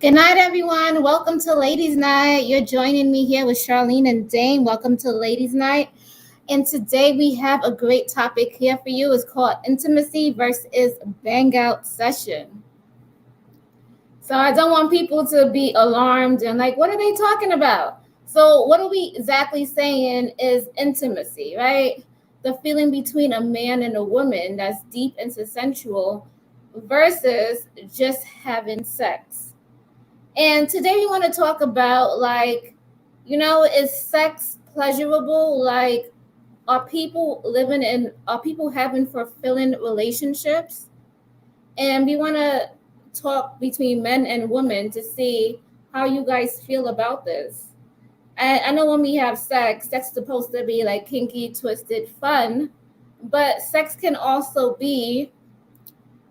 Good night, everyone. Welcome to Ladies Night. You're joining me here with Charlene and Dane. Welcome to Ladies Night. And today we have a great topic here for you. It's called intimacy versus bang out session. So I don't want people to be alarmed and like, what are they talking about? So what are we exactly saying is intimacy, right? The feeling between a man and a woman that's deep and sensual versus just having sex. And today we want to talk about is sex pleasurable? Like, are people having fulfilling relationships? And we want to talk between men and women to see how you guys feel about this. I know when we have sex is supposed to be like kinky, twisted, fun, but sex can also be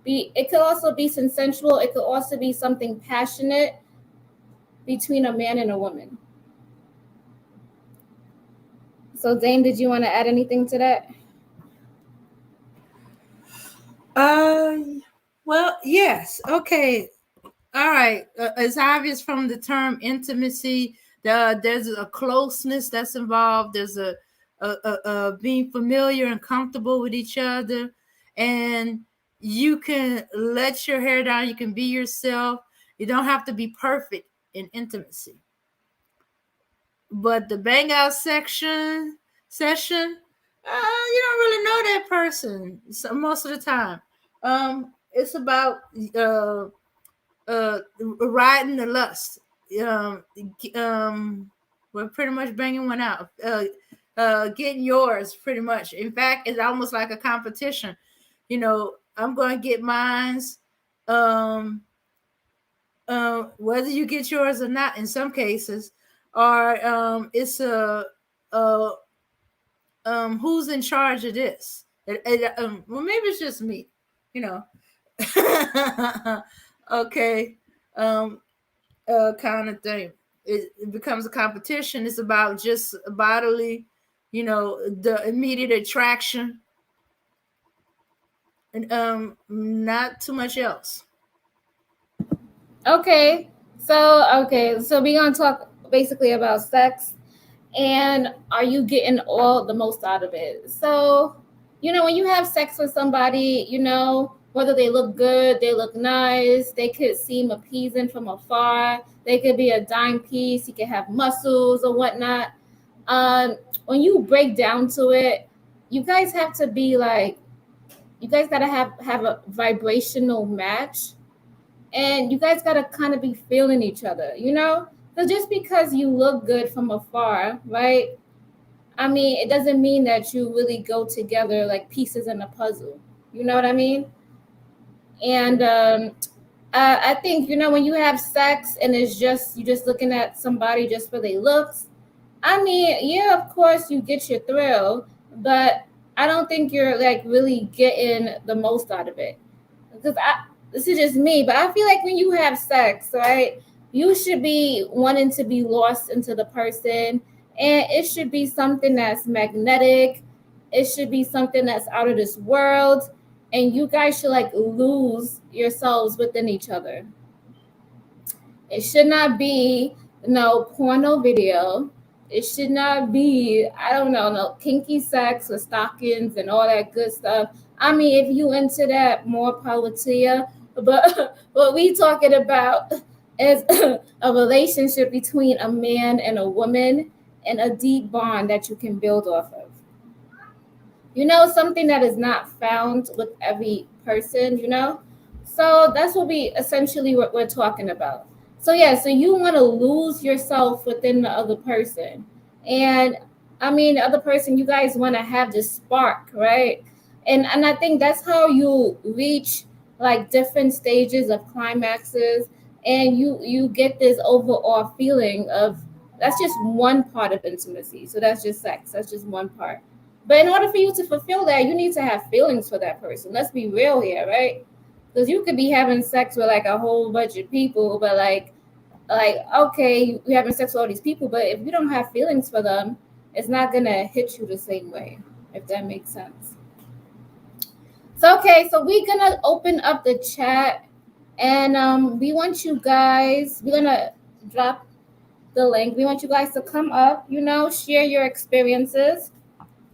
it could also be sensual. It could also be something passionate between a man and a woman. So, Dame, did you want to add anything to that? Uh, well, yes. Okay. All right. It's obvious from the term intimacy. There's a closeness that's involved. There's a being familiar and comfortable with each other, and you can let your hair down. You can be yourself. You don't have to be perfect in intimacy. But the bang out session, you don't really know that person most of the time. It's about riding the lust. Um, we're pretty much banging one out. Getting yours, pretty much. In fact, it's almost like a competition. I'm going to get mine's. Um, Whether you get yours or not, in some cases, or it's a who's in charge of this. Well, maybe it's just me. You know. Okay. Um, Kind of thing. It becomes a competition. It's about just bodily, the immediate attraction, and not too much else. Okay, so we're gonna talk basically about sex and are you getting all the most out of it? So, when you have sex with somebody, whether they look good, they look nice, they could seem appeasing from afar, they could be a dime piece, you could have muscles or whatnot. When you break down to it, you guys have to be like, you guys gotta have a vibrational match, and you guys gotta kind of be feeling each other. So just because you look good from afar, right? I mean, it doesn't mean that you really go together like pieces in a puzzle. You know what I mean? And I think when you have sex and it's just you just looking at somebody just for their looks. I mean, yeah, of course you get your thrill, but I don't think you're like really getting the most out of it. Because this is just me, but I feel like when you have sex, right, you should be wanting to be lost into the person, and it should be something that's magnetic. It should be something that's out of this world, and you guys should like lose yourselves within each other. It should not be no porno video. It should not be, I don't know, no kinky sex with stockings and all that good stuff. I mean, if you into that, more power to you. But what we talking about is a relationship between a man and a woman and a deep bond that you can build off of. Something that is not found with every person. So that's what we're talking about. So yeah, so you want to lose yourself within the other person. And I mean the other person, you guys want to have this spark, right? And I think that's how you reach like different stages of climaxes, and you get this overall feeling of that's just one part of intimacy. So that's just sex. That's just one part. But in order for you to fulfill that, you need to have feelings for that person. Let's be real here, right? Because you could be having sex with like a whole bunch of people, but like okay, you're having sex with all these people, but if you don't have feelings for them, it's not gonna hit you the same way, if that makes sense. So okay, so we're gonna open up the chat, And we want you guys, we're gonna drop the link. We want you guys to come up, share your experiences,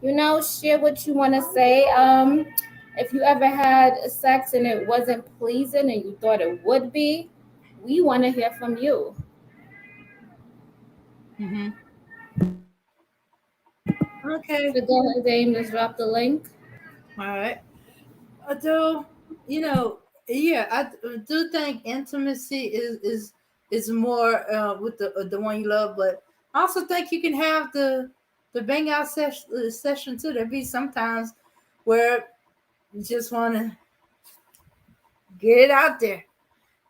share what you want to say. If you ever had sex and it wasn't pleasing and you thought it would be, we want to hear from you. Mm-hmm. Okay. So go ahead, Dame, just drop the link. All right. Do yeah, I do think intimacy is more with the one you love, but I also think you can have the bang out session too. There be sometimes where you just want to get it out there,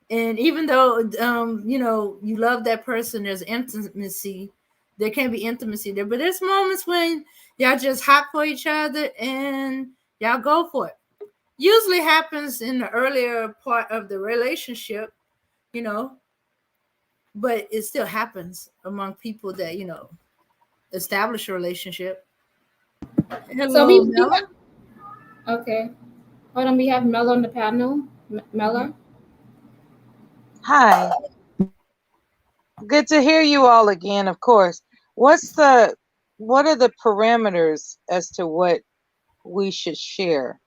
and even though you love that person, there's intimacy. There can be intimacy there, but there's moments when y'all just hot for each other and y'all go for it. Usually happens in the earlier part of the relationship, you know, but it still happens among people that, establish a relationship. So Hello, Mela. okay. Hold on, we have Mela on the panel. Mela. Hi. Good to hear you all again, of course. What are the parameters as to what we should share?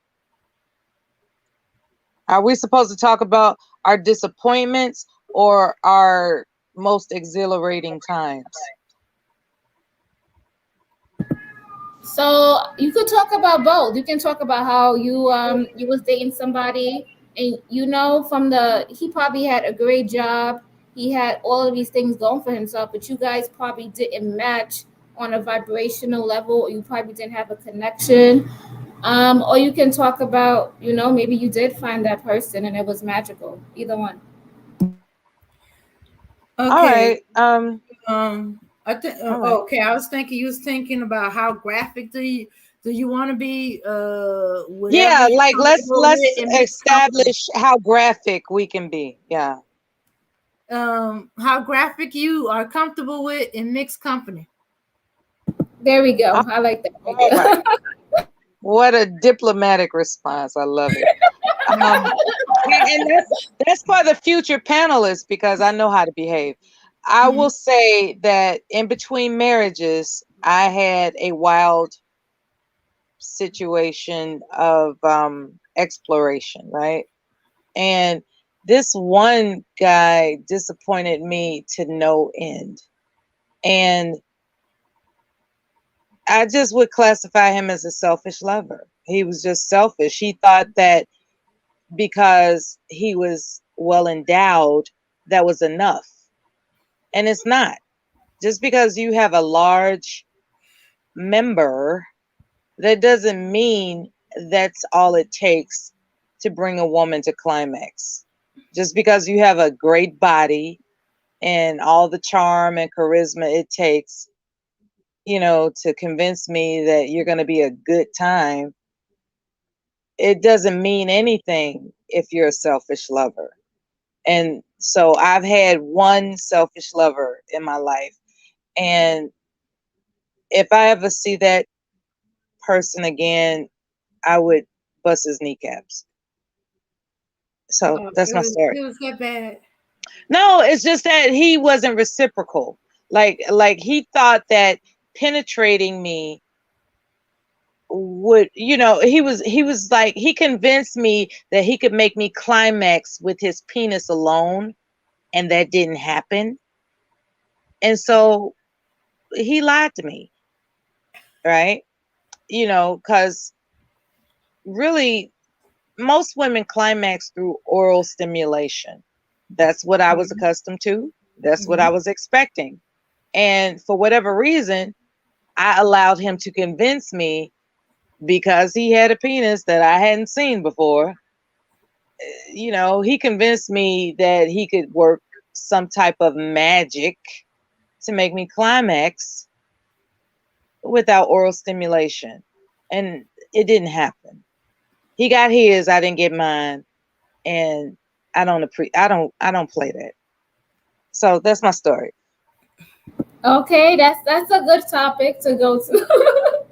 Are we supposed to talk about our disappointments or our most exhilarating times? So you could talk about both. You can talk about how you was dating somebody, and he probably had a great job. He had all of these things going for himself, but you guys probably didn't match on a vibrational level, or you probably didn't have a connection. Or you can talk about, maybe you did find that person and it was magical. Either one. All Okay. right. I think All right. okay. I was thinking you was thinking about how graphic do you want to be? Whatever Yeah, you're like comfortable let's with and mixed company. establish how graphic we can be. Yeah. How graphic you are comfortable with in mixed company. There we go. All I like that. right. What a diplomatic response. I love it. And that's for the future panelists because I know how to behave. I will say that in between marriages, I had a wild situation of exploration, right? And this one guy disappointed me to no end. And I just would classify him as a selfish lover. He was just selfish. He thought that because he was well endowed, that was enough. And it's not. Just because you have a large member, that doesn't mean that's all it takes to bring a woman to climax. Just because you have a great body and all the charm and charisma it takes, to convince me that you're going to be a good time, it doesn't mean anything if you're a selfish lover. And so I've had one selfish lover in my life. And if I ever see that person again, I would bust his kneecaps. So that's my story. It was that bad. No, it's just that he wasn't reciprocal. Like he thought that penetrating me would, he was like, he convinced me that he could make me climax with his penis alone, and that didn't happen. And so he lied to me, right? Because really most women climax through oral stimulation. That's what I was accustomed to. That's what I was expecting. And for whatever reason, I allowed him to convince me, because he had a penis that I hadn't seen before. He convinced me that he could work some type of magic to make me climax without oral stimulation. And it didn't happen. He got his, I didn't get mine. And I don't play that. So that's my story. Okay, that's a good topic to go to.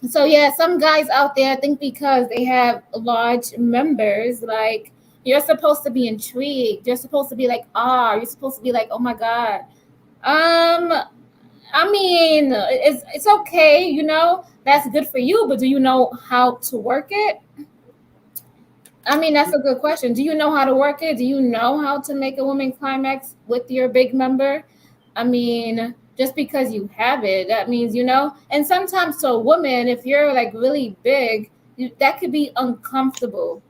So yeah, some guys out there think because they have large members, like You're supposed to be intrigued. You're supposed to be like, ah, you're supposed to be like, oh my God. I mean, it's okay, you know, that's good for you, but do you know how to work it? I mean, that's a good question. Do you know how to work it? Do you know how to make a woman climax with your big member? I mean, just because you have it, that means, you know, and sometimes to a woman, if you're like really big, that could be uncomfortable,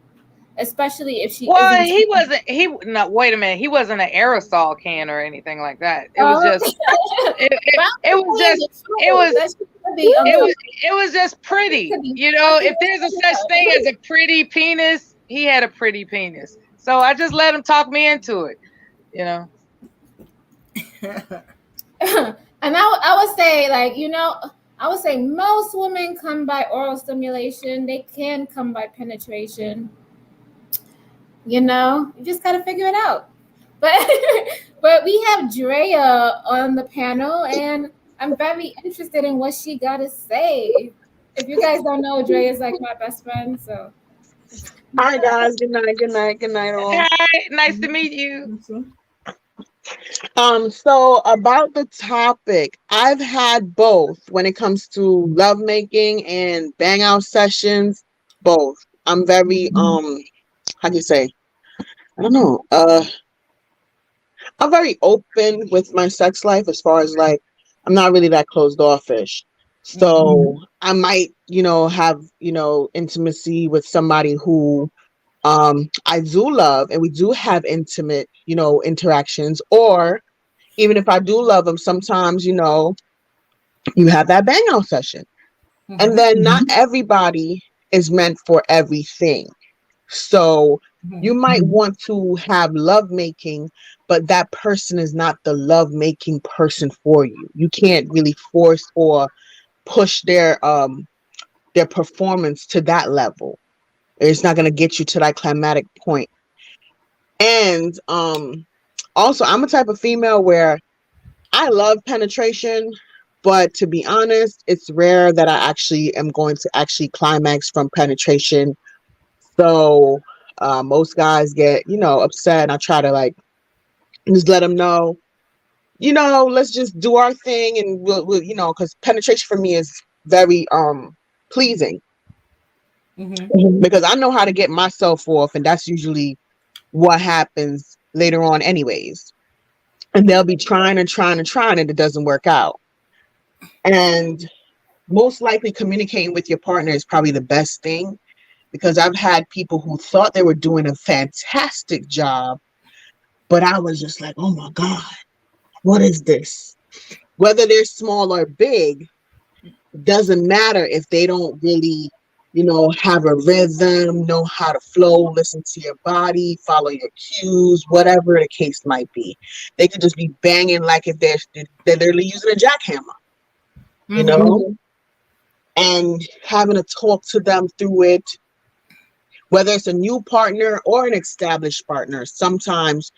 especially if she Well, isn't. he wasn't. He no. Wait a minute. He wasn't an aerosol can or anything like that. It was Oh, just. but It I'm was saying just. the It truth, was. that she could be It was. uncomfortable. It was just It pretty. could be You know, if there's a such thing fucking as a pretty penis, he had a pretty penis. So I just let him talk me into it. You know. and I would say, like, you know, I would say most women come by oral stimulation. They can come by penetration. You know, you just gotta figure it out. But but we have Drea on the panel, and I'm very interested in what she got to say. If you guys don't know, Drea is like my best friend, so. Hi guys, good night, good night, good night all. Hi, nice to meet you. So about the topic, I've had both when it comes to lovemaking and bang out sessions, both. I'm very how do you say? I don't know. I'm very open with my sex life as far as like I'm not really that closed offish. So I might, have, intimacy with somebody who I do love and we do have intimate, interactions. Or even if I do love them, sometimes, you have that bang out session. And then not everybody is meant for everything. So you might want to have love making, but that person is not the love making person for you. You can't really force or push their performance to that level. It's not going to get you to that climatic point. And also, I'm a type of female where I love penetration, but to be honest, it's rare that I actually am going to actually climax from penetration. So most guys get, upset, and I try to like just let them know, let's just do our thing, and we'll because penetration for me is very pleasing. Because I know how to get myself off, and that's usually what happens later on anyways. And they'll be trying and trying and trying, and it doesn't work out. And most likely communicating with your partner is probably the best thing, because I've had people who thought they were doing a fantastic job, but I was just like, oh my God, what is this? Whether they're small or big, doesn't matter if they don't really, have a rhythm, know how to flow, listen to your body, follow your cues, whatever the case might be. They could just be banging like if they're literally using a jackhammer, and having to talk to them through it, whether it's a new partner or an established partner. Sometimes,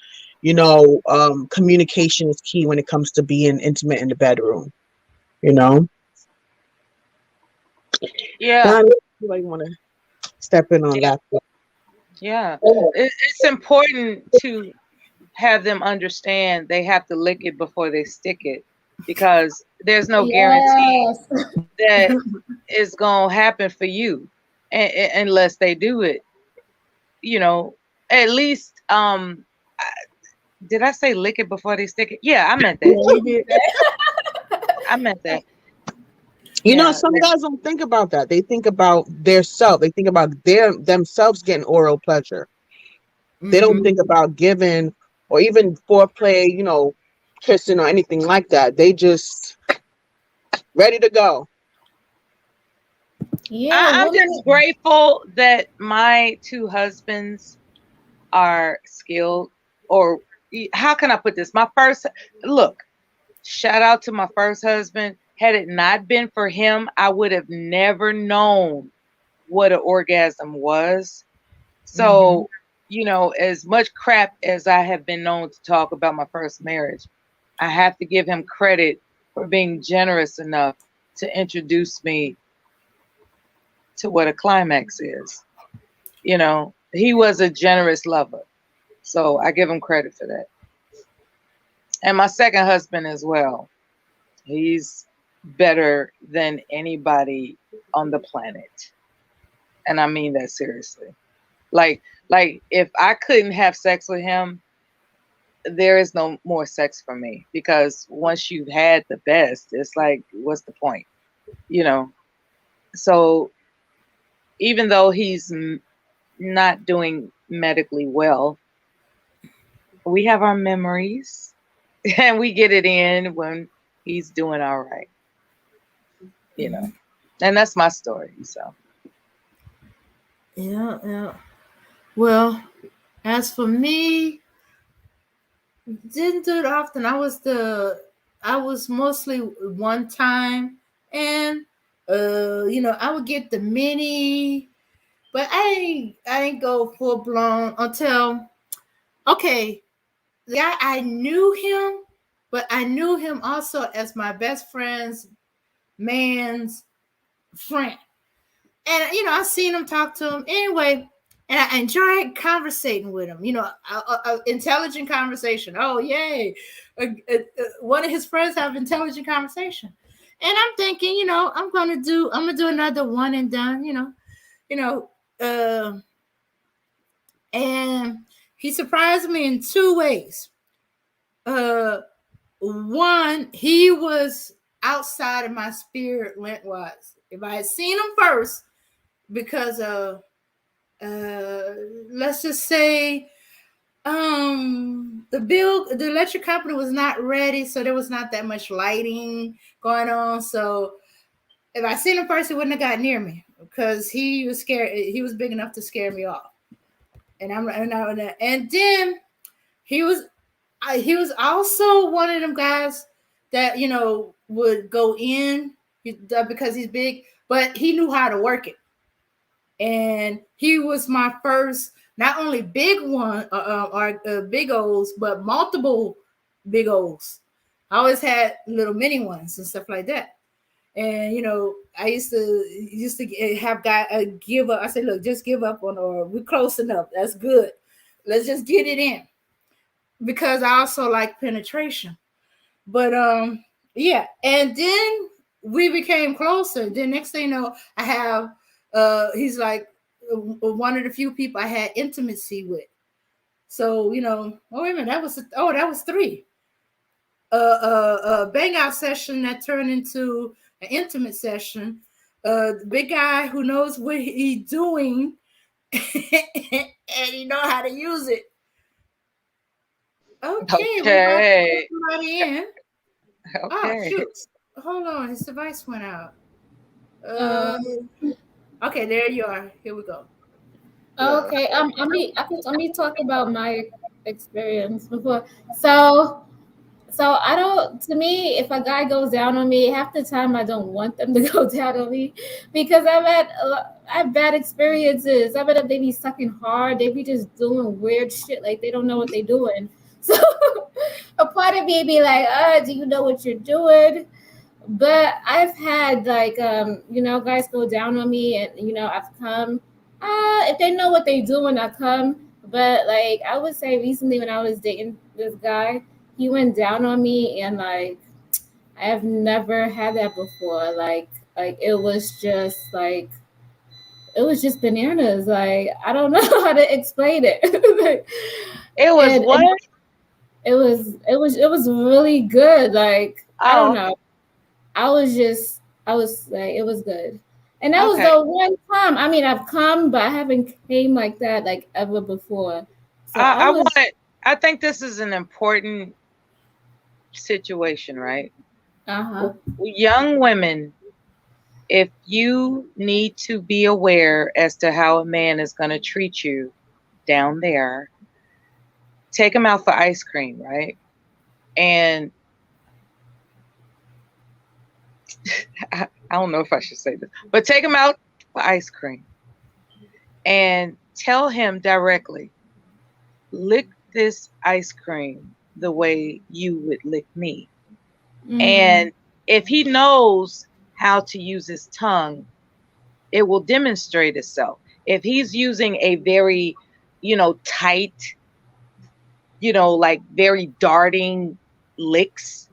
communication is key when it comes to being intimate in the bedroom, Yeah. Donnie, you want to step in on that? Yeah. It's important to have them understand they have to lick it before they stick it, because there's no guarantee that it's going to happen for you unless they do it. At least, did I say lick it before they stick it? Yeah, I meant that. I meant that. Some guys don't think about that. They think about their self. They think about themselves getting oral pleasure. They don't think about giving or even foreplay, kissing or anything like that. They just ready to go. Yeah, I'm just grateful that my two husbands are skilled, or how can I put this? Shout out to my first husband. Had it not been for him, I would have never known what an orgasm was. So, as much crap as I have been known to talk about my first marriage, I have to give him credit for being generous enough to introduce me to what a climax is. He was a generous lover. So I give him credit for that. And my second husband as well. He's better than anybody on the planet. And I mean that seriously. Like if I couldn't have sex with him, there is no more sex for me, because once you've had the best, it's like, what's the point? You know? So even though he's not doing medically well, we have our memories and we get it in when he's doing all right, you know. And that's my story. So yeah. Well, as for me, didn't do it often. I was mostly one time, and I would get the mini, but I ain't go full blown until, okay, the guy, I knew him, but I knew him also as my best friend's man's friend. And I seen him, talk to him anyway, and I enjoyed conversating with him. Intelligent conversation. Oh yay! One of his friends have intelligent conversation, and I'm thinking, I'm gonna do another one and done. And he surprised me in two ways. One, he was outside of my spirit lengthwise. If I had seen him first, because of let's just say the electric company was not ready, so there was not that much lighting going on. So if I seen him first, he wouldn't have got near me, because he was scared. He was big enough to scare me off. And then he was also one of them guys that would go in because he's big, but he knew how to work it. And he was my first, not only big one or big O's, but multiple big O's. I always had little mini ones and stuff like that. And I used to have guy give up. I said, look, just give up on, or we're close enough. That's good. Let's just get it in, because I also like penetration. But yeah, and then we became closer. Then next thing you know, I have he's like one of the few people I had intimacy with. So oh wait a minute, that was three. A bang out session that turned into an intimate session. The big guy who knows what he's doing and he know how to use it. Okay. Okay. Everybody in. Okay. Oh shoot! Hold on, his device went out. Okay, there you are. Here we go. Okay, let me talk about my experience before. So I don't. To me, if a guy goes down on me, half the time I don't want them to go down on me, because I have bad experiences. I've had they be sucking hard. They be just doing weird shit, like they don't know what they're doing. So a part of me be like, do you know what you're doing? But I've had like guys go down on me, and I've come. If they know what they're doing, I come. But like I would say recently, when I was dating this guy, he went down on me, and like I have never had that before. Like it was just bananas. Like I don't know how to explain it. It was And what? it was really good. Like I don't know. I was like, it was good. And that was the one time. I mean, I've come, but I haven't came like that like ever before. So I think this is an important situation, right? Young women, if you need to be aware as to how a man is going to treat you down there, take him out for ice cream, right? And I don't know if I should say this, but take him out for ice cream and tell him directly, lick this ice cream the way you would lick me. Mm-hmm. And if he knows how to use his tongue, it will demonstrate itself. If he's using a very, tight, like very darting licks,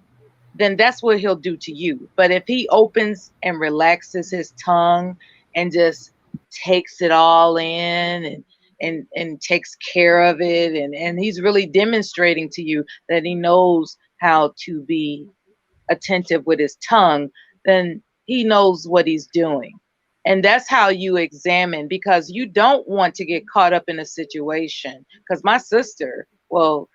then that's what he'll do to you. But if he opens and relaxes his tongue and just takes it all in and takes care of it, and he's really demonstrating to you that he knows how to be attentive with his tongue, then he knows what he's doing. And that's how you examine, because you don't want to get caught up in a situation. Because my sister, well,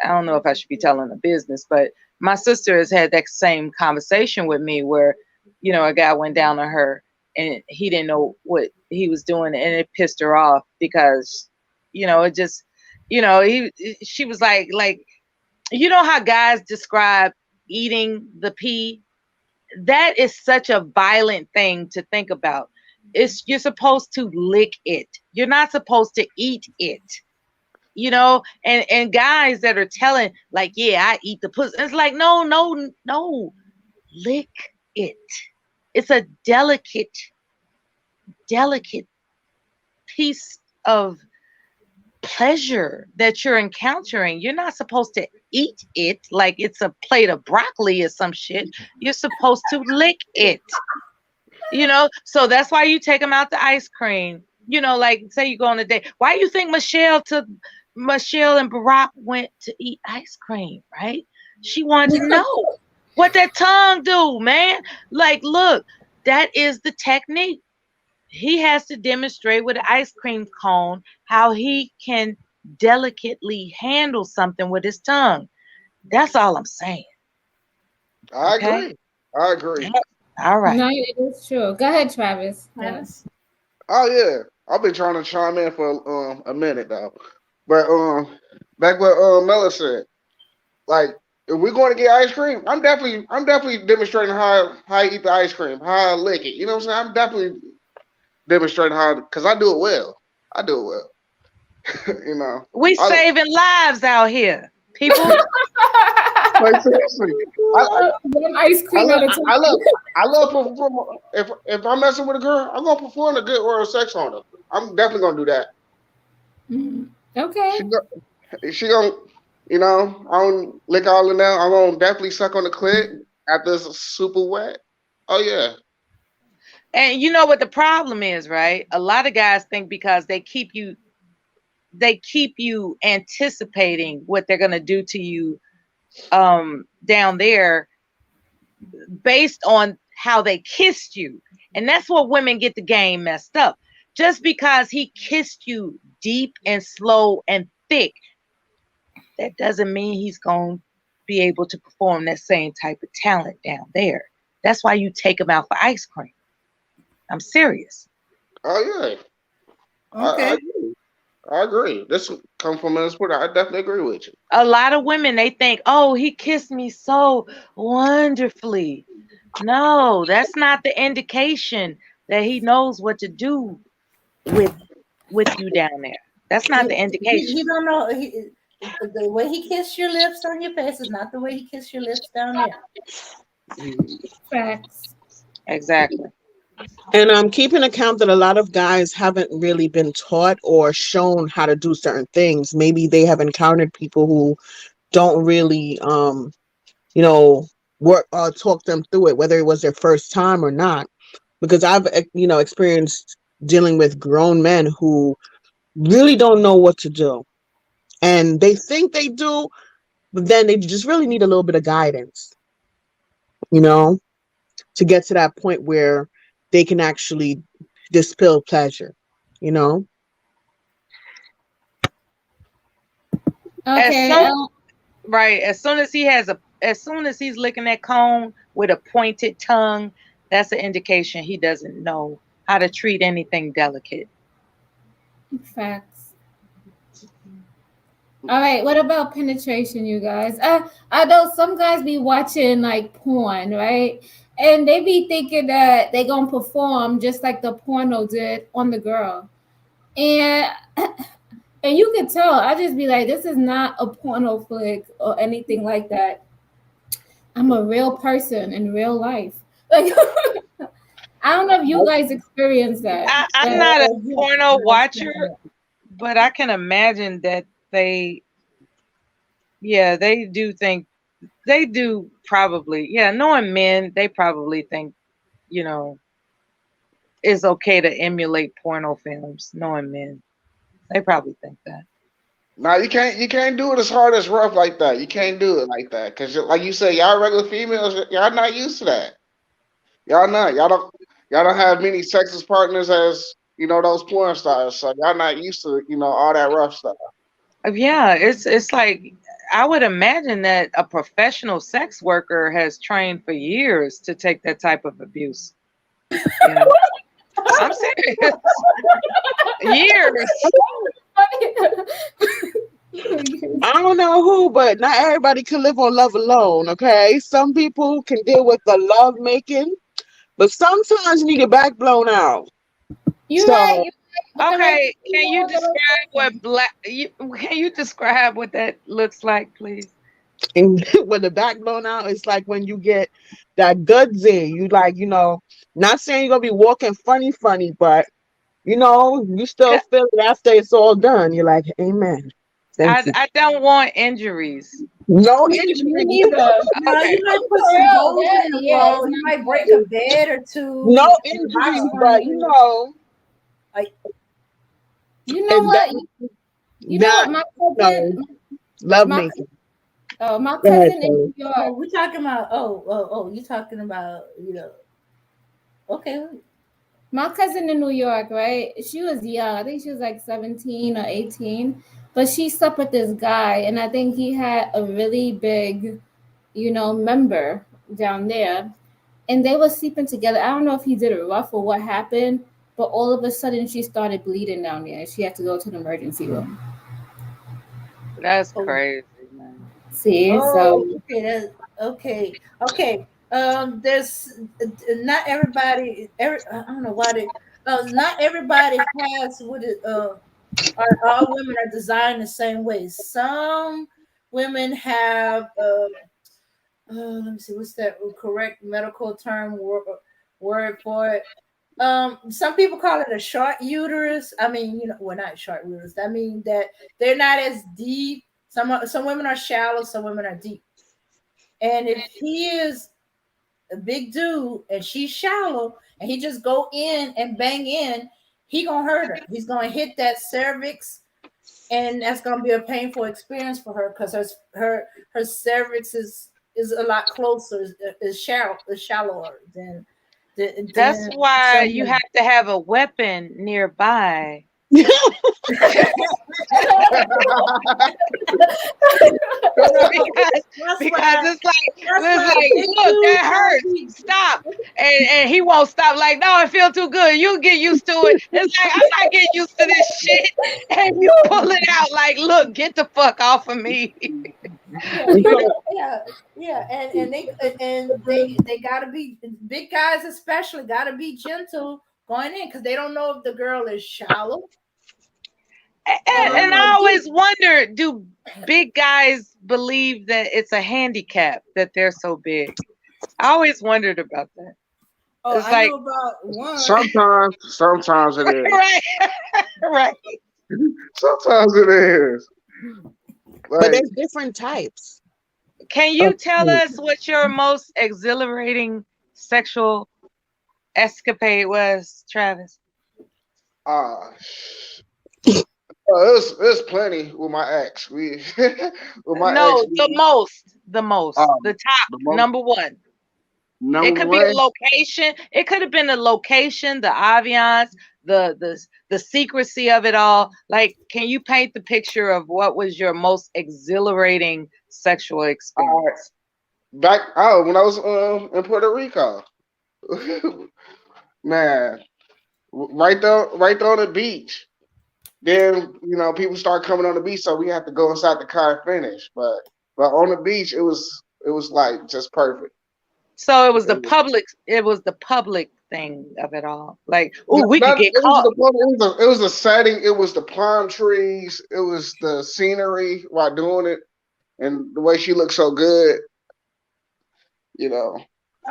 I don't know if I should be telling the business, but my sister has had that same conversation with me where, a guy went down on her and he didn't know what he was doing, and it pissed her off because, it just, she was like, how guys describe eating the pee? That is such a violent thing to think about. You're supposed to lick it. You're not supposed to eat it. And guys that are telling like, yeah, I eat the pussy. It's like, no, lick it. It's a delicate piece of pleasure that you're encountering. You're not supposed to eat it like it's a plate of broccoli or some shit. You're supposed to lick it. So that's why you take them out to ice cream. Like say you go on a date. Why do you think Michelle and Barack went to eat ice cream, right? She wanted to know what that tongue do, man. Like, look, that is the technique. He has to demonstrate with an ice cream cone how he can delicately handle something with his tongue. That's all I'm saying. I Okay? agree. All right. No, it is true. Go ahead, Travis. Yes. Oh yeah, I've been trying to chime in for a minute now, but back what Mella said, like if we're going to get ice cream, I'm definitely demonstrating how I eat the ice cream, how I lick it. You know what I'm saying? I'm definitely demonstrating how, because I do it well. We saving lives out here, people. Like seriously, One ice cream at a time. I love perform. If I'm messing with a girl, I'm gonna perform a good oral sex on her. I'm definitely gonna do that. Okay. She gonna, I don't lick all in there. I'm gonna definitely suck on the clit after it's super wet. Oh yeah. And you know what the problem is, right? A lot of guys think because they keep you anticipating what they're gonna do to you down there based on how they kissed you. And that's what women get the game messed up. Just because he kissed you deep and slow and thick, that doesn't mean he's going to be able to perform that same type of talent down there. That's why you take him out for ice cream. I'm serious. Oh yeah. Okay. I agree. This comes from a sport. I definitely agree with you. A lot of women, they think, oh, he kissed me so wonderfully. No, that's not the indication that he knows what to do with you down there. That's not the indication. You don't know. The way he kissed your lips on your face is not the way he kissed your lips down there. Facts. Exactly. And I'm keeping account that a lot of guys haven't really been taught or shown how to do certain things. Maybe they have encountered people who don't really, work talk them through it, whether it was their first time or not. Because I've, experienced dealing with grown men who really don't know what to do, and they think they do, but then they just really need a little bit of guidance, to get to that point where they can actually dispel pleasure, Okay. Right. As soon as he's licking that cone with a pointed tongue, that's an indication he doesn't know how to treat anything delicate. Facts. All right. What about penetration, you guys? I know some guys be watching like porn, right? And they be thinking that they gonna perform just like the porno did on the girl. And you can tell, I just be like, this is not a porno flick or anything like that. I'm a real person in real life. Like I don't know if you guys experienced that. I'm but- not a porno watcher, but I can imagine that they do probably, knowing men, they probably think, it's okay to emulate porno films, knowing men. They probably think that. Now you can't do it as hard as rough like that. You can't do it like that because, like you said, y'all regular females, y'all not used to that. Y'all not. Y'all don't have many sexist partners as those porn stars. So y'all not used to all that rough stuff. Yeah, it's like I would imagine that a professional sex worker has trained for years to take that type of abuse. I'm serious. Years. I don't know who, but not everybody can live on love alone, okay? Some people can deal with the love making, but sometimes you need your back blown out. You're So- right. Okay, can you describe what that looks like, please? And when the back blown out, it's like when you get that goods in. You like, not saying you're gonna be walking funny, but you still feel it after it's all done. You're like, amen. Thank you. I don't want injuries. No Me injury. neither. No, Okay. you might put For some real, holes that- in the yeah, wall. it's You not might break good. a bed or two. No Box injuries, on but You know it's what? You know not what? My cousin. love my- making. Oh, my Go ahead, cousin in New York. Oh, we're talking about. You talking about Okay. My cousin in New York, right? She was young. I think she was like 17 or 18. But she slept with this guy, and I think he had a really big, member down there. And they were sleeping together. I don't know if he did it rough or what happened, but all of a sudden she started bleeding down there. She had to go to the emergency room. That's crazy, man. See, Oh, okay. There's not everybody. I don't know why not everybody has what it. All women are designed the same way. Some women have. Let me see. What's that correct medical term word for it? Some people call it a short uterus. I mean, well, not short uterus. I mean that they're not as deep. Some women are shallow, some women are deep. And if he is a big dude and she's shallow, and he just go in and bang in, he gonna hurt her. He's gonna hit that cervix, and that's gonna be a painful experience for her because her cervix is a lot closer, is shallower than. That's why you have to have a weapon nearby. so because it's like, look, that hurts. Stop. And he won't stop. Like, no, it feels too good. You get used to it. It's like, I'm not getting used to this shit. And you pull it out like, look, get the fuck off of me. Yeah, and they gotta be, big guys especially gotta be gentle going in because they don't know if the girl is shallow. And I always wonder, do big guys believe that it's a handicap that they're so big? I always wondered about that. Oh, It's I like, know about one. Sometimes it is. right, right. Sometimes it is. But Like, there's different types. Can you tell us what your most exhilarating sexual escapade was, Travis? there's plenty with my ex. The most, the top, the most. number one. It could be a location. It could have been the location, the ambiance, the secrecy of it all. Like, can you paint the picture of what was your most exhilarating sexual experience? When I was in Puerto Rico, man, right there on the beach. Then people start coming on the beach, so we have to go inside the car and finish. But on the beach, it was like just perfect. So it was the public. It was the public thing of it all. Like, we could get caught. It was the setting. It was the palm trees. It was the scenery while doing it, and the way she looked so good.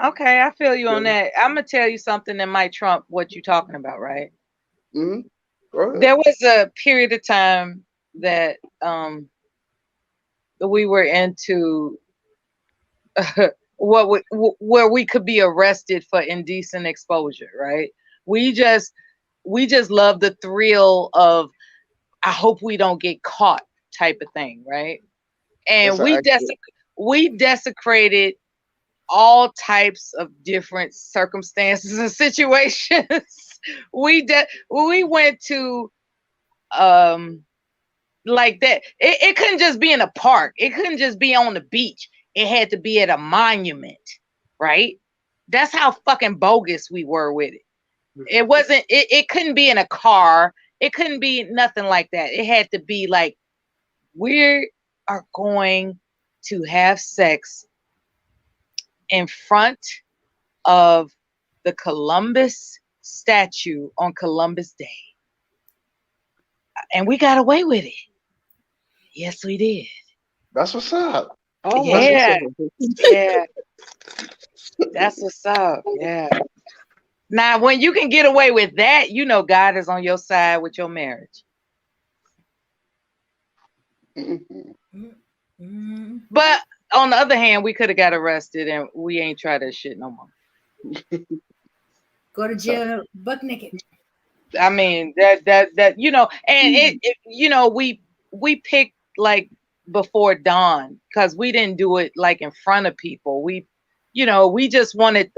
Okay, I feel you on Yeah. that. I'm gonna tell you something that might trump what you're talking about, right? Mm-hmm. Go ahead. There was a period of time that we were into where we could be arrested for indecent exposure, right? We just we just love the thrill of I hope we don't get caught type of thing, right? That's And an accurate. we desecrated all types of different circumstances and situations. We went to um like that. It couldn't just be in a park. It couldn't just be on the beach. It had to be at a monument, right? That's how fucking bogus we were with it. It wasn't it couldn't be in a car. It couldn't be nothing like that. It had to be like we are going to have sex in front of the Columbus statue on Columbus Day. And we got away with it. Yes, we did. That's what's up. Oh That's my. what's Yeah, up. yeah. That's what's up. Yeah. Now, when you can get away with that, you know God is on your side with your marriage. Mhm. Mhm. But on the other hand, we could have got arrested and we ain't try that shit no more. Go to jail buck naked. I mean that you know, and it you know we picked like before dawn because we didn't do it like in front of people. We you know we just wanted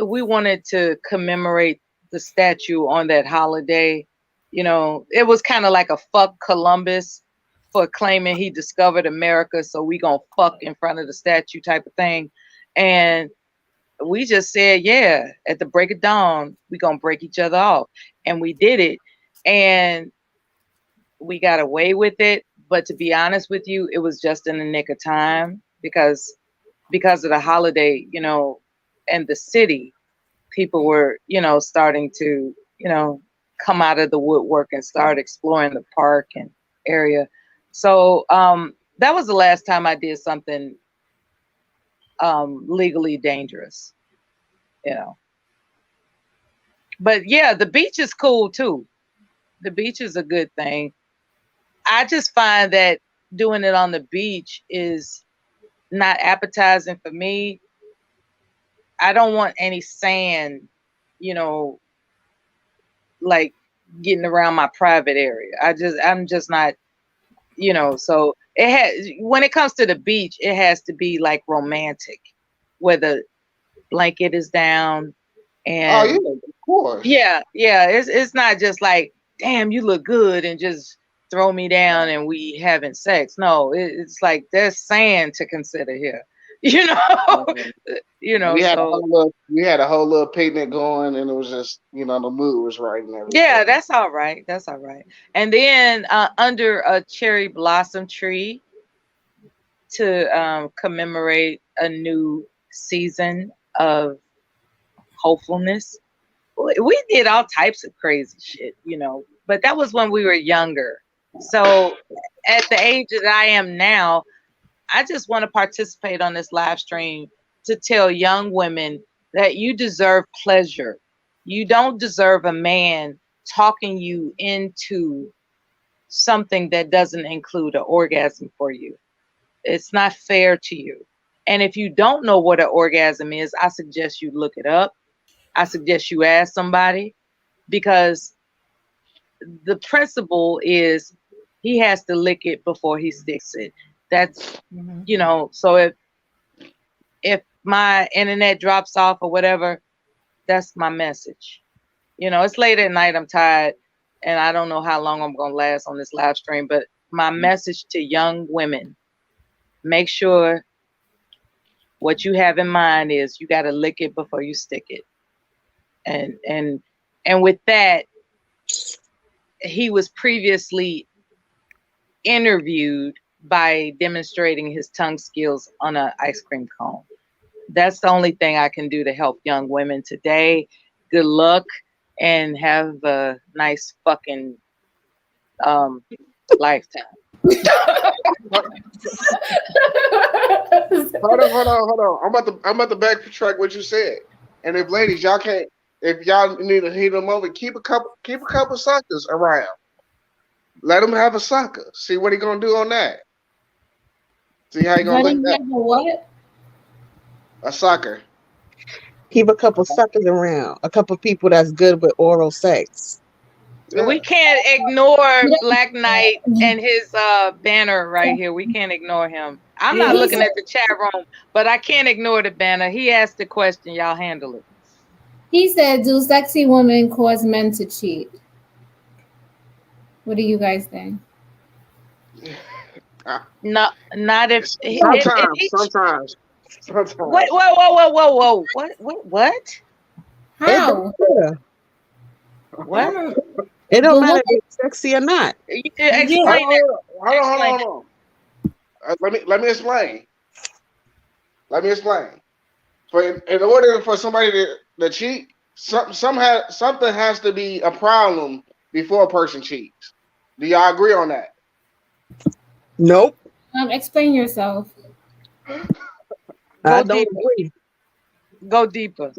we wanted to commemorate the statue on that holiday. You know, it was kind of like a fuck Columbus for claiming he discovered America, so we gonna fuck in front of the statue type of thing. And we just said, yeah, at the break of dawn, we gonna break each other off. And we did it. And we got away with it. But to be honest with you, it was just in the nick of time because of the holiday, you know, and the city, people were, you know, starting to, you know, come out of the woodwork and start exploring the park and area. So that was the last time I did something legally dangerous, you know. But yeah, the beach is cool too. The beach is a good thing. I just find that doing it on the beach is not appetizing for me. I don't want any sand, you know, like getting around my private area. I'm just not, you know, so it has when it comes to the beach, it has to be like romantic, where the blanket is down Oh yeah, and of course. yeah, it's not just like, damn, you look good and just throw me down and we having sex. No, it's like there's sand to consider here. You know, Um, you know, so we had a whole little picnic going, and it was just the mood was right and yeah, everything. that's all right. That's all right. And then under a cherry blossom tree to commemorate a new season of hopefulness. We did all types of crazy shit, you know, but that was when we were younger. So at the age that I am now, I just want to participate on this live stream to tell young women that you deserve pleasure. You don't deserve a man talking you into something that doesn't include an orgasm for you. It's not fair to you. And if you don't know what an orgasm is, I suggest you look it up. I suggest you ask somebody because the principle is he has to lick it before he sticks it. That's Mhm. you know, so if my internet drops off or whatever, that's my message. You know, it's late at night, I'm tired, and I don't know how long I'm gonna last on this live stream, but my message to young women, make sure what you have in mind is you gotta lick it before you stick it. And with that, he was previously interviewed by demonstrating his tongue skills on an ice cream cone. That's the only thing I can do to help young women today. Good luck and have a nice fucking lifetime. Hold on. I'm about to backtrack what you said. And if ladies, y'all can't, if y'all need to heat them over, keep a couple suckers around. Let him have a sucker. See what he gonna do on that. See how he gonna Letting look at have a what? a sucker. Keep a couple suckers around, a couple people that's good with oral sex. Yeah. We can't ignore Yeah. Black Knight and his banner right here. We can't ignore him. I'm not He looking said- at the chat room, but I can't ignore the banner. He asked the question. Y'all handle it. He said, "Do sexy women cause men to cheat?" What do you guys think? No, not if Sometimes. What? Whoa! What? It How? don't matter. What? It don't The matter woman- if it's sexy or not. You explain that. Hold on. Let me explain. In order for somebody to cheat, something has to be a problem before a person cheats. Do y'all agree on that? Nope. Explain yourself. I Go don't deeper. agree. Go deeper.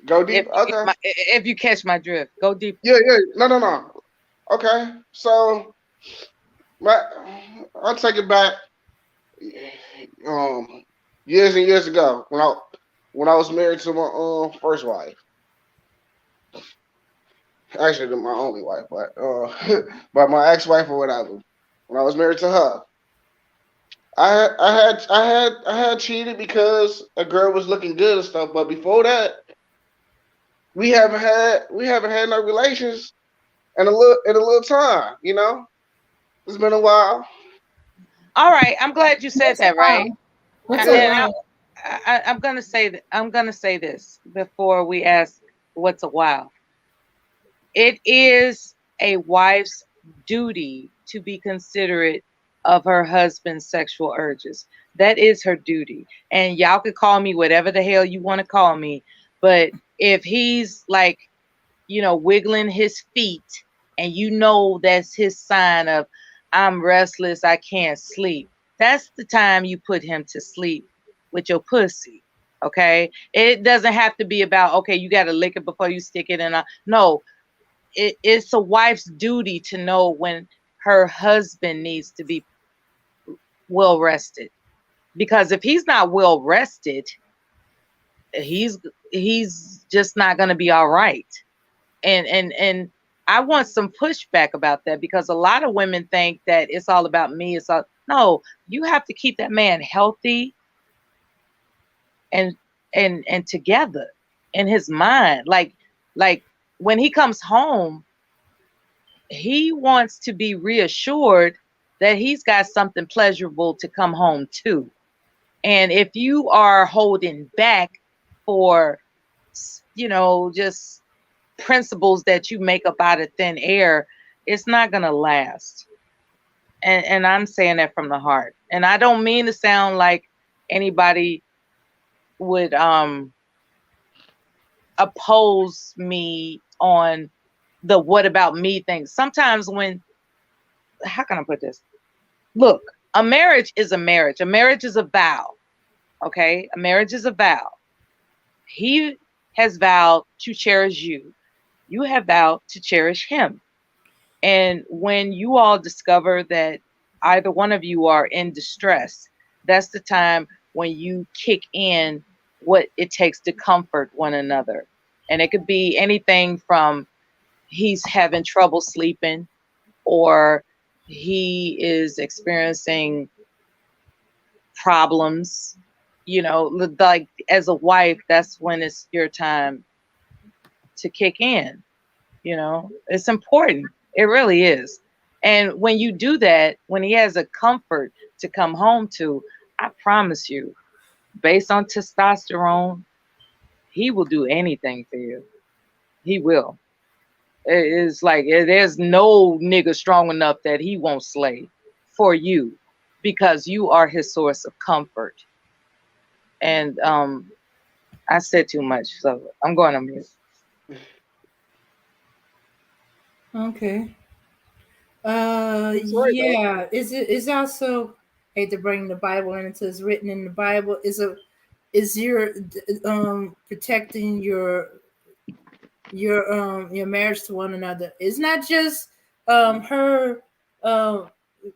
Go deep. If you catch my drift, go deeper. Yeah. No. Okay. So, I'll take it back. Years and years ago, when I was married to my first wife, actually my only wife, but but my ex-wife or whatever. When I was married to her, I had cheated because a girl was looking good and stuff. But before that, we haven't had no relations in a little time. You know, it's been a while. All right, I'm glad you said that. Right. What's And a while? I'm gonna say that. I'm gonna say this before we ask what's a while. It is a wife's duty to be considerate of her husband's sexual urges. That is her duty. And y'all could call me whatever the hell you want to call me, but if he's like, wiggling his feet, and that's his sign of I'm restless, I can't sleep. That's the time you put him to sleep with your pussy. Okay. It doesn't have to be about, okay, you got to lick it before you stick it in. No, it's a wife's duty to know when her husband needs to be well rested. Because if he's not well rested, he's just not going to be all right. And I want some pushback about that, because a lot of women think that it's all about me. No, you have to keep that man healthy and together in his mind. Like when he comes home, he wants to be reassured that he's got something pleasurable to come home to. And if you are holding back for, just principles that you make up out of thin air, it's not going to last. And I'm saying that from the heart. And I don't mean to sound like anybody would oppose me on the what about me thing. Sometimes how can I put this? Look, a marriage is a marriage. A marriage is a vow. Okay? A marriage is a vow. He has vowed to cherish you. You have vowed to cherish him. And when you all discover that either one of you are in distress, that's the time when you kick in what it takes to comfort one another. And it could be anything from he's having trouble sleeping, or he is experiencing problems, like as a wife, that's when it's your time to kick in. It's important. It really is. And when you do that, when he has a comfort to come home to, I promise you, based on testosterone, he will do anything for you. He will. It is like there's no nigga strong enough that he won't slay for you, because you are his source of comfort. And I said too much, so I'm going on mute. Okay. Sorry, though. Yeah. Is also, hate to bring the Bible into, it's written in the Bible, is your protecting your marriage to one another. It's not just her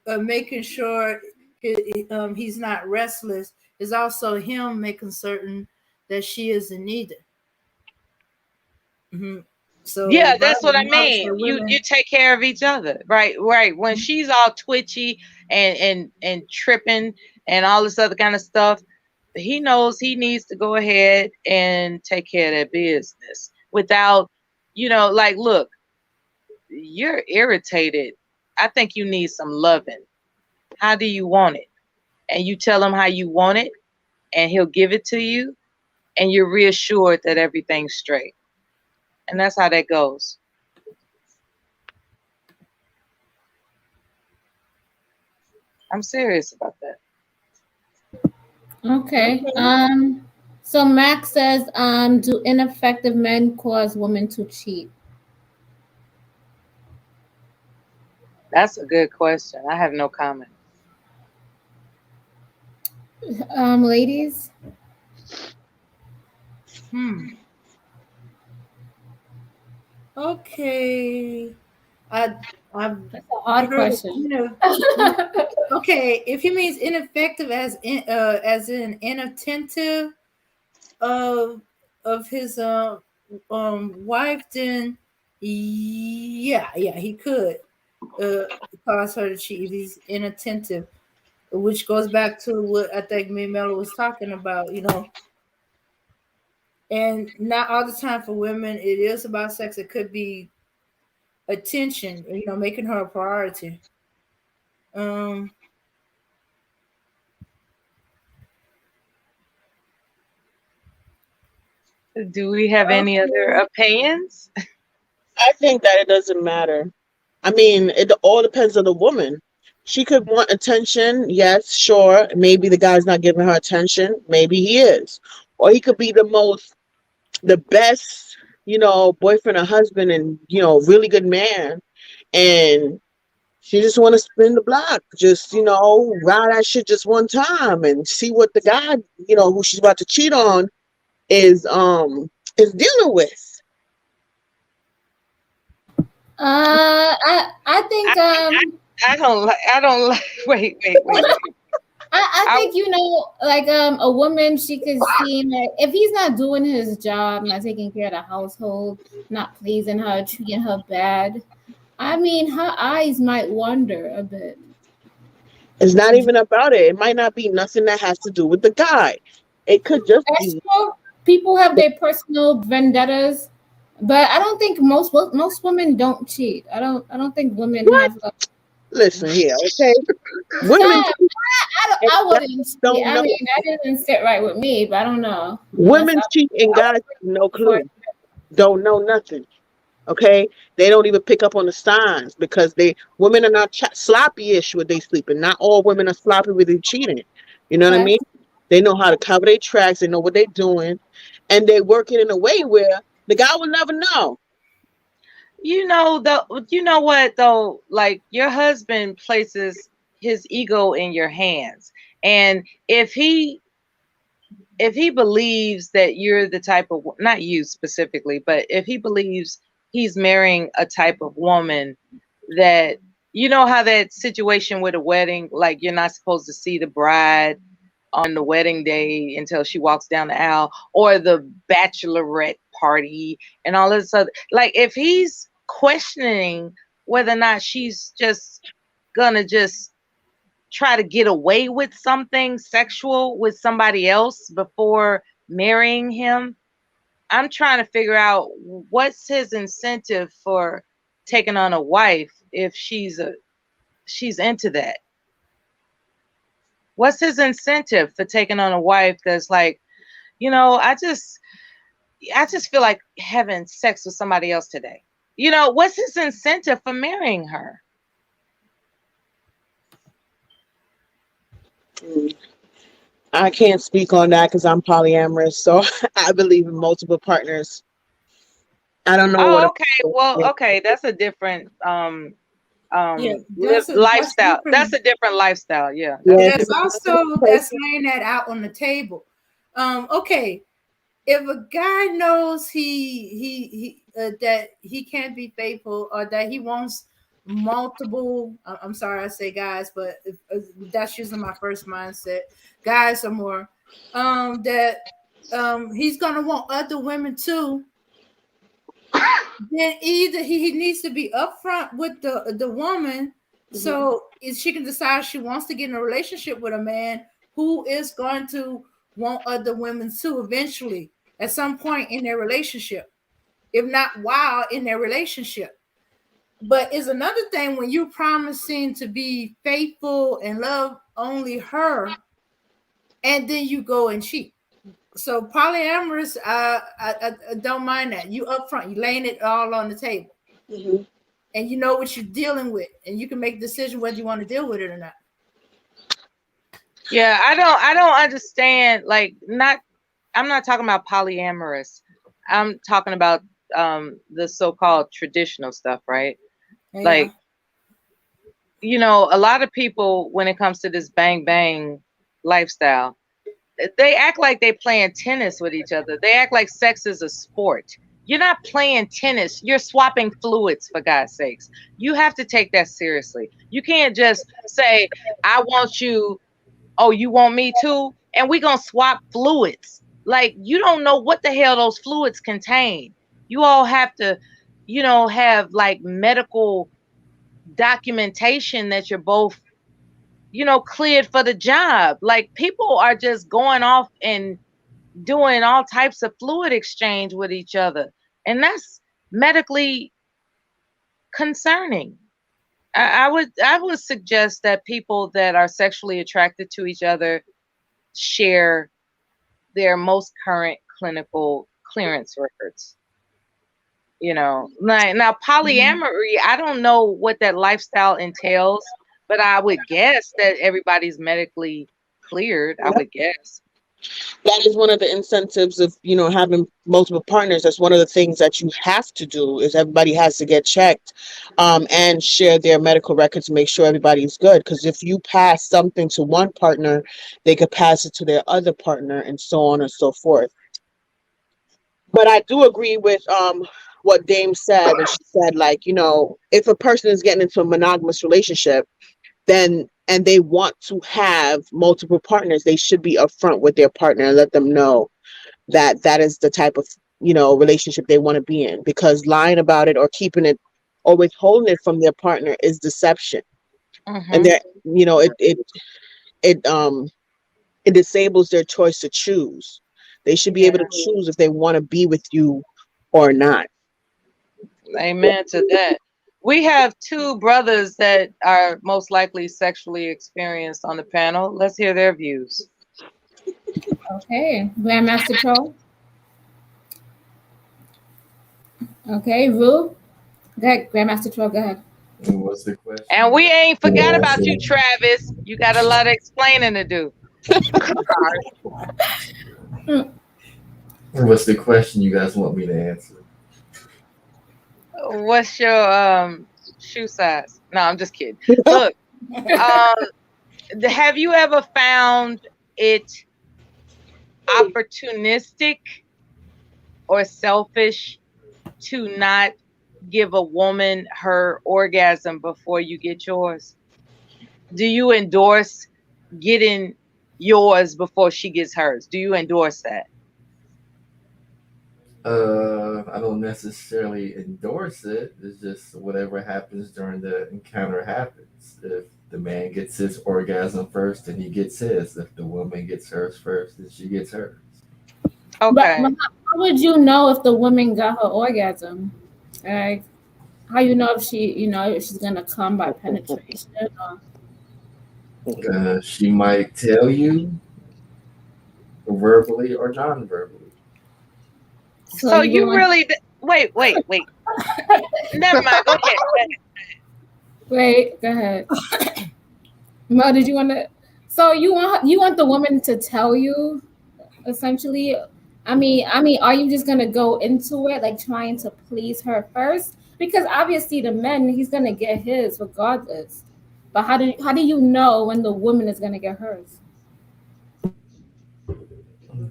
making sure he's not restless. It's also him making certain that she isn't either. So Yeah, that's what I violence mean. for You women. take care of each other, right? Right. When she's all twitchy and tripping and all this other kind of stuff, he knows he needs to go ahead and take care of that business without, like, look, you're irritated. I think you need some loving. How do you want it? And you tell him how you want it, and he'll give it to you, and you're reassured that everything's straight. And that's how that goes. I'm serious about that. Okay. So Max says, do ineffective men cause women to cheat? That's a good question. I have no comment. Ladies? Okay. That's a hard question. Okay, if he means ineffective as in inattentive of his wife, then yeah, he could cause her to cheat if he's inattentive, which goes back to what I think me and Melo was talking about, and not all the time for women it is about sex. It could be attention, making her a priority. Do we have any other opinions? I think that it doesn't matter. I mean, it all depends on the woman. She could want attention, yes, sure. Maybe the guy's not giving her attention. Maybe he is. Or he could be the best, boyfriend or husband and, really good man. And she just want to spin the block, just, ride that shit just one time and see what the guy, who she's about to cheat on is dealing with. I think I don't like wait. I think like a woman, she could see that if he's not doing his job, not taking care of the household, not pleasing her, treating her bad, I mean, her eyes might wander a bit. It's not even about it. It might not be nothing that has to do with the guy. It could just be. People have their personal vendettas, but I don't think most women don't cheat. I don't think women have. Listen here, okay? Women. I wouldn't. I mean, that doesn't sit right with me, but I don't know. Women cheat and guys have no clue. Don't know nothing. Okay, they don't even pick up on the signs because women are not sloppy-ish when they sleeping. Not all women are sloppy with their cheating. You know what I mean? They know how to cover their tracks. They know what they're doing, and they work it in a way where the guy will never know. You know what though? Like, your husband places his ego in your hands, and if he believes that you're the type of, not you specifically, but if he believes he's marrying a type of woman that, how that situation with a wedding, like, you're not supposed to see the bride on the wedding day until she walks down the aisle, or the bachelorette party and all this other, like, if he's questioning whether or not she's just gonna just try to get away with something sexual with somebody else before marrying him, I'm trying to figure out what's his incentive for taking on a wife if she's into that. What's his incentive for taking on a wife that's like, I just feel like having sex with somebody else today. What's his incentive for marrying her? I can't speak on that because I'm polyamorous, so I believe in multiple partners. I don't know. Okay. Well, okay, that's a different Yeah, that's lifestyle. different. That's a different lifestyle. Yeah. That's also that's laying that out on the table. Okay, if a guy knows he that he can't be faithful or that he wants multiple, I'm sorry I say guys, but that's usually my first mindset. Guys are more that he's gonna want other women too. Then either he needs to be upfront with the woman, so she can decide she wants to get in a relationship with a man who is going to want other women too eventually at some point in their relationship, if not while in their relationship. But it's another thing when you're promising to be faithful and love only her, and then you go and cheat. So polyamorous, I don't mind that. You upfront, you laying it all on the table, and you know what you're dealing with, and you can make a decision whether you want to deal with it or not. Yeah, I don't understand. Like, I'm not talking about polyamorous. I'm talking about the so-called traditional stuff, right? Yeah. Like, you know, a lot of people, when it comes to this bang bang lifestyle, they act like they playing tennis with each other. They act like sex is a sport. You're not playing tennis. You're swapping fluids, for God's sakes. You have to take that seriously. You can't just say, I want you, oh, you want me too? And we're going to swap fluids. Like, you don't know what the hell those fluids contain. You all have to, you know, have like medical documentation that you're both, you know, cleared for the job. Like, people are just going off and doing all types of fluid exchange with each other. And that's medically concerning. I would suggest that people that are sexually attracted to each other share their most current clinical clearance records. You know, like, now polyamory, I don't know what that lifestyle entails, but I would guess that everybody's medically cleared. I would guess. That is one of the incentives of, you know, having multiple partners. That's one of the things that you have to do, is everybody has to get checked and share their medical records to make sure everybody's good. Because if you pass something to one partner, they could pass it to their other partner, and so on and so forth. But I do agree with what Dame said. And she said, like, you know, if a person is getting into a monogamous relationship, then, and they want to have multiple partners, they should be upfront with their partner and let them know that that is the type of, you know, relationship they want to be in. Because lying about it or keeping it or withholding it from their partner is deception. And they're, you know, it disables their choice to choose. They should be able to choose if they want to be with you or not. Amen to that. We have two brothers that are most likely sexually experienced on the panel. Let's hear their views. Okay, Grandmaster Troll. Okay, Rue. Go ahead, Grandmaster Troll, go ahead. And what's the question? And we ain't forgot about you, Travis. You got a lot of explaining to do. What's the question you guys want me to answer? What's your shoe size? No, I'm just kidding. Look, have you ever found it opportunistic or selfish to not give a woman her orgasm before you get yours? Do you endorse getting yours before she gets hers? Do you endorse that? I don't necessarily endorse it. It's just whatever happens during the encounter happens. If the man gets his orgasm first, then he gets his. If the woman gets hers first, then she gets hers. Okay. But how would you know if the woman got her orgasm? Like, how you know if she, you know, if she's gonna come by penetration? Or... She might tell you verbally or non-verbally. So you really wait. Never mind. Go ahead. Wait, go ahead. Well, did you want to? So you want the woman to tell you, essentially? I mean, are you just gonna go into it like trying to please her first, Because obviously the men, he's gonna get his regardless. But how do you know when the woman is gonna get hers?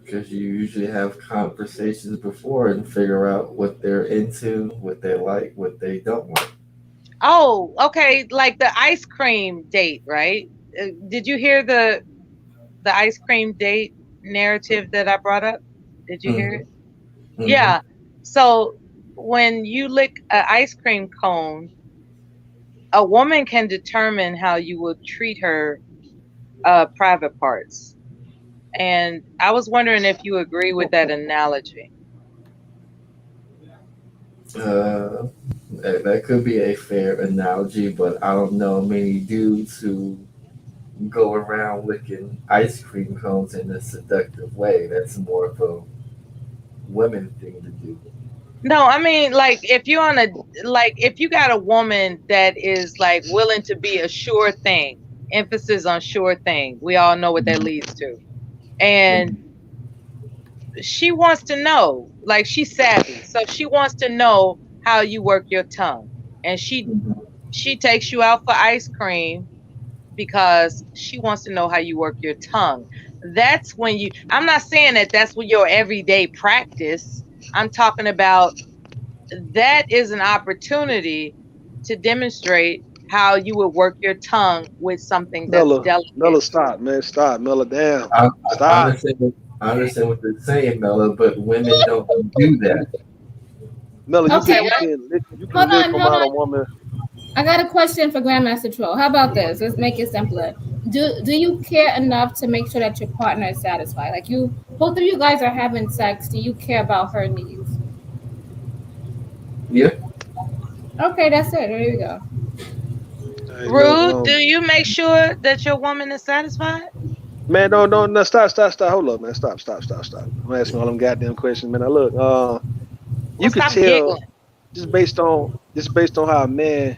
Because you usually have conversations before and figure out what they're into, what they like, what they don't like. Oh, okay. Like the ice cream date, right? Did you hear the ice cream date narrative that I brought up? Did you hear it? Mhm. Yeah. So when you lick an ice cream cone, a woman can determine how you will treat her private parts. And I was wondering if you agree with that analogy. That could be a fair analogy, but I don't know many dudes who go around licking ice cream cones in a seductive way. That's more of a women thing to do. No, I mean, like if you're on if you got a woman that is like willing to be a sure thing, emphasis on sure thing, we all know what that leads to. And she wants to know, like she's savvy, so she wants to know how you work your tongue. And she takes you out for ice cream because she wants to know how you work your tongue. That's when I'm not saying that that's what your everyday practice. I'm talking about that is an opportunity to demonstrate how you would work your tongue with something that's delicate. Mella, stop, man. Stop, Mella, damn. I Stop. understand what they're saying, Mella, but women don't do that. Mella, Okay, you can hold lick on, from hold out a on. woman. I got a question for Grandmaster Troll. How about this? Let's make it simpler. Do you care enough to make sure that your partner is satisfied? Like both of you guys are having sex. Do you care about her needs? Yeah. Okay, that's it. There you go. Hey, Rude, look, do you make sure that your woman is satisfied? man, no, stop. Hold up, man. Stop. I'm asking all them goddamn questions, man. Now look, you could stop tell giggling. just based on how a man,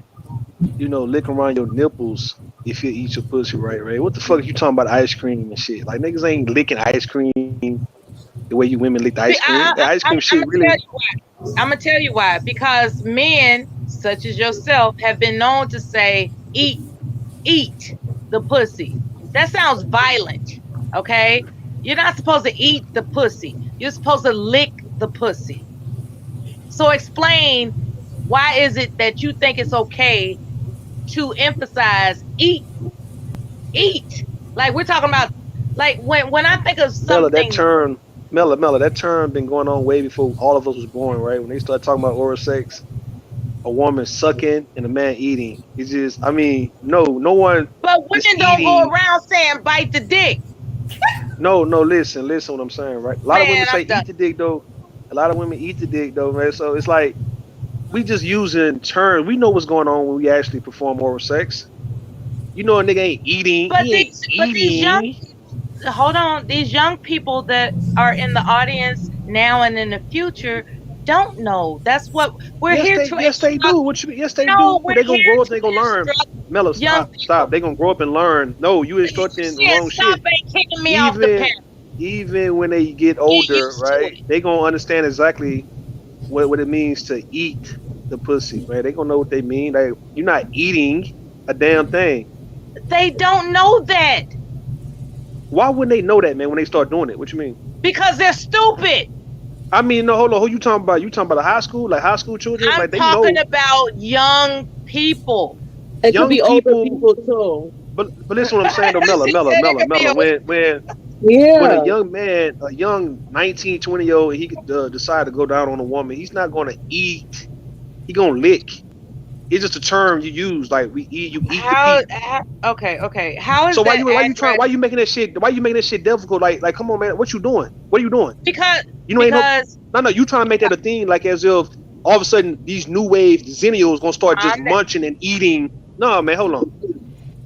lick around your nipples if you eat your pussy right? What the fuck are you talking about ice cream and shit? Like niggas ain't licking ice cream the way you women lick the ice cream. The ice cream shit really. I'm gonna tell you why. Because men such as yourself have been known to say, eat the pussy. That sounds violent, okay? You're not supposed to eat the pussy. You're supposed to lick the pussy. So explain, why is it that you think it's okay to emphasize eat? Like we're talking about, like when I think of something. Mella, that term been going on way before all of us was born, right? When they started talking about oral sex, a woman sucking and a man eating. It's just, no one. But women don't go around saying bite the dick. No, listen what I'm saying, right? A lot of women say eat the dick though. A lot of women eat the dick though, man. So it's like we just using terms. We know what's going on when we actually perform oral sex. A nigga ain't eating. Hold on, these young people that are in the audience now and in the future don't know. That's what we're here to. Yes, they do. Yes, they do. They're gonna grow up. They're gonna learn. Mella, stop. They're gonna grow up and learn. No, you instructing the wrong shit. Kicking me off the pen. Even when they get older, right? They gonna understand exactly what it means to eat the pussy, right? They gonna know what they mean. You're not eating a damn thing. They don't know that. Why wouldn't they know that, man, when they start doing it? What you mean? Because they're stupid. No, hold on. Who you talking about? You talking about high school children? I'm talking about young people. It could be older people too. But listen what I'm saying though, Mella. When a young man, a young 19, 20-year-old, he could decide to go down on a woman, he's not gonna eat. He gonna lick. It's just a term you use, like we eat. You eat. Okay. How is so? Why you making that shit? Why you making that shit difficult? Like, come on, man. What you doing? What are you doing? Because no. You trying to make that a thing, like as if all of a sudden these new wave zennials gonna start just munching and eating. No, man. Hold on.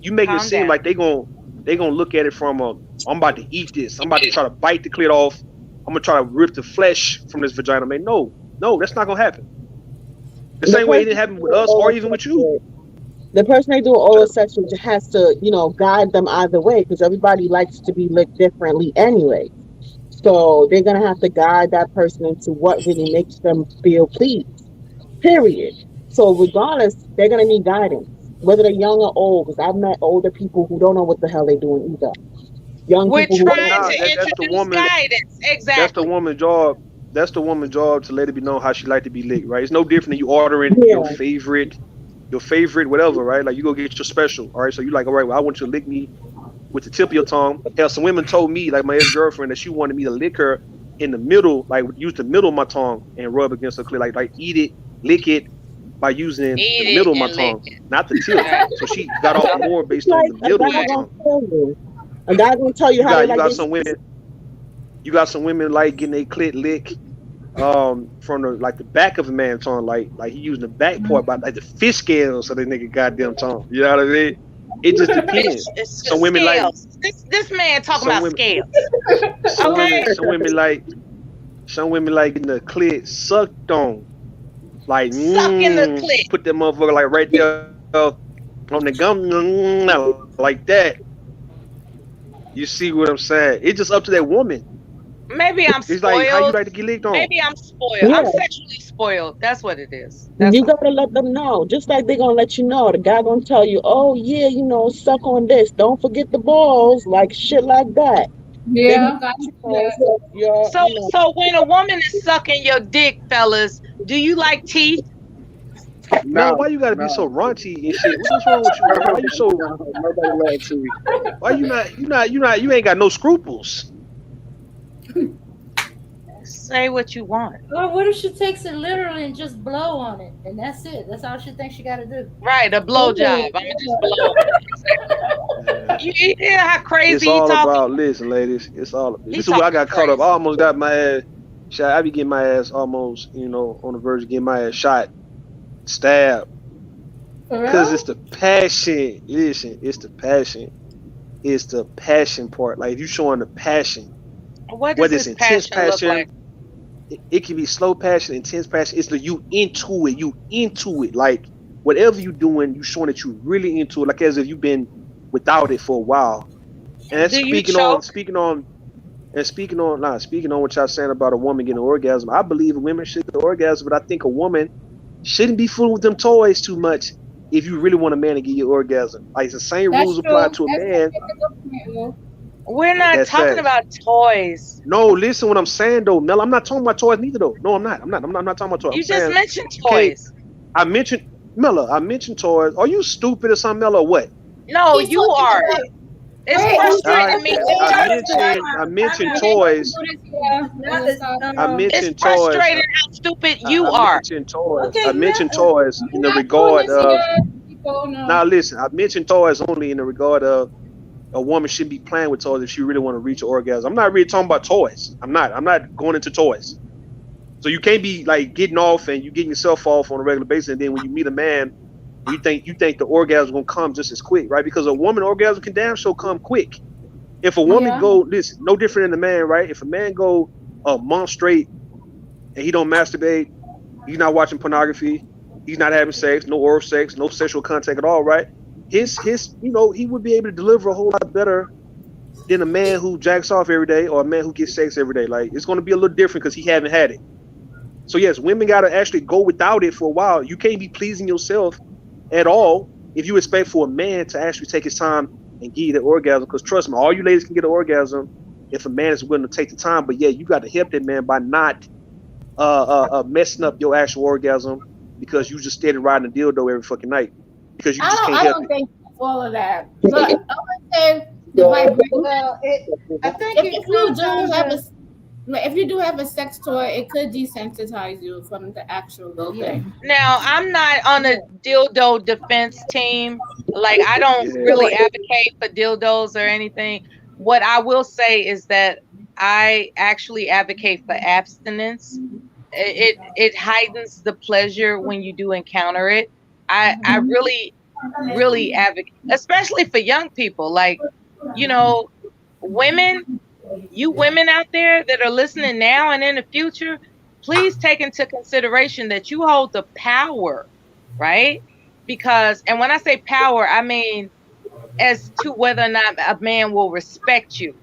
You making it seem like they gonna look at it from I'm about to eat this. I'm about to try to bite the clit off. I'm gonna try to rip the flesh from this vagina, man. No, that's not gonna happen. The same way it didn't happen with us or even with you. The person they do oral sex with has to, guide them either way because everybody likes to be licked differently anyway. So they're going to have to guide that person into what really makes them feel pleased, period. So regardless, they're gonna need guidance, whether they're young or old. Because I've met older people who don't know what the hell they're doing either. Young We're people who trying Nah, to that's the introduce woman. guidance. That's the Exactly. woman's job. That's the woman's job to let it be known how she like to be licked, right? It's no different than you ordering Yeah. your favorite whatever, right? Like you go get your special, all right? So you like, all right, well, I want you to lick me with the tip of your tongue. Hell, some women told me, like my ex-girlfriend, that she wanted me to lick her in the middle, like use the middle of my tongue and rub against her clit, like eat it, lick it by using Eat the it middle of my and lick tongue, it. not the tip. Right. So she got off more based on like the a middle of guy my gonna tongue. tell you. A guy gonna tell you You how they got like some women. You got some women like getting a clit lick from the back of a man's tongue, like he using the back part, by like the fish scales of the nigga goddamn tongue. You know what I mean? It just depends. It's Some women like scales. This man talking some about women- scales. some Okay. women some women like getting the clit sucked on, like Sucking the clit. put that motherfucker like right there on the gum, like that. You see what I'm saying? It's just up to that woman. Maybe I'm It's like how you spoiled. like to get licked on. Maybe I'm spoiled. Yeah. I'm sexually spoiled. That's what it is. That's You gotta let them know, just like they're gonna let you know. The guy gonna tell you, "Oh yeah, suck on this. Don't forget the balls," like shit like that. Yeah. So when a woman is sucking your dick, fellas, do you like teeth? No, why you gotta be so raunchy and shit? What's wrong with you? Why you so? Nobody likes you. Why you ain't got no scruples? Say what you want. Or what if she takes it literally and just blow on it, and that's it? That's all she thinks she got to do. Right, a blowjob. I'm gonna just blow. You hear how crazy It's he all talking? about, listen, ladies. It's all. He This is where I got talking caught up. crazy. I almost got my ass shot. I be getting my ass almost, on the verge of getting my ass shot, stabbed. Because it's the passion. Listen, it's the passion. It's the passion part. Like if you showing the passion, What does whether it's this intense passion look passion, like? it can be slow passion, intense passion. It's the you into it. Like whatever you doing, you showing that you really into it. Like as if you've been without it for a while. And that's Do you speaking on what y'all saying about a woman getting an orgasm. I believe women should get an orgasm, but I think a woman shouldn't be fooling with them toys too much if you really want a man to get your orgasm. Like the same rules apply to a man. We're not That's talking facts. about toys. No, listen what I'm saying though, Mel. I'm not talking about toys neither though. No, I'm not. I'm not talking about toys. You I'm just saying, mentioned okay, toys. I mentioned toys. Are you stupid or something, Mel, or what? No, He's you talking are. about- It's Wait, frustrating me. I mentioned toys. I mentioned It's toys. frustrating how stupid you I are. mentioned toys. Okay, I mentioned yeah. toys in the regard of. Now listen, I mentioned toys only in the regard of a woman shouldn't be playing with toys if she really want to reach an orgasm. I'm not really talking about toys. I'm not going into toys. So you can't be like getting off and you getting yourself off on a regular basis, and then when you meet a man, you think the orgasm gonna come just as quick, right? Because a woman orgasm can damn sure come quick. If a woman go, this no different than the man, right? If a man go a month straight and he don't masturbate, he's not watching pornography, he's not having sex, no oral sex, no sexual contact at all, right? His he would be able to deliver a whole lot better than a man who jacks off every day or a man who gets sex every day. Like it's going to be a little different because he haven't had it. So yes, women got to actually go without it for a while. You can't be pleasing yourself at all if you expect for a man to actually take his time and give you the orgasm. Because trust me, all you ladies can get an orgasm if a man is willing to take the time. But yeah, you got to help that man by not messing up your actual orgasm because you just steady riding a dildo every fucking night because you just can't I help don't it. think all of that. But I would say the vibration. I think If you do have a sex toy, it could desensitize you from the actual little thing. Now, I'm not on a dildo defense team. Like, I don't really advocate for dildos or anything. What I will say is that I actually advocate for abstinence. It heightens the pleasure when you do encounter it. I really advocate, especially for young people. Like, women, you women out there that are listening now and in the future, please take into consideration that you hold the power, right? Because, and when I say power, I mean as to whether or not a man will respect you.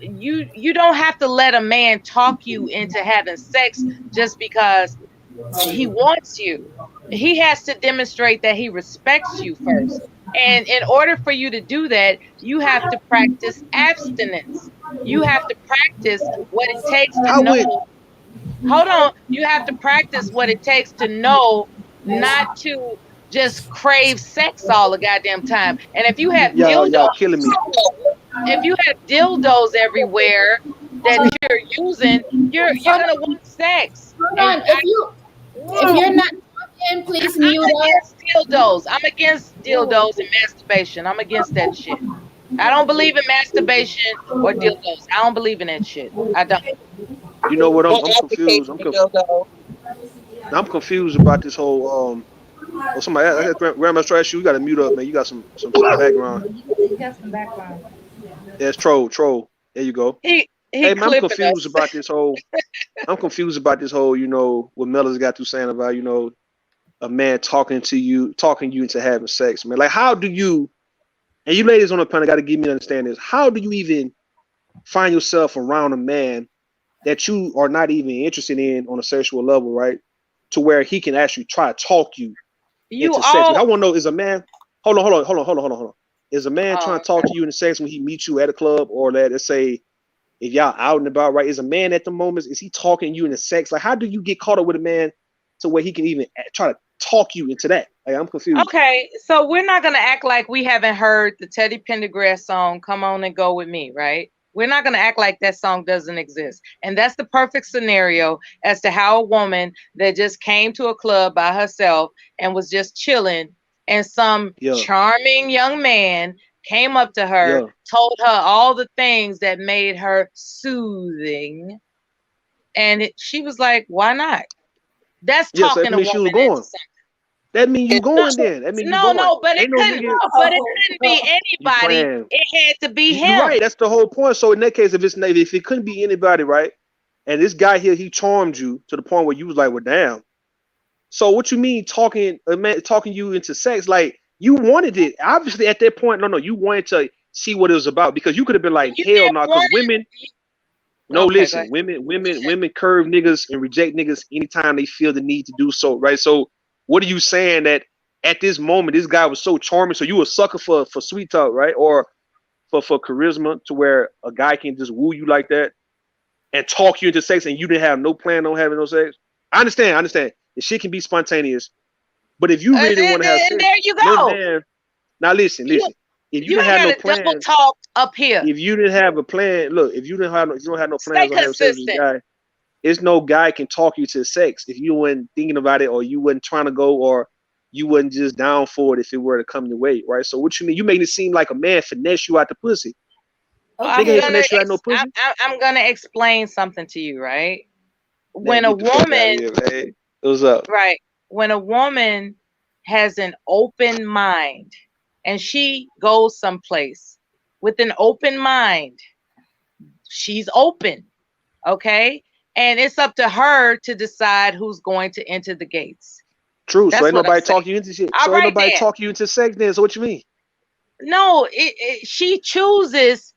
You don't have to let a man talk you into having sex just because he wants you. He has to demonstrate that he respects you first. And in order for you to do that, you have to practice abstinence. You have to practice what it takes to How would know. Hold on. You have to practice what it takes to know not to just crave sex all the goddamn time. And if you have y'all dildos, killing me? if you have dildos everywhere that you're using, you're gonna want sex. Hold on. If you're not talking, please mute I'm up. against dildos. I'm against dildos and masturbation. I'm against that shit. I don't believe in masturbation or dildos. I don't believe in that shit. I don't. You know what? I'm Advocate confused. for dildo. I'm confused about this whole Oh, somebody, Grandma Trash, you got to mute up, man. You got some background. You got some background. Yes, troll. There you go. He Hey, man, I'm clipping confused us. about this whole. I'm confused about this whole. What Mellors got to saying about a man talking you into having sex, man. Like, how do you? And you ladies on the panel got to give me to understand this. How do you even find yourself around a man that you are not even interested in on a sexual level, right? To where he can actually try to talk you into sex. I want to know, is a man? Hold on. Is a man trying to talk to you into sex when he meets you at a club, or let's say if y'all out and about, right? Is a man at the moment, is he talking you into sex? Like, how do you get caught up with a man to where he can even try to talk you into that? Like, I'm confused. Okay, so we're not gonna act like we haven't heard the Teddy Pendergrass song "Come On and Go With Me," right? We're not gonna act like that song doesn't exist, and that's the perfect scenario as to how a woman that just came to a club by herself and was just chilling, and some charming young man came up to her, told her all the things that made her soothing, and she was like, "Why not?" That's talking a woman into something. That means you going then. That means no, but it couldn't be anybody. It had to be him. You're right. That's the whole point. So in that case, if it couldn't be anybody, right? And this guy here, he charmed you to the point where you was like, "Well, damn." So what you mean talking you into sex? Like, you wanted it. Obviously, at that point, no, you wanted to see what it was about, because you could have been like, "Hell no," because women. No, listen, women curve niggas and reject niggas anytime they feel the need to do so, right? So what are you saying, that at this moment this guy was so charming, so you a sucker for sweet talk, right? Or for charisma, to where a guy can just woo you like that and talk you into sex, and you didn't have no plan on having no sex? I understand. The shit can be spontaneous, but if you really want to have sex, there you go. Man, now listen. If you didn't have no plan, double talk up here. If you didn't have a plan, look. If you don't have no plans on having sex with this guy, there's no guy can talk you to sex if you weren't thinking about it, or you weren't trying to go, or you wasn't just down for it if it were to come your way, right? So what you mean? You making it seem like a man finesse you out the pussy. I'm gonna explain something to you, right? When a woman, what's up? Right, when a woman has an open mind and she goes someplace with an open mind, she's open, okay? And it's up to her to decide who's going to enter the gates. True. So ain't nobody talking you into shit. So ain't nobody talking you into sex then. So what you mean? No, she chooses.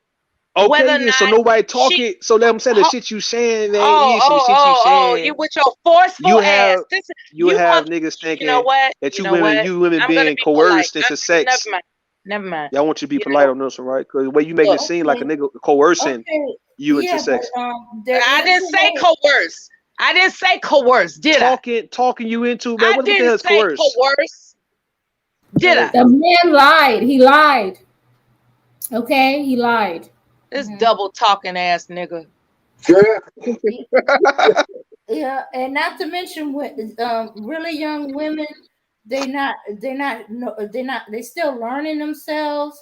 Okay, then, so nobody talking. So let them say the shit you saying. You with your forceful ass. You have niggas thinking that you women being coerced into sex. Never mind. Yeah, I want you to be polite on this one, right? Because the way you make it seem like a nigga coercing you into sex. I didn't say coerce. I didn't say coerce. Did I? Talking you into, man. What the hell is coerce? Coerce. Did I? The man lied. He lied. Okay, he lied. This double talking ass nigga. Yeah, and not to mention with really young women, they're still learning themselves,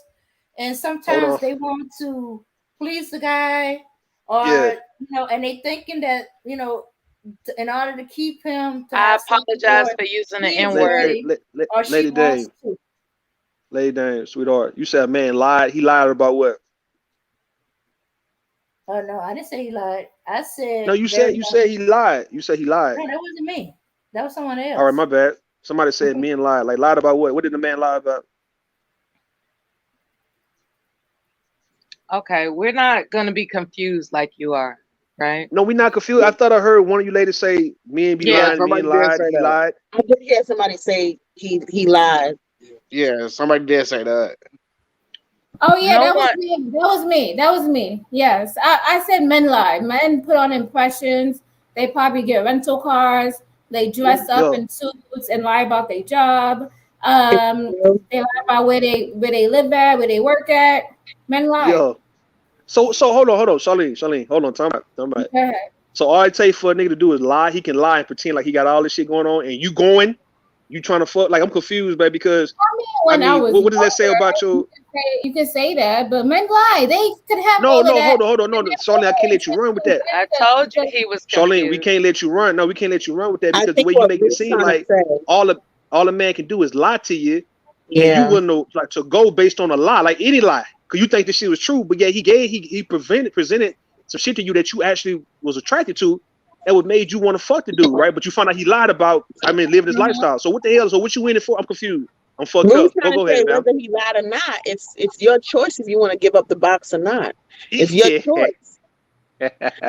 and sometimes they want to please the guy, or and they thinking that in order to keep him. I apologize for using the N-word. Lady Dame, sweetheart, you said a man lied. He lied about what? Oh no, I didn't say he lied. I said no. You said he lied. You said he lied. No, that wasn't me. That was someone else. All right, my bad. Somebody said men lied. Like, lied about what? What did the man lie about? Okay, we're not gonna be confused like you are. right? No, we not confused. I thought I heard one of you ladies say men be Yeah, lying, somebody men did lied, say he that. lied. I did hear somebody say he lied. Yeah, somebody did say that. Oh yeah, No that was one. me. That was me. That was me. Yes, I said men lie. Men put on impressions. They probably get rental cars. They dress up Yo, in suits and lie about their job. You They lie about where they live at, where they work at. Men lie. yo. So hold on, Charlene, hold on, time out. Go ahead. So all it takes for a nigga to do is lie. He can lie and pretend like he got all this shit going on, and you trying to fuck. Like I'm confused, baby, because When I was what does that say about your? you can say that, but men lie. They could have No, all of no, that. hold on, no, Charlene, I can't let you run with that. I told you he was Charlene, we confused. can't let you run. No, we can't let you run with that I because the think way you what make it Ruth's seem trying like to say. all a man can do is lie to you, and you Yeah. wouldn't know like to go based on a lie, like any lie, because you think this shit was true, but yeah, he presented some shit to you that you actually was attracted to, and what made you want to fuck the dude, right? But you found out he lied about, living his lifestyle. So what the hell? So what you in it for? I'm confused. I'm fucked Ruth's up. trying Go to say ahead, man. whether he lied or not. It's your choice if you want to give up the box or not. It's your choice.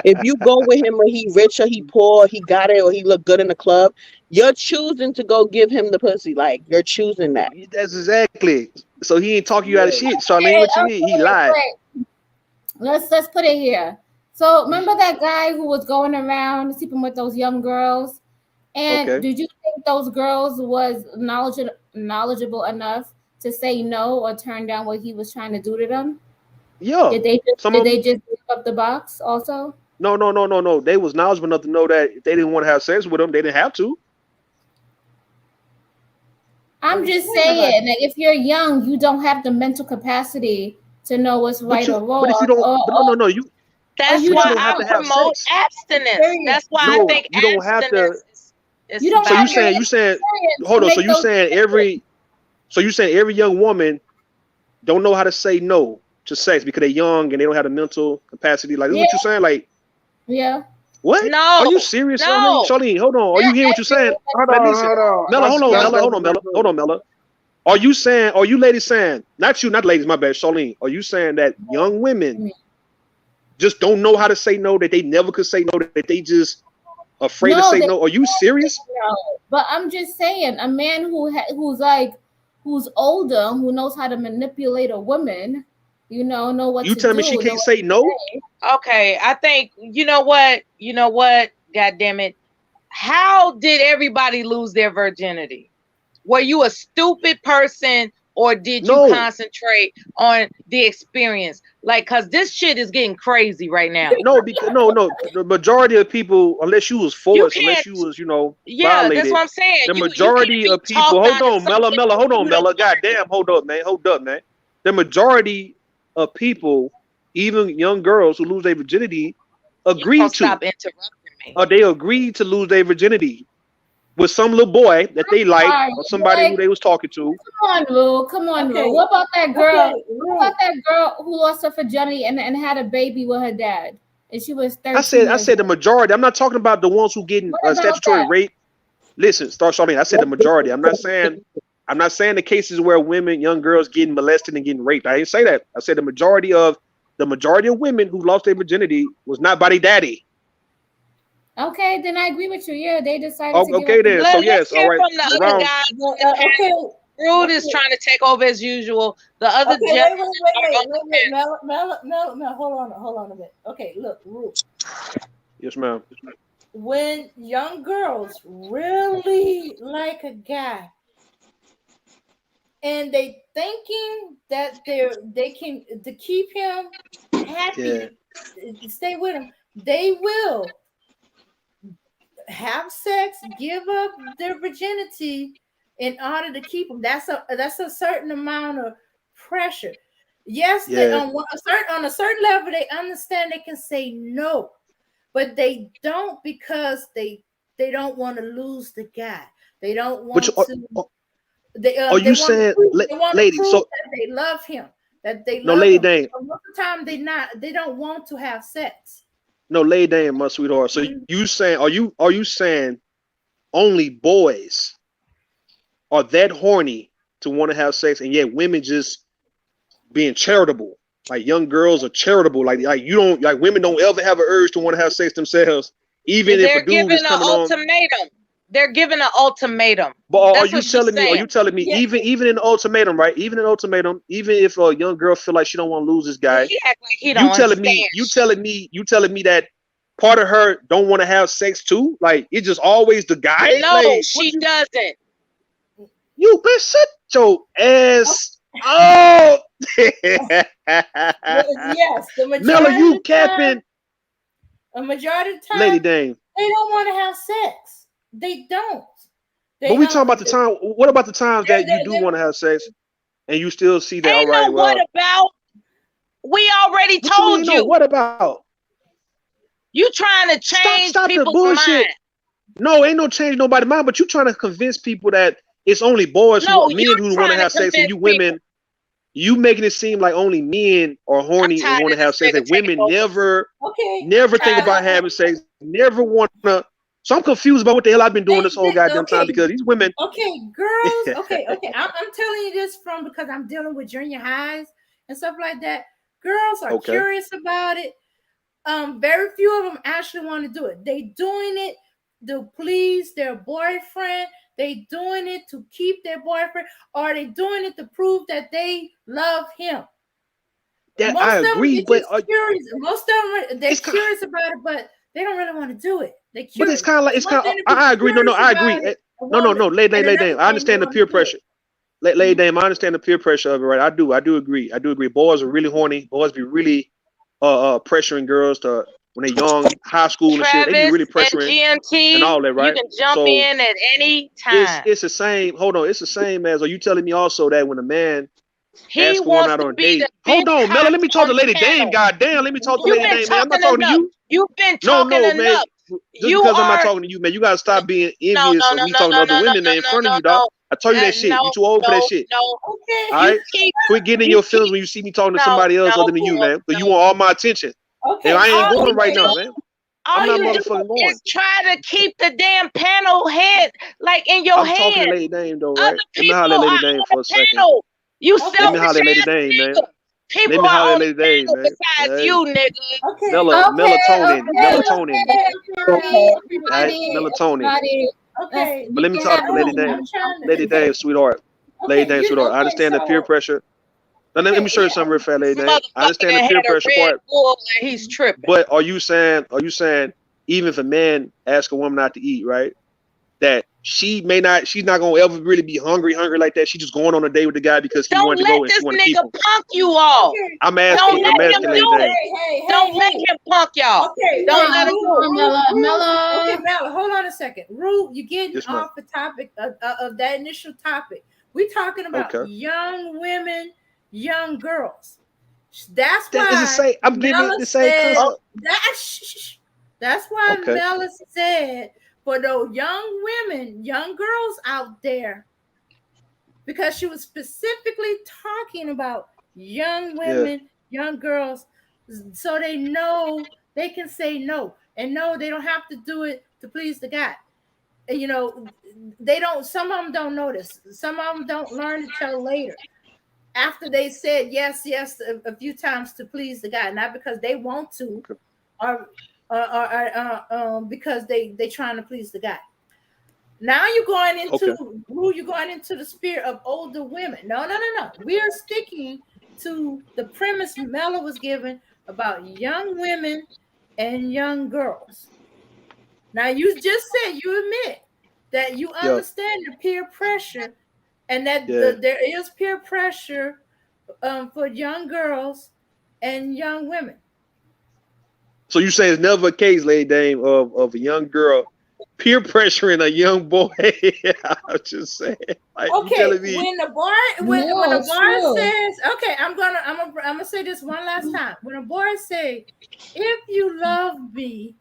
If you go with him or he rich or he poor, he got it or he look good in the club, you're choosing to go give him the pussy. Like you're choosing that. That's exactly. So he ain't talking you out of shit, Charlene. What you mean? He lied. Wait. Let's put it here. So remember that guy who was going around sleeping with those young girls? And Okay. did you think those girls was knowledgeable enough to say no or turn down what he was trying to do to them? Yeah. Did they Some of them, just give up the box also? no. They was knowledgeable enough to know that if they didn't want to have sex with him, they didn't have to. I'm just saying that if you're young, you don't have the mental capacity to know what's right or wrong. But if you don't, no, you. That's you why don't have I to have promote sex. abstinence. That's why No, I think you don't have to. abstinence is You don't So have you to saying hold on. So you saying every young woman don't know how to say no to sex because they're young and they don't have the mental capacity. Like this is what you're saying. Like Yeah. what? No. Are you serious, No. Charlene? Hold on. Are you hearing what you're saying? Hold Man, on, listen. hold on. Mella, hold on, That's- Mella. Are you ladies saying, not you, not ladies, my bad, Charlene, are you saying that young women just don't know how to say no, that they never could say no, that they just afraid to say no? Are you serious? No, but I'm just saying, a man who's older, who knows how to manipulate a woman, know what You to telling me do, she know can't what say to no? say. Okay, I think you know what? God damn it. How did everybody lose their virginity? Were you a stupid person or did you No. concentrate on the experience? Like, cause this shit is getting crazy right now. No, because no. The majority of people, unless you was forced, unless you was, Yeah, violated. that's what I'm saying. The You majority can't of be people, talked hold out on, of Mella, something hold on, you Mella, don't goddamn, hold up, man. The majority of people, even young girls who lose their virginity, agree gonna to. stop interrupting me. Or they agreed to lose their virginity with some little boy that they liked or somebody who they was talking to. Come on, Lou. Come on, Okay. Lou. What about that girl? Okay, What about that girl who lost her virginity and had a baby with her dad? And she was 13 I said the majority. I'm not talking about the ones who getting What about statutory that? rape. Listen, Charlene. I said the majority. I'm not saying the cases where women, young girls getting molested and getting raped. I didn't say that. I said the majority of women who lost their virginity was not by their daddy. Okay, then I agree with you. Yeah, they decided to give Okay up the then. So Let's yes, hear all right. from the other Round- guys. Okay. Rude is trying to take over as usual. The other Okay, gentlemen wait. Mel, hold on a bit. Okay, look, Ruth. Yes, ma'am. When young girls really like a guy and they thinking that they can to keep him happy, stay with him, they will have sex, give up their virginity in order to keep them. That's a certain amount of pressure. Yes, they, on a certain level, they understand they can say no, but they don't because they don't want to lose the guy. They don't want to. Are you saying, lady? So that they love him. That they no, love lady, him. dang. But most of the time, they don't want to have sex. No, lay down, my sweetheart. So you saying, are you saying only boys are that horny to want to have sex, and yet women just being charitable young girls are charitable. Like you don't like women don't ever have an urge to want to have sex themselves, even if a dude is coming on. They're giving an ultimatum. But are you telling me? Are you telling me even in the ultimatum, right? Even in the ultimatum, even if a young girl feel like she don't want to lose this guy, he act like he don't you telling me that part of her don't want to have sex too? Like it's just always the guy? No, like, she doesn't. You bitch, shut your ass. Oh, Yes, the majority Miller, you of the time, capping? a majority of the time, Lady Dame. they don't want to have sex. They don't. But we talking about the time. What about the times that you do want to have sex, and you still see that? Ain't all right, no what about? We already told you. What about? You trying to change Stop the people's bullshit. mind. No, ain't no change nobody's mind. But you trying to convince people that it's only boys, men who want to have sex, and you women, you making it seem like only men are horny and want to have sex. That women never think about having sex, never want to. So I'm confused about what the hell I've been doing this whole goddamn time because these women. Okay, girls. Okay. I'm telling you this because I'm dealing with junior highs and stuff like that. Girls are curious about it. Very few of them actually want to do it. They doing it to please their boyfriend. They doing it to keep their boyfriend, or they doing it to prove that they love him. That I agree, but curious. Most of them they're curious about it, but they don't really want to do it. But it's kind of like I agree. No, I agree. No. Lay Dame. I understand the peer pressure. Lay Dame. I understand the peer pressure of it, right? I do agree. Boys are really horny. Boys be really pressuring girls to when they're young, high school and shit. They be really pressuring and all that, right? You can jump in at any time. It's the same. Hold on. It's the same as. Are you telling me also that when a man asks a woman out on a date? Hold on, Mella. Let me talk to Lady Dame. Goddamn. Let me talk to Lady Dame, man. I'm not talking to you. You've been talking enough. Man. Just because I'm not talking to you, man, you gotta stop being envious of me talking to other women in front of you, dog. I told you that shit. You too old for that shit. All right? Quit getting in your feelings when you see me talking to somebody else other than you, man. Because you want all my attention. And I ain't going right now, man. I'm not motherfucking going. Try to keep the damn panel head like in your hand. I'm talking to Lady Dame though, right? Let me holler at Lady Dame for a second. You selfish. Let me holler at Lady Dame, man. People are on the panel besides you, nigga. Melatonin. Melatonin. Okay. But let me talk to Lady Dame. Lady Dame, sweetheart. Lady Dame, sweetheart. I understand the peer pressure. Now, let me show you something real fast, Lady Dame. I understand the peer pressure part. He's tripping. But are you saying even if a man asks a woman not to eat, right? That she's not gonna ever really be hungry like that. She's just going on a date with the guy because he wanted to go and she wanted to keep him. Don't let this nigga punk you all. I'm asking Lady Dame. Don't let him punk y'all. Okay, don't let him Mello. Okay, Mello, hold on a second. Rue, you're getting off the topic of that initial topic. We're talking about young women, young girls. That's why I'm giving it the same concept. That's why Mella said for those young women, young girls out there, because she was specifically talking about young women, young girls, so they know they can say no, and no, they don't have to do it to please the guy. You know, they don't. Some of them don't notice. Some of them don't learn until later, after they said yes a few times to please the guy, not because they want to, or because they trying to please the guy. Now you're going into the spirit of older women. No. We are sticking to the premise Mella was given about young women and young girls. Now you just said you admit that you understand the peer pressure, and that there is peer pressure for young girls and young women. So you say it's never a case, Lady Dame, of a young girl peer pressuring a young boy? I'm just saying. Like, okay, you telling me when the boy says, okay, I'm gonna say this one last time. When a boy say, if you love me,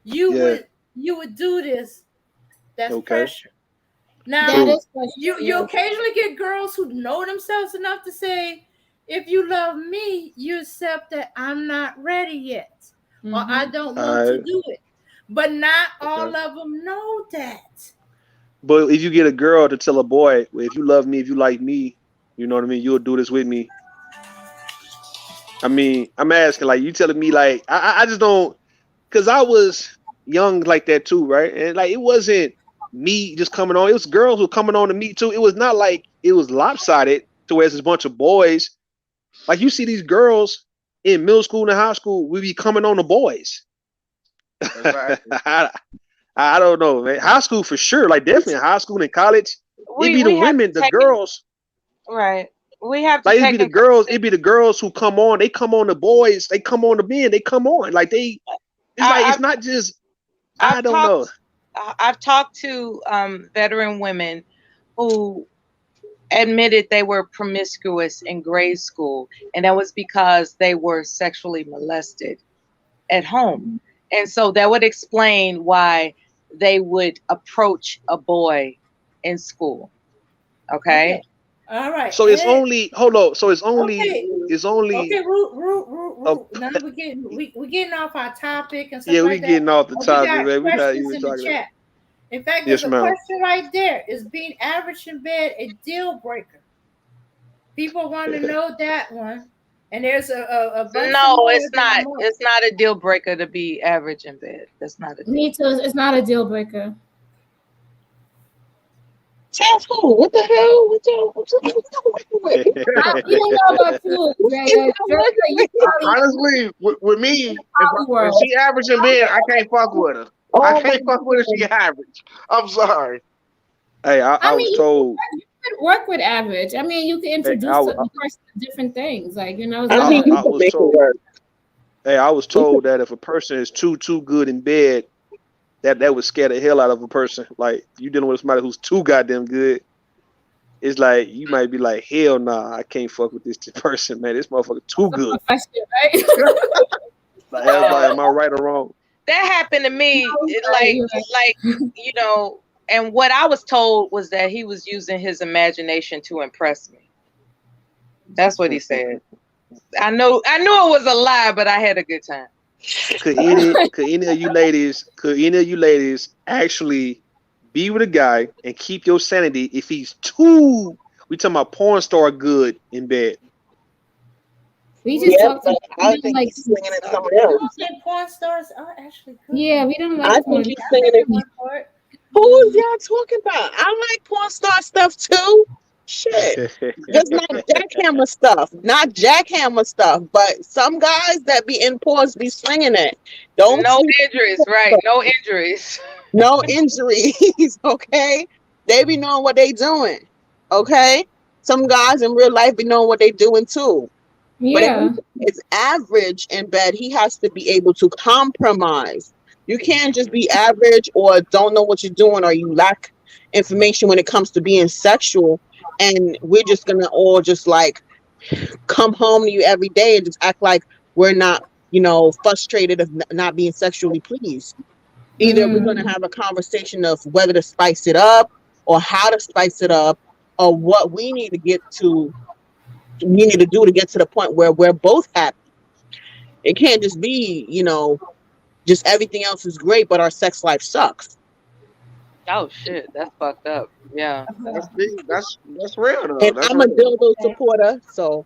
you would do this. That's pressure. Now you occasionally get girls who know themselves enough to say, if you love me, you accept that I'm not ready yet. Or I don't want to do it. But not all of them know that. But if you get a girl to tell a boy, well, if you love me, if you like me, you know what I mean, you'll do this with me. I mean, I'm asking, like, you telling me, like, I just don't, because I was young like that too, right? And like, it wasn't me just coming on. It was girls who were coming on to me too. It was not like it was lopsided to where it's a bunch of boys. Like, you see these girls in middle school and high school, we be coming on the boys. Exactly. I don't know, man. High school for sure, like definitely high school and college. It be the women, the girls. Right. We have to Like, take it be the girls who come on. They come on the boys. They come on the men. They come on. Like, it's it's not just. I don't know. I've talked to veteran women who admitted they were promiscuous in grade school, and that was because they were sexually molested at home. And so that would explain why they would approach a boy in school. Okay. All right. So it's only So it's only Okay, Root. Now we're getting off our topic and stuff yeah, like we that. getting off the topic, man. We're not Questions even in the talking. chat. In fact, Yes, there's a ma'am. question right there. Is being average in bed a deal breaker? People want to know that one. And there's a bunch No, of it's not. It's not a deal breaker to be average in bed. That's not a deal. Me too. It's not a deal breaker. What the hell? You don't know about you, Greg. Honestly, with me, if she average in bed, I can't fuck with her. I can't fuck with her. She average. I'm sorry. Hey, I was told. You could work with average. I mean, you can introduce the person to different things. Like, you know, I was told. Hey, I was told that if a person is too good in bed, that would scare the hell out of a person. Like, you dealing with somebody who's too goddamn good. It's like, you might be like, hell nah, I can't fuck with this person, man. This motherfucker too good. Right? Like, am I right or wrong? That happened to me. Like, you know, and what I was told was that he was using his imagination to impress me. That's what he said. I knew it was a lie, but I had a good time. Could any of you ladies actually be with a guy and keep your sanity if he's too? We talking about porn star good in bed. We just talked about I think like he's singing it somewhere else. You don't think porn stars are actually good? Yeah, we don't like I porn. think he's singing it. Who is y'all talking about? I like porn star stuff too. Shit. Just not jackhammer stuff. Not jackhammer stuff. But some guys that be in porns be slinging it. No injuries, right? No injuries. No injuries, okay? They be knowing what they doing, okay? Some guys in real life be knowing what they doing too. Yeah. But if it's average in bed, he has to be able to compromise. You can't just be average or don't know what you're doing or you lack information when it comes to being sexual. And we're just going to all just like come home to you every day and just act like we're not, you know, frustrated of not being sexually pleased. Either we're going to have a conversation of whether to spice it up or how to spice it up or what we need to get to, we need to do to get to the point where we're both happy. It can't just be, you know, just everything else is great, but our sex life sucks. Oh shit, that's fucked up. Yeah, that's real though. And I'm a dildo supporter, so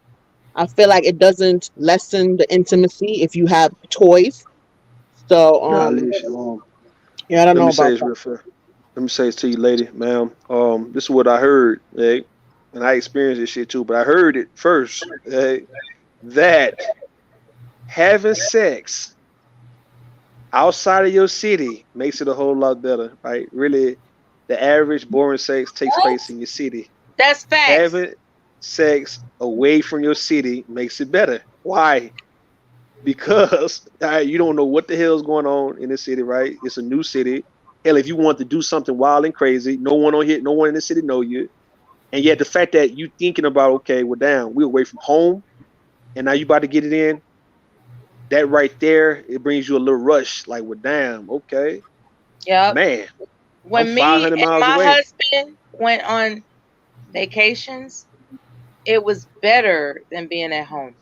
I feel like it doesn't lessen the intimacy if you have toys. So yeah, I don't know about that. Let me say this to you, lady, ma'am. This is what I heard, and I experienced this shit too, but I heard it first, that having sex outside of your city makes it a whole lot better, right? Really, the average boring sex takes place in your city. That's facts. Having sex away from your city makes it better. Why? Because you don't know what the hell is going on in the city, right? It's a new city. Hell, if you want to do something wild and crazy, no one in the city know you. And yet the fact that you thinking about, okay, well, damn, we're away from home, and now you about to get it in, that right there, it brings you a little rush. Like, well, damn, okay. Yeah. Man. When me and my husband went on vacations, it was better than being at home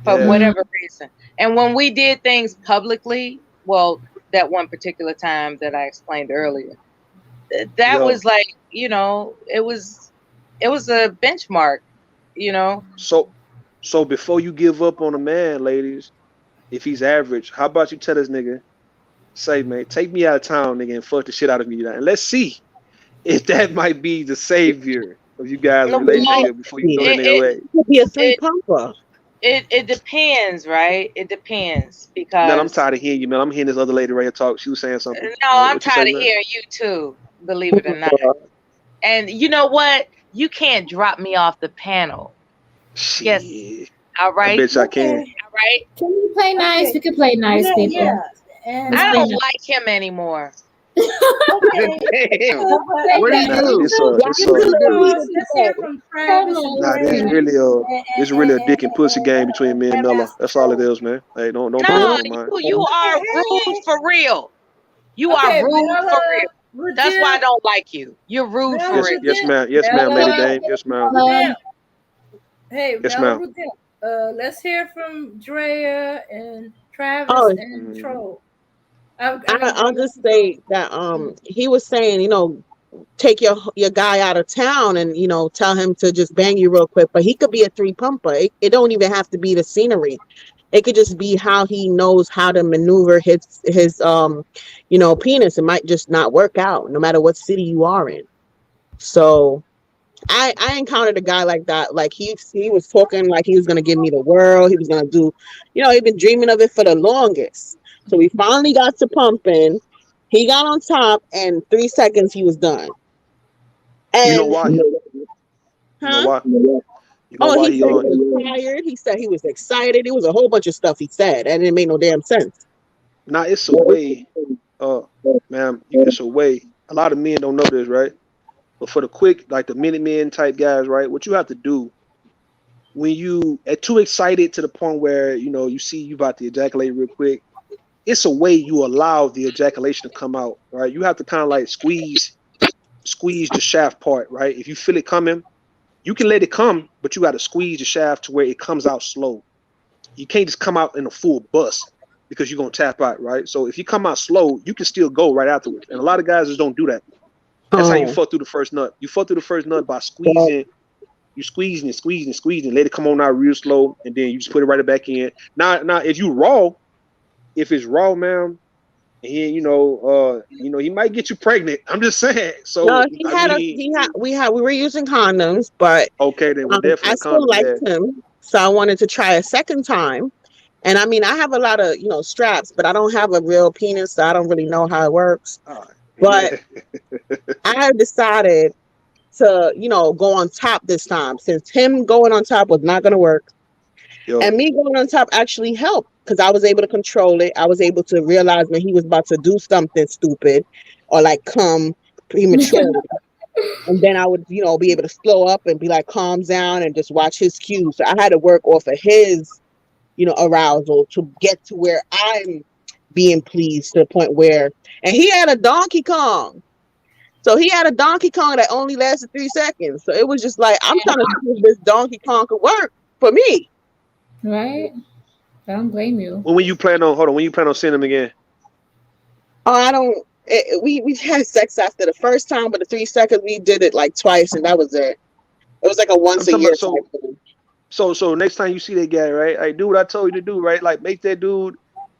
for whatever reason. And when we did things publicly, well, that one particular time that I explained earlier, that was like, you know, it was a benchmark, you know. So So before you give up on a man, ladies, if he's average, how about you tell this nigga, say, man, take me out of town, nigga, and fuck the shit out of me, and let's see if that might be the savior of you guys' No, relationship before you throw that nigga away. It could be a three pumper. It depends, right? It depends because. Man, I'm tired of hearing you, man. I'm hearing this other lady right here talk. She was saying something. No, I'm tired of hearing you too. Believe it or not. And you know what? You can't drop me off the panel. Shit. Yes. All right. I bet I can. All right. Can we play nice? We can play nice, people. Yeah. And I don't like him anymore. Damn. What do you do? let's hear from Travis. Nah, it's really a dick and pussy game between me and Miller. That's all it is, man. Hey, don't No, mind. you are rude for real. You are rude for real. That's why I don't like you. You're rude for real. Yes, ma'am. Yes, ma'am, Lady Dame. Yes, ma'am. Hey, yes, ma'am. Let's hear from Drea and Travis and Troll. I'll just say that he was saying, you know, take your guy out of town and, you know, tell him to just bang you real quick, but he could be a three pumper. It don't even have to be the scenery. It could just be how he knows how to maneuver his you know, penis. It might just not work out no matter what city you are in. So I encountered a guy like that. Like he was talking like he was gonna give me the world. He was gonna do, you know, he'd been dreaming of it for the longest. So we finally got to pumping. He got on top, and 3 seconds he was done. And you know why? You know why? You know why he said he was tired. He said he was excited. It was a whole bunch of stuff he said, and it made no damn sense. Nah, it's a way, ma'am. It's a way. A lot of men don't know this, right? But for the quick, like the Minutemen type guys, right? What you have to do when you are too excited to the point where you know you see you about to ejaculate real quick, it's a way you allow the ejaculation to come out, right? You have to kind of like squeeze the shaft part, right? If you feel it coming, you can let it come, but you got to squeeze the shaft to where it comes out slow. You can't just come out in a full bust because you're gonna tap out, right? So if you come out slow, you can still go right afterwards. And a lot of guys just don't do that. That's how you fuck through the first nut. You fuck through the first nut by squeezing. You squeezing, let it come on out real slow, and then you just put it right back in. Now, if it's raw, ma'am, he, you know, he might get you pregnant. I'm just saying. So no, we were using condoms, but okay, then I still liked him, so I wanted to try a second time. And I mean, I have a lot of straps, but I don't have a real penis, so I don't really know how it works. But I decided to, go on top this time, since him going on top was not going to work. And me going on top actually helped because I was able to control it. I was able to realize when he was about to do something stupid or like come prematurely. And then I would, be able to slow up and be like, calm down and just watch his cues. So I had to work off of his, arousal to get to where I'm being pleased to the point where, and he had a Donkey Kong. So he had a Donkey Kong that only lasted 3 seconds. So it was just like, I'm trying to see if this Donkey Kong could work for me. Right. I don't blame you. When you plan on seeing him again? Oh, we had sex after the first time, but the 3 seconds we did it like twice, and that was it. It was like a once a year. So next time you see that guy, right? Like, do what I told you to do, right? Like, make that dude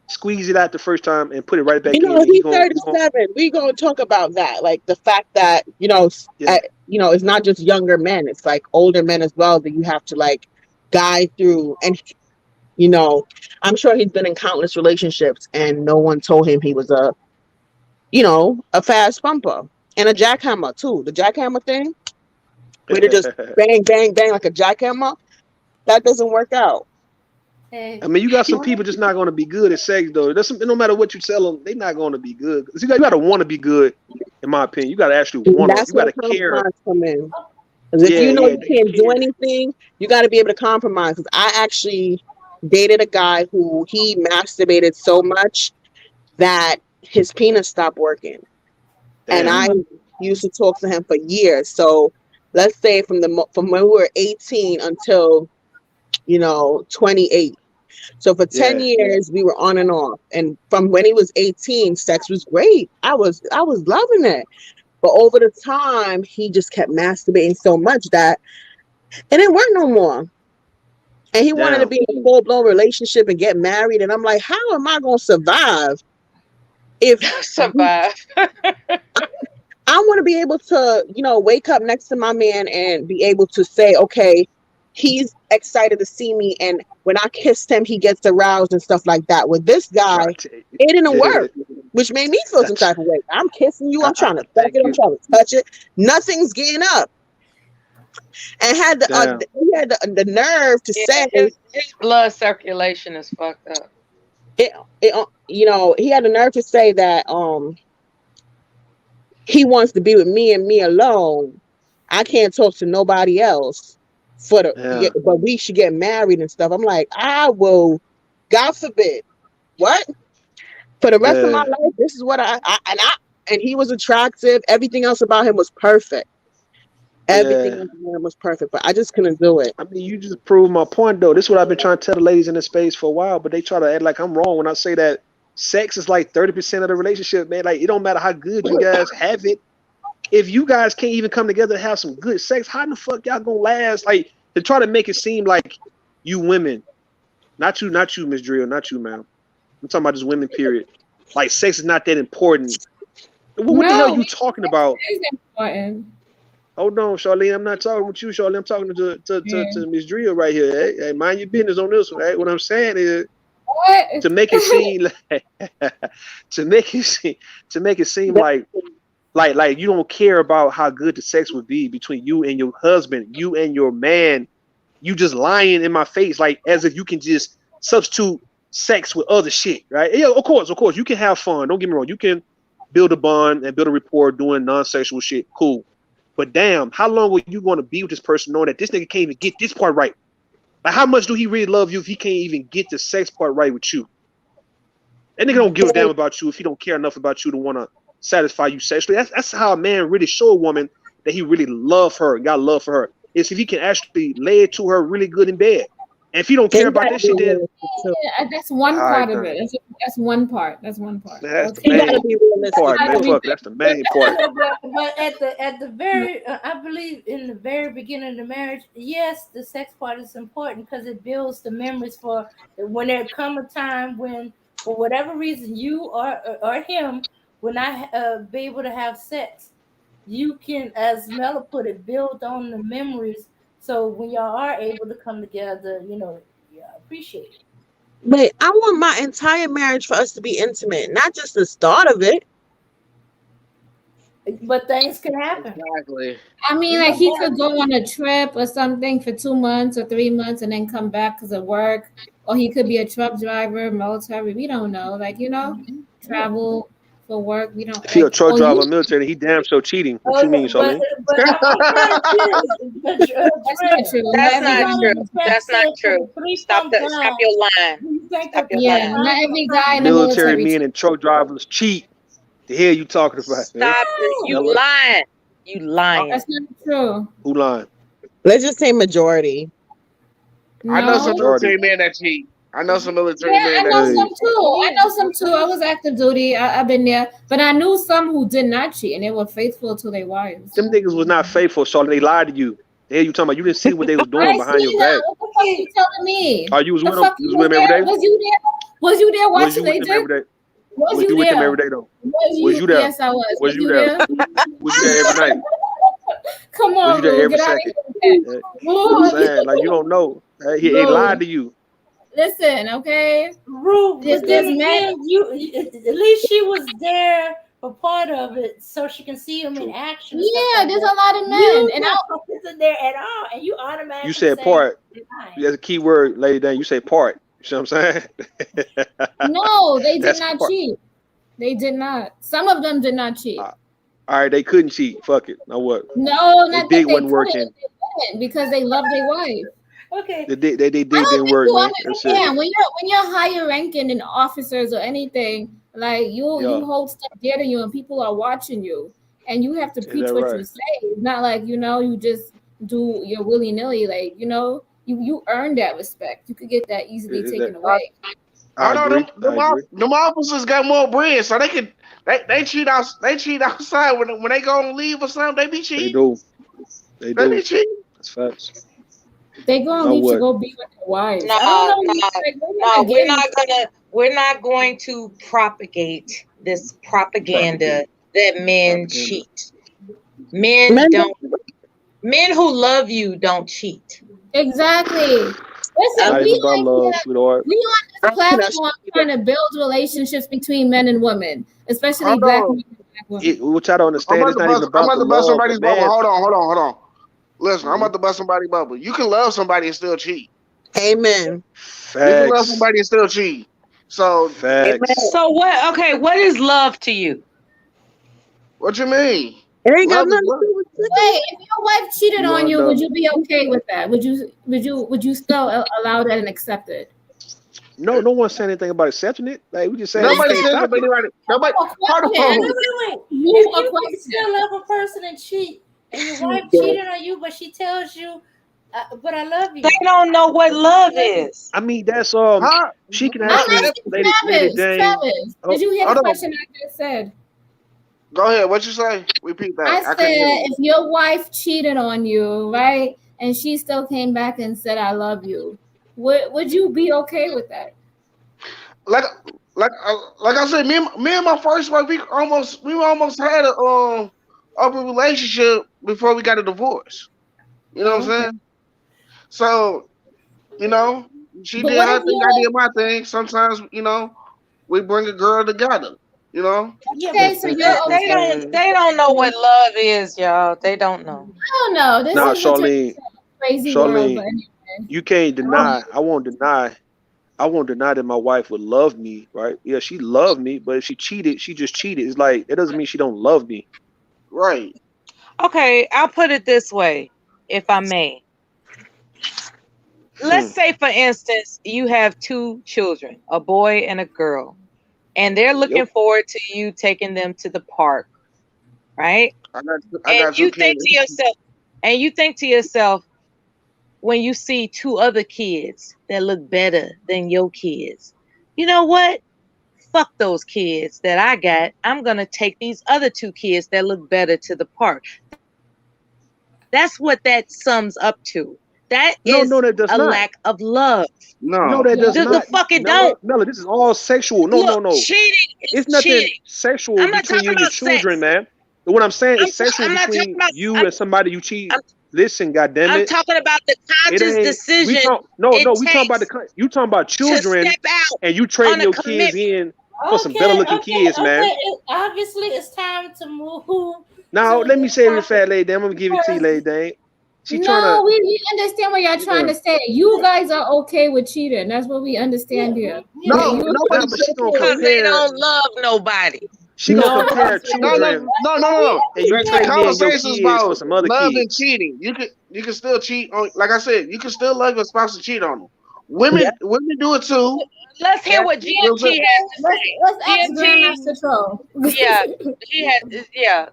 squeeze it out the first time and put it right back in. He's 37. We're gonna talk about that, like the fact that it's not just younger men; it's like older men as well that you have to like guide through. And I'm sure he's been in countless relationships, and no one told him he was a fast bumper and a jackhammer too. The jackhammer thing, where they just bang, bang, bang like a jackhammer, that doesn't work out. I mean, you got some people just not going to be good at sex, though. No matter what you tell them, they're not going to be good. You got to want to be good, in my opinion. You got to actually want to. You got to care. If you can't do anything, you got to be able to compromise. Because I actually dated a guy who he masturbated so much that his penis stopped working. Damn. And I used to talk to him for years. So let's say from when we were 18 until 28. So for 10 years we were on and off. And from when he was 18, sex was great. I was loving it. But over the time, he just kept masturbating so much that it didn't work no more. and he wanted to Damn. be in a full-blown relationship and get married. And I'm like, how am I gonna survive if Survive. I want to be able to, wake up next to my man and be able to say, okay, he's excited to see me, and when I kissed him, he gets aroused and stuff like that. With this guy, it didn't work, which made me feel some type of way. I'm kissing you, I'm trying to fuck it, I'm trying to touch it, nothing's getting up. And had he had the nerve to say his blood circulation is fucked up. He had the nerve to say that he wants to be with me and me alone. I can't talk to nobody else but we should get married and stuff. I'm like, I will, God forbid, what? For the rest of my life, this is what and he was attractive. Everything else about him was perfect. Everything else about him was perfect, but I just couldn't do it. I mean, you just proved my point, though. This is what I've been trying to tell the ladies in this space for a while, but they try to act like I'm wrong when I say that sex is like 30% of the relationship, man. Like, it don't matter how good you guys have it. If you guys can't even come together and have some good sex, how the fuck y'all gonna last? Like, to try to make it seem like you women, not you, Miss Drill, not you, ma'am. I'm talking about just women, period. Like, sex is not that important. What the hell are you talking about? It is important. Hold on, Charlene. I'm not talking with you, Charlene. I'm talking to Miss Drill right here. Hey, mind your business on this one. Right? What I'm saying is, to make it seem like you don't care about how good the sex would be between you and your husband, you and your man. You just lying in my face, like as if you can just substitute sex with other shit, right? Yeah, of course, you can have fun. Don't get me wrong. You can build a bond and build a rapport doing non-sexual shit. Cool. But damn, how long are you going to be with this person knowing that this nigga can't even get this part right? Like, how much do he really love you if he can't even get the sex part right with you? That nigga don't give a damn about you if he don't care enough about you to want to satisfy you sexually. That's how a man really show a woman that he really love her and got love for her. Is if he can actually lay it to her really good in bed. And if he don't care about this shit, then that's one part of it. That's one part. That's one part. That's the main part, man. Fuck, that's the main part. But at the very, I believe in the very beginning of the marriage, yes, the sex part is important because it builds the memories for when there come a time when, for whatever reason, you or him will not be able to have sex. You can, as Mela put it, build on the memories. So when y'all are able to come together, appreciate it. But I want my entire marriage for us to be intimate, not just the start of it. But things can happen. Exactly. I mean, like he could go on a trip or something for 2 months or 3 months and then come back because of work. Or he could be a truck driver, military. We don't know. Like, travel for work. We don't. If he a truck driver, military, he damn so cheating. What you mean, Charlene? That's not true. That's not true. Stop your line. Stop your line. Not every guy in the military men and truck drivers cheat. The hell you talking about? Stop it. You lying. You lying. That's not true. Who lying? Let's just say majority. No. I know some military men that cheat. I know some military men. I know some too. I was active duty. I've been there, but I knew some who did not cheat and they were faithful to their wives. Them niggas was not faithful, Charlotte. They lied to you. The hell you talking about? You didn't see what they was doing behind your back. What the fuck are you telling me? Oh, you was with them? You was with them every day? Was you there? Was you there watching they did? Was you with there? them every day though? Was you there? Yes, I was. Was you there? Was you there every night? Come on, was you there every get out second? of here. I'm saying, like, you don't know. He lied to you. Listen, okay. Rude. At least she was there for part of it, so she can see him in action. Yeah, there's a lot of men, and I wasn't there at all, and you automatically. You said part. That's a key word, lady. Dan. You say part. You see what I'm saying? No, they did not cheat. They did not. Some of them did not cheat. All right, they couldn't cheat. Fuck it. Now what? No, not they that they wasn't working. They didn't because they love their wife. Okay. They didn't work, man. Yeah, when you're higher ranking than officers or anything, like you hold stuff dear to you and people are watching you and you have to preach what you say. It's not like, you just do your willy-nilly, like, you earn that respect. You could get that easily taken away. I know them officers got more bread, so they cheat out. They cheat outside when they go on leave or something. They be cheating. They do. They be cheating. That's facts. They gonna Or leave to what? go be with their wives. No, I don't know. no, Like, no, we're not going to propagate this propaganda that men Propaganda. cheat. Men Men don't. Men who love you don't cheat. Exactly. Listen, Not we even about like love, to, sweetheart. we on I this don't think that's platform either. trying to build relationships between men and women, especially Hold black on. men and black women. Which I don't understand. It's not even I'm about about the to bust love. somebody's A bubble. man. Hold on. Listen, I'm Mhm. about to bust somebody's bubble. You can love somebody and still cheat. Amen. You can love Facts. somebody and still cheat. So Facts. So what? Okay, what is love to you? what you mean? It ain't got Love is nothing to love. do with Wait, sex. if your wife cheated You on wanna you, know? would you be okay with that? Would you still allow that and accept it? No, no one's saying anything about accepting it. Like we just saying we Nobody can't says stop that it. anybody. Nobody. One more Hold question. on. Wait. One If more you can question. still love a person and cheat, and your wife Yeah. cheated on you, but she tells you, "But I love you." They don't know what love is. I mean, that's Huh? she can I'm actually, asking Lady Travis. Jane. Travis, Oh, did you hear Hold the on. question I just said? Go ahead. What you say? Repeat I that. I couldn't hear said, you. if your wife cheated on you, right, and she still came back and said, "I love you," would you be okay with that? Like, like I said, me and my first wife, we almost had a open relationship before we got a divorce. You know Oh, what I'm okay. saying? So, you know, she But did what her if thing, I did my thing. Sometimes, we bring a girl together. You know. Yeah, okay, so you're okay. They don't know what love is, y'all. They don't know. I don't know. This Nah, is a Charlene, crazy world, but Charlene, anyway. you can't deny. I won't deny that my wife would love me, right? Yeah, she loved me, but if she cheated, she just cheated. It's like it doesn't mean she don't love me. Right. Okay, I'll put it this way, if I may. Let's say, for instance, you have two children, a boy and a girl, and they're looking forward to you taking them to the park, right? I And got you two think kids. to yourself, when you see two other kids that look better than your kids, you know what? Fuck those kids that I got. I'm going to take these other two kids that look better to the park. That's what that sums up to. That is that does a not. lack of love. No, that does The not. fuck it Mella, don't. this is all sexual. No, Look, no. cheating is It's nothing cheating. sexual I'm not between you talking and your about children, sex. man. But what I'm saying is sexual I'm not talking between about. you and somebody you cheat. Listen, goddammit. I'm talking about the It conscious ain't. decision. We talking about you talking about to children, step out and you trading on a your kids commitment. in for some better looking kids, man. Obviously, it's time to move. Now to let me the say this, topic fat lady. I'm gonna give it to you, lady. Dang. She trying No, to. we understand what y'all trying to say. You guys are okay with cheating. That's what we understand here. No, Okay, you nobody But said she gonna that. Because they compare. don't love nobody. She gonna No, compare No, children, and you The trading in your conversation's kids for about some other love and kids. cheating. You can still cheat on. Like I said, you can still love your spouse and cheat on them. Women do it too. Let's hear what You know what I'm GMT has to say. let's ask GMT, Grandmaster Troll. yeah, he has. Yeah,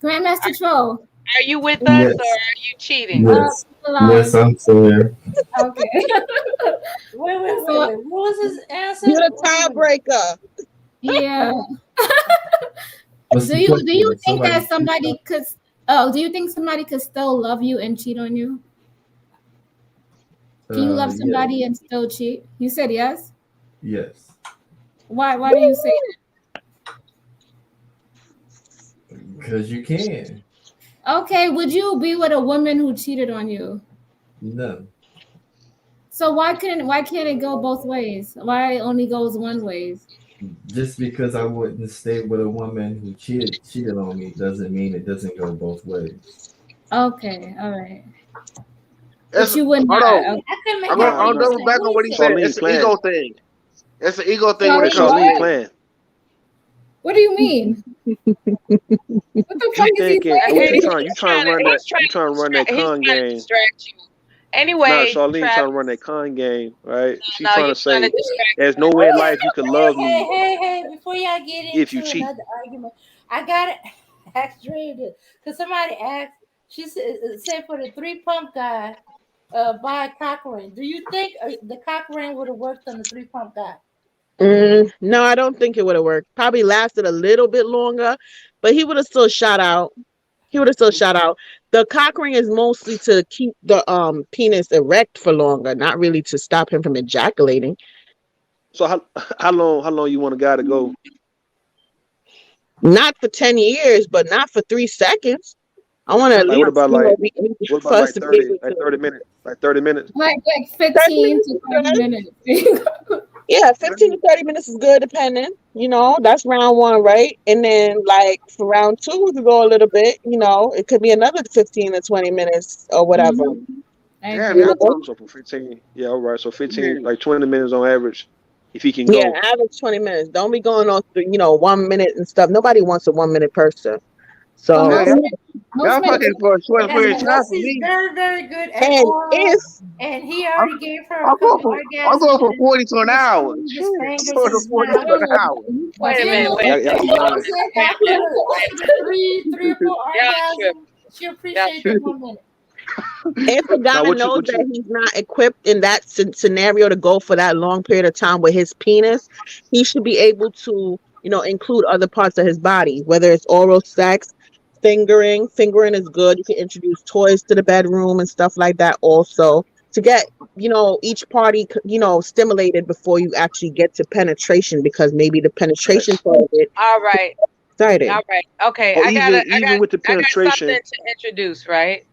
Grandmaster Troll. are you with us or Yes. are you cheating? Yes. Alive. Yes, I'm here. Okay. Wait. So- What was his answer? you're the tiebreaker. Yeah. What's Do the you question? think that Somebody- do you think somebody could still love you and cheat on you? Can you love somebody yeah. and still cheat? You said yes. Yes. Why do you say that? Because you can. Okay, would you be with a woman who cheated on you? No. So why can't it go both ways? Why it only goes one ways? Just because I wouldn't stay with a woman who cheated on me doesn't mean it doesn't go both ways. Okay, all right. It's, But you would hold not. on. Okay. I can make I'm it gonna I'll double understand. back on what he said. Charlene It's an playing. ego thing. It's an ego thing when it Charlene, comes to Charlene cheating. playing. What do you mean? What the fuck She is he thinking saying? what you trying to run that He's con trying to game. distract you. Nah, Anyway, Charlene Travis, trying to run that con game, right? She no, trying you're to trying to say distract there's me. no way in life you could love me Hey! Before y'all get if you into cheat. another argument, I gotta ask Dre this because somebody asked. She said for the 3-pump guy, buy a cock ring. Do you think the cock ring would have worked on the 3-pump guy? No, I don't think it would have worked. Probably lasted a little bit longer, but he would have still shot out. The cock ring is mostly to keep the penis erect for longer, not really to stop him from ejaculating. So how long you want a guy to go? Not for 10 years, but not for 3 seconds. I want to at Like least what about for us like to be 30, able like to 30 minutes? Like 30 minutes? Like 30 15 minutes to is 30 good. minutes. Yeah, 15 to 30 minutes is good, depending. You know, that's round one, right? And then, like, for round two, we could go a little bit. You know, it could be another 15 to 20 minutes or whatever. I Damn, agree. y'all So for 15, yeah, all right. So 15, like 20 minutes on average, if he can Yeah, go. average 20 minutes. Don't be going on, 1 minute and stuff. Nobody wants a 1 minute person. So, Yeah, Most y'all men fucking for a short Yes, period of time for Leslie's me. very, very good at and oral, if and he already gave her a I'll go couple for orgasms. 40 to an hour. His Shit, fingers, go to his 40 mouth. to an hour. Wait a minute. Wait a minute. Y'all be She lying. said after the three or four Y'all orgasms, she appreciates the 1 minute. if a guy Now knows that he's not equipped in that scenario to go for that long period of time with his penis, he should be able to, include other parts of his body, whether it's oral sex, fingering. Fingering is good. You can introduce toys to the bedroom and stuff like that also to get, each party, stimulated before you actually get to penetration, because maybe the penetration part of it All right. exciting. All right. Okay. Or I got even with the I got penetration, something to introduce, right?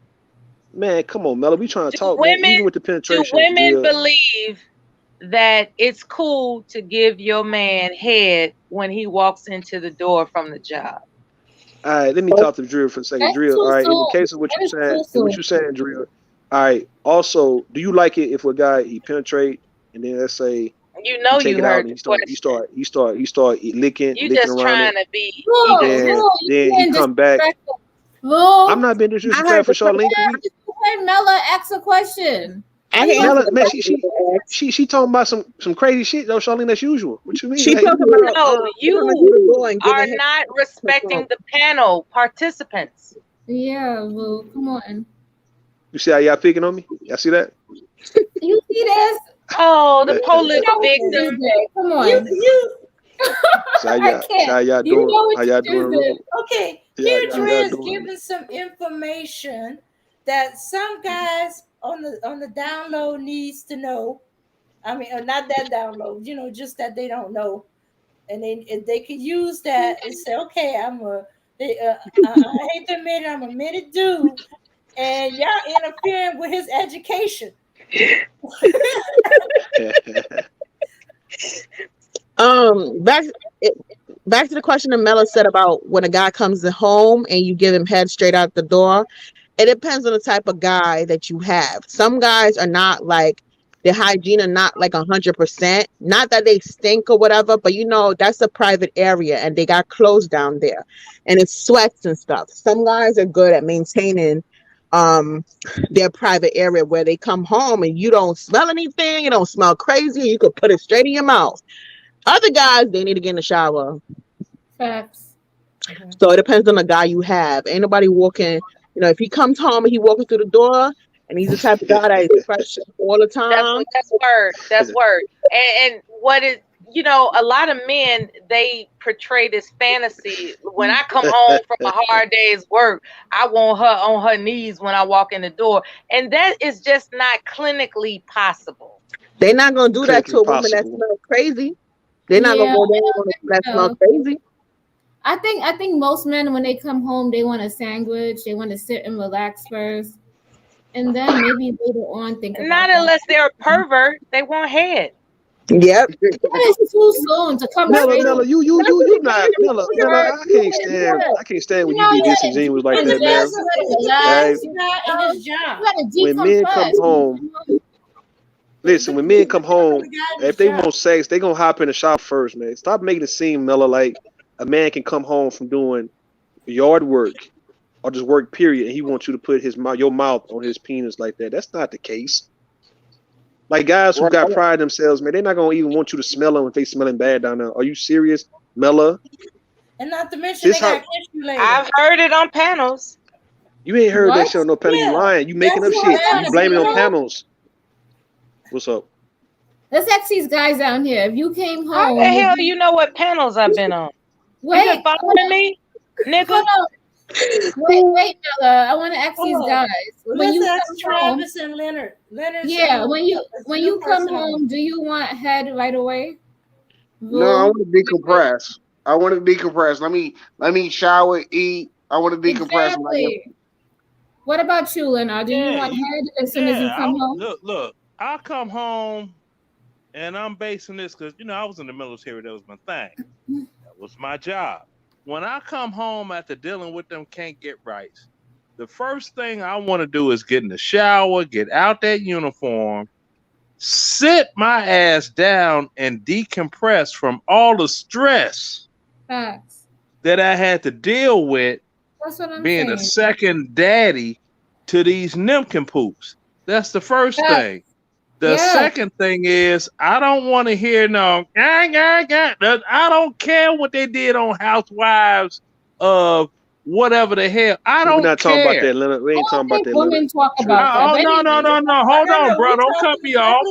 man, come on, Mello, we trying to talk, man. Women Even with the do penetration, women Drill. believe that it's cool to give your man head when he walks into the door from the job? All right, let me talk to Drill for a second. That's Drill, too all right, in the soon. case of what That you is saying, too what you saying, Drill. All right. Also, do you like it if a guy he penetrate and then let's say You he know take you it out heard and the he question. start licking You licking just around trying it, to be Look, then look, you then he being come back. disrespectful. Look, I'm not being I heard disrespectful, the question. Charlene. let Mella ask a question. I Leave can her answer Mella, the man, question you asked. she talking about some crazy shit though, Charlene. That's usual. What you mean? She Like, talking about No, coming you to the door and are giving him not respecting the panel participants. Yeah, well, come on. you see how y'all picking on me? Y'all see that? You see this? Oh, the police You know what you victim. just did. Come on. You See how I y'all, see how can't. y'all You doing? know what How you y'all just doing? did. Rude? okay? Yeah, Here, y'all Dre is doing? giving some information that some guys on the download needs to know. I mean, not that download, just that they don't know, and if they could use that and say, okay, I hate to admit it, I'm a minute dude, and y'all interfering with his education. Back to the question that Mella said about when a guy comes home and you give him head straight out the door. It depends on the type of guy that you have. Some guys are not like, their hygiene are not like 100%. Not that they stink or whatever, but that's a private area and they got clothes down there and it's sweats and stuff. Some guys are good at maintaining their private area where they come home and you don't smell anything, you don't smell crazy, you could put it straight in your mouth. Other guys, they need to get in the shower. Facts. So it depends on the guy you have. Ain't nobody walking, if he comes home and he walking through the door and he's the type of guy that is fresh all the time. That's word. That's word. And what is, a lot of men, they portray this fantasy. When I come home from a hard day's work, I want her on her knees when I walk in the door. And that is just not clinically possible. They're not going to do that to a woman that Possible. smells crazy. They're not going to go down on a woman that smells crazy. I think most men, when they come home, they want a sandwich. They want to sit and relax first, and then maybe later on think about Not unless they're a pervert. They want head. Yep. That is too soon to come Mella, straight. Mella, you not Mella. I can't stand when you be disingenuous like that, man. When men come home, listen, when men come home, if they want sex, they gonna hop in the shop first, man. Stop making it seem, Mella, like a man can come home from doing yard work or just work, period, and he wants you to put your mouth on his penis like that. That's not the case. Like guys who got pride in themselves, man, they're not gonna even want you to smell them if they smelling bad down there. Are you serious, Mella? And not to mention, they got kiss you later. I've heard it on panels. You ain't heard that shit on no panel. You lying. You making up shit. You blaming it on panels. What's up? Let's ask these guys down here. If you came home, How the hell you know what panels I've been on? Wait, you following me, nigga? Wait, Bella. I want to ask these guys. When you Let's come ask home, Travis and Leonard. Leonard. yeah, when you come home, do you want head right away? No, I want to decompress. I want to decompress. Let me shower, eat. I want to decompress. Exactly. What about you, Leonard? Do you want head as soon as you come home? Look, I come home and I'm basing this because I was in the military, that was my thing. That was my job. When I come home after dealing with them can't get rights, the first thing I want to do is get in the shower, get out that uniform, sit my ass down and decompress from all the stress Facts. that I had to deal with That's what I'm being saying. a second daddy to these nimcompoops. That's the first thing. The second thing is I don't want to hear no. I don't care what they did on Housewives of whatever the hell. I don't care. We're not talking about that, Leonard. We ain't talking about that, Leonard. Women talk about that. Oh, no. Hold on, bro. Don't cut me off.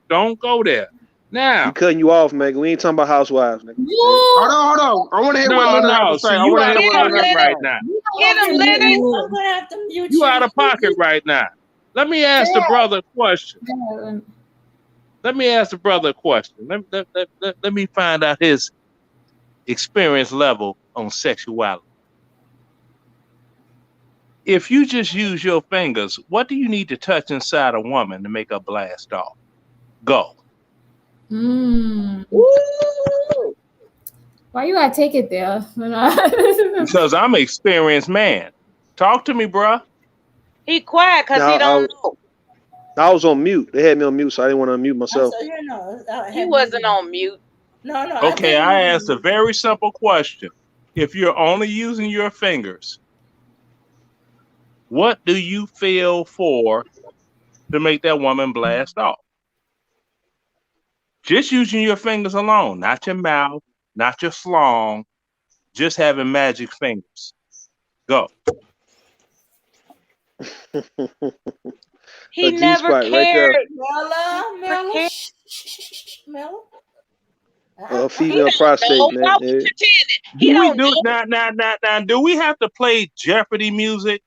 Don't go there. Now, we cutting you off, man. We ain't talking about Housewives, nigga. Hold on. I want to hear what Leonard has to say. You out of pocket right now. Get him, Leonard. I'm gonna have to mute You out of pocket right now. Let me ask the brother a question. Let me find out his experience level on sexuality. If you just use your fingers, what do you need to touch inside a woman to make her blast off? Go. Why you gotta take it there? Because I'm an experienced man. Talk to me, bruh. He quiet because he don't know. I was on mute. They had me on mute, so I didn't want to unmute myself. He wasn't on mute. No. Okay, I asked a very simple question. If you're only using your fingers, what do you feel for to make that woman blast off? Just using your fingers alone, not your mouth, not your schlong, just having magic fingers. Go. He never cared. Mella. Female prostate, man. Do we have to play Jeopardy music?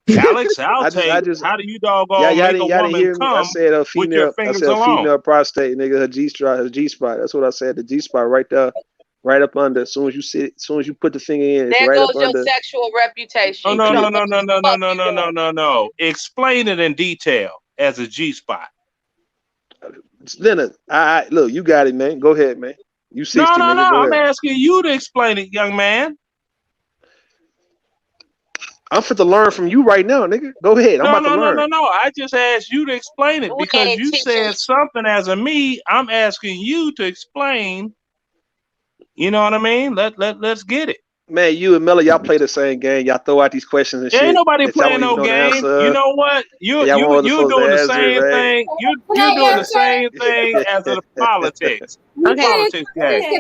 Alex, how do you doggone make a woman come I said a female, with your fingers I said alone? female prostate, nigga, her G-spot. That's what I said. The G-spot right there, right up under. As soon as you put the finger in, it's there right goes up your under. sexual reputation. No. Explain it in detail as a G-spot. Leonard, look, you got it, man. Go ahead, man. You 60, No. nigga. Go I'm ahead. asking you to explain it, young man. I'm fit to learn from you right now, nigga. Go ahead. I'm about to learn. No. I just asked you to explain it because you said something as a me. I'm asking you to explain. You know what I mean? Let's get it. Man, you and Mella, y'all play the same game. Y'all throw out these questions and shit. Ain't nobody playing no game. You know what? You're doing the same thing. You're doing the same thing as the politics. Okay. Politics game.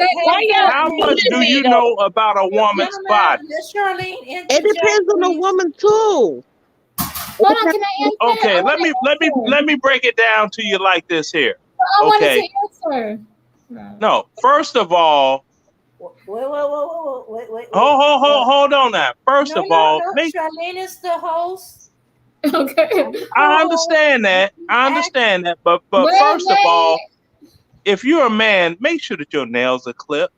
How much do you know about a woman's body? It depends on the woman too. Hold on, can I answer? Okay, let me break it down to you like this here. I wanted Okay. to answer. No, first of all. Wait. Hold on now. First of all, Charlene is the host. Okay. I understand that. But first of all, if you're a man, make sure that your nails are clipped.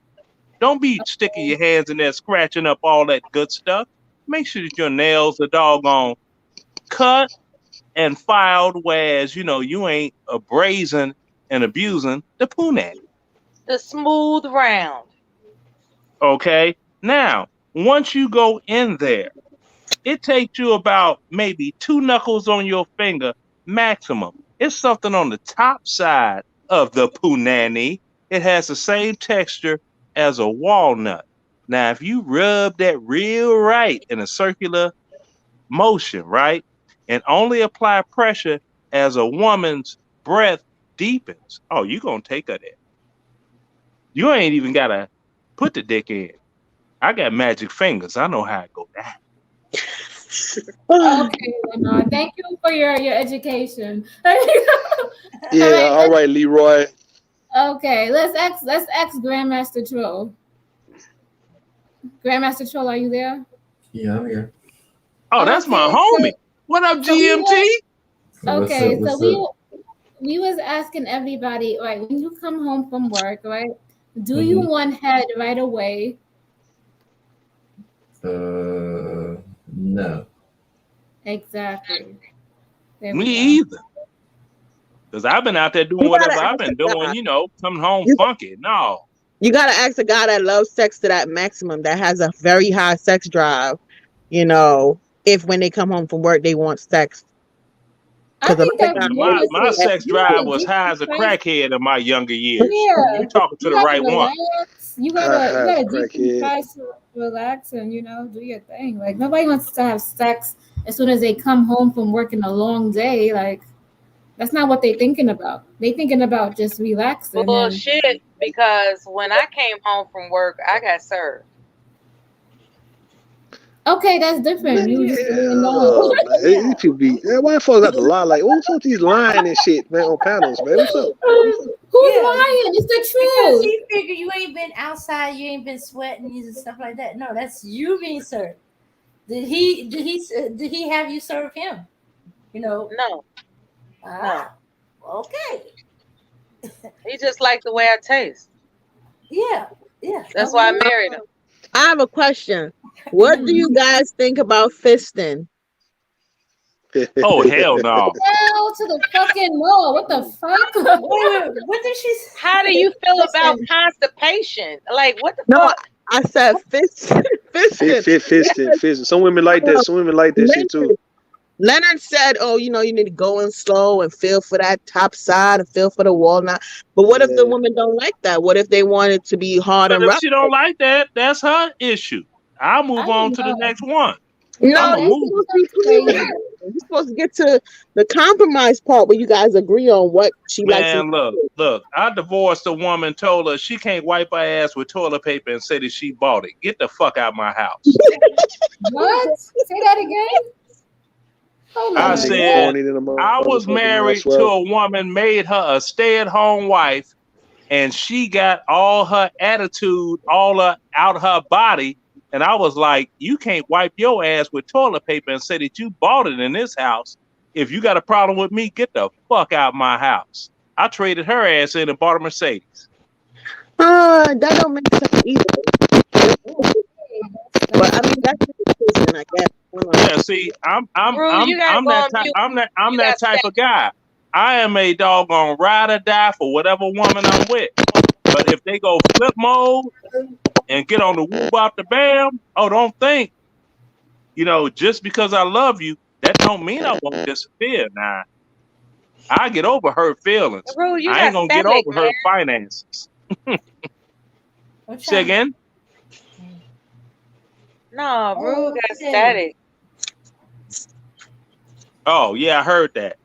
Don't be sticking your hands in there scratching up all that good stuff. Make sure that your nails are doggone cut and filed, whereas you ain't abrasing and abusing the punani. The smooth round. Okay. Now, once you go in there, it takes you about maybe 2 knuckles on your finger maximum. It's something on the top side of the punani. It has the same texture as a walnut. Now, if you rub that real right in a circular motion, right, and only apply pressure as a woman's breath deepens, oh, you're going to take her there. You ain't even got to put the dick in. I got magic fingers. I know how it go down. Okay, Leonard. Thank you for your education. Yeah, all right, Leroy. Okay, let's ask Grandmaster Troll. Grandmaster Troll, are you there? Yeah, I'm here. Oh, that's my Okay, homie. so- What up, so we GMT? Okay, What's so up? we was asking everybody, right, when you come home from work, right, do you Mhm. want head right away? No. Exactly. There we Me go. either. Because I've been out there doing You gotta whatever I've ask been the guy. doing, you know, coming home You, funky. No. you gotta ask a guy that loves sex to that maximum, that has a very high sex drive, you know, if when they come home from work they want sex. I Because a think lot of that's guys My limited. sex You gotta drive was high as a decompress. crackhead in my younger years. Yeah, You talking to you the gotta right one. relax. You High gotta as a crackhead. decompress, relax, and do your thing. Like nobody wants to have sex as soon as they come home from working a long day. Like that's not what they're thinking about. They thinking about just relaxing and Bullshit, because when I came home from work, I got served. okay, that's different. You just didn't know. Oh, man. It should be. Why folks got to lie? Like, what's up with these lying and shit, man, on panels, man? What's up? Who's Yeah. lying? It's the Because truth. he figured you ain't been outside, you ain't been sweating and stuff like that. No, that's you being served. Did he have you serve him? You know. No, Okay. he just liked the way I taste. Yeah. That's why I married him. I have a question. What do you guys think about fisting? Oh, hell no. Hell to the fucking no. What the fuck? Wait, what did she say? How do you feel about constipation? Like, what the No, fuck? I said fisting. Fisting. Some women like that. Some women like that shit too. Leonard said, "Oh, you need to go in slow and feel for that top side and feel for the walnut." But what if the women don't like that? What if they want it to be hard But and if rough? she don't like that, that's her issue. I'll move on to the next one. No, I'ma you're move. supposed to be clear. You're supposed to get to the compromise part where you guys agree on what she likes. Man, look, I divorced a woman, told her she can't wipe her ass with toilet paper and say that she bought it. Get the fuck out my house. What? Say that again. Hold I on. said I was married to a woman, made her a stay-at-home wife, and she got all her attitude all out her body. And I was like, you can't wipe your ass with toilet paper and say that you bought it in this house. If you got a problem with me, get the fuck out my house. I traded her ass in and bought a Mercedes. That don't make sense either. But I mean, that's the decision, I guess. Yeah, see, I'm that type of guy. I am a doggone ride or die for whatever woman I'm with. But if they go flip mode and get on the whoop out the bam, don't think, just because I love you, that don't mean I won't disappear. Nah, I get over her feelings. Rue, you I ain't got gonna get static, over her man. finances. Say again? No, Rue got static. Oh yeah, I heard that.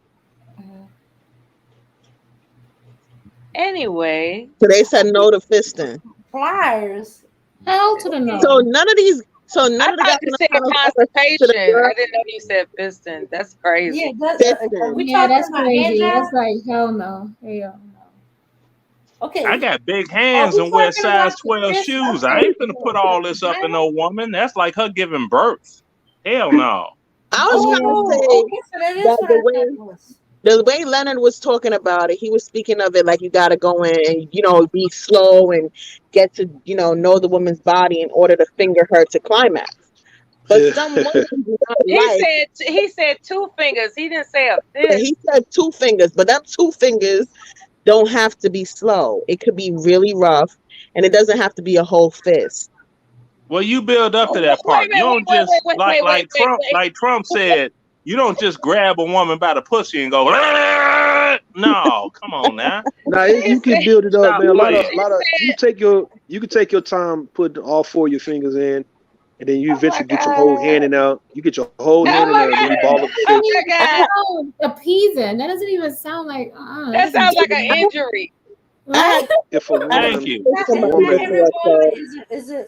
Anyway, So they said no to fisting. Pliers. Hell to the no. So none of these. So none I of the thought guys you in the said panel constipation. to the girl. I didn't know you said fisting. That's crazy. Yeah, That's crazy. That's like hell no. Hell no. Okay. I got big hands we and wear talking size about 12 this? shoes. I ain't gonna put all this up in no woman. That's like her giving birth. Hell no. I was trying to say so that is that what I thought it was. the way Leonard was talking about it, he was speaking of it like you got to go in and, be slow and get to, know the woman's body in order to finger her to climax. But some women do not He said 2 fingers. He didn't say a fist. He said 2 fingers, but them 2 fingers don't have to be slow. It could be really rough, and it doesn't have to be a whole fist. Well, you build up to that part. You don't just like Trump said. You don't just grab a woman by the pussy and go. No, come on now. Nah, you can build it up, man. A lot of you can take your time putting all 4 of your fingers in, and then you eventually get your whole hand in out. You get your whole hand in there, and then you ball up the face. Appeasing. That doesn't even sound like. That sounds like an injury. Right? If a Thank woman, you. if a Not woman, every woman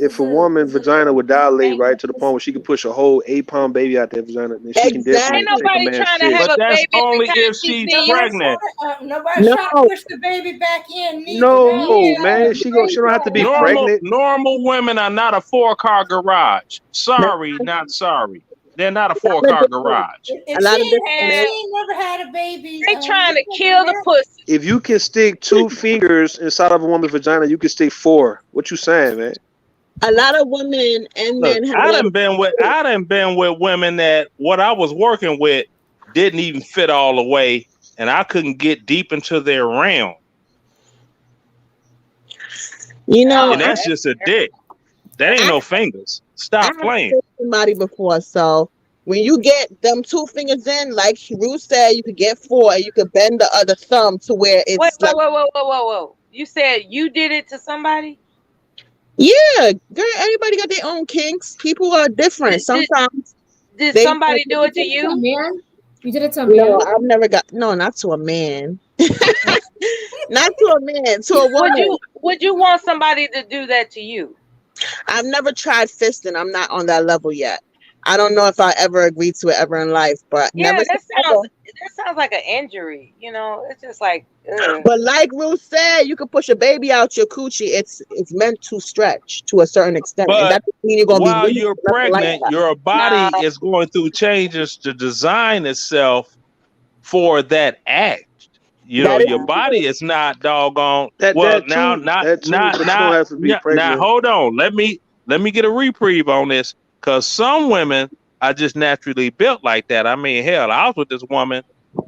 if a woman is a vagina would dilate thank right to the point where she could push a whole 8 pound baby out that vagina, then she can Ain't definitely Exactly. take a nobody man's trying to shit. have But a that's baby every only time if she she's see you. pregnant. nobody's No, trying to push the baby back in neither. No, man, she don't have to be pregnant. Normal women are not a 4-car garage. no, Sorry, not sorry. They're not a a lot of 4-car different, garage. If a lot of she different men. ain't never had a baby, They trying to kill the pussy. If you can stick 2 fingers inside of a woman's vagina, you can stick 4. What you saying, man? A lot of women and Look, men have a lot of. I done been with women that what I was working with didn't even fit all the way, and I couldn't get deep into their realm. You know, And that's just a dick. That ain't I, no fingers. I Stop have playing. kissed somebody before, so when you get them 2 fingers in, like Ruth said, you could get 4, and you could bend the other thumb to where Wait, it's like, whoa. You said you did it to somebody? yeah, girl, everybody got their own kinks. People are different. Sometimes Did they somebody do it to you? Man, you did it to a no, man. I've never got no, not to a man, not to a man, to a woman. Would you want somebody to do that to you? I've never tried fisting. I'm not on that level yet. I don't know if I ever agreed to it ever in life, but Yeah, never. that Ever. sounds like an injury. You know, it's just like, ugh. But like Ruth said, you could push a baby out your coochie. It's meant to stretch to a certain extent, and But that doesn't mean you're gonna be while loose you're or nothing like pregnant, that. your body is going through changes to design itself for that act. You know, That is your body is not doggone. That Well, that now, too, that too, but you don't have to be now. pregnant. Hold on. Let me get a reprieve on this, because some women are just naturally built like that. I mean, hell, I was with this woman,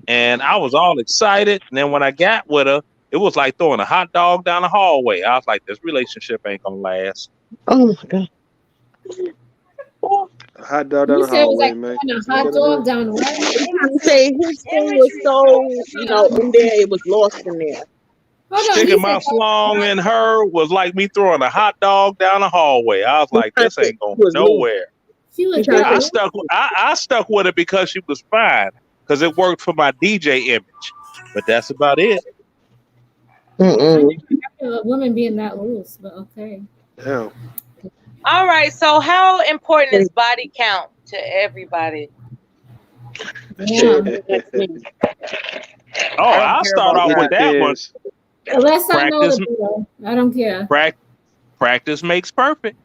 and I was all excited, and then when I got with her, it was like throwing a hot dog down the hallway. I was like, this relationship ain't gonna last. Oh my god. A hot dog down You the said it was hallway, like man. throwing a Ain't hot that a dog bitch? down what? I'm saying his thing was so, in there, it was lost in there. Hold on, Sticking he my said slong in her was like me throwing a hot dog down the hallway. I was like, this ain't going Was loose. nowhere. she was Because I stuck with it because she was fine, because it worked for my DJ image. But that's about it. I mm-mm. never heard of a woman being that loose, but okay. Damn. All right. So, how important is body count to everybody? Yeah. Oh, I don't I'll care start about off It with that. that one. depends. The less I know, Practice, the better. I don't care. practice makes perfect.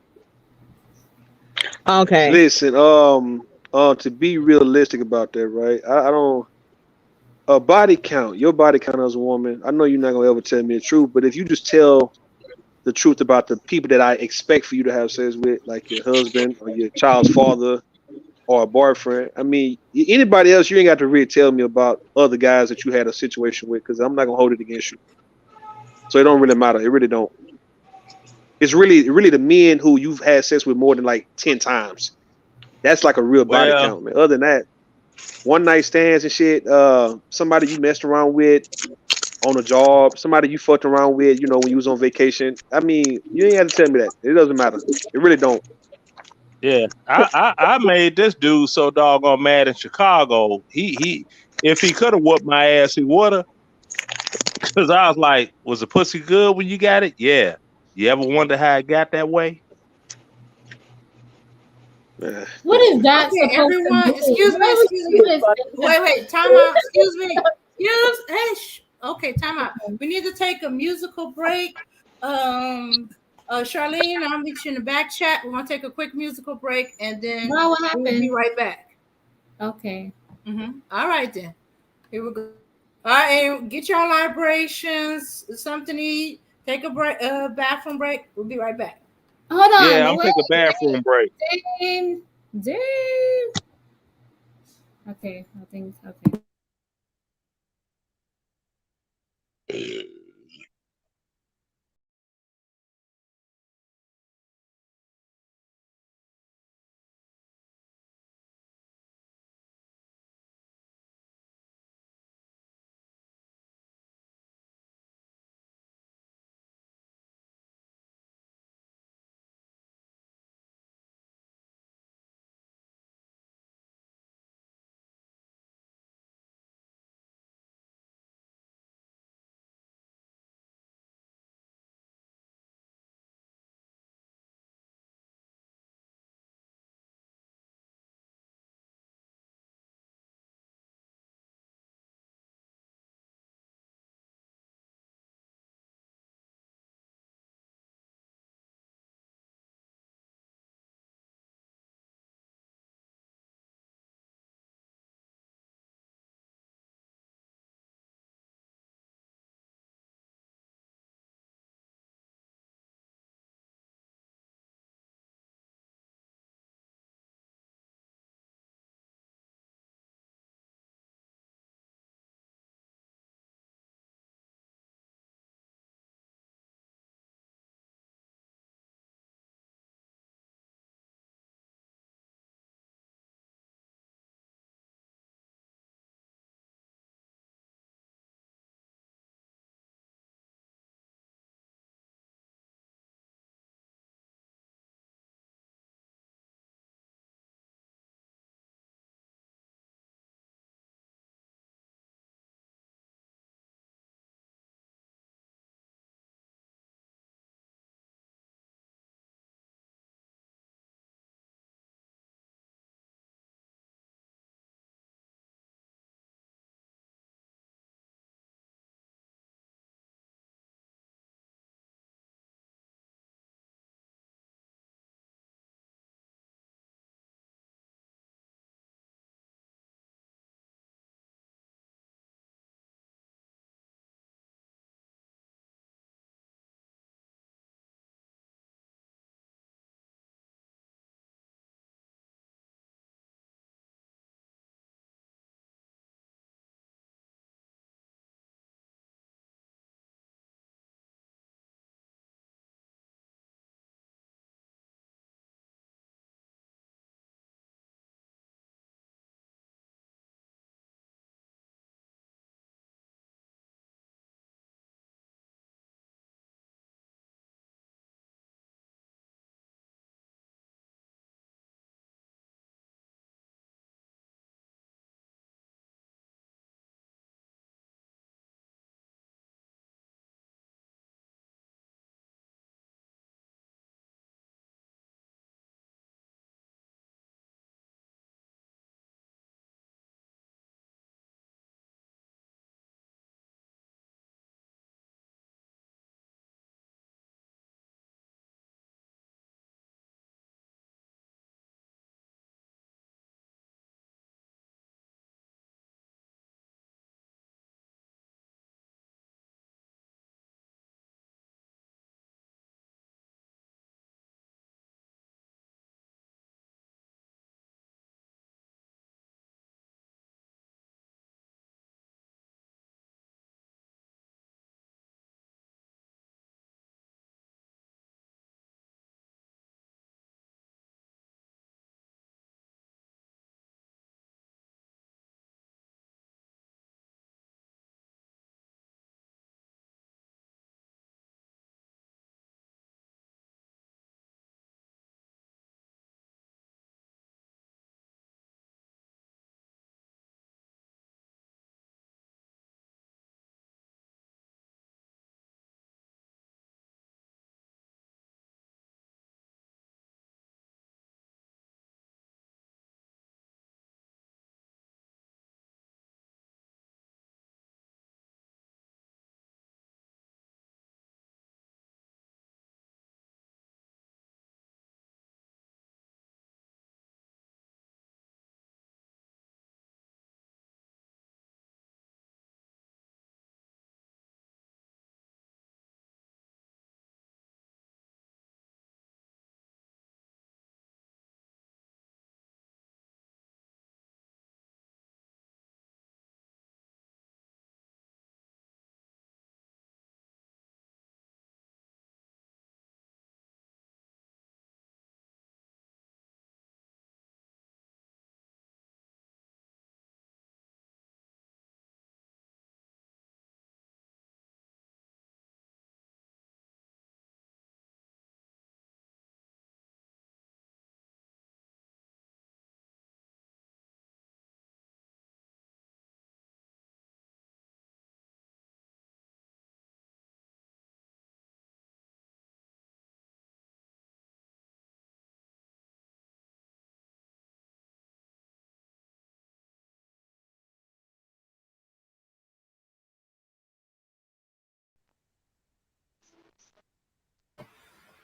Okay. Listen, to be realistic about that, right? I don't body count. Your body count as a woman. I know you're not gonna ever tell me the truth, but if you just tell the truth about the people that I expect for you to have sex with, like your husband or your child's father or a boyfriend. I mean, anybody else, you ain't got to really tell me about other guys that you had a situation with, because I'm not gonna hold it against you. So it don't really matter. It really don't. It's really the men who you've had sex with more than like 10 times. That's like a real body Well, count, man. Other than that, one night stands and shit, somebody you messed around with on a job, somebody you fucked around with, when you was on vacation. I mean, you ain't have to tell me that. It doesn't matter. It really don't. yeah, I made this dude so doggone mad in Chicago. He if he could have whooped my ass, he would have. Because I was like, was the pussy good when you got it? Yeah. You ever wonder how it got that way? What is that Okay, supposed everyone, to do? excuse me, Why would excuse you me. do this? Wait, time out. Excuse me. Okay, time out. We need to take a musical break. Charlene, I'll meet you in the back chat. We're gonna take a quick musical break, and then Wow, what we'll be happened? right back. Okay. All right then. Here we go. All right, and get your libations, something to eat. Take a break, bathroom break. We'll be right back. Hold Yeah, on. I'm Wait. taking a bathroom break. Dame. Dame. Okay. I think. Okay.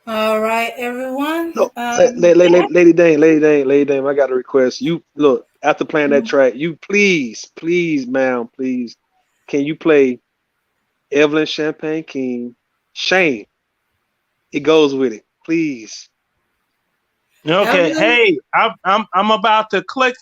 All right, everyone. No, Lady Dame, I got a request. You look after playing that track. You please, ma'am, please, can you play Evelyn Champagne King? Shame. It goes with it, please. Okay, Evelyn? hey, I'm about to click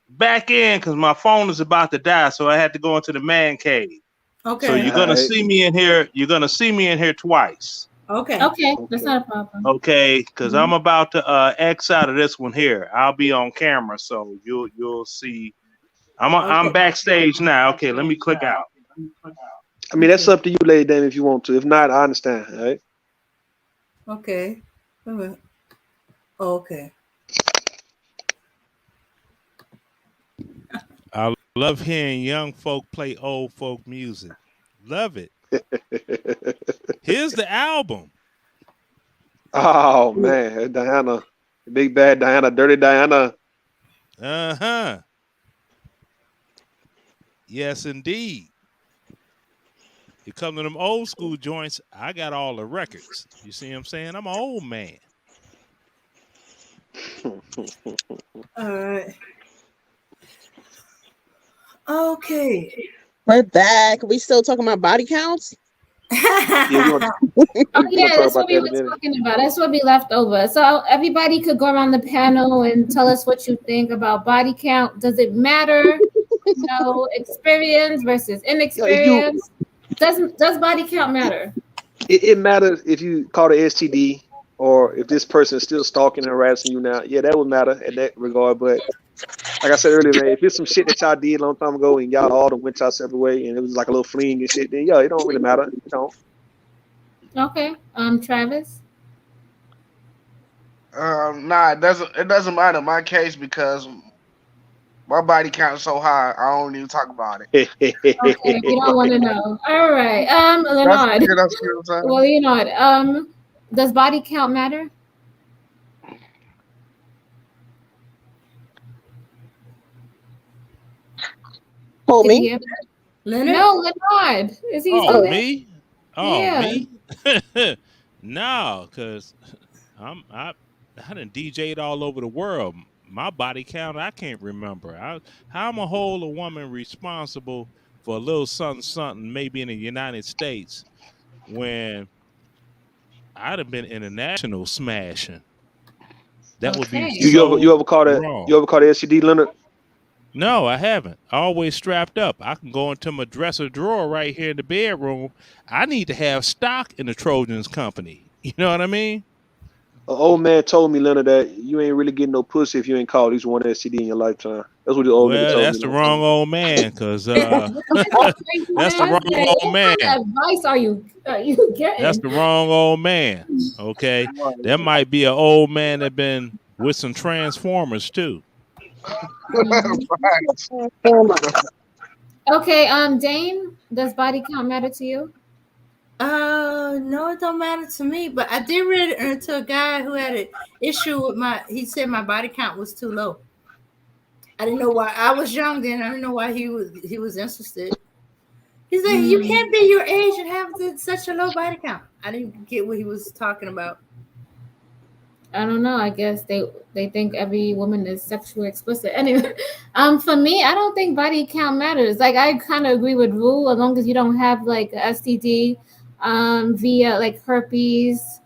back in because my phone is about to die, so I had to go into the man cave. Okay. So you're gonna see me in here. You're gonna see me in here twice. Okay. Okay, that's not a problem. Okay, because I'm about to X out of this one here. I'll be on camera, so you'll see. I'm backstage now. Okay, let me click out. I mean, that's up to you, Lady Dame, if you want to. If not, I understand. All right. Okay. Okay. I love hearing young folk play old folk music. Love it. Here's the album. Oh man, Diana, big bad Diana, dirty Diana. Uh-huh. Yes, indeed. You come to them old school joints, I got all the records. You see what I'm saying? I'm an old man. All right. Okay. We're back. We still talking about body counts? Oh yeah, that's what we were talking about. That's what we left over. So everybody could go around the panel and tell us what you think about body count. Does it matter? No, experience versus inexperience. Does body count matter? It matters if you call it STD or if this person is still stalking and harassing you now. Yeah, that would matter in that regard. But like I said earlier, man, if it's some shit that y'all did a long time ago and y'all all went y'all separate way and it was like a little fling and shit, then yeah, it don't really matter. It don't. Okay. Travis. Nah, it doesn't matter in my case because my body count is so high. I don't even talk about it. Okay, we don't want to know. All right. Leonard. Well, Leonard. Does body count matter? Hold me. Leonard? No, Leonard. Is he still there? Me? Oh, Yeah. me? No, because I done DJ'd all over the world. My body count, I can't remember. How am I hold a woman responsible for a little something, maybe in the United States, when I'd have been international smashing? That would be you ever caught it? wrong. You ever caught an STD, Leonard? No, I haven't. Always strapped up. I can go into my dresser drawer right here in the bedroom. I need to have stock in the Trojans company. You know what I mean? An old man told me, Leonard, that you ain't really getting no pussy if you ain't caught at least one STD in your lifetime. That's what the old man told me. Well, that's the wrong old man, because that's the wrong old man. What advice are you getting? That's the wrong old man. Okay, that might be an old man that been with some Transformers too. Okay, Dane, does body count matter to you? No, it don't matter to me. But I did read it into a guy who had an issue with he said my body count was too low. I didn't know why. I was young then. I didn't know why he was interested. He's like, you can't be your age and have such a low body count. I didn't get what he was talking about. I don't know. I guess they think every woman is sexually explicit. Anyway, for me, I don't think body count matters. Like, I kind of agree with Rue, as long as you don't have like a STD, via like herpes,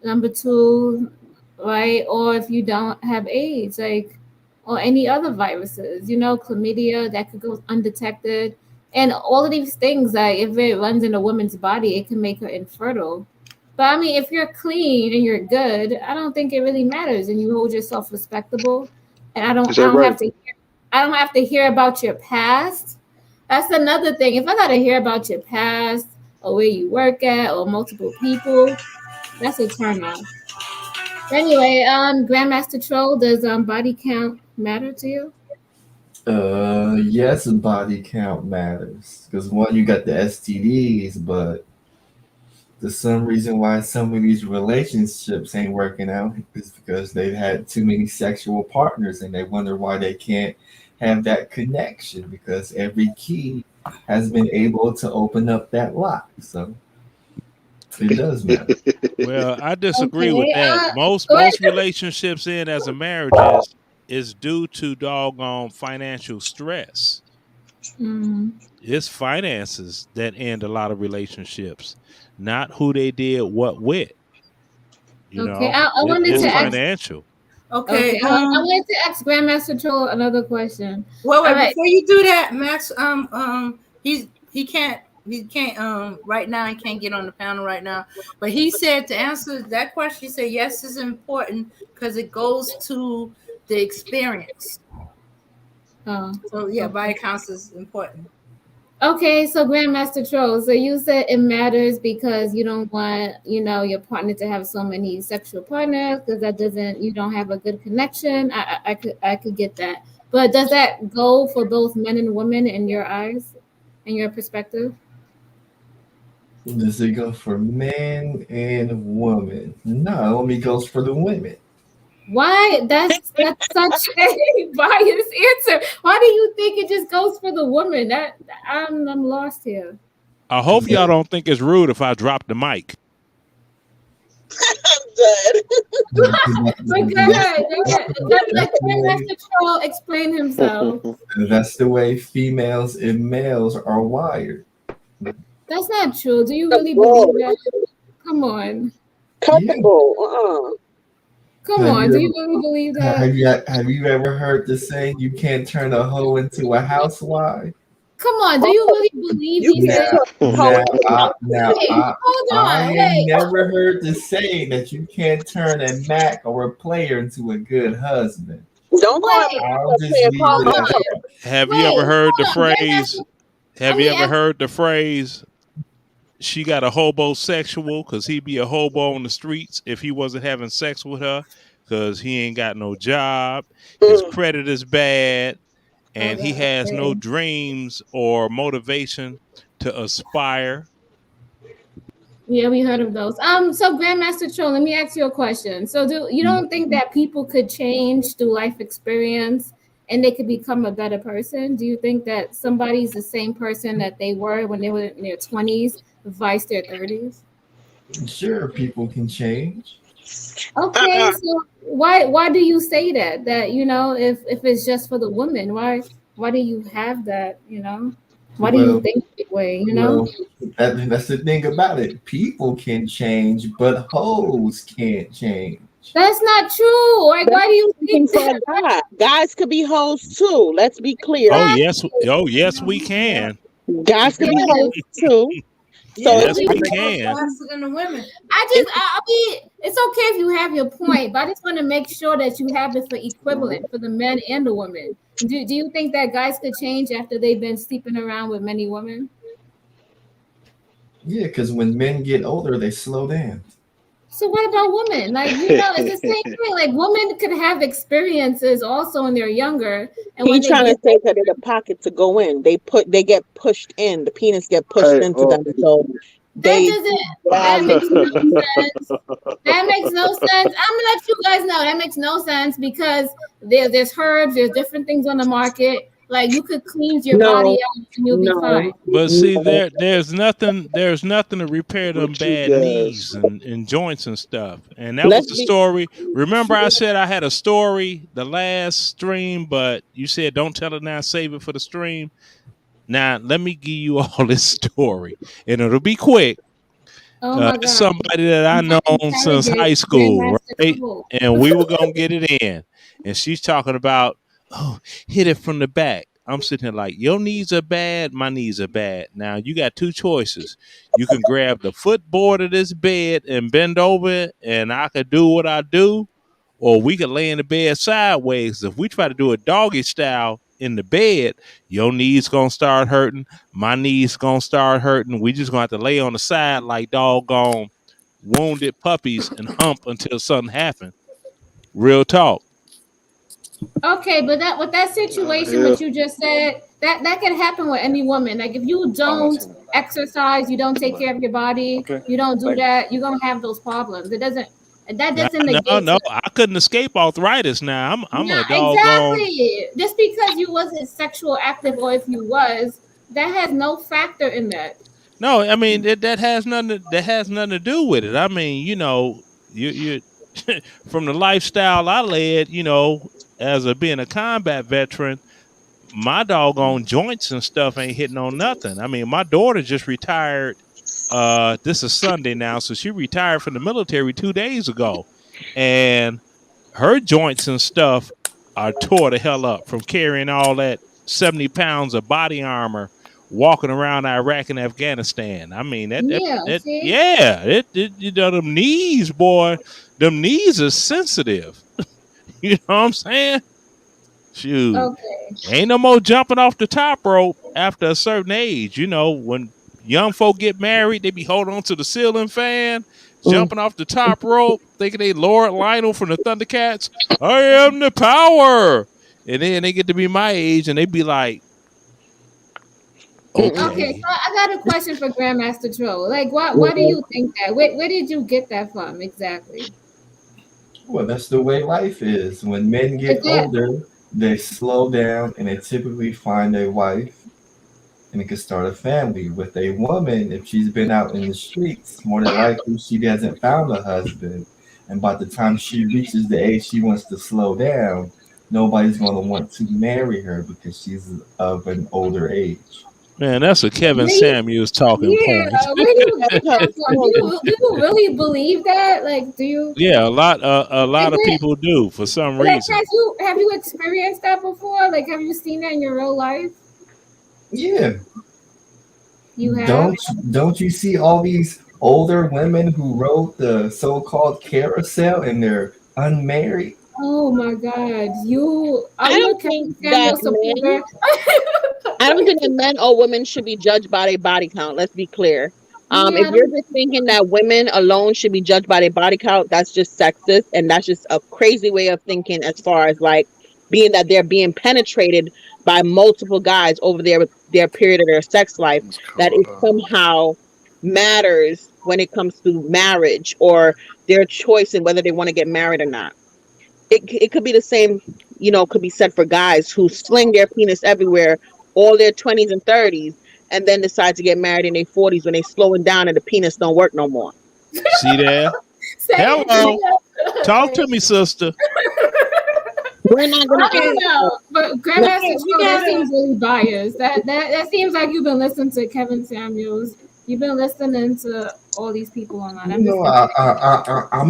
number 2, right? Or if you don't have AIDS, like, or any other viruses, chlamydia that could go undetected, and all of these things. Like, if it runs in a woman's body, it can make her infertile. But I mean, if you're clean and you're good, I don't think it really matters, and you hold yourself respectable. And I don't have to hear about your past. That's another thing. If I gotta hear about your past or where you work at or multiple people, that's a turn on. Anyway, Grandmaster Troll, does body count matter to you? Yes, body count matters because one, you got the STDs, but the some reason why some of these relationships ain't working out is because they've had too many sexual partners and they wonder why they can't have that connection because every key has been able to open up that lock. So It does matter. Well, I disagree with Okay, that. Most go ahead. relationships end as a marriage is due to doggone financial stress. Mm. It's finances that end a lot of relationships, not who they did what with. You Okay, know, I wanted it's to ask. financial. Okay. Okay, I wanted to ask Grandmaster Troll another question. Well, All right. before you do that, Max, he can't right now. He can't get on the panel right now. But he said to answer that question, he said yes, it's important because it goes to the experience. Oh, So yeah, body counts is important. okay, so Grandmaster Troll, so you said it matters because you don't want, your partner to have so many sexual partners because you don't have a good connection. I could get that. But does that go for both men and women in your eyes, in your perspective? Does it go for men and women? No, it only goes for the women. Why? That's such a biased answer. Why do you think it just goes for the woman? I'm lost here. I hope y'all don't think it's rude if I drop the mic. But go ahead. Let Grandmaster Troll explain himself. That's the way females and males are wired. That's not true. Do you really believe that? Come on. Couple. Come on. Do you really believe that? Have you ever heard the saying you can't turn a hoe into a housewife? Come on. Do you really believe these things? Hold on. I ain't never heard the saying that you can't turn a Mac or a player into a good husband. Don't Have you ever heard the phrase? Have you ever heard the phrase? She got a hobosexual because he'd be a hobo on the streets if he wasn't having sex with her because he ain't got no job. His credit is bad, and he has no dreams or motivation to aspire. Yeah, we heard of those. So Grandmaster Troll, let me ask you a question. So you don't think that people could change through life experience and they could become a better person? Do you think that somebody's the same person that they were when they were in their 20s, vice their 30s? Sure, people can change. Okay, so why do you say that? That if it's just for the woman, why do you have that? Why do you think that way? That's the thing about it. People can change, but hoes can't change. That's not true. Like, why do you think that? Guys could be hoes too. Let's be clear. Oh yes, we can. Guys could be hoes too. So yes, we can. Than the women. I mean, it's okay if you have your point, but I just want to make sure that you have it for equivalent for the men and the women. Do you think that guys could change after they've been sleeping around with many women? Yeah, because when men get older, they slow down. So what about women? Like, it's the same thing. Like, women could have experiences also when they're younger. And he's trying to take her to the pocket to go in. They get pushed in. The penis get pushed into them. So that makes no sense. That makes no sense. I'm gonna let you guys know that makes no sense because there's herbs, there's different things on the market. Like, you could cleanse your body out and you'll be fine. But see, there's nothing to repair them bad knees and joints and stuff. And that was the story. Remember, I said I had a story the last stream, but you said don't tell it now, save it for the stream. Now let me give you all this story, and it'll be quick. Somebody that I known since high school, right? And we were gonna get it in, and she's talking about, hit it from the back. I'm sitting here like, your knees are bad, my knees are bad. Now you got two choices. You can grab the footboard of this bed and bend over it, and I could do what I do, or we could lay in the bed sideways. If we try to do a doggy style in the bed, your knees gonna start hurting, my knees gonna start hurting. We just gonna have to lay on the side like doggone wounded puppies and hump until something happens. Real talk. Okay, but with that situation, what you just said, that can happen with any woman. Like, if you don't exercise, you don't take care of your body, you don't do that, you're gonna have those problems. That doesn't negate. No, I couldn't escape arthritis. Now I'm a doggone. Exactly. Just because you wasn't sexual active, or if you was, that has no factor in that. No, I mean that has nothing to do with it. I mean, you from the lifestyle I led, as being a combat veteran, my doggone joints and stuff ain't hitting on nothing. I mean, my daughter just retired. This is Sunday now, so she retired from the military 2 days ago, and her joints and stuff are tore the hell up from carrying all that 70 pounds of body armor walking around Iraq and Afghanistan. I mean, them knees, boy, them knees are sensitive. You know what I'm saying? Shoot. Okay. Ain't no more jumping off the top rope after a certain age. When young folk get married, they be holding on to the ceiling fan, jumping off the top rope, thinking they Lord Lionel from the Thundercats. I am the power. And then they get to be my age and they be like, Okay, so I got a question for Grandmaster Troll. Like, why do you think that? Where did you get that from exactly? Well, that's the way life is. When men get older, they slow down and they typically find a wife and they can start a family. With a woman, if she's been out in the streets, more than likely she hasn't found a husband. And by the time she reaches the age she wants to slow down, nobody's going to want to marry her because she's of an older age. Man, that's a Kevin Samuels talking point. Do you really believe that? Like, do you? Yeah, a lot of people do for some reason. Have you experienced that before? Like, have you seen that in your real life? Yeah. You have? Don't you see all these older women who rode the so-called carousel and they're unmarried? Oh my God! I don't think that men or women should be judged by their body count. Let's be clear. If you're just thinking that women alone should be judged by their body count, that's just sexist, and that's just a crazy way of thinking. As far as like being that they're being penetrated by multiple guys over their period of their sex life, that it somehow matters when it comes to marriage or their choice in whether they want to get married or not. It could be the same, could be said for guys who sling their penis everywhere all their 20s and 30s and then decide to get married in their 40s when they slowing down and the penis don't work no more. See there? Hello. Talk to me, sister. We're not going to know, but Grandmaster Troll, that seems really biased. That seems like you've been listening to Kevin Samuels. You've been listening to all these people online. I'm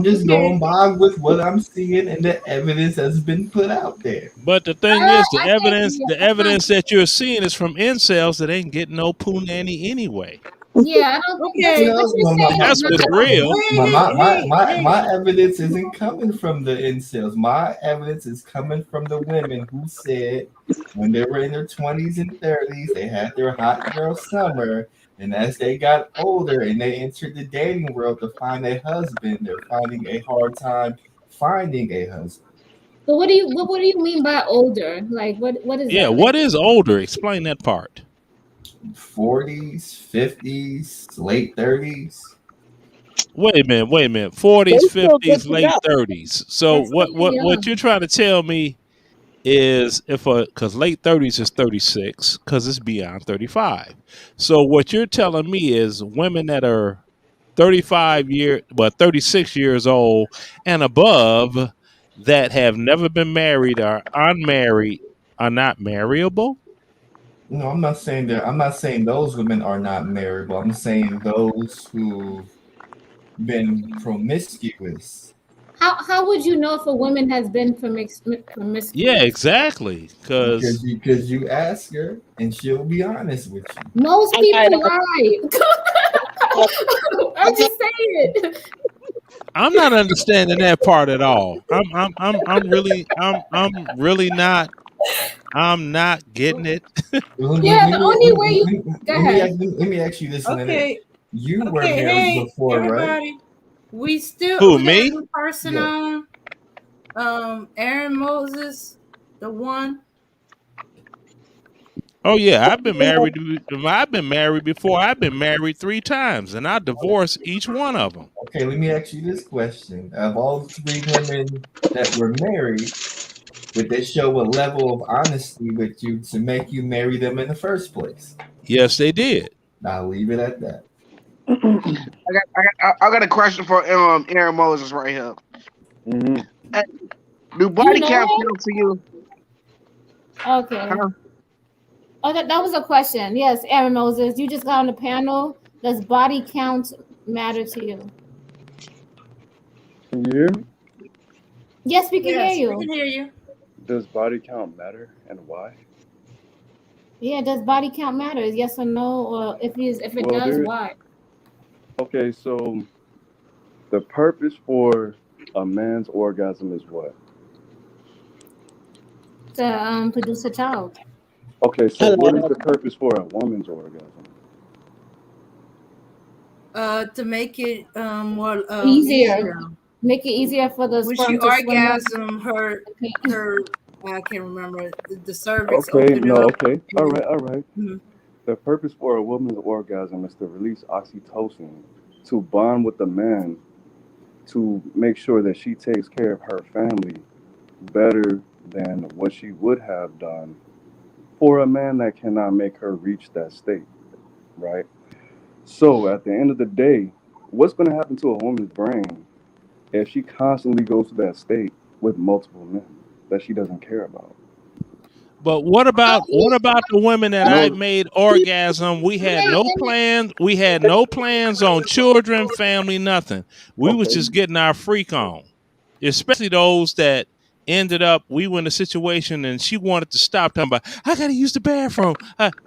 just going by with what I'm seeing and the evidence that's been put out there. But the thing is, the evidence that you're seeing is from incels that ain't getting no punani anyway. Yeah, I don't think that's what's real. My evidence isn't coming from the incels. My evidence is coming from the women who said when they were in their 20s and 30s, they had their hot girl summer. And as they got older and they entered the dating world to find a husband, they're finding a hard time finding a husband. But what do you mean by older? Like what is that? What is older? Explain that part. 40s, 50s, late 30s. Wait a minute. 40s, 50s, late 30s. So what you're trying to tell me is because late 30s is 36 because it's beyond 35. So what you're telling me is women that are 36 years old and above that have never been married or unmarried are not marriable? No, I'm not saying that. I'm not saying those women are not marriable. I'm saying those who've been promiscuous. How would you know if a woman has been promiscuous? Yeah, exactly. Because you ask her and she'll be honest with you. Most people lie. I'm just saying. I'm not understanding that part at all. I'm really not. I'm not getting it. The only way you go ahead. Let me ask you this. Okay. You were married before, everybody. Right? We still who me? Person on Aaron Moses, the one. Oh yeah, I've been married before. I've been married 3 times, and I divorced each one of them. Okay, let me ask you this question: of all 3 women that were married, did they show a level of honesty with you to make you marry them in the first place? Yes, they did. I'll leave it at that. I got a question for Aaron Moses right here. Mhm. Do body know count him? count to you? Okay. Huh? Oh, that was a question. Yes, Aaron Moses, you just got on the panel. Does body count matter to you? Can you hear me? Yes, we can Yes, hear we you. can hear you. Does body count matter and why? Yeah, does body count matter? Yes or no? Or if it Well, does, there. why? Okay, so the purpose for a man's orgasm is what? To produce a child. Okay, so what is the purpose for a woman's orgasm? To make it more Easier. Make it easier for the when sperm she to swim up. orgasm, her I can't remember the cervix. Okay, open no, up. okay, all right. Mhm. The purpose for a woman's orgasm is to release oxytocin, to bond with the man, to make sure that she takes care of her family better than what she would have done for a man that cannot make her reach that state, right? So at the end of the day, what's going to happen to a woman's brain if she constantly goes to that state with multiple men that she doesn't care about? But what about the women that I made orgasm? We had no plans. We had no plans on children, family, nothing. We was just getting our freak on. Especially those that ended up, we were in a situation and she wanted to stop talking about, I gotta use the bathroom.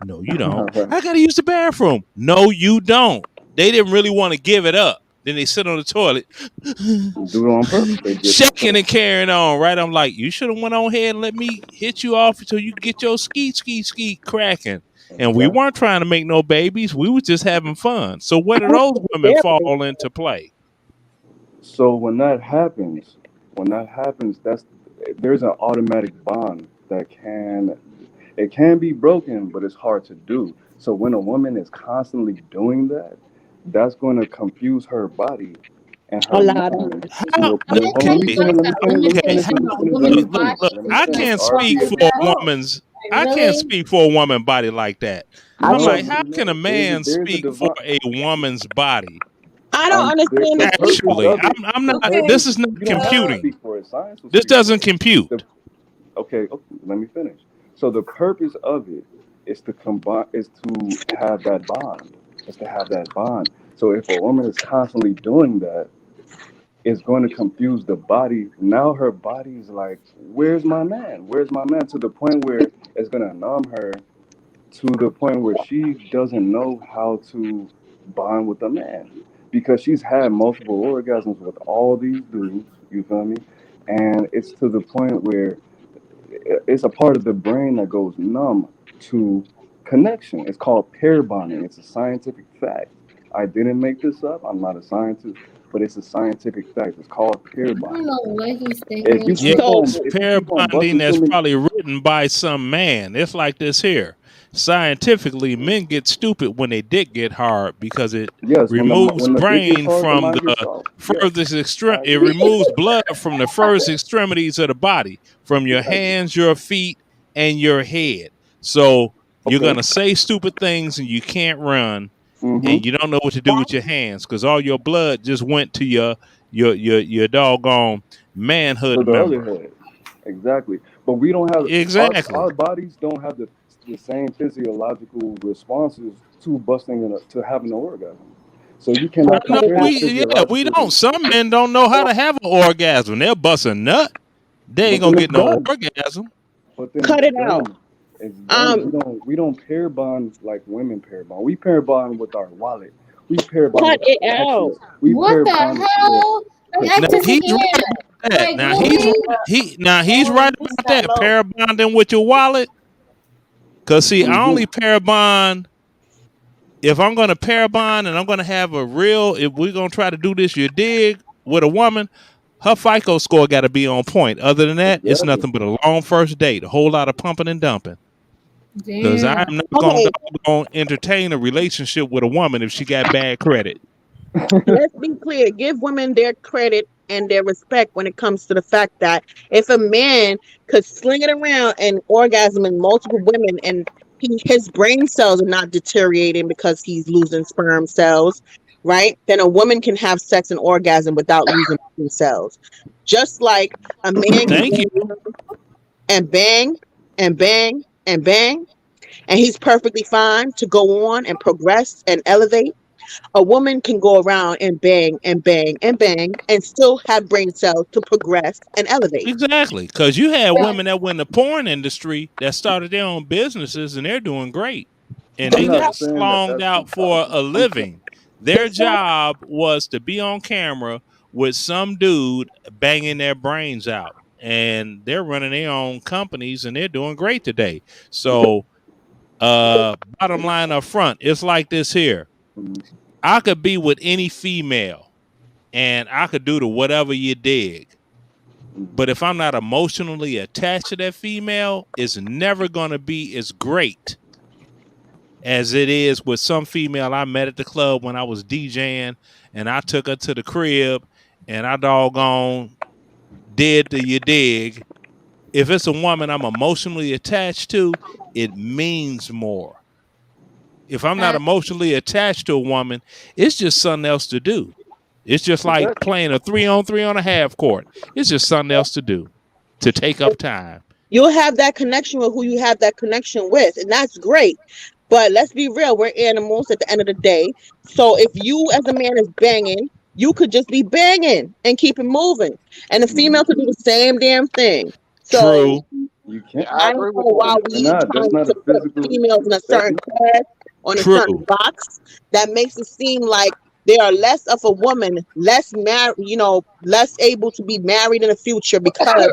No, you don't. I gotta use the bathroom. No, you don't. They didn't really want to give it up. Then they sit on the toilet, Do it on purpose. shaking and carrying on, right? I'm like, you should have went on ahead and let me hit you off until you get your skeet cracking. And we weren't trying to make no babies. We were just having fun. So where do those women fall into play? So when that happens, there's an automatic bond that can be broken, but it's hard to do. So when a woman is constantly doing that, that's going to confuse her body and her mind. Look, I can't speak for a woman's. I can't speak for a woman body like that. I'm like, how can a man speak for a woman's body? I don't understand. Actually, I'm not. This is not computing. This doesn't compute. Okay, let me finish. So the purpose of it is to combine, is to have that bond. So if a woman is constantly doing that, it's going to confuse the body. Now her body is like, where's my man? To the point where it's going to numb her, to the point where she doesn't know how to bond with a man. Because she's had multiple orgasms with all these dudes, you feel me? And it's to the point where it's a part of the brain that goes numb to connection. It's called pair bonding. It's a scientific fact. I didn't make this up. I'm not a scientist, but it's a scientific fact. It's called pair I bonding. don't know what he's thinking. Pair bonding that's probably written by some man. It's like this here. Scientifically, men get stupid when they dick get hard because it removes brain from the furthest extreme. It removes blood from the first extremities of the body, from your hands, your feet, and your head. So you're gonna say stupid things and you can't run, and you don't know what to do with your hands because all your blood just went to your doggone manhood member. Exactly, but we don't have our bodies don't have the same physiological responses to busting to having an orgasm. So you cannot compare we don't. Some men don't know how to have an orgasm. They'll bust a nut. They ain't gonna get no orgasm. Cut it out. We don't pair bond like women pair bond. We pair bond with our wallet. We pair bond. Cut with it out. What the hell? He's right about that. Pair bonding with your wallet. Cause see, I only pair bond if I'm gonna pair bond and I'm gonna have a real. If we're gonna try to do this, you dig, with a woman, her FICO score got to be on point. Other than that, it's nothing but a long first date, a whole lot of pumping and dumping. Because I'm not gonna entertain a relationship with a woman if she got bad credit. Let's be clear. Give women their credit and their respect when it comes to the fact that if a man could sling it around and orgasm in multiple women and his brain cells are not deteriorating because he's losing sperm cells, right? Then a woman can have sex and orgasm without losing sperm cells. Just like a man can Thank you. go and bang and bang and bang, and he's perfectly fine to go on and progress and elevate. A woman can go around and bang and bang and bang and still have brain cells to progress and elevate. Exactly, because you had women that went in the porn industry that started their own businesses and they're doing great, and they I'm not got saying that slonged that's out the for problem. a living. Their job was to be on camera with some dude banging their brains out, and they're running their own companies and they're doing great today. So, bottom line up front, it's like this here. I could be with any female and I could do to whatever you dig. But if I'm not emotionally attached to that female, it's never going to be as great as it is with some female I met at the club when I was DJing, and I took her to the crib and I doggone did the you dig. If it's a woman I'm emotionally attached to, it means more. If I'm not emotionally attached to a woman, it's just something else to do. It's just like playing a 3-on-3 on a half court. It's just something else to do, to take up time. You'll have that connection with who you have that connection with, and that's great. But let's be real, we're animals at the end of the day. So if you as a man is banging, you could just be banging and keep it moving. And the female could do the same damn thing. So True. You can't. I don't know why we trying to put females in a certain class, on a certain box that makes it seem like they are less of a woman, less married, less able to be married in the future because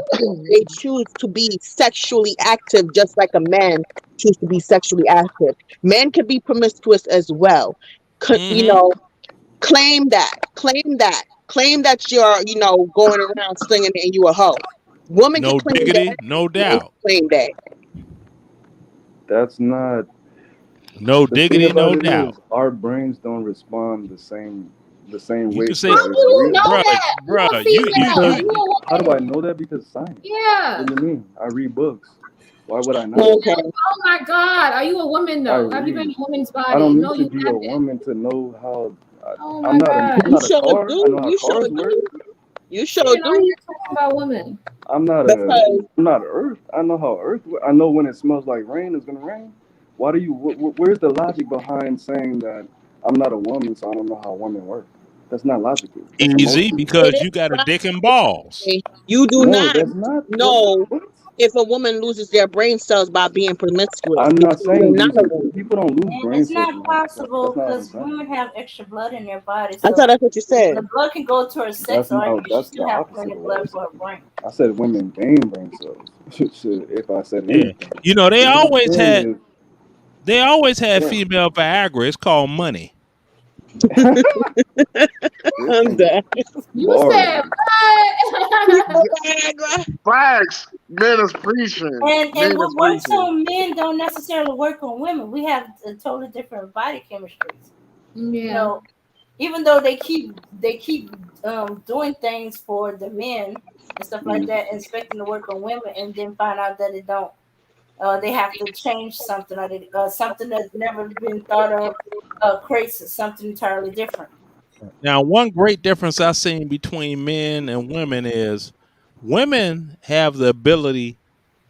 they choose to be sexually active, just like a man choose to be sexually active. Men can be promiscuous as well. Claim that you're, going around slinging it and you a hoe. Woman No can claim diggity, that. no doubt. Claim that. That's not. No the diggity, thing about no it doubt. is our brains don't respond the same You way. can say, How do you know that? bruh, You're a female. You a woman. How do I know that? Because science. Yeah. What do you mean? I read books. Why would I not? Okay. Oh my God. Are you a woman though? I Have you been read. in a woman's body? I don't No, need you to be haven't. a woman to know how. Oh my I'm not. God. I'm not a car. I know how You cars sure work. do. You sure You know, do. you're talking about women. I'm not Because I'm not Earth. I know how Earth. I know when it smells like rain, it's gonna rain. Why do you? Where's the logic behind saying that I'm not a woman, so I don't know how women work? That's not logical. That's easy emotional. because you got a dick and balls. you do No, not that's not. know if a woman loses their brain cells by being promiscuous. I'm not Because you're saying not a losing. woman. People don't lose And brain it's cells. not possible That's not what I'm because saying. women have extra blood in their body. I So thought that's what you said. the blood can go to her sex That's no. organ. She That's the still have opposite plenty of of what I blood said. for her brain. I said women gain brain cells. Shit, if I said Yeah. anything. You know, they What I'm always saying had They always had Yeah. female Viagra. It's called money. I'm done. You Bars. said what? Facts. Men is preaching. And Men what is works preaching. on men don't necessarily work on women. We have a totally different body chemistries. Yeah. Even though they keep doing things for the men and stuff like that, expecting to work on women, and then find out that it don't. They have to change something, or something that's never been thought of, creates something entirely different. Now, one great difference I've seen between men and women is women have the ability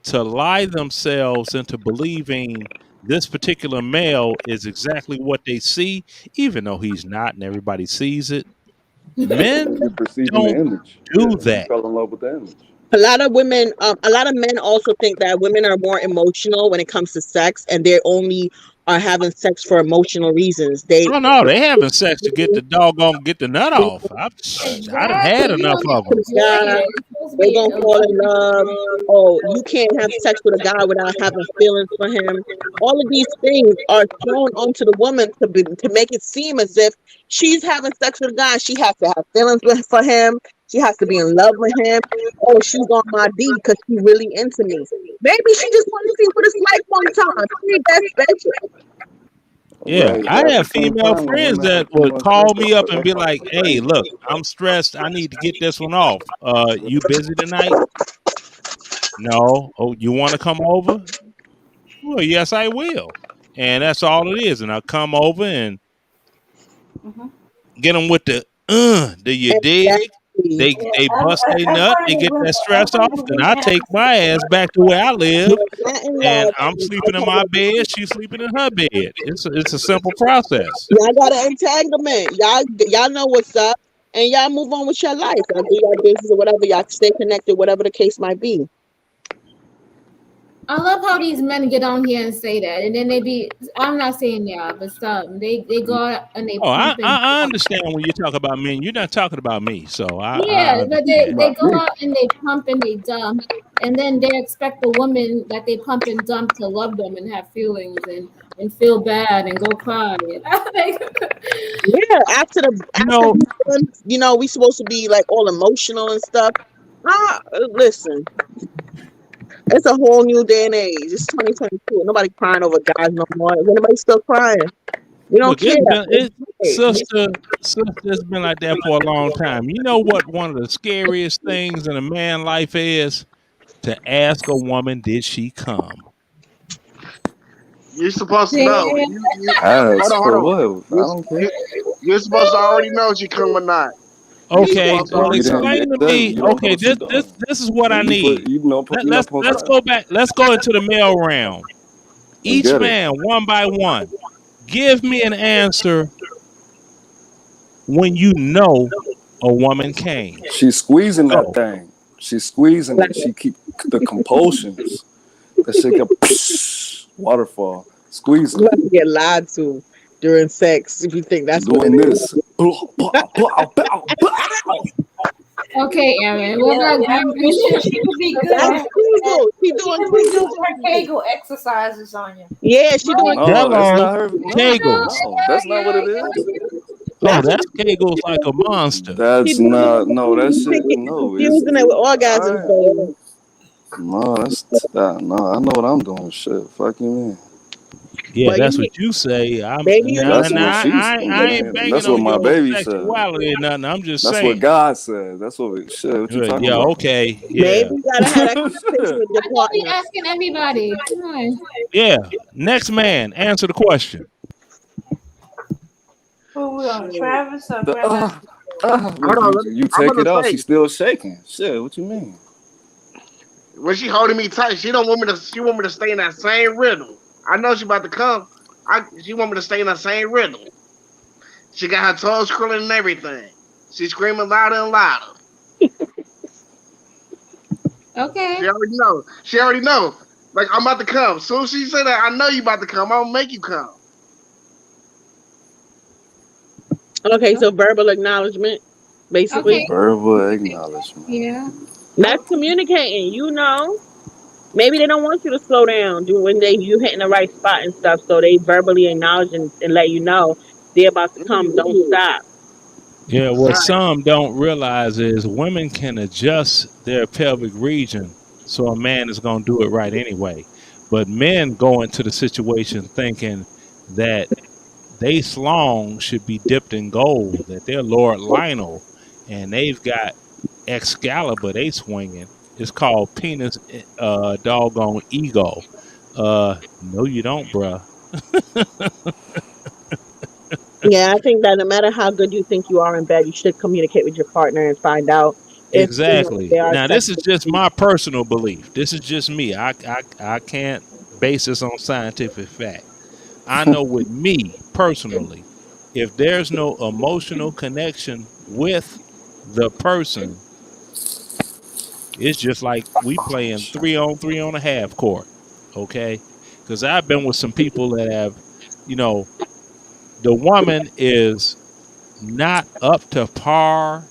to lie themselves into believing this particular male is exactly what they see, even though he's not and everybody sees it. Men You're perceiving the don't image. do You that. fell in love with the image. A lot of women, a lot of men also think that women are more emotional when it comes to sex, and they only are having sex for emotional reasons. Oh no, they having sex to get the nut off. I've had enough of them. Yeah, they're gonna fall in love. Oh, you can't have sex with a guy without having feelings for him. All of these things are thrown onto the woman to make it seem as if she's having sex with a guy. She has to have feelings for him. She has to be in love with him. Oh, she's on my D because she's really into me. Maybe she just wants to see what it's like one time. She ain't that special. Yeah, Right. I At have the same female time, when friends women that have too would much call sex, me up and that's be not like, right. "Hey, look, I'm stressed. I need to get this one off. You busy tonight? No. Oh, you want to come over? Well, yes, I will. And that's all it is. And I'll come over and get them with the do you dig? They bust their nut, they get that stress off, and I take my ass back to where I live, and I'm sleeping in my bed, she's sleeping in her bed. It's a simple process. Y'all got an entanglement. Y'all know what's up, and y'all move on with your life. Y'all do your business or whatever. Y'all stay connected, whatever the case might be. I love how these men get on here and say that, and then they be. I'm not saying y'all, but some they go out and they. Oh, I understand when you talk about men. You're not talking about me, so Yeah, but they go out and they pump and they dump, and then they expect the woman that they pump and dump to love them and have feelings and feel bad and go cry. Yeah, after we supposed to be like all emotional and stuff. Listen, it's a whole new day and age. It's 2022. Nobody crying over guys no more. Is anybody still crying? We don't care. Sister's been like that for a long time. You know what one of the scariest things in a man's life is? To ask a woman, did she come? You're supposed to know. Ask Hold for on. what? I don't care. You're supposed to already know if she come or not. Okay, well, You didn't explain to get that. me. You don't know Okay, what you doing. this is what I You need. put- you know, put- you know, Let's post go back. Let's go into the male round. Each Get it. man, one by one, give me an answer when you know a woman came. She's squeezing that Oh. thing. She's squeezing it. She keep the compulsions. That shit get waterfall. Squeezing. You have to get lied to during sex if you think that's doing what it this. Okay, Aaron. What about She could be good. That's Kegel. She doing Kegel. her Kegel exercises on you. Yeah, she doing No, Hello. that's not her. No, Kegels. no, that's not what it is. Oh, that's Kegels like a monster. That's not. No, that shit. No, it's using it with orgasms, baby. no. That's that. No, I know what I'm doing. Shit, fuck you, man. Yeah, But that's you- what you say. I'm Baby, you That's what I she ain't said. banging That's on what my your baby said. sexuality or nothing. I'm just That's saying. what God said. That's what. Shit, what you talking Yeah, about? okay. Yeah. Maybe you gotta have that conversation with your I thought we partner. asking everybody. Come on. Yeah. Next man, answer the question. Who we on? Travis or The, Grandma? Hold on, you I'm take gonna it out. say- She's still shaking. Shit, what you mean? When she holding me tight, she don't want me to. She want me to stay in that same rhythm. I know she about to come. She want me to stay in that same rhythm. She got her toes curling and everything. She's screaming louder and louder. Okay. She already know. She already know. Like I'm about to come. Soon as she said that, I know you about to come. I'm gonna make you come. Okay, so verbal acknowledgement, basically. Okay. Verbal acknowledgement. Yeah. That's communicating, you know. Maybe they don't want you to slow down when you hitting the right spot and stuff. So they verbally acknowledge and let you know they're about to come. Don't stop. Yeah, what some don't realize is women can adjust their pelvic region so a man is going to do it right anyway. But men go into the situation thinking that they slong should be dipped in gold, that they're Lord Lionel and they've got Excalibur they swinging. It's called penis doggone ego. No, you don't, bruh. Yeah, I think that no matter how good you think you are in bed, you should communicate with your partner and find out if Exactly. they are Now, this is sexual. just my personal belief. This is just me. I can't base this on scientific fact. I know with me personally, if there's no emotional connection with the person, it's just like we playing 3-on-3 on a half court. Okay? Because I've been with some people that have, the woman is not up to par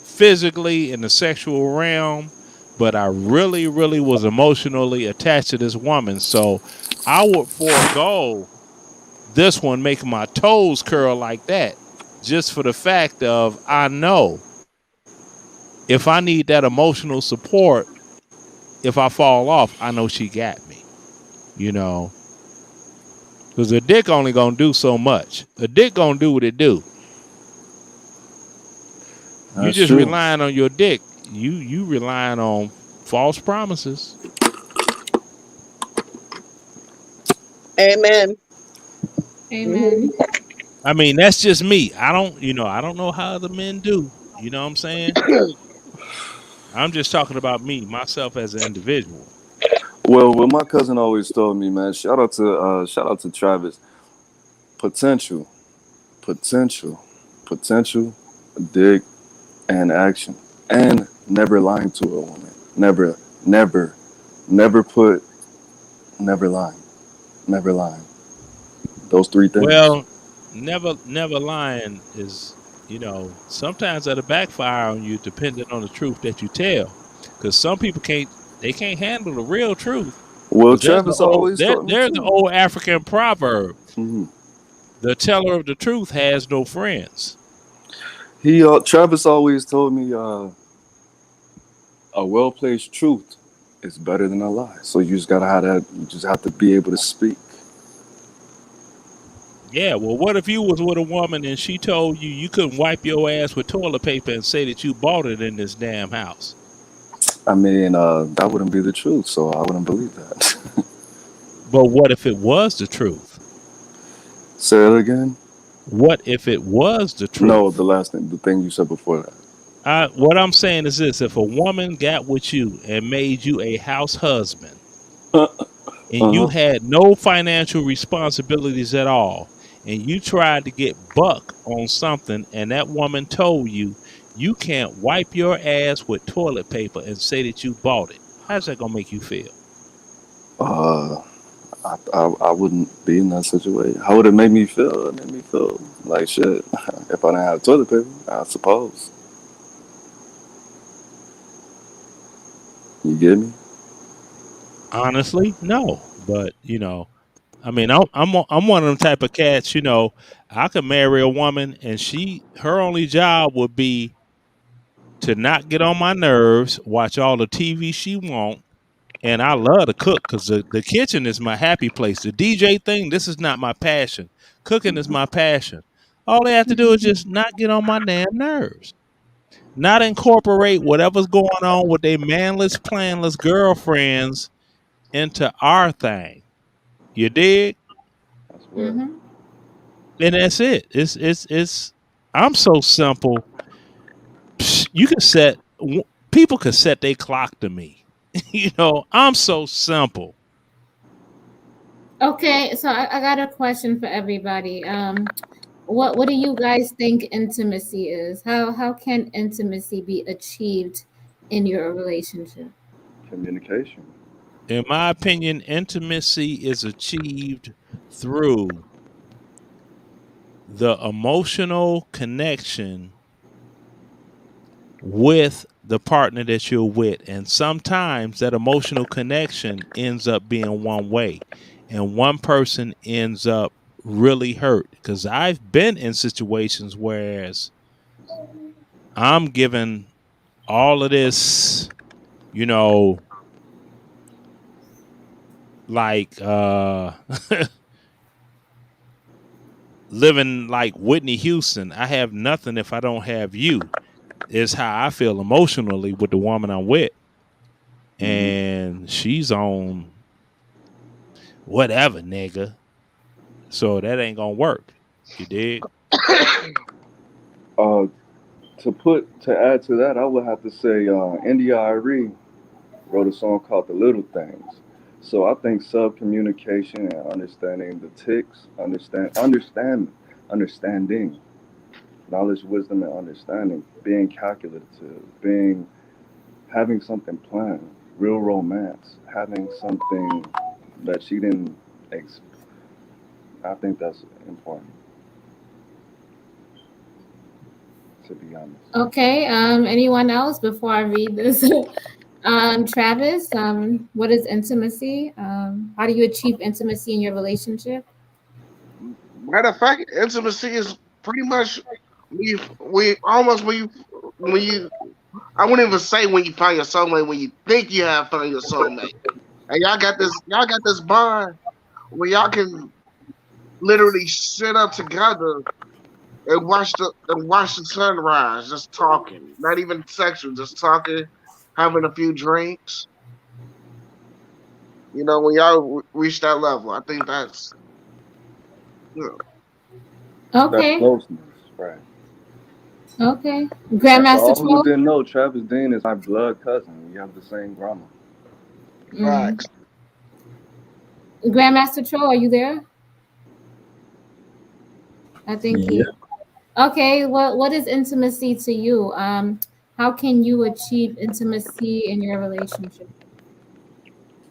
physically in the sexual realm, but I really, really was emotionally attached to this woman. So I would forego this one making my toes curl like that just for the fact of I know if I need that emotional support, if I fall off, I know she got me, because a dick only gonna do so much. A dick gonna do what it do. You That's just true. relying on your dick. You relying on false promises. Amen. Amen. I mean, that's just me. I don't know how other men do. You know what I'm saying? I'm just talking about me, myself as an individual. Well, what my cousin always told me, man. Shout out to Travis. Potential, potential, dig, and action, and never lying to a woman. Never lying. Those three things. Well, never lying is, sometimes that'll backfire on you depending on the truth that you tell. Because some people can't handle the real truth. Well, 'Cause there's Travis always taught me there's the too. old African proverb: hmm the teller of the truth has no friends. Travis always told me, a well-placed truth is better than a lie. So you just gotta have that. You just have to be able to speak. Yeah, well, what if you was with a woman and she told you you couldn't wipe your ass with toilet paper and say that you bought it in this damn house? I mean, that wouldn't be the truth, so I wouldn't believe that. But what if it was the truth? Say it again. What if it was the truth? No, the thing you said before that. What I'm saying is this: if a woman got with you and made you a house husband, and you had no financial responsibilities at all, and you tried to get buck on something, and that woman told you you can't wipe your ass with toilet paper and say that you bought it, how's that gonna make you feel? I wouldn't be in that situation. How would it make me feel? It made me feel like shit. If I didn't have toilet paper, I suppose. You get me? Honestly, no. But I mean, I'm one of them type of cats. I could marry a woman and her only job would be to not get on my nerves, watch all the TV she want, and I love to cook because the kitchen is my happy place. The DJ thing, this is not my passion. Cooking is my passion. All they have to do is just not get on my damn nerves. Not incorporate whatever's going on with their manless, planless girlfriends into our thing. You dig? Mm-hmm. And that's it. It's I'm so simple. You can people can set their clock to me. I'm so simple. Okay, so I got a question for everybody. What do you guys think intimacy is? How can intimacy be achieved in your relationship? Communication. In my opinion, intimacy is achieved through the emotional connection with the partner that you're with. And sometimes that emotional connection ends up being one way, and one person ends up really hurt. Because I've been in situations whereas I'm given all of this, like living like Whitney Houston. I have nothing if I don't have you, is how I feel emotionally with the woman I'm with. And she's on whatever, nigga. So that ain't gonna work. You dig? To add to that, I would have to say India Arie wrote a song called The Little Things. So I think sub-communication and understanding the tics, understanding, knowledge, wisdom, and understanding, being calculative, having something planned, real romance, having something that she didn't I think that's important, to be honest. Okay, anyone else before I read this? Travis, what is intimacy? How do you achieve intimacy in your relationship? Matter of fact, intimacy is pretty much we almost when you I wouldn't even say when you find your soulmate, when you think you have found your soulmate. And y'all got this bond where y'all can literally sit up together and watch the sunrise, just talking. Not even sexual, just talking, having a few drinks. You know, when y'all reach that level, I think that's, you know. That's Okay. closeness, right? Okay. And for Grandmaster all who Troll. didn't know, Travis Dean is my blood cousin. We have the same grandma. Facts. Grandmaster Troll, are you there? I think Yeah. Okay. What is intimacy to you? How can you achieve intimacy in your relationship?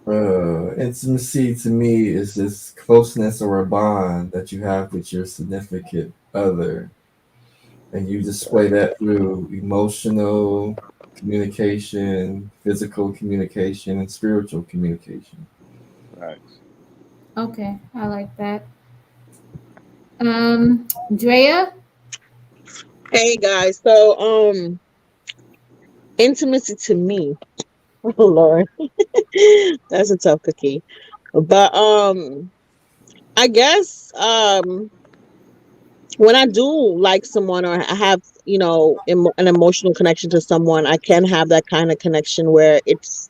Intimacy to me is this closeness or a bond that you have with your significant other, and you display that through emotional communication, physical communication, and spiritual communication. Right. Okay, I like that. Drea. Hey guys, so intimacy to me, oh Lord, that's a tough cookie. But I guess when I do like someone or I have, you know, an emotional connection to someone, I can have that kind of connection where it's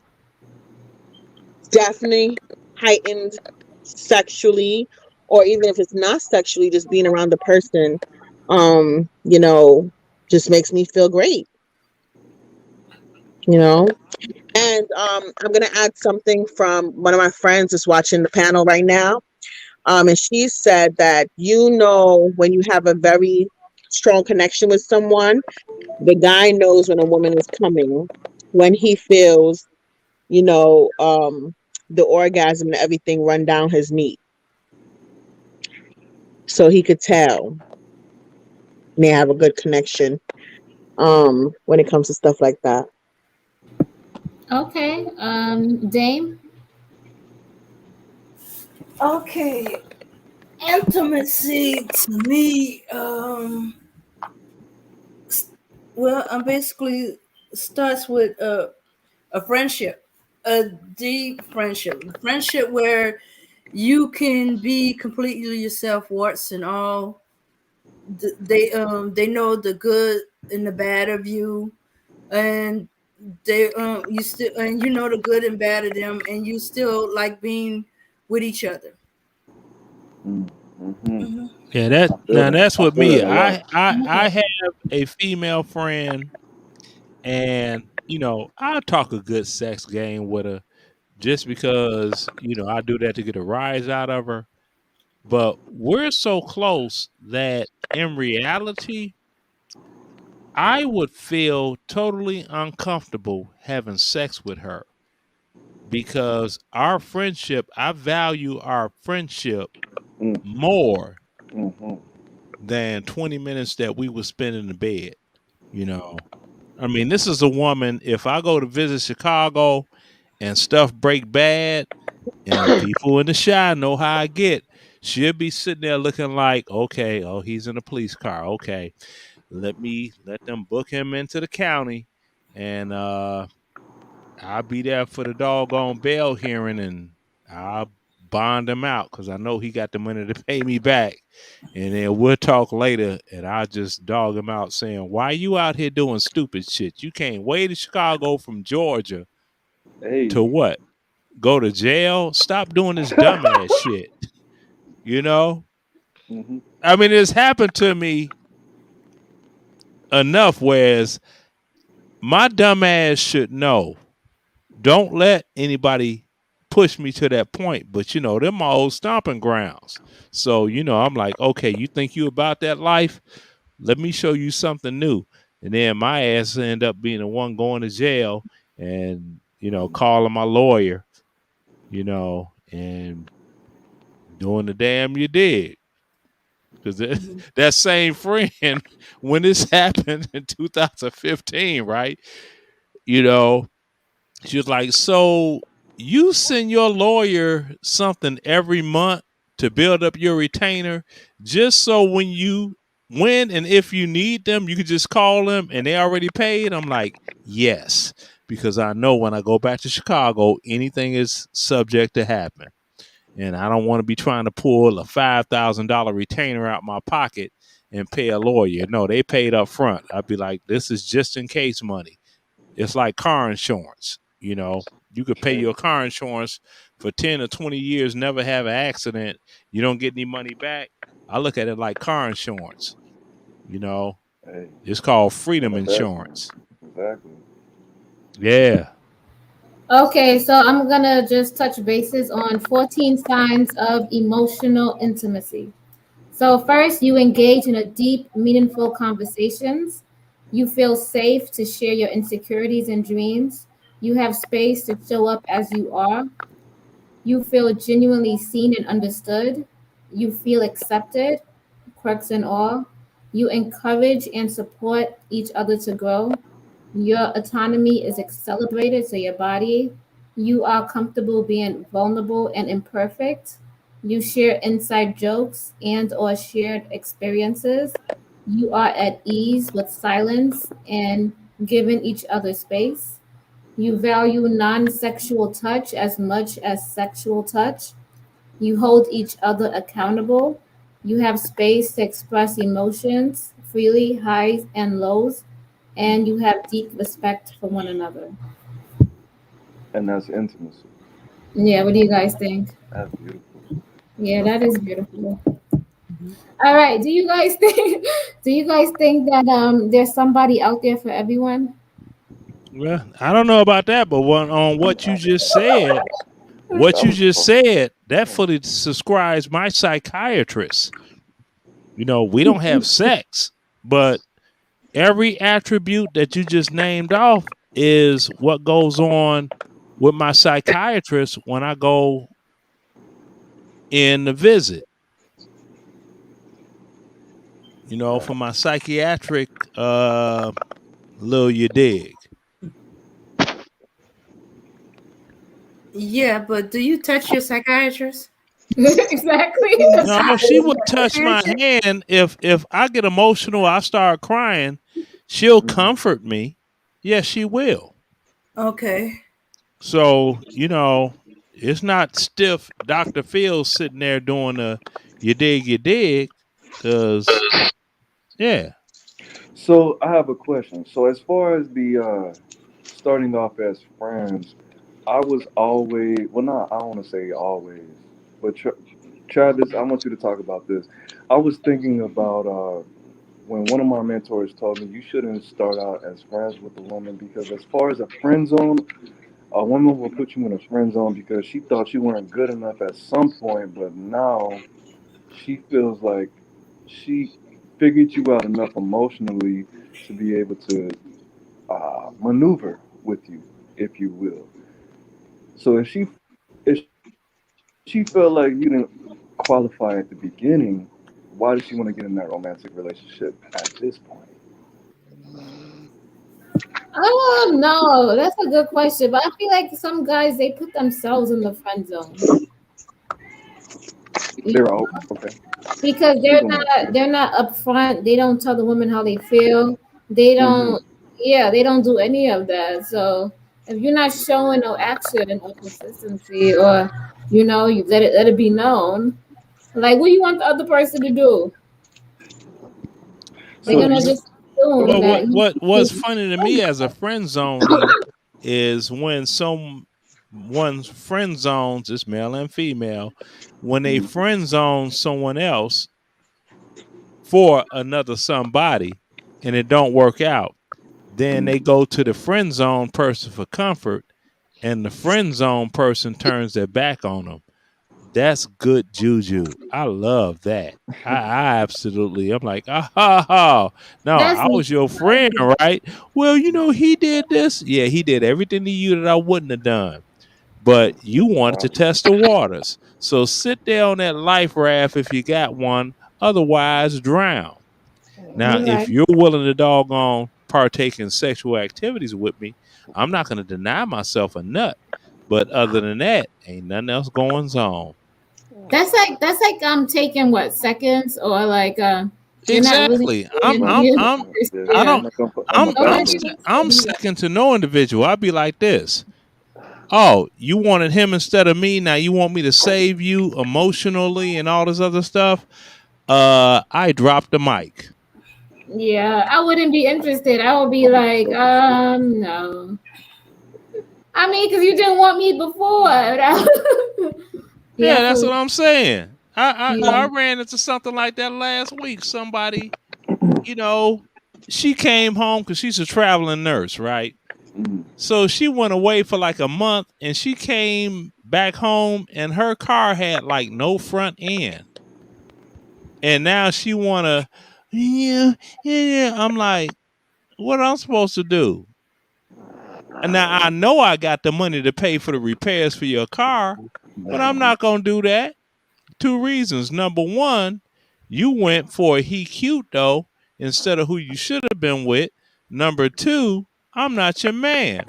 definitely heightened sexually, or even if it's not sexually, just being around the person, you know, just makes me feel great, you know. And I'm gonna add something from one of my friends that's watching the panel right now. And she said that, you know, when you have a very strong connection with someone, the guy knows when a woman is coming, when he feels, you know, the orgasm and everything run down his knee. So he could tell they have a good connection when it comes to stuff like that. Okay. Dame. Okay. Intimacy to me, well, I'm basically starts with a friendship, a deep friendship where you can be completely yourself, warts and all. They know the good and the bad of you, and they you still, and you know the good and bad of them, and you still like being with each other. Mm-hmm. Yeah, that's I what feel me. that a lot. I have a female friend, and I talk a good sex game with her just because I do that to get a rise out of her. But we're so close that in reality, I would feel totally uncomfortable having sex with her because our friendship, I value our friendship more than 20 minutes that we would spend in the bed. I mean, this is a woman, if I go to visit Chicago and stuff break bad and people in the Chi know how I get, she'll be sitting there looking like, okay, oh, he's in a police car. Okay. Let them book him into the county, and I'll be there for the doggone bail hearing, and I'll bond him out because I know he got the money to pay me back. And then we'll talk later, and I'll just dog him out saying, why you out here doing stupid shit? You came way to Chicago from Georgia to what? Go to jail? Stop doing this dumbass shit. I mean, it's happened to me enough, whereas my dumb ass should know. Don't let anybody push me to that point. But they're my old stomping grounds. So, I'm like, okay, you think you about that life? Let me show you something new. And then my ass end up being the one going to jail and, calling my lawyer, and doing the damn you did. Because that same friend, when this happened in 2015, right? She was like, so you send your lawyer something every month to build up your retainer just so when and if you need them, you can just call them and they already paid? I'm like, yes, because I know when I go back to Chicago, anything is subject to happen. And I don't want to be trying to pull a $5,000 retainer out my pocket and pay a lawyer. No, they paid up front. I'd be like, this is just in case money. It's like car insurance. You could pay your car insurance for 10 or 20 years, never have an accident, you don't get any money back. I look at it like car insurance. You know, Hey, it's called freedom investment. insurance. Exactly. Yeah. Okay, so I'm gonna just touch bases on 14 signs of emotional intimacy. So first, you engage in a deep, meaningful conversations. You feel safe to share your insecurities and dreams. You have space to show up as you are. You feel genuinely seen and understood. You feel accepted, quirks and all. You encourage and support each other to grow. Your autonomy is celebrated, so your body. You are comfortable being vulnerable and imperfect. You share inside jokes and or shared experiences. You are at ease with silence and giving each other space. You value non-sexual touch as much as sexual touch. You hold each other accountable. You have space to express emotions freely, highs and lows, and you have deep respect for one another. And that's intimacy. Yeah, what do you guys think? That's beautiful. Yeah, that is beautiful. All right, do you guys think that there's somebody out there for everyone? Well, I don't know about that, but on what you just said, that fully subscribes my psychiatrist. You know, we don't have sex, but every attribute that you just named off is what goes on with my psychiatrist when I go in the visit. You know, for my psychiatric little you dig. Yeah, but do you touch your psychiatrist? Exactly. No, she would touch my hand if I get emotional, I start crying. She'll comfort me. Yes, she will. Okay. So, you know, it's not stiff Dr. Phil sitting there doing a you dig, because yeah. So I have a question. So as far as the starting off as friends, I was always, well, not, I don't want to say always, but Travis, I want you to talk about this. I was thinking about when one of my mentors told me you shouldn't start out as friends with a woman because as far as a friend zone, a woman will put you in a friend zone because she thought you weren't good enough at some point, but now she feels like she figured you out enough emotionally to be able to maneuver with you, if you will. So if she felt like you didn't qualify at the beginning, why does she want to get in that romantic relationship at this point? Oh no, that's a good question. But I feel like some guys they put themselves in the friend zone. They're all okay. Because they're not upfront. They don't tell the women how they feel. They don't they don't do any of that. So if you're not showing no action or consistency or you know, you let it be known. Like what do you want the other person to do? They're So gonna just assume Well, that what's funny to me as a friend zoner is when someone's friend zones, it's male and female, when they friend zone someone else for another somebody and it don't work out, then they go to the friend zone person for comfort and the friend zone person turns their back on them. That's good juju. I love that. I absolutely, I'm like, no, I was your friend, right? Well, you know, he did this. Yeah, he did everything to you that I wouldn't have done. But you wanted to test the waters. So sit there on that life raft if you got one. Otherwise, drown. Now, if you're willing to doggone partake in sexual activities with me, I'm not going to deny myself a nut. But other than that, ain't nothing else going on. that's like taking what seconds or like exactly. I'm second to no individual. I'd be like this. Oh, you wanted him instead of me. Now you want me to save you emotionally and all this other stuff. I dropped the mic. Yeah, I wouldn't be interested. I would be like, no. I mean, because you didn't want me before. Yeah, that's what I'm saying. Yeah. I ran into something like that last week. Somebody, you know, she came home because she's a traveling nurse, right? So she went away for like a month, and she came back home, and her car had like no front end. And now she wanna, yeah. I'm like, what I'm supposed to do? And now I know I got the money to pay for the repairs for your car, but I'm not gonna do that. 2 reasons. Number one, you went for a he cute though instead of who you should have been with. Number two, I'm not your man.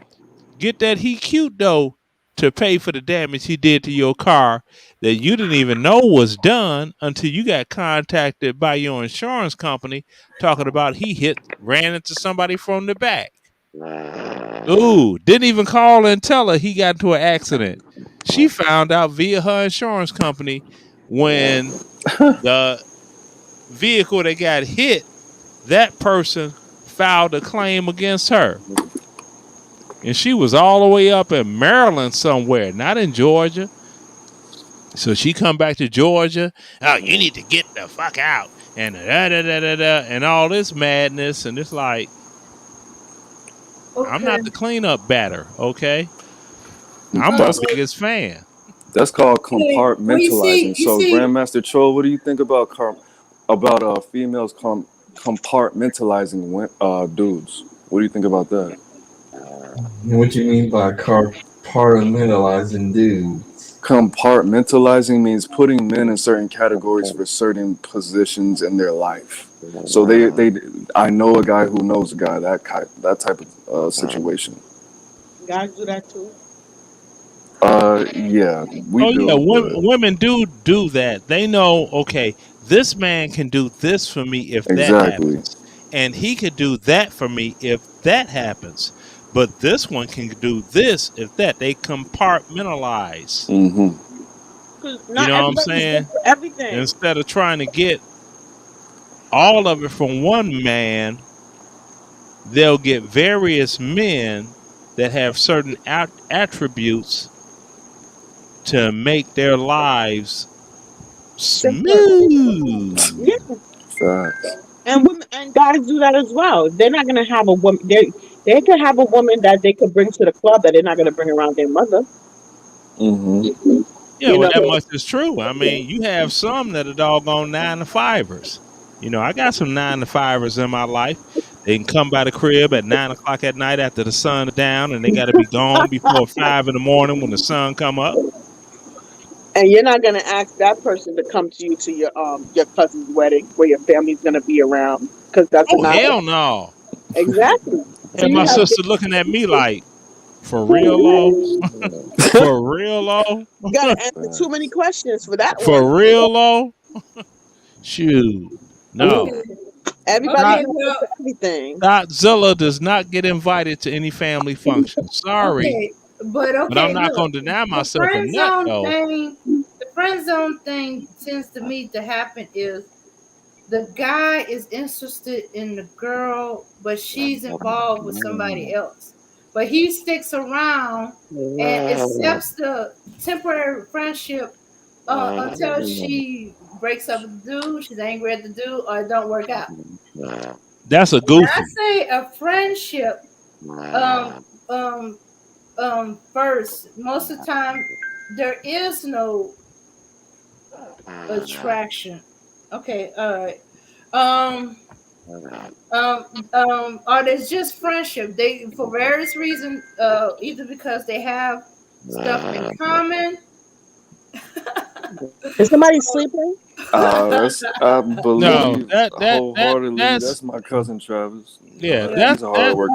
Get that he cute though to pay for the damage he did to your car that you didn't even know was done until you got contacted by your insurance company talking about he ran into somebody from the back. Ooh, didn't even call and tell her he got into an accident. She found out via her insurance company when the vehicle that got hit, that person filed a claim against her. And she was all the way up in Maryland somewhere, not in Georgia. So she come back to Georgia. Oh, you need to get the fuck out. And and all this madness. And it's like, I'm not the cleanup batter, okay? I'm the biggest fan. That's called compartmentalizing. So, Grandmaster Troll, what do you think about females compartmentalizing dudes? What do you think about that? What do you mean by compartmentalizing dudes? Compartmentalizing means putting men in certain categories for certain positions in their life. So I know a guy who knows a guy, that type of situation. Guys do that too. Yeah, we do. Yeah, women do that. They know, okay, this man can do this for me if that happens, and he could do that for me if that happens. But this one can do this if that. They compartmentalize. Mm-hmm. You know what I'm saying? Everything. Instead of trying to get all of it from one man, they'll get various men that have certain attributes to make their lives smooth. Yeah. And women and guys do that as well. They're not gonna have a woman. They could have a woman that they could bring to the club that they're not gonna bring around their mother. Mm-hmm. Yeah, well, that much is true. I mean, you have some that are doggone 9-to-5ers. You know, I got some 9-to-5ers in my life. They can come by the crib at 9 o'clock at night after the sun is down, and they got to be gone before 5 in the morning when the sun come up. And you're not gonna ask that person to come to you to your cousin's wedding where your family's gonna be around because that's hell no. Exactly. And my sister looking at me like, for real, Lo? For real, Lo? You gotta answer too many questions for that one. For real, Lo? Shoot. No. Everybody knows everything. Godzilla does not get invited to any family function. Sorry. Okay, but I'm not going to deny myself a nut, though. The friend zone thing tends to me to happen is the guy is interested in the girl, but she's involved with somebody else. But he sticks around and accepts the temporary friendship until she breaks up with the dude, she's angry at the dude, or it don't work out. That's a goofy. When I say a friendship, first, most of the time there is no attraction. Okay, all right. Or there's just friendship. They, for various reasons, either because they have stuff in common. Is somebody sleeping? I believe wholeheartedly. That's my cousin Travis. Yeah, he's a hard worker.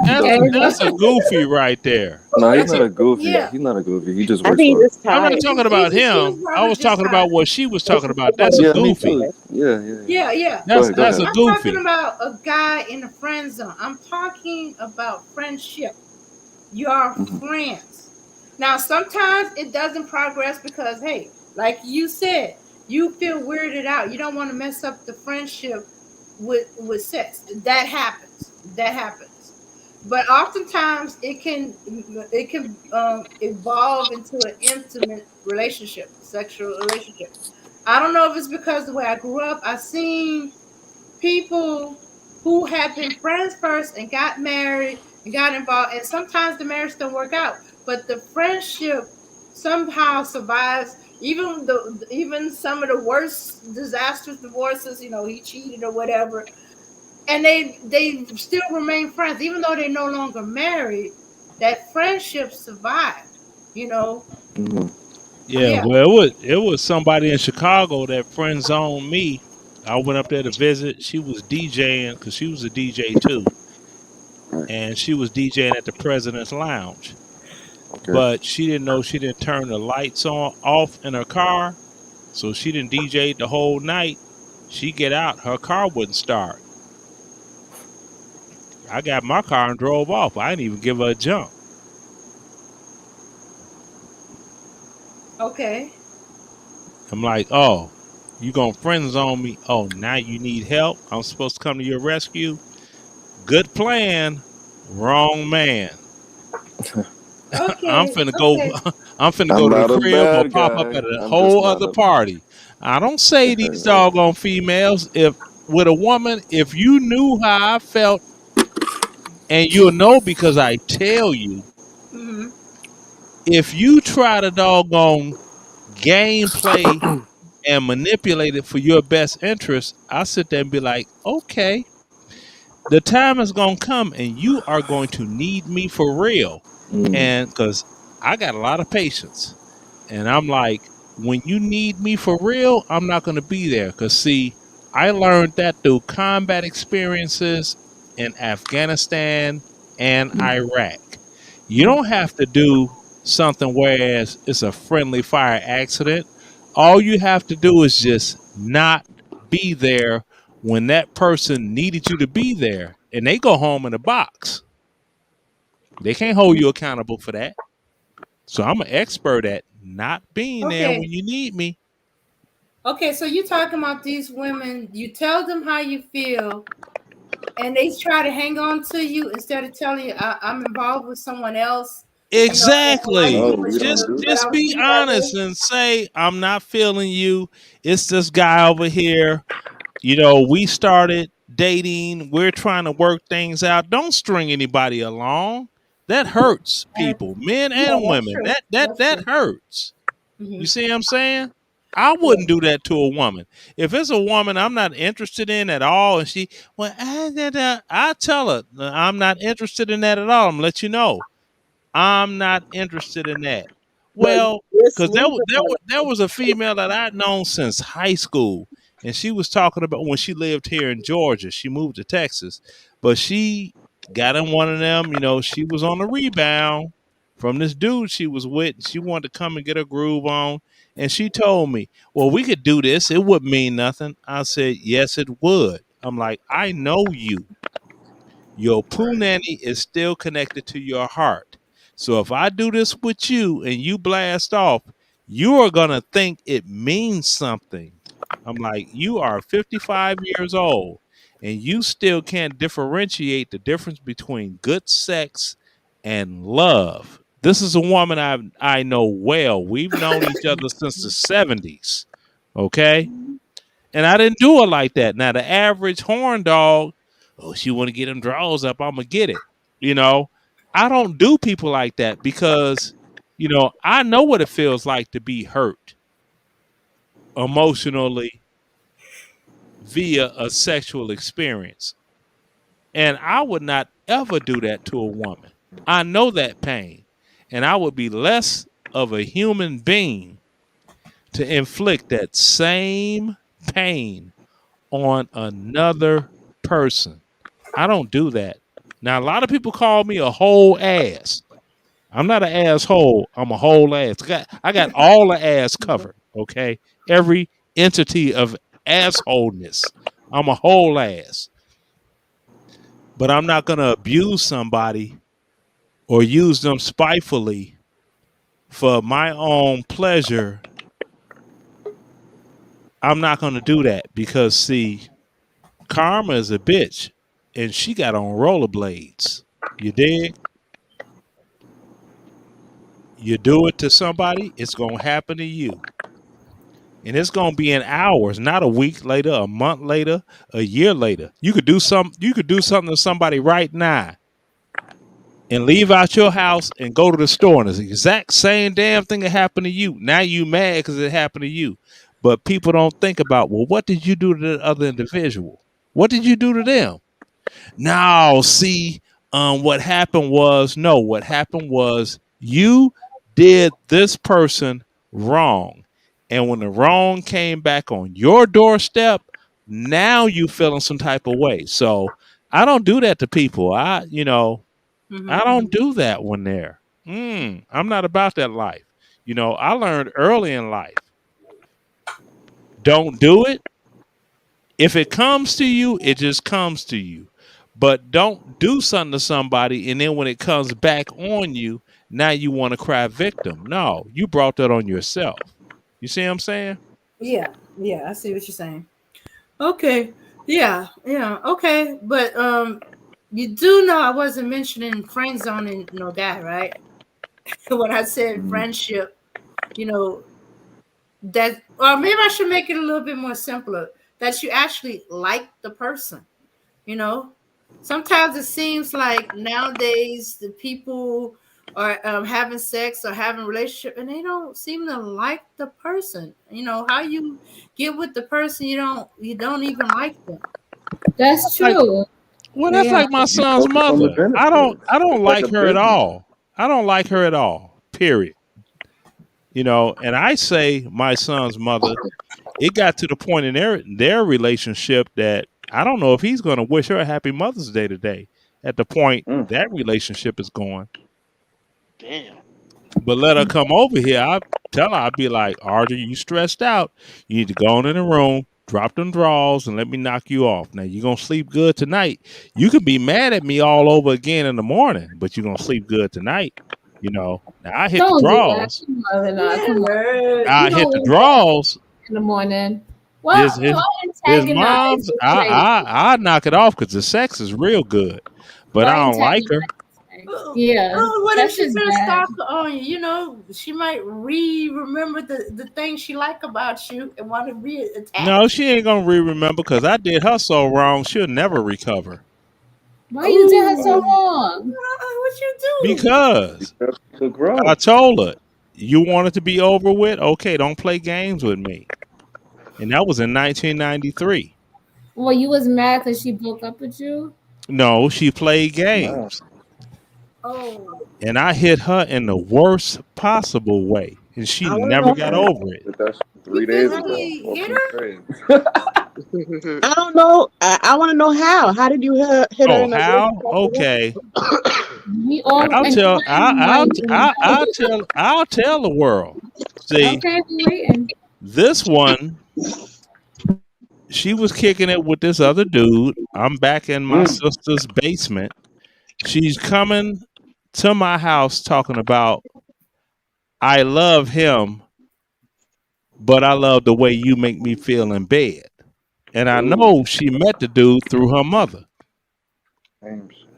That's a goofy right there. No, he's not a goofy. Yeah. He's not a goofy. He just works hard. I'm not talking about him. I was talking about what she was talking about. That's a goofy. Yeah. That's a I'm goofy. talking about a guy in the friend zone. I'm talking about friendship. You are friends. Now, sometimes it doesn't progress because, hey, like you said, you feel weirded out. You don't want to mess up the friendship with sex. That happens. but oftentimes it can evolve into an intimate relationship, sexual relationship. I don't know if it's because the way I grew up, I've seen people who have been friends first and got married and got involved, and sometimes the marriage don't work out, but the friendship somehow survives. Even some of the worst disastrous divorces, he cheated or whatever, and they still remain friends, even though they're no longer married. That friendship survived. Mhm. Yeah, Yeah. well, it was somebody in Chicago that friend zoned me. I went up there to visit. She was DJing because she was a DJ too, Right. and she was DJing at the President's Lounge. Okay. But she didn't know she didn't turn the lights on off in her car, so she didn't DJ the whole night. She get out, her car wouldn't start. I got my car and drove off. I didn't even give her a jump. Okay. I'm like, oh, you gonna friend zone me? Oh, now you need help? I'm supposed to come to your rescue? Good plan, wrong man. I'm Okay. finna go. Okay. I'm finna I'm go to not the a crib or bad pop up guy. at a I'm just whole not other a. party. I don't say these doggone females. If with a woman, if you knew how I felt, and you'll know because I tell you, Hmm. if you try to doggone gameplay and manipulate it for your best interest, I sit there and be like, okay, the time is gonna come, and you are going to need me for real, and because I got a lot of patience. And I'm like, when you need me for real, I'm not going to be there. Because, see, I learned that through combat experiences in Afghanistan and Iraq. You don't have to do something whereas it's a friendly fire accident. All you have to do is just not be there when that person needed you to be there. And they go home in a box. They can't hold you accountable for that. So I'm an expert at not being there when Okay. you need me. Okay. So you talking about these women? You tell them how you feel, and they try to hang on to you instead of telling you, I'm involved with someone else. And all I No, Exactly. did we was don't show do what that. I Just was be doing that honest day. and say, I'm not feeling you. It's this guy over here. We started dating. We're trying to work things out. Don't string anybody along. That hurts And people, men yeah, and that's women. true. That That's true. hurts. Hmm. You see what I'm saying? I Yeah. wouldn't do that to a woman. If it's a woman I'm not interested in at all, and I tell her I'm not interested in that at all. I'm gonna let you know I'm not interested in that. But Well, you're because smooth about there was a female that I'd known since high school, and she was talking about when she lived here in Georgia. She moved to Texas, but she got in one of them. She was on the rebound from this dude she was with. She wanted to come and get her groove on, and she told me, "Well, we could do this. It wouldn't mean nothing." I said, "Yes, it would." I'm like, "I know you. Your punani is still connected to your heart. So if I do this with you and you blast off, you are going to think it means something." I'm like, "You are 55 years old and you still can't differentiate the difference between good sex and love." This is a woman I know well. We've known each other since the 70s. Okay? And I didn't do it like that. Now the average horn dog, oh, she want to get them draws up, I'm gonna get it. You know, I don't do people like that because, I know what it feels like to be hurt emotionally via a sexual experience. And I would not ever do that to a woman. I know that pain. And I would be less of a human being to inflict that same pain on another person. I don't do that. Now, a lot of people call me a whole ass. I'm not an asshole. I'm a whole ass. I got all the ass covered. Okay, every entity of assholeness. I'm a whole ass. But I'm not gonna abuse somebody or use them spitefully for my own pleasure. I'm not gonna do that because see, Karma is a bitch, and she got on rollerblades. You dig? You do it to somebody, it's gonna happen to you. And it's gonna be in hours, not a week later, a month later, a year later. You could do something to somebody right now and leave out your house and go to the store, and it's the exact same damn thing that happened to you. Now you mad because it happened to you. But people don't think about, well, what did you do to the other individual? What did you do to them? Now, see, what happened was you did this person wrong. And when the wrong came back on your doorstep, now you feeling some type of way. So I don't do that to people. I don't do that when they're. I'm not about that life. I learned early in life. Don't do it. If it comes to you, it just comes to you. But don't do something to somebody, and then when it comes back on you, now you want to cry victim. No, you brought that on yourself. You see what I'm saying? Yeah, I see what you're saying. Okay, yeah, okay, but you do know I wasn't mentioning friend zoning no guy, right? When I said friendship, that, or maybe I should make it a little bit more simpler, that you actually like the person. Sometimes it seems like nowadays the people are having sex or having a relationship and they don't seem to like the person. How you get with the person you don't even like them. That's true. Well, that's like my son's mother. I don't like her at all. I don't like her at all. Period. And I say my son's mother, it got to the point in their relationship that I don't know if he's going to wish her a happy Mother's Day today at the point that relationship is going. Damn. But let her come over here. I tell her, I'd be like, Arthur, you stressed out. You need to go on in the room, drop them drawers, and let me knock you off. Now, you're going to sleep good tonight. You can be mad at me all over again in the morning, but you're going to sleep good tonight. Now I hit the drawers. I hit the drawers in the morning. Well, his mom's. I knock it off because the sex is real good, but I don't like her. Yeah. Oh, what if she's gonna stalk on you? She might remember the things she like about you and want to reattach. No, she ain't gonna remember because I did her so wrong. She'll never recover. Why you did her so wrong? What you do? Because I told her, you want it to be over with? Okay, don't play games with me. And that was in 1993. Well, you was mad because she broke up with you? No, she played games. Oh. And I hit her in the worst possible way. And she never got over it. That's 3 days ago. I don't know. I want to know how. How did you hit her? Oh, how? Okay. I'll tell the world. See, this one, she was kicking it with this other dude. I'm back in my sister's basement. She's coming to my house talking about, I love him, but I love the way you make me feel in bed. And I know she met the dude through her mother.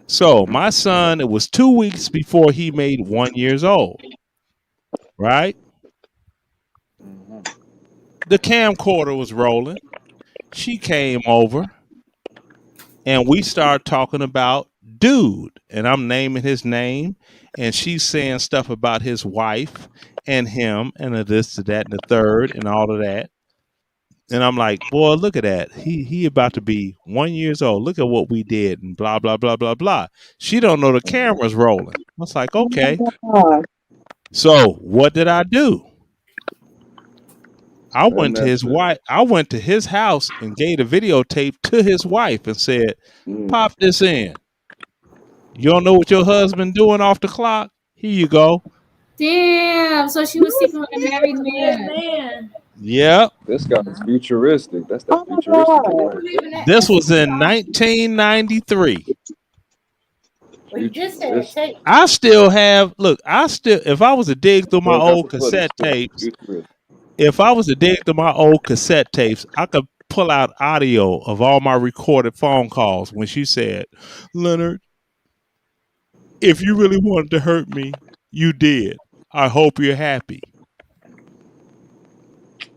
So my son, it was 2 weeks before he made 1 year old. Right? The camcorder was rolling. She came over and we started talking about dude. And I'm naming his name. And she's saying stuff about his wife and him and this, that, and the third and all of that. And I'm like, boy, look at that. He about to be 1 year old. Look at what we did and blah, blah, blah, blah, blah. She don't know the camera's rolling. I was like, okay. So what did I do? I went to his wife. I went to his house and gave the videotape to his wife and said, pop this in. You don't know what your husband doing off the clock? Here you go. Damn. So she was sleeping with a married man. Yep. This guy's futuristic. That's the futuristic. This was in 1993. I still have, if I was to dig through my old cassette tapes, I could pull out audio of all my recorded phone calls when she said, Leonard, If you really wanted to hurt me, you did. I hope you're happy.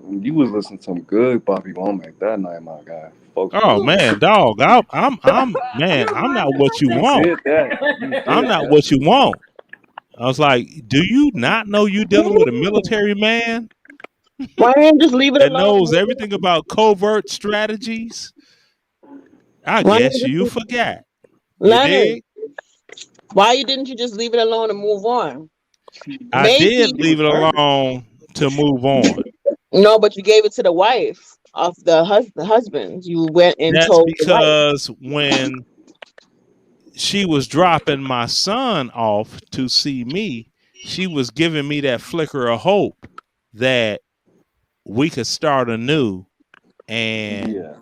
You was listening to some good Bobby Womack that night, my guy. Folks. Oh man, dog. I'm man, I'm not what you You want. did that. You did I'm not that. what you want. I was like, do you not know you dealing with a military man Why didn't you just leave it that alone? knows everything about covert strategies? I Why guess didn't you you, forgot. You Leonard? dig? Why didn't you just leave it alone and move on? I Maybe did leave it alone to move on. no, but you gave it to the wife of the husband. You went and That's told the wife. because when she was dropping my son off to see me, she was giving me that flicker of hope that we could start anew and Yeah.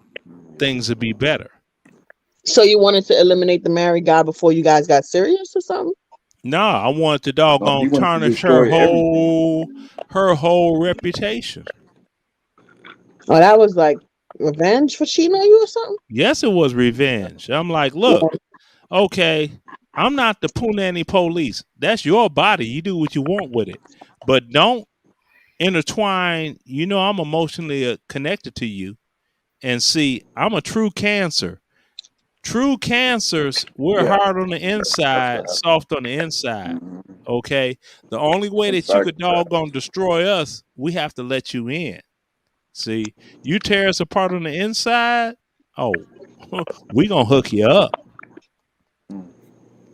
things would be better. So you wanted to eliminate the married guy before you guys got serious or something? No, I wanted to No, he doggone wanted to tarnish destroy everything. her whole reputation. Oh, that was like revenge for cheating on you or something? Yes, it was revenge. I'm like, look, okay, I'm not the Punani police. That's your body. You do what you want with it. But don't intertwine. You know, I'm emotionally connected to you. And see, I'm a true Cancer. True Cancers, we're Yeah. hard on the inside, soft on the inside. Okay? The only way that you could doggone destroy us, we have to let you in. See, you tear us apart on the inside, oh, we gonna hook you up.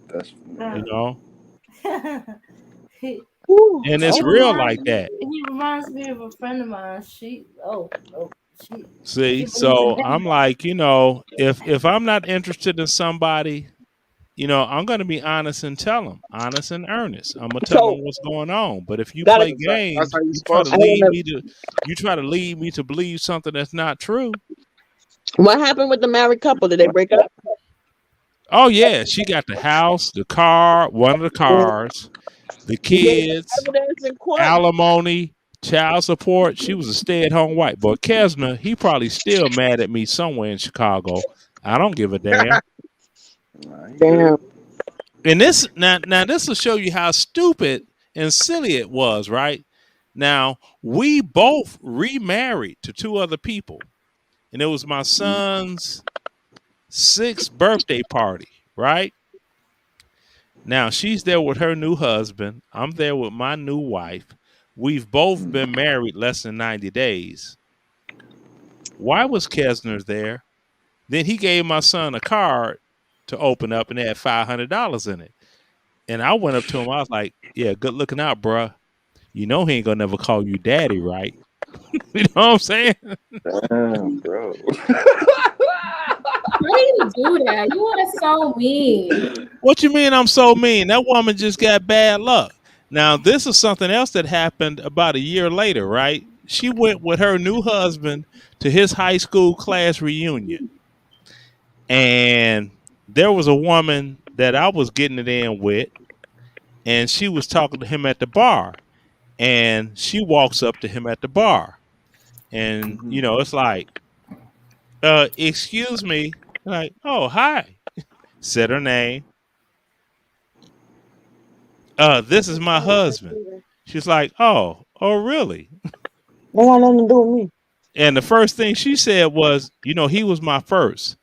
That's You know? he, And it's he real reminds like me- that. He reminds me of a friend of mine. She See, so I'm like, you know, if I'm not interested in somebody, you know, I'm gonna be honest and tell them, honest and earnest. I'm gonna tell them what's going on. But if you Got play it. games, That's how you you try to supposed to. lead me to believe something that's not true. What happened with the married couple? Did they break up? Oh yeah, she got the house, the car, one of the cars, the kids, Evidence in court. alimony, child support. She was a stay-at-home wife. But Kesner, he probably still mad at me somewhere in Chicago. I don't give a damn. Damn. And this now this will show you how stupid and silly it was, right? Now, we both remarried to two other people. And it was my son's 6th birthday party, right? Now, she's there with her new husband. I'm there with my new wife. We've both been married less than 90 days. Why was Kesner there? Then he gave my son a card to open up and it had $500 in it. And I went up to him. I was like, yeah, good looking out, bruh. You know he ain't gonna never call you daddy, right? You know what I'm saying? Damn, bro. Why do you do that? You are so mean. What you mean I'm so mean? That woman just got bad luck. Now, this is something else that happened about a year later, right? She went with her new husband to his high school class reunion. And there was a woman that I was getting it in with, and she was talking to him at the bar. And she walks up to him at the bar. And, you know, it's like, excuse me. Like, oh, hi. Said her name. This is my husband. She's like, oh, really? They got nothing to do with me. And the first thing she said was, you know, he was my first.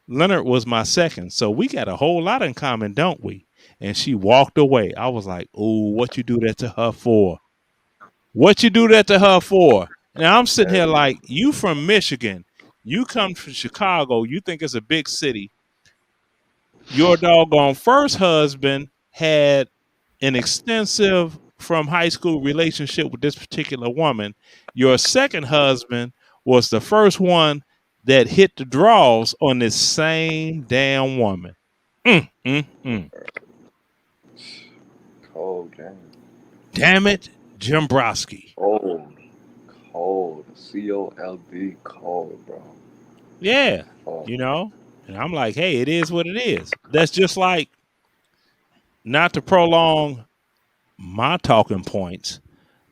Leonard was my second. So we got a whole lot in common, don't we? And she walked away. I was like, oh, what you do that to her for? What you do that to her for? Now I'm sitting here like, you from Michigan. You come from Chicago. You think it's a big city. Your doggone first husband had an extensive from high school relationship with this particular woman. Your second husband was the first one that hit the draws on this same damn woman. Cold game. Damn it, Jim Brodsky. Cold. COLD. Cold, bro. Yeah, Cold. you know, and I'm like, hey, it is what it is. That's just like, not to prolong my talking points,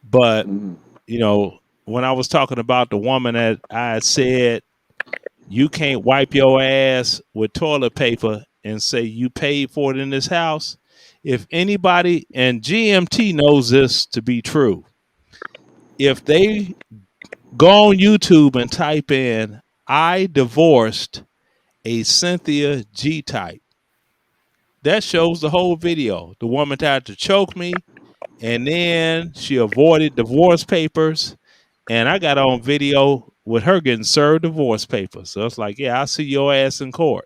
but you know, when I was talking about the woman that I said you can't wipe your ass with toilet paper and say you paid for it in this house, If anybody, and GMT knows this to be true, if they go on YouTube and type in, I divorced a Cynthia G type, that shows the whole video. The woman tried to choke me, and then she avoided divorce papers, and I got on video with her getting served divorce papers. So it's like, yeah, I'll see your ass in court.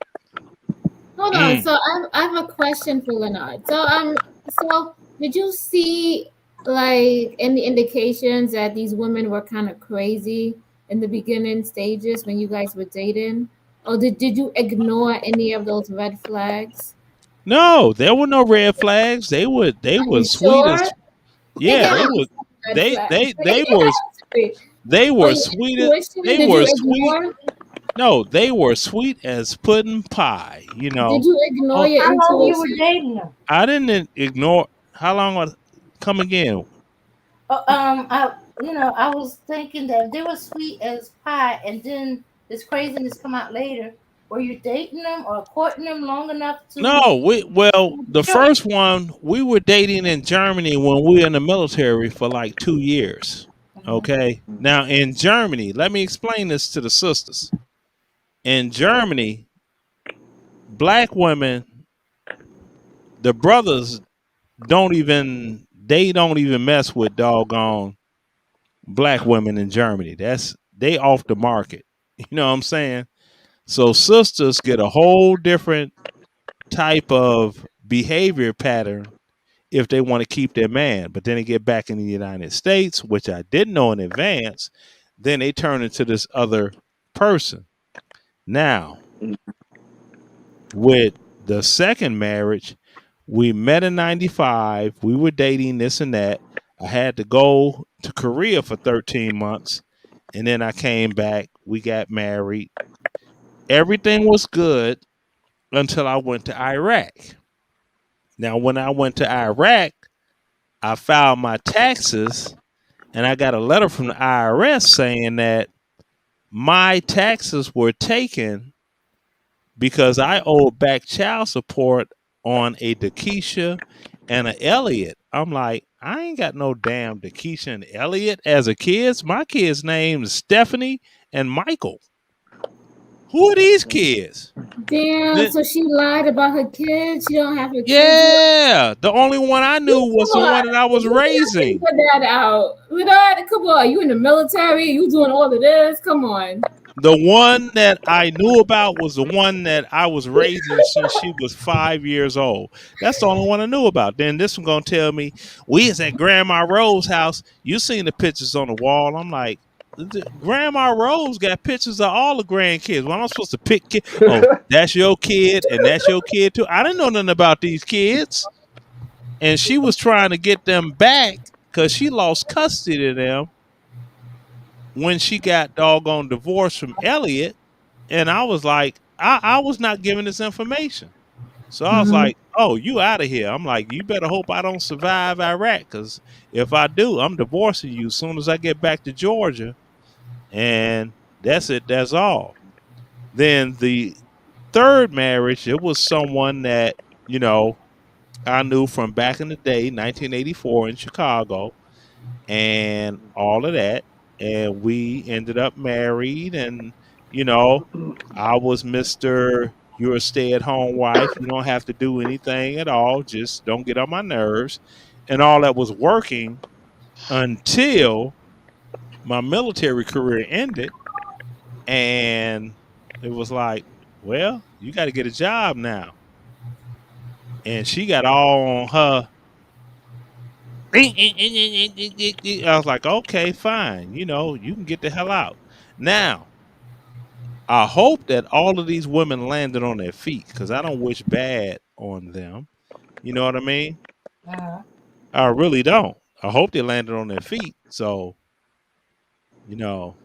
Hold on. So I have a question for Leonard. So did you see like any indications that these women were kind of crazy in the beginning stages when you guys were dating? Or did you ignore any of those red flags? No, there were no red flags. They were sweet as, yeah, they were sweet as, no, they were sweet as pudding pie, you know. Did you ignore your intuition? How long you were dating them? I didn't ignore. How long was, come again? I was thinking that they were sweet as pie, and then this craziness come out later. Were you dating them or courting them long enough to? No, the first one, we were dating in Germany when we were in the military for like 2 years. Okay. Now in Germany, let me explain this to the sisters. In Germany, black women, the brothers don't even mess with doggone black women in Germany. They off the market. You know what I'm saying? So sisters get a whole different type of behavior pattern if they want to keep their man. But then they get back in the United States, which I didn't know in advance, then they turn into this other person. Now, with the second marriage, we met in 95. We were dating, this and that. I had to go to Korea for 13 months. And then I came back. We got married. Everything was good until I went to Iraq. Now, when I went to Iraq, I filed my taxes, and I got a letter from the IRS saying that my taxes were taken because I owed back child support on a Dakisha and an Elliot. I'm like, I ain't got no damn Dakisha and Elliot as a kids. My kids' names Stephanie and Michael. Who are these kids? Damn, so she lied about her kids. She don't have her kids. Yeah, the only one I knew was the one that I was raising. Put that out. Come on, you in the military? You doing all of this? Come on. The one that I knew about was the one that I was raising since she was 5 years old. That's the only one I knew about. Then this one gonna tell me we is at Grandma Rose's house. You seen the pictures on the wall? I'm like, Grandma Rose got pictures of all the grandkids. Well, I'm supposed to pick kid. Oh, that's your kid, and that's your kid too. I didn't know nothing about these kids, and she was trying to get them back because she lost custody of them when she got doggone divorced from Elliot. And I was like, I was not given this information, so I was like, oh, you out of here. I'm like, you better hope I don't survive Iraq, because if I do, I'm divorcing you as soon as I get back to Georgia. And that's it. That's all. Then the third marriage, it was someone that, you know, I knew from back in the day, 1984 in Chicago, and all of that. And we ended up married. And, you know, I was Mr. You're a stay-at-home wife. You don't have to do anything at all. Just don't get on my nerves. And all that was working until my military career ended, and it was like, well, you got to get a job now. And she got all on her. I was like, okay, fine. You know, you can get the hell out. Now, I hope that all of these women landed on their feet, because I don't wish bad on them. You know what I mean? I really don't. I hope they landed on their feet. So, you know,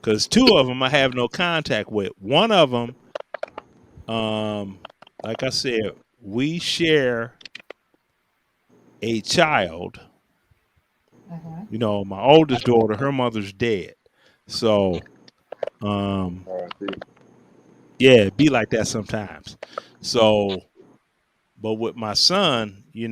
because two of them I have no contact with. One of them, like I said, we share a child. You know, my oldest daughter, her mother's dead. So, yeah, it be like that sometimes. So, But with my son, I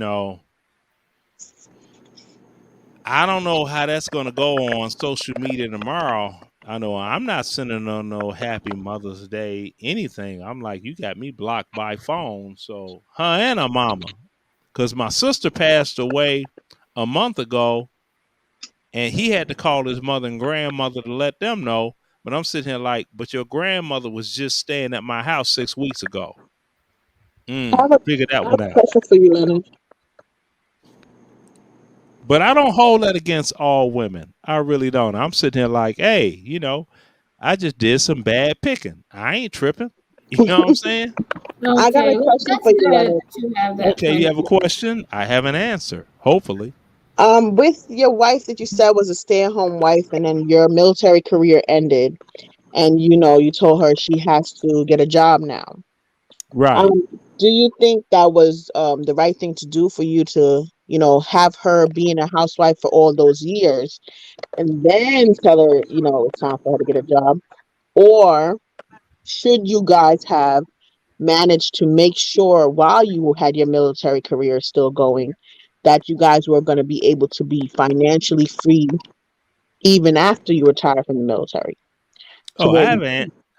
don't know how that's going to go on social media tomorrow. I know I'm not sending on no happy Mother's Day anything. I'm like, you got me blocked by phone. So her and her mama, because my sister passed away a month ago, and he had to call his mother and grandmother to let them know. But I'm sitting here like, but your grandmother was just staying at my house 6 weeks ago. Figure that one out. Question for you, Leonard. But I don't hold that against all women. I really don't. I'm sitting here like, hey, I just did some bad picking. I ain't tripping. You know what I'm saying? I got a question for you, Leonard. Okay, you have a question? I have an answer, hopefully. With your wife that you said was a stay-at-home wife, and then your military career ended, and you told her she has to get a job now. Right. Do you think that was the right thing to do for you to, have her being a housewife for all those years, and then tell her, it's time for her to get a job? Or should you guys have managed to make sure while you had your military career still going that you guys were going to be able to be financially free even after you retire from the military? Oh, I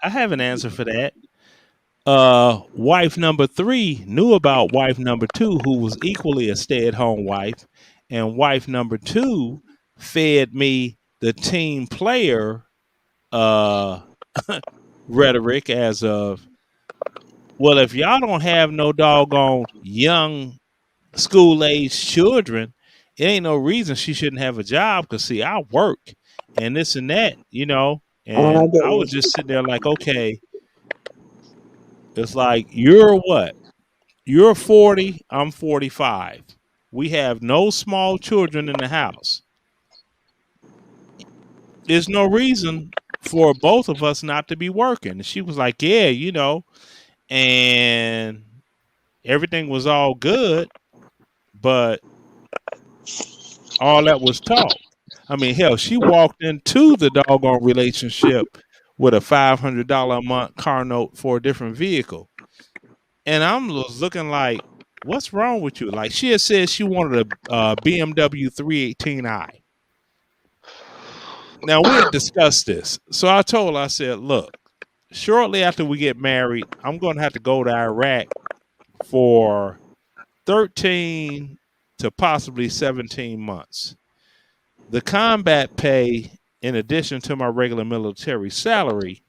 have an answer for that. Wife number 3 knew about wife number 2, who was equally a stay-at-home wife, and wife number 2 fed me the team player rhetoric as of, well, if y'all don't have no doggone young school-age children, it ain't no reason she shouldn't have a job, because see, I work and this and that, and I was just sitting there like, okay, it's like, you're what? You're 40, I'm 45. We have no small children in the house. There's no reason for both of us not to be working. And she was like, yeah, and everything was all good, but all that was talk. I mean, hell, she walked into the doggone relationship with a $500 a month car note for a different vehicle. And I'm looking like, what's wrong with you? Like, she had said she wanted a BMW 318i. Now, we had discussed this. So I told her, I said, look, shortly after we get married, I'm going to have to go to Iraq for 13 to possibly 17 months. The combat pay, in addition to my regular military salary,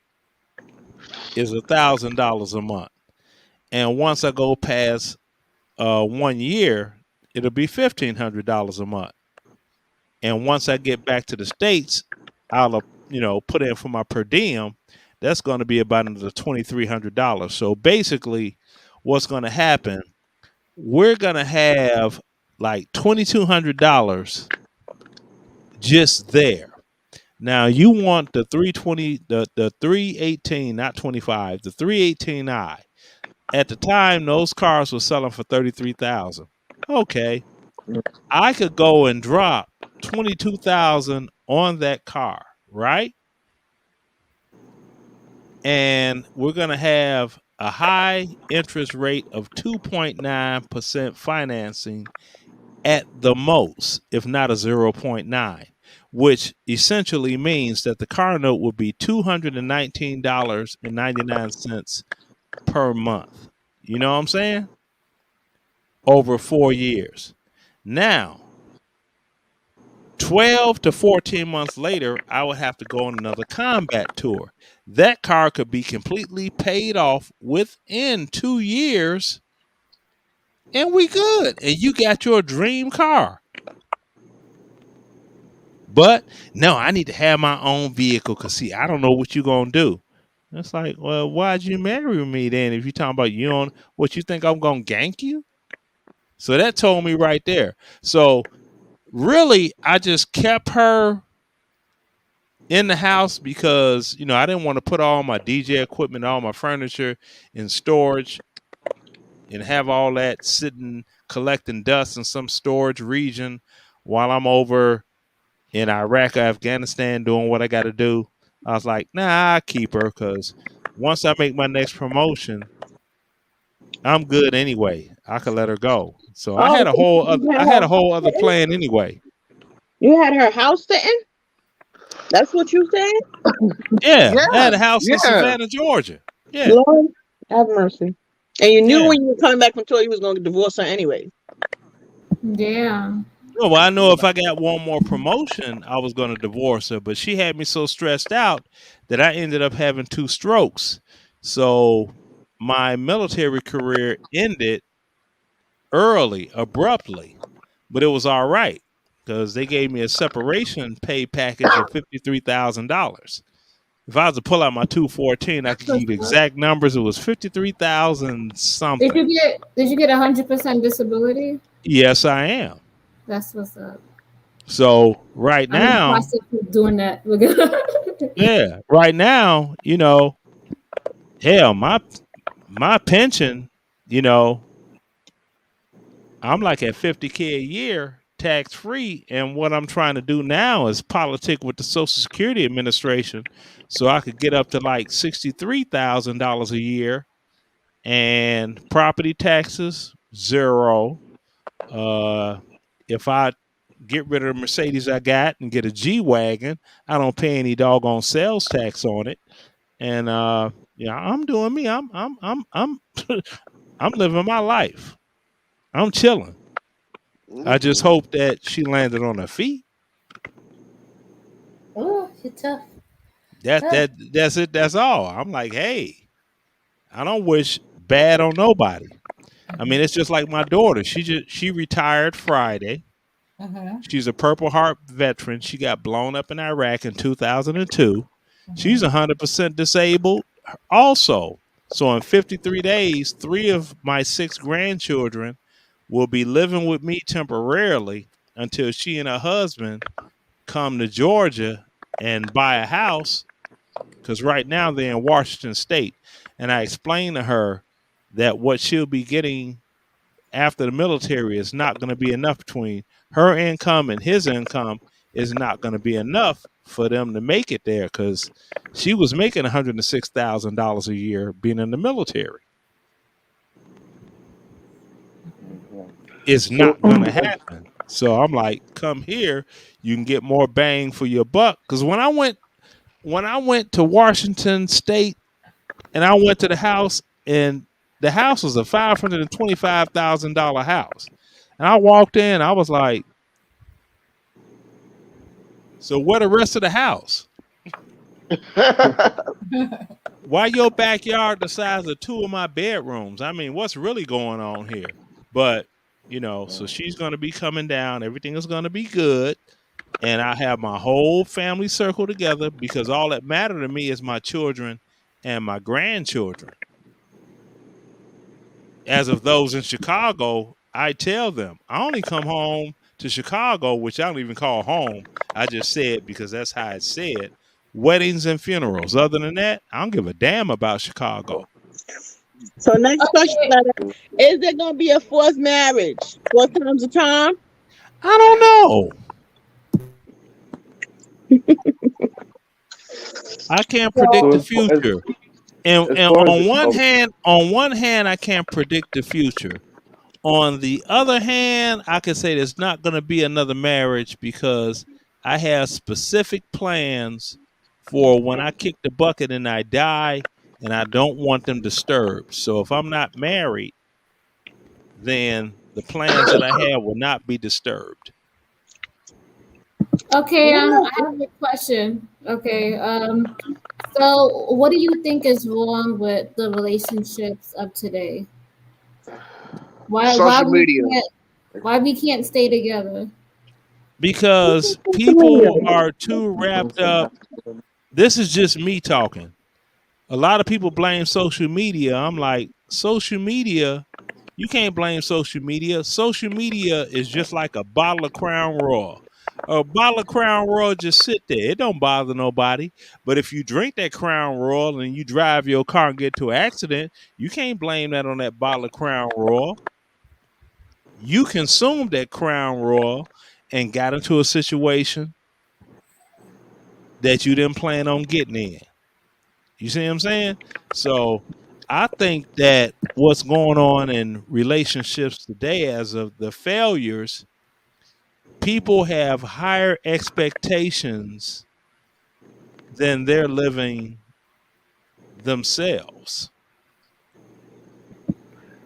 is $1,000 a month. And once I go past 1 year, it'll be $1,500 a month. And once I get back to the States, I'll put in for my per diem. That's going to be about another $2,300. So basically, what's going to happen? We're going to have like $2,200 just there. Now you want the 320, the 318, not 25, the 318i. At the time, those cars were selling for $33,000. Okay, I could go and drop $22,000 on that car, right? And we're gonna have a high interest rate of 2.9% financing at the most, if not a 0.9, which essentially means that the car note would be $219.99 per month. You know what I'm saying? Over 4 years. Now, 12 to 14 months later, I would have to go on another combat tour. That car could be completely paid off within 2 years, and we good. And you got your dream car. But no, I need to have my own vehicle, because see, I don't know what you're going to do. It's like, well, why'd you marry me then if you're talking about you on what you think I'm going to gank you? So that told me right there. So really, I just kept her in the house because, I didn't want to put all my DJ equipment, all my furniture in storage and have all that sitting, collecting dust in some storage region while I'm over in Iraq or Afghanistan doing what I got to do. I was like, nah, I'll keep her, because once I make my next promotion, I'm good anyway. I could let her go. So Oh, I had a whole other you had I had her a whole other sitting? plan anyway. You had her house sitting? That's what you said? Yeah, I had a Yeah, house in yeah. Savannah, Georgia. Yeah, Lord have mercy. And you knew yeah. when you were coming back from tour you was going to divorce her anyway. Yeah. No, well, I know if I got one more promotion, I was going to divorce her, but she had me so stressed out that I ended up having 2 strokes. So my military career ended early, abruptly, but it was all right because they gave me a separation pay package of $53,000. If I was to pull out my 214, I could give you the exact numbers. It was 53,000 something. Did you get 100% disability? Yes, I am. That's what's up. So right I'm in the now, process of doing that. yeah, right now, you know, hell, my pension, you know, I'm like at $50K a year, tax free, and what I'm trying to do now is politic with the Social Security Administration, so I could get up to like $63,000 a year, and property taxes 0. If I get rid of the Mercedes I got and get a G-Wagon, I don't pay any doggone sales tax on it. And yeah, I'm doing me. I'm I'm living my life. I'm chilling. I just hope that she landed on her feet. Oh, you're tough. That's it. That's all. I'm like, hey, I don't wish bad on nobody. I mean, it's just like my daughter. She retired Friday. She's a Purple Heart veteran. She got blown up in Iraq in 2002. She's 100% disabled also. So in 53 days, 3 of my 6 grandchildren will be living with me temporarily until she and her husband come to Georgia and buy a house, because right now they're in Washington State. And I explained to her that what she'll be getting after the military is not going to be enough. Between her income and his income is not going to be enough for them to make it there, because she was making $106,000 a year being in the military. It's not going to happen. So I'm like, come here, you can get more bang for your buck. Because when I went to Washington State and I went to the house, and the house was a $525,000 house, and I walked in, I was like, so what the rest of the house? Why your backyard the size of 2 of my bedrooms? I mean, what's really going on here? But, you know, so she's going to be coming down. Everything is going to be good. And I have my whole family circle together, because all that matter to me is my children and my grandchildren. As of those in Chicago, I tell them I only come home to Chicago, which I don't even call home. I just say it because that's how it's said. Weddings and funerals. Other than that, I don't give a damn about Chicago. So next question, is there going to be a forced marriage? 4 times a charm? I don't know. I can't predict the future. And on one hand, I can't predict the future. On the other hand, I can say there's not going to be another marriage, because I have specific plans for when I kick the bucket and I die, and I don't want them disturbed. So if I'm not married, then the plans that I have will not be disturbed. Okay, I have a question. Okay, so what do you think is wrong with the relationships of today? Social media. Why we can't stay together? Because people are too wrapped up. This is just me talking. A lot of people blame social media. I'm like, social media, you can't blame social media. Social media is just like a bottle of Crown Royal. A bottle of Crown Royal just sit there. It don't bother nobody. But if you drink that Crown Royal and you drive your car and get to an accident, you can't blame that on that bottle of Crown Royal. You consumed that Crown Royal and got into a situation that you didn't plan on getting in. You see what I'm saying? So I think that what's going on in relationships today, as of the failures, people have higher expectations than they're living themselves.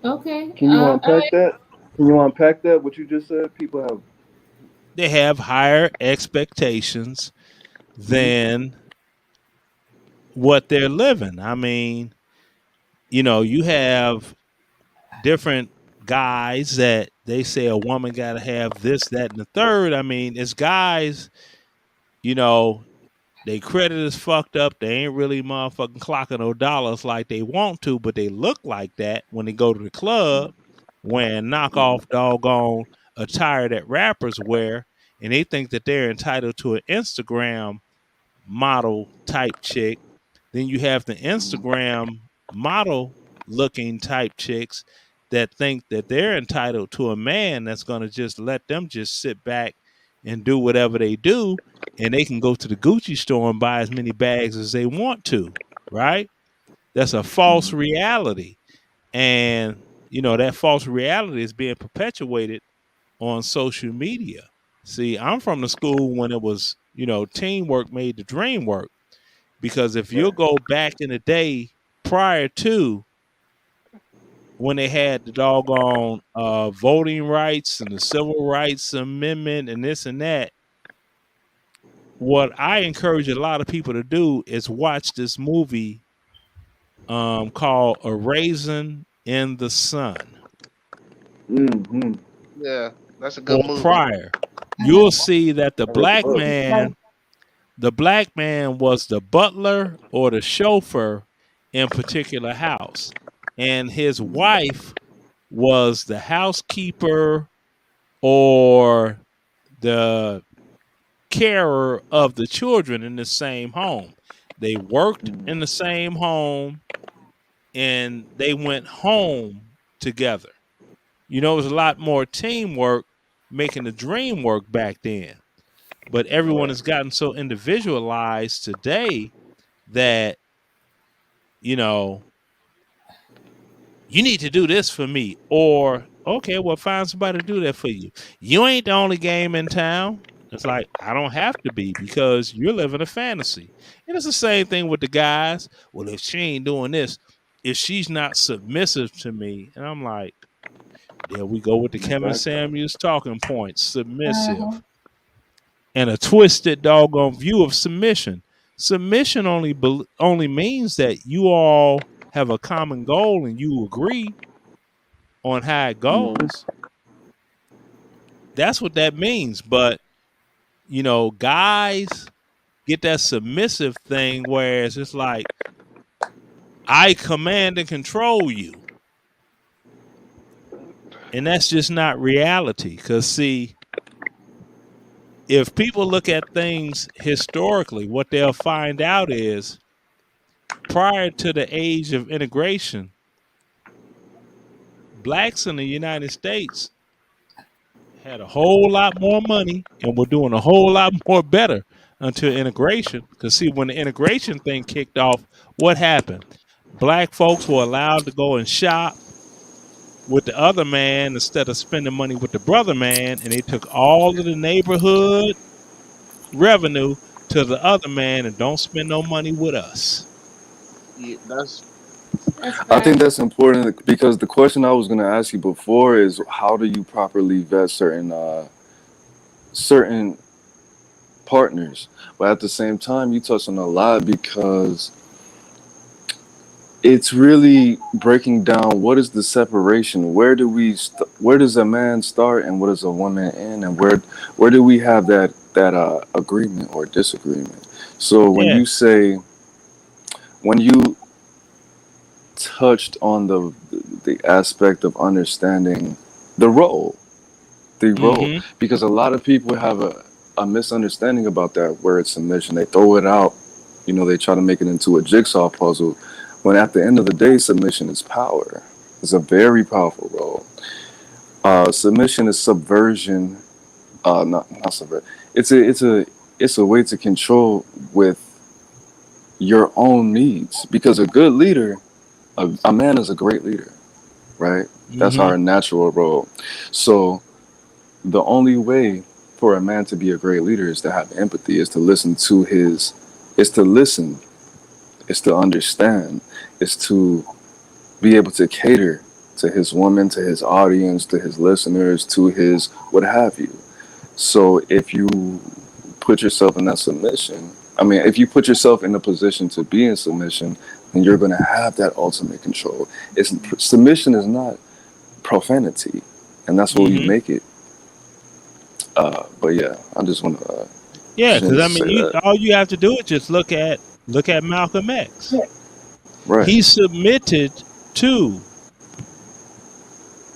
Okay. Can you All unpack right. that? Can you unpack that? What you just said? People have. They have higher expectations than what they're living. I mean, you have different guys that they say a woman got to have this, that, and the third. I mean, it's guys, they credit is fucked up. They ain't really motherfucking clocking no dollars like they want to, but they look like that when they go to the club wearing knockoff doggone attire that rappers wear, and they think that they're entitled to an Instagram model type chick. Then you have the Instagram model looking type chicks that think that they're entitled to a man that's going to just let them just sit back and do whatever they do, and they can go to the Gucci store and buy as many bags as they want to, right? That's a false reality. And that false reality is being perpetuated on social media. See, I'm from the school when it was, teamwork made the dream work. Because if you'll go back in the day prior to when they had the doggone voting rights and the Civil Rights Amendment and this and that, what I encourage a lot of people to do is watch this movie called A Raisin in the Sun. Mm-hmm. Yeah, that's a good movie. Prior, you'll see that the black man was the butler or the chauffeur in a particular house, and his wife was the housekeeper or the carer of the children in the same home. They worked in the same home and they went home together. It was a lot more teamwork making the dream work back then. But everyone has gotten so individualized today that, you need to do this for me. Or, okay, well, find somebody to do that for you. You ain't the only game in town. It's like, I don't have to be, because you're living a fantasy. And it's the same thing with the guys. Well, if she ain't doing this, if she's not submissive to me, and I'm like, there we go with the Kevin Samuels talking points, submissive. And a twisted doggone view of submission. Submission only means that you all have a common goal and you agree on how it goes. That's what that means. But, guys get that submissive thing, whereas it's like, I command and control you. And that's just not reality. Because, see, if people look at things historically, what they'll find out is prior to the age of integration, blacks in the United States had a whole lot more money and were doing a whole lot more better until integration. Because, see, when the integration thing kicked off, what happened? Black folks were allowed to go and shop with the other man instead of spending money with the brother man, and they took all of the neighborhood revenue to the other man and don't spend no money with us. Yeah, I think that's important, because the question I was going to ask you before is, how do you properly vet certain partners? But at the same time, you touched on a lot, because it's really breaking down what is the separation. Where does a man start and what does a woman end, and where do we have that agreement or disagreement? So when you touched on the aspect of understanding the role, because a lot of people have a misunderstanding about that word submission. They throw it out, they try to make it into a jigsaw puzzle, when at the end of the day, submission is power. It's a very powerful role. Submission is subversion. Not subversion. It's a way to control with your own needs, because a good leader a man is a great leader, right? That's Mm-hmm. our natural role. So the only way for a man to be a great leader is to have empathy, is to listen to his, is to listen, is to understand, is to be able to cater to his woman, to his audience, to his listeners, to his what have you. So if you put yourself in that submission, I mean, if you put yourself in a position to be in submission, then you're going to have that ultimate control. Submission is not profanity, and that's what we Mm-hmm. make it. But yeah, I just want to Yeah, because I say mean, that. all you have to do is just look at Malcolm X. Right. He submitted to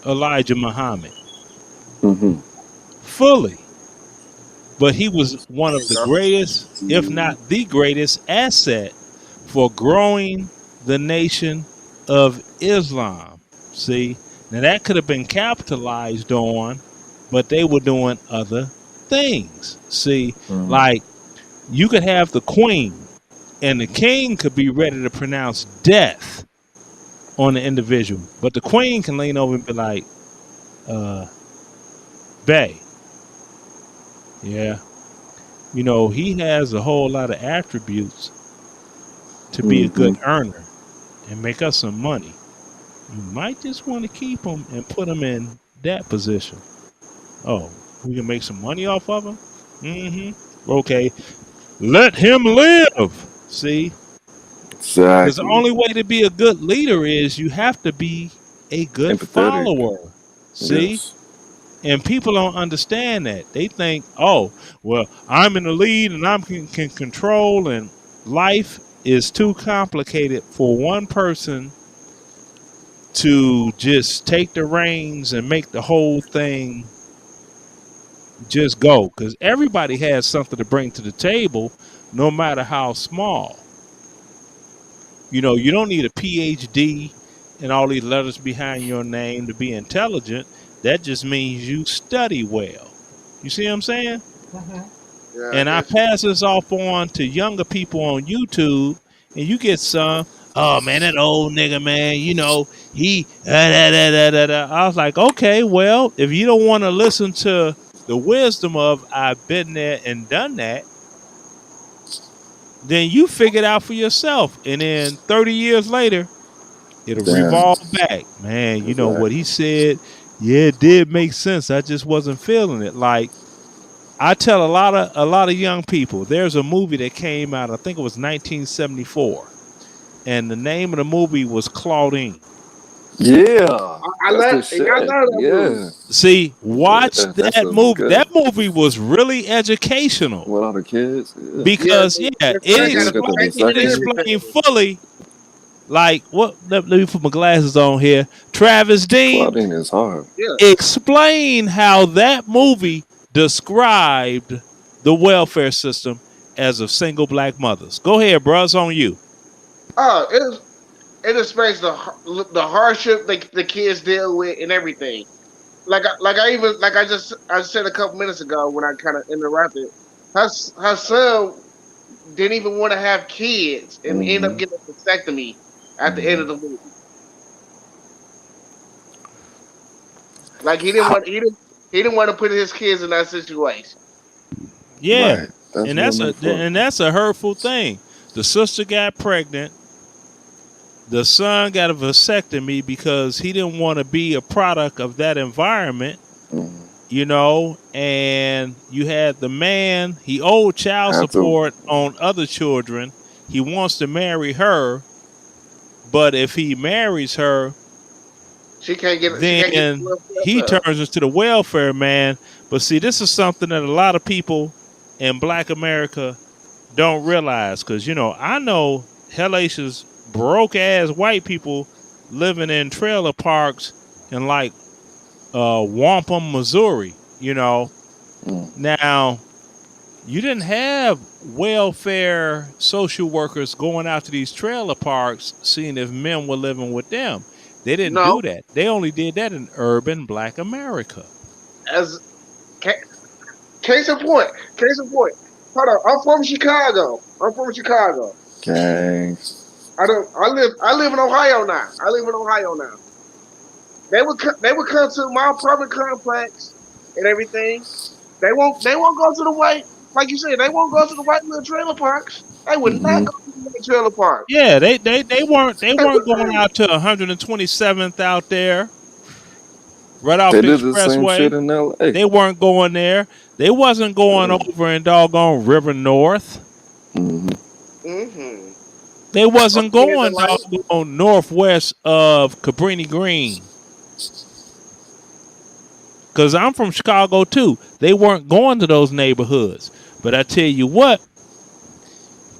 Elijah Muhammad Mm-hmm. fully, but he was one of the greatest, if not the greatest, asset for growing the nation of Islam. See, now that could have been capitalized on, but they were doing other things. See, like you could have the queen, and the king could be ready to pronounce death on the individual, but the queen can lean over and be like, Bay, yeah, you know, he has a whole lot of attributes to be a good earner and make us some money. You might just want to keep him and put him in that position. Oh, we can make some money off of him? Mm-hmm. Okay. Let him live. See? Because the Exactly. only way to be a good leader is you have to be a good Empathetic. follower. See? Yes. And people don't understand that. They think, oh, well, I'm in the lead and I can control, and life is too complicated for one person to just take the reins and make the whole thing just go. Because everybody has something to bring to the table, no matter how small. You know, you don't need a PhD and all these letters behind your name to be intelligent. That just means you study well. You see what I'm saying? Yeah, And I pass this off on to younger people on YouTube, and you get some, oh man, that old nigga, man, you know, he, I was like, okay, well, if you don't want to listen to the wisdom of I've been there and done that, then you figure it out for yourself. And then 30 years later, it'll Damn. revolve back. Man, you know what he said? Yeah, it did make sense. I just wasn't feeling it. Like, I tell a lot of young people, there's a movie that came out, I think it was 1974. And the name of the movie was Claudine. Yeah. I love it. I love that movie. See, watch That's that a movie. good- That movie was really educational. With all the kids. Yeah. Because Yeah, it explained fully, like, what, let me put my glasses on here. Travis Dean Claudine is hard. explained how that movie described the welfare system as of single black mothers. Go ahead, bro. It's on you. Oh, it explains the hardship the kids deal with and everything. I said a couple minutes ago when I kind of interrupted. Her son didn't even want to have kids and ended up getting a vasectomy at the end of the movie. Like he didn't want to put his kids in that situation. Yeah, Right. and that's a hurtful thing. The sister got pregnant. The son got a vasectomy because he didn't want to be a product of that environment, you know. And you had the man, he owed child support on other children. He wants to marry her, but if he marries her, She can't get. then he turns into the welfare man. But see, this is something that a lot of people in Black America don't realize, because, you know, I know hellacious broke ass white people living in trailer parks in like Wampum, Missouri, you know. Now, you didn't have welfare social workers going out to these trailer parks seeing if men were living with them. They didn't do that. They only did that in urban Black America. As case in point. Hold on, I'm from Chicago. Gang. I live in Ohio now. They would come to my apartment complex and everything. They won't go to the white, like you said, they won't go to the white little trailer parks. They would not go to the white trailer park. Yeah, they weren't going out to 127th out there, right off They the did the same shit expressway. in LA. They weren't going there. They wasn't going over in doggone River North. Mm-hmm. They wasn't Okay, going like, doggone northwest of Cabrini Green. Because I'm from Chicago too. They weren't going to those neighborhoods. But I tell you what,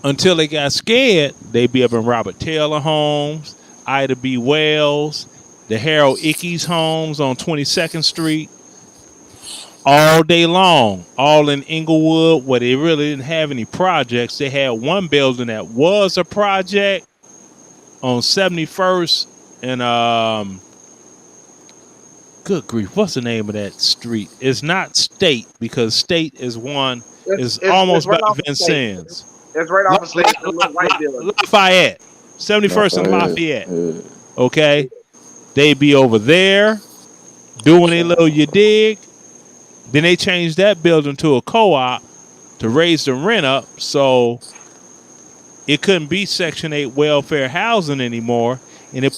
until they got scared, they be up in Robert Taylor homes, Ida B. Wells, the Harold Ickes homes on 22nd Street, all day long, all in Inglewood, where they really didn't have any projects. They had one building that was a project on 71st and good grief, what's the name of that street? It's not State, because State is almost right by off of State. Vincennes. It's right off of State. The little white building. Lafayette, 71st and Lafayette. Okay, they be over there doing a little you dig. Then they changed that building to a co-op to raise the rent up, so it couldn't be Section 8 welfare housing anymore, and it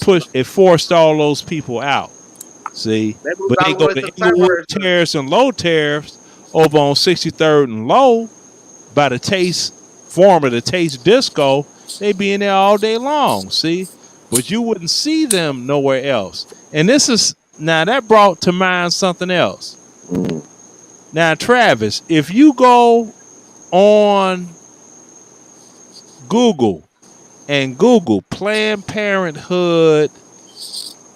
forced all those people out. See, but they go to Inglewood Terrace and Low Terrace over on 63rd and Low by the former Taste Disco. They be in there all day long. See, but you wouldn't see them nowhere else. And that brought to mind something else. Now, Travis, if you go on Google and Google Planned Parenthood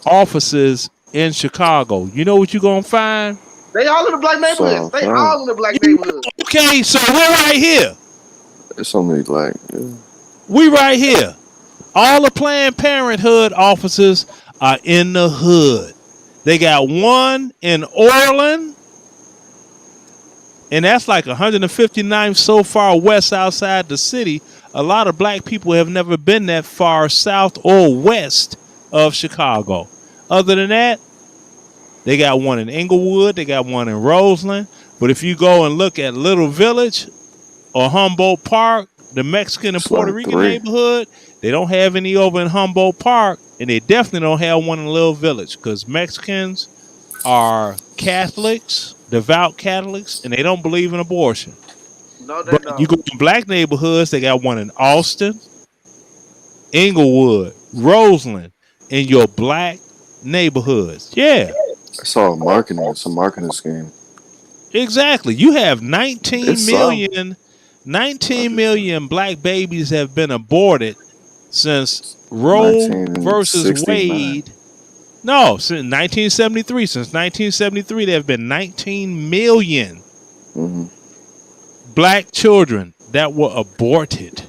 offices in Chicago, you know what you're going to find? They all in the black neighborhoods. They all in the black neighborhoods. Okay, so we're right here. It's only like, We right here. All the Planned Parenthood offices are in the hood. They got one in Orland, and that's like 159th so far west outside the city. A lot of black people have never been that far south or west of Chicago. Other than that, they got one in Inglewood, they got one in Roseland. But if you go and look at Little Village or Humboldt Park, the Mexican and Puerto Rican neighborhood, they don't have any over in Humboldt Park, and they definitely don't have one in Little Village, because Mexicans are Catholics, devout Catholics, and they don't believe in abortion. No, they But don't. you go to black neighborhoods, they got one in Austin, Inglewood, Roseland, in your black neighborhoods. Yeah. I saw it's a marketing scheme. Exactly. You have 19 It's million black babies have been aborted since Roe versus 1969. Wade. No, since 1973. Since 1973, there have been 19 million black children that were aborted.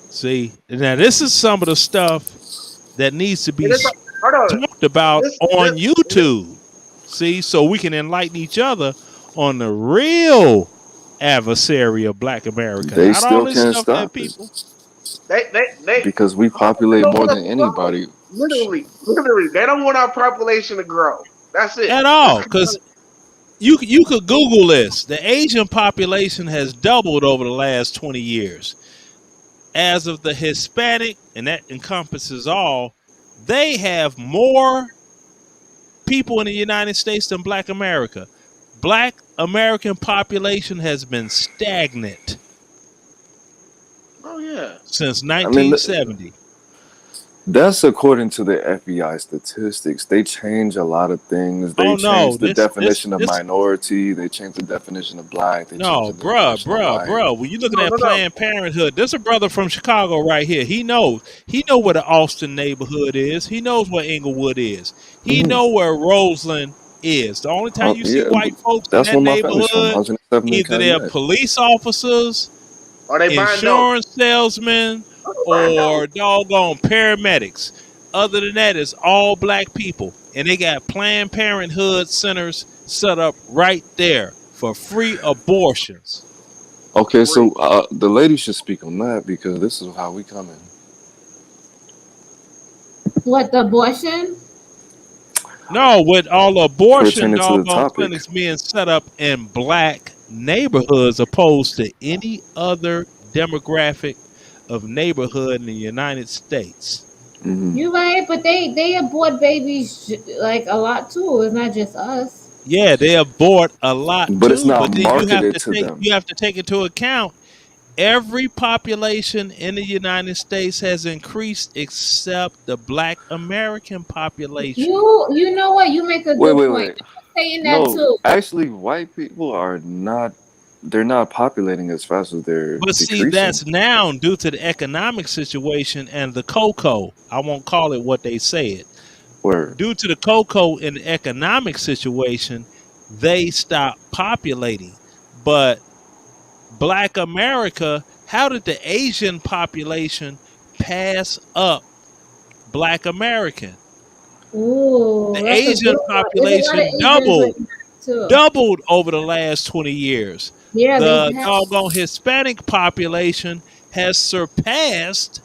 See, now this is some of the stuff that needs to be talked about on YouTube. See, so we can enlighten each other on the real adversary of Black America. They Not still all this can't stuff stop that it. people. Because we populate more than anybody. Literally, they don't want our population to grow. That's it. At all, because you could Google this. The Asian population has doubled over the last 20 years. As of the Hispanic, and that encompasses all, they have more people in the United States than Black America. Black American population has been stagnant. Oh yeah. Since 1970. That's according to the FBI statistics. They change a lot of things. They change the definition of minority. They change the definition of black. Bruh. When you're looking at Planned Parenthood, there's a brother from Chicago right here. He knows where the Austin neighborhood is. He knows where Inglewood is. He know where Roseland is. The only time you see white folks in that neighborhood, either they're police officers, or they insurance salesmen, or doggone paramedics. Other than that, it's all black people. And they got Planned Parenthood centers set up right there for free abortions. Okay, so the lady should speak on that because this is how we come in. What, the abortion? No, with all abortion Pertaining to the doggone topic. clinics being set up in black neighborhoods opposed to any other demographic of neighborhood in the United States. Mm-hmm. You're right, but they abort babies like a lot too. It's not just us. Yeah, they abort a lot But too, it's not but then marketed to them. you have to take into account every population in the United States has increased except the Black American population. You know what? You make a good point. Wait. I'm saying that No, too. actually, white people are not. They're not populating as fast as they're But see, decreasing. that's now due to the economic situation and the cocoa. I won't call it what they said. Word. Due to the cocoa and the economic situation, they stopped populating. But Black America, how did the Asian population pass up Black American? Ooh, The that's a Asian good one. There's a lot of population Asians doubled like that too. doubled over the last 20 years. Yeah, The they have. doggone Hispanic population has surpassed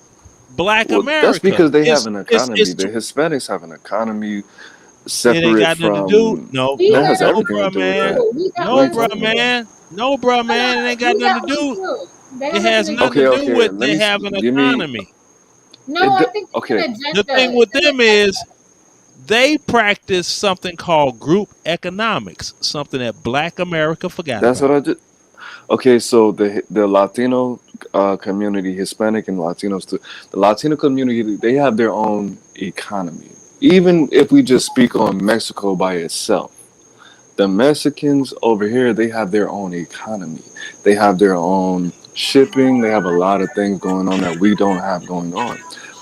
Black Well, America. that's because they It's- have an it's- economy. it's- The Hispanics have an economy It ain't separate got nothing from. to do. No, We That got has one everything to bruh, do with man. that. We got No, one bruh, too. man. No, bruh, man. It ain't got We nothing got to one do. too. They It got has nothing to nothing do. to do with Let they me have an give me. economy. No, I think it's Okay. an agenda. The thing with them is they practice something called group economics, something that Black America forgot That's about. what I did. Okay, so the Latino community, Hispanic and Latinos too. The Latino community, they have their own economy. Even if we just speak on Mexico by itself, the Mexicans over here, they have their own economy. They have their own shipping. They have a lot of things going on that we don't have going on.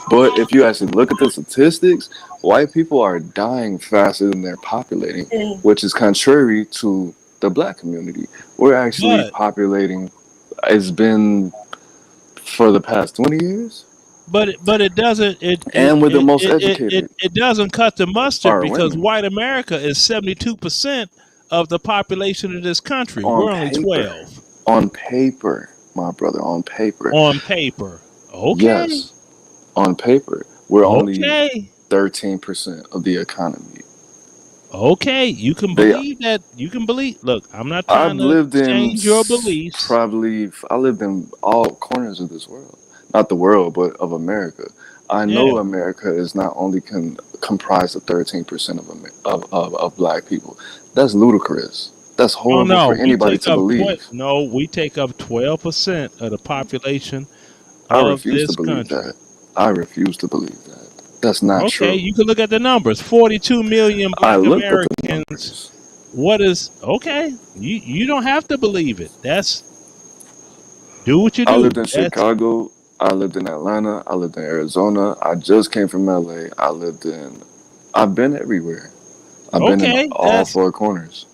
But if you actually look at the statistics, white people are dying faster than they're populating, which is contrary to the Black community. We're actually But populating. It's been for the past 20 years, but it doesn't and we're the most educated. it doesn't cut the mustard Are because women white America is 72% of the population of this country. on We're only paper? 12 On paper, my brother, on paper. on paper. Okay. Yes, on paper, we're only Okay. 13% of the economy. Okay. You can They, believe that. You can believe. Look, I'm not I've trying to lived in change your beliefs. I lived in all corners of this world, not the world, but of America. I know Yeah. America is not only comprised of 13% of Black people. That's ludicrous. That's Oh horrible no, for we anybody take to up believe. no, we take up 12% of the population I of refuse to this believe country. that. I refuse to believe that. That's not Okay, true. you can look at the numbers. 42 million I Black looked at the Americans. numbers. What is okay? You don't have to believe it. That's do what you I do. lived in That's Chicago. I lived in Atlanta. I lived in Arizona. I just came from LA. I've been everywhere. I've been in okay. all That's four corners.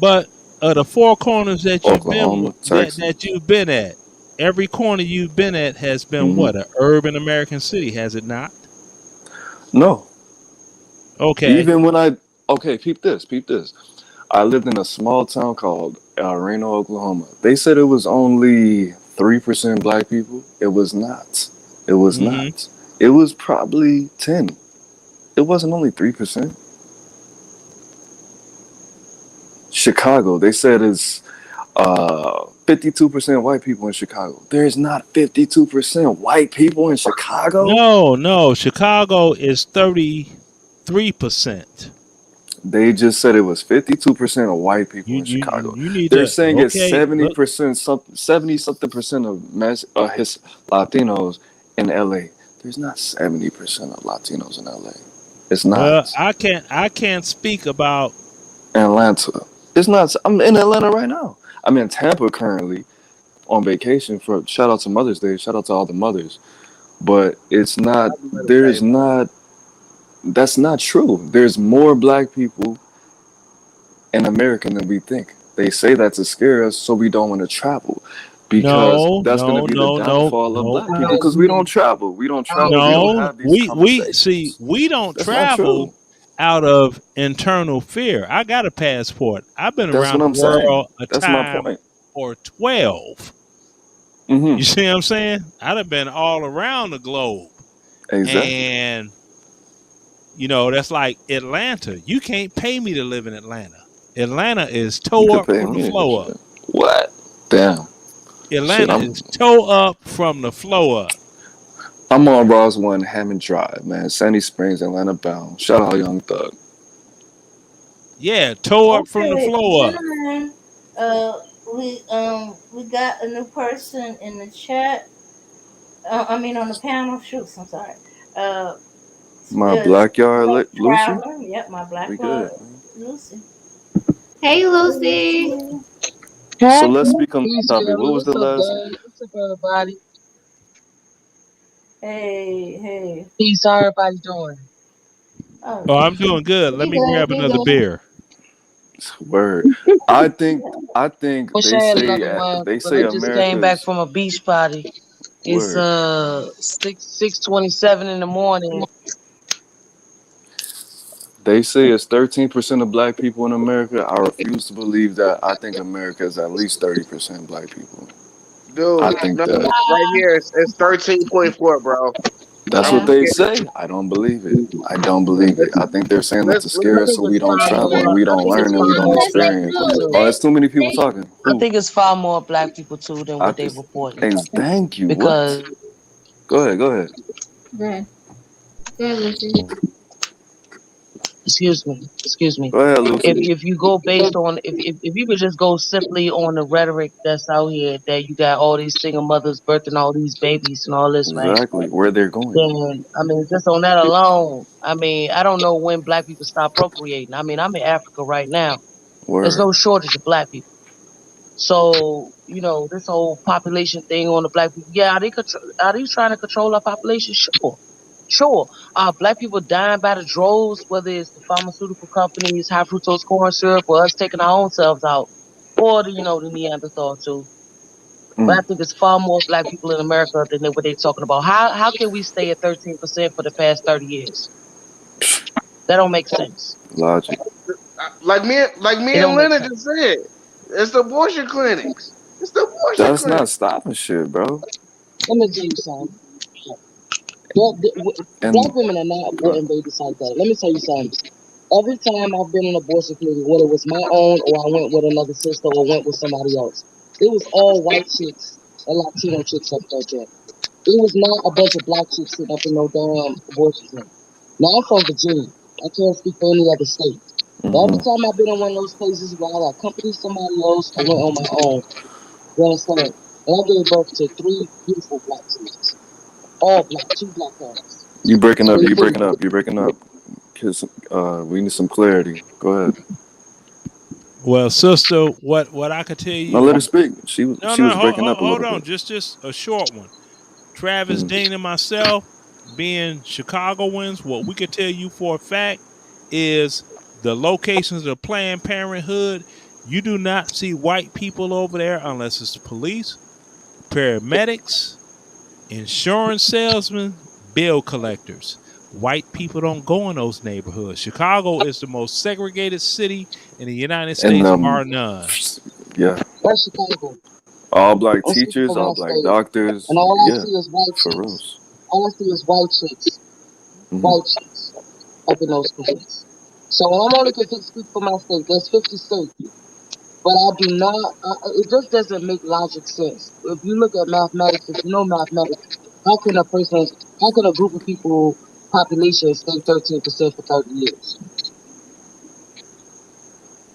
but the four corners that you've been Oklahoma, Texas. that you've been at, every corner you've been at has been Mhm. what, an urban American city, has it not? No. Okay. Even peep this. I lived in a small town called El Reno, Oklahoma. They said it was only 3% Black people. It was not. It was Mhm. not. It was probably 10. It wasn't only 3%. Chicago, they said it's 52% white people in Chicago. There's not 52% white people in Chicago. No. Chicago is 33%. They just said it was 52% of white people in Chicago. You need They're to saying it's okay. 70%, 70-something percent of his Latinos in LA. There's not 70% of Latinos in LA. It's Well, not. I can't speak about Atlanta. It's not. I'm in Atlanta right now. I'm in Tampa currently on vacation for shout out to Mother's Day. Shout out to all the mothers. But it's not. There's not. That's not true. There's more Black people in America than we think. They say that to scare us, so we don't want to travel, because that's going to be the downfall of Black people. Because we don't travel. We don't travel. We don't No, have these we conversations. see we don't That's not travel true. out of internal fear. I got a passport. I've been That's around what I'm the world saying. a That's my time point. or 12. You see what I'm saying? I'd have been all around the globe. Exactly. And, that's like Atlanta. You can't pay me to live in Atlanta. Atlanta is You toe could up pay from the me to flow shit. up. What? Damn. Shit, Atlanta is toe up from the flow up. I'm on Roswell Hammond Drive, man. Sandy Springs, Atlanta bound. Shout out Young Thug. Yeah, toe up from the Okay, flow up. gentlemen, we got a new person in the chat. I mean on the panel. Shoot, I'm sorry. My backyard, Lucy. Traveler. Yep, my We backyard, good. Lucy. Hey, Lucy. So let's speak on the Peace, topic. family. What was What's the up, last? guys? What's up, everybody? Hey. Peace. How everybody doing? Oh, I'm doing good. Let me grab another beer. Word. I think Wish they I had say another one, they but say I just came back America's from a beach party. It's word. 6:27 in the morning. They say it's 13% of black people in America. I refuse to believe that. I think America is at least 30% black people. I Dude, think no, that right here it's 13.4, bro. that's I'm what they scared. say. I don't believe it. I don't believe it. I think they're saying that to scare I us think so we it's don't far travel and more. we I don't think it's learn and we far don't more black experience. people too. Oh, there's too many people talking. I Who? think it's far more black people too than I what they just reporting. thank you. Because What? Go ahead. Go ahead, Lucy. excuse me. Go ahead, Lucy. If you go based on if you could just go simply on the rhetoric that's out here that you got all these single mothers birthing all these babies and all this, right? Exactly where they're going. Then I mean just on that alone, I mean, I don't know when black people stop procreating. I mean, I'm in Africa right now. There's Word. no shortage of black people. So, this whole population thing on the black people, yeah, are they trying to control our population? Sure. Sure. Black people dying by the droves, whether it's the pharmaceutical companies, high fructose corn syrup, or us taking our own selves out, or the Neanderthal too. But I think it's far more black people in America than what they're talking about. How can we stay at 13% for the past 30 years? That don't make sense. Logic. Like me It and don't make Leonard sense. just said, it's the abortion clinics. It's the abortion That's not clinics. stopping shit, bro. Let me tell you something. Black And women are not aborting babies like that. Let me tell you something. Every time I've been in an abortion clinic, whether it was my own or I went with another sister or went with somebody else, it was all white chicks and Latino chicks up there, Jack. It was not a bunch of black chicks sitting up in no damn abortion clinic. Now I'm from Virginia. I can't speak for any other state. But every time I've been in one of those places where I accompanied somebody else or went on my own, you understand? And I gave birth to 3 beautiful black chicks. All black, 2 black parents. you breaking up. And You they breaking up. You breaking up. Cause we need some clarity. Go ahead. Well, sister, what I could tell you. No, let her speak. She was breaking up a Hold little on. bit. Just a short one. Travis Dean and myself, being Chicagoans, what we could tell you for a fact is the locations of Planned Parenthood. You do not see white people over there unless it's police, paramedics, insurance salesmen, bill collectors. White people don't go in those neighborhoods. Chicago is the most segregated city in the United States, bar none. Yeah. That's Chicago. All black I'm speaking teachers, for all my black state. doctors. And all I Yeah. see is white For chicks. reals. All I see is white chicks. White chicks up in those places. So I'm only going to speak for my state. There's 50 states. But I do not, it just doesn't make logic sense. If you look at mathematics, if you know mathematics, how can a group of people population stay 13% for 30 years?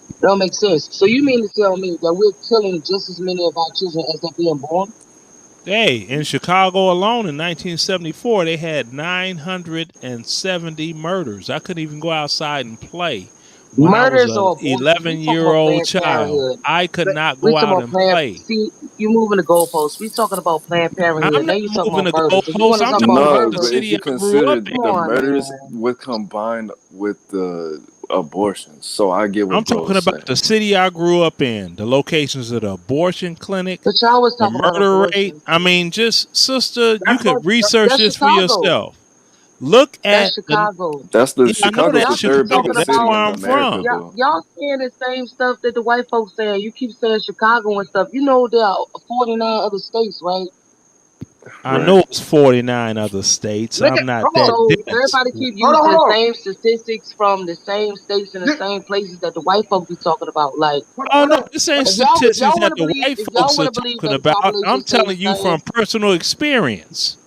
It don't make sense. So you mean to tell me that we're killing just as many of our children as they're being born? Hey, in Chicago alone in 1974, they had 970 murders. I couldn't even go outside and play. When Murders I or was an abortion? We talking about 11-year-old Planned child, Parenthood. I could not We go talking out about and Planned. play. See, you moving the goalposts. We talking about Planned Parenthood. I'm Now not you talking moving about the murders. If you want goalposts. to I'm talk talking about about No, the but murders, if city you I grew consider up in. come the on, murders man. with combined with the abortions, so I get I'm what bro talking is about saying. the city I grew up in, the locations of the abortion clinic, But y'all was the talking about murder rate. abortion. I mean, just sister, you That's could research this for Chicago. yourself. Look That's at Chicago. That's the yeah, I know Chicago's the that's third Chicago. biggest That's city where in I'm America, from. though. Y'all saying the same stuff that the white folks saying. You keep saying Chicago and stuff. You know there are 49 other states, right? I Right. know it's 49 other states. Look I'm at not that so dense. everybody keep Hold using on, the hold on. same statistics from the same states and the same places that the white folks be talking about. Like Oh no, this ain't if statistics y'all that want to the believe white if y'all folks are want to believe talking that the about. I'm population stay the telling you same, from personal experience.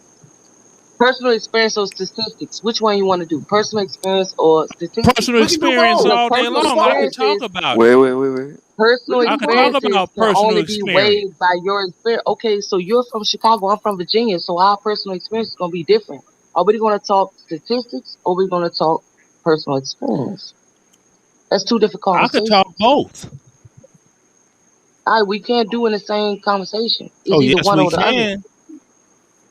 personal experience or statistics, which one you want to do? Personal experience or statistics? Personal We can do experience both. Because all day We can do long. I can both. talk about Wait, it. wait, wait, wait. personal We I can do can talk both. experiences about can personal only be experience. weighed by your experience. Okay, so you're from Chicago, I'm from Virginia, so our personal experience is gonna be different. Are we gonna talk statistics or are we gonna talk personal experience? That's two different I could talk conversations. both. All right, we can't do in the same conversation. It's Oh either yes, one we or the other. can.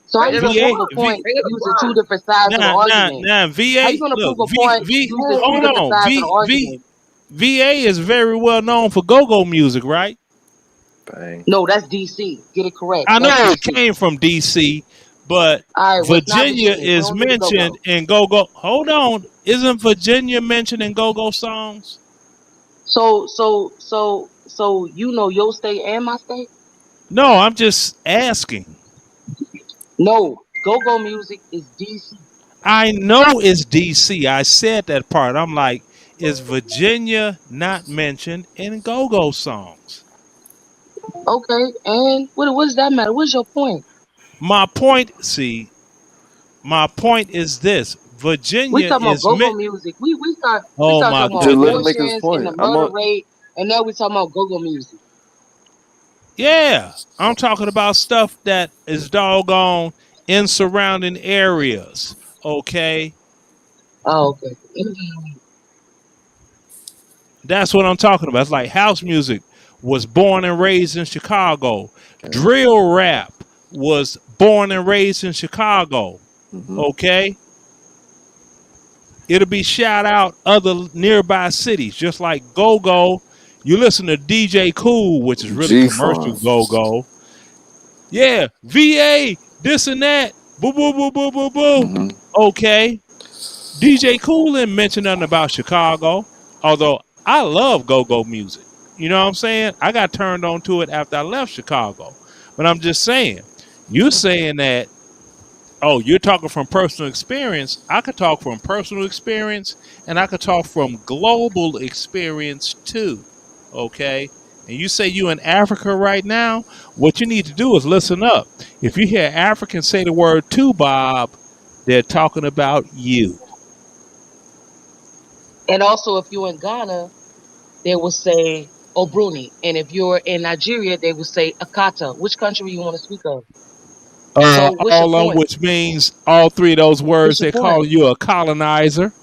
So how you gonna VA, prove a point using two different sides of the argument? now How VA. you gonna Look, prove a point V. using two Hold different on, sides of the argument? VA is very well known for go-go music, right? Bang. No, that's DC. Get it correct. I know That's it DC. came from DC, but All right, well it's not Virginia Virginia, so is don't do the mentioned go-go. in go-go. Hold on, isn't Virginia mentioned in go-go songs? So you know your state and my state? No, I'm just asking. No, go-go music is DC. I know it's DC. I said that part. I'm like, is Virginia not mentioned in go-go songs? Okay, and what does that matter? What's your point? My point is this: We Virginia talking about is go-go meant. music. We Oh start my talking about Just let him make his abortions and point. the I'm murder on. rate, and now we talking about go-go music. Yeah, I'm talking about stuff that is doggone in surrounding areas. Okay, Oh, okay. that's what I'm talking about. It's like house music was born and raised in Chicago. Drill rap was born and raised in Chicago. Mm-hmm. Okay, it'll be shout out other nearby cities, just like go go. You listen to DJ Cool, which is really commercial G-Funk. go go. Yeah, VA, this and that. Boo, boo, boo, boo, boo, boo. Mm-hmm. Okay. DJ Cool didn't mention nothing about Chicago, although I love go-go music. You know what I'm saying? I got turned on to it after I left Chicago. But I'm just saying, you're saying that, oh, you're talking from personal experience. I could talk from personal experience and I could talk from global experience too. Okay? And you say you in Africa right now, what you need to do is listen up. If you hear Africans say the word too, Bob, they're talking about you. And also, if you're in Ghana, they will say Obruni, and if you're in Nigeria, they will say Akata. Which country you want to speak of? So what's your All on point? which means all three of those words, What's your they call point? you a colonizer.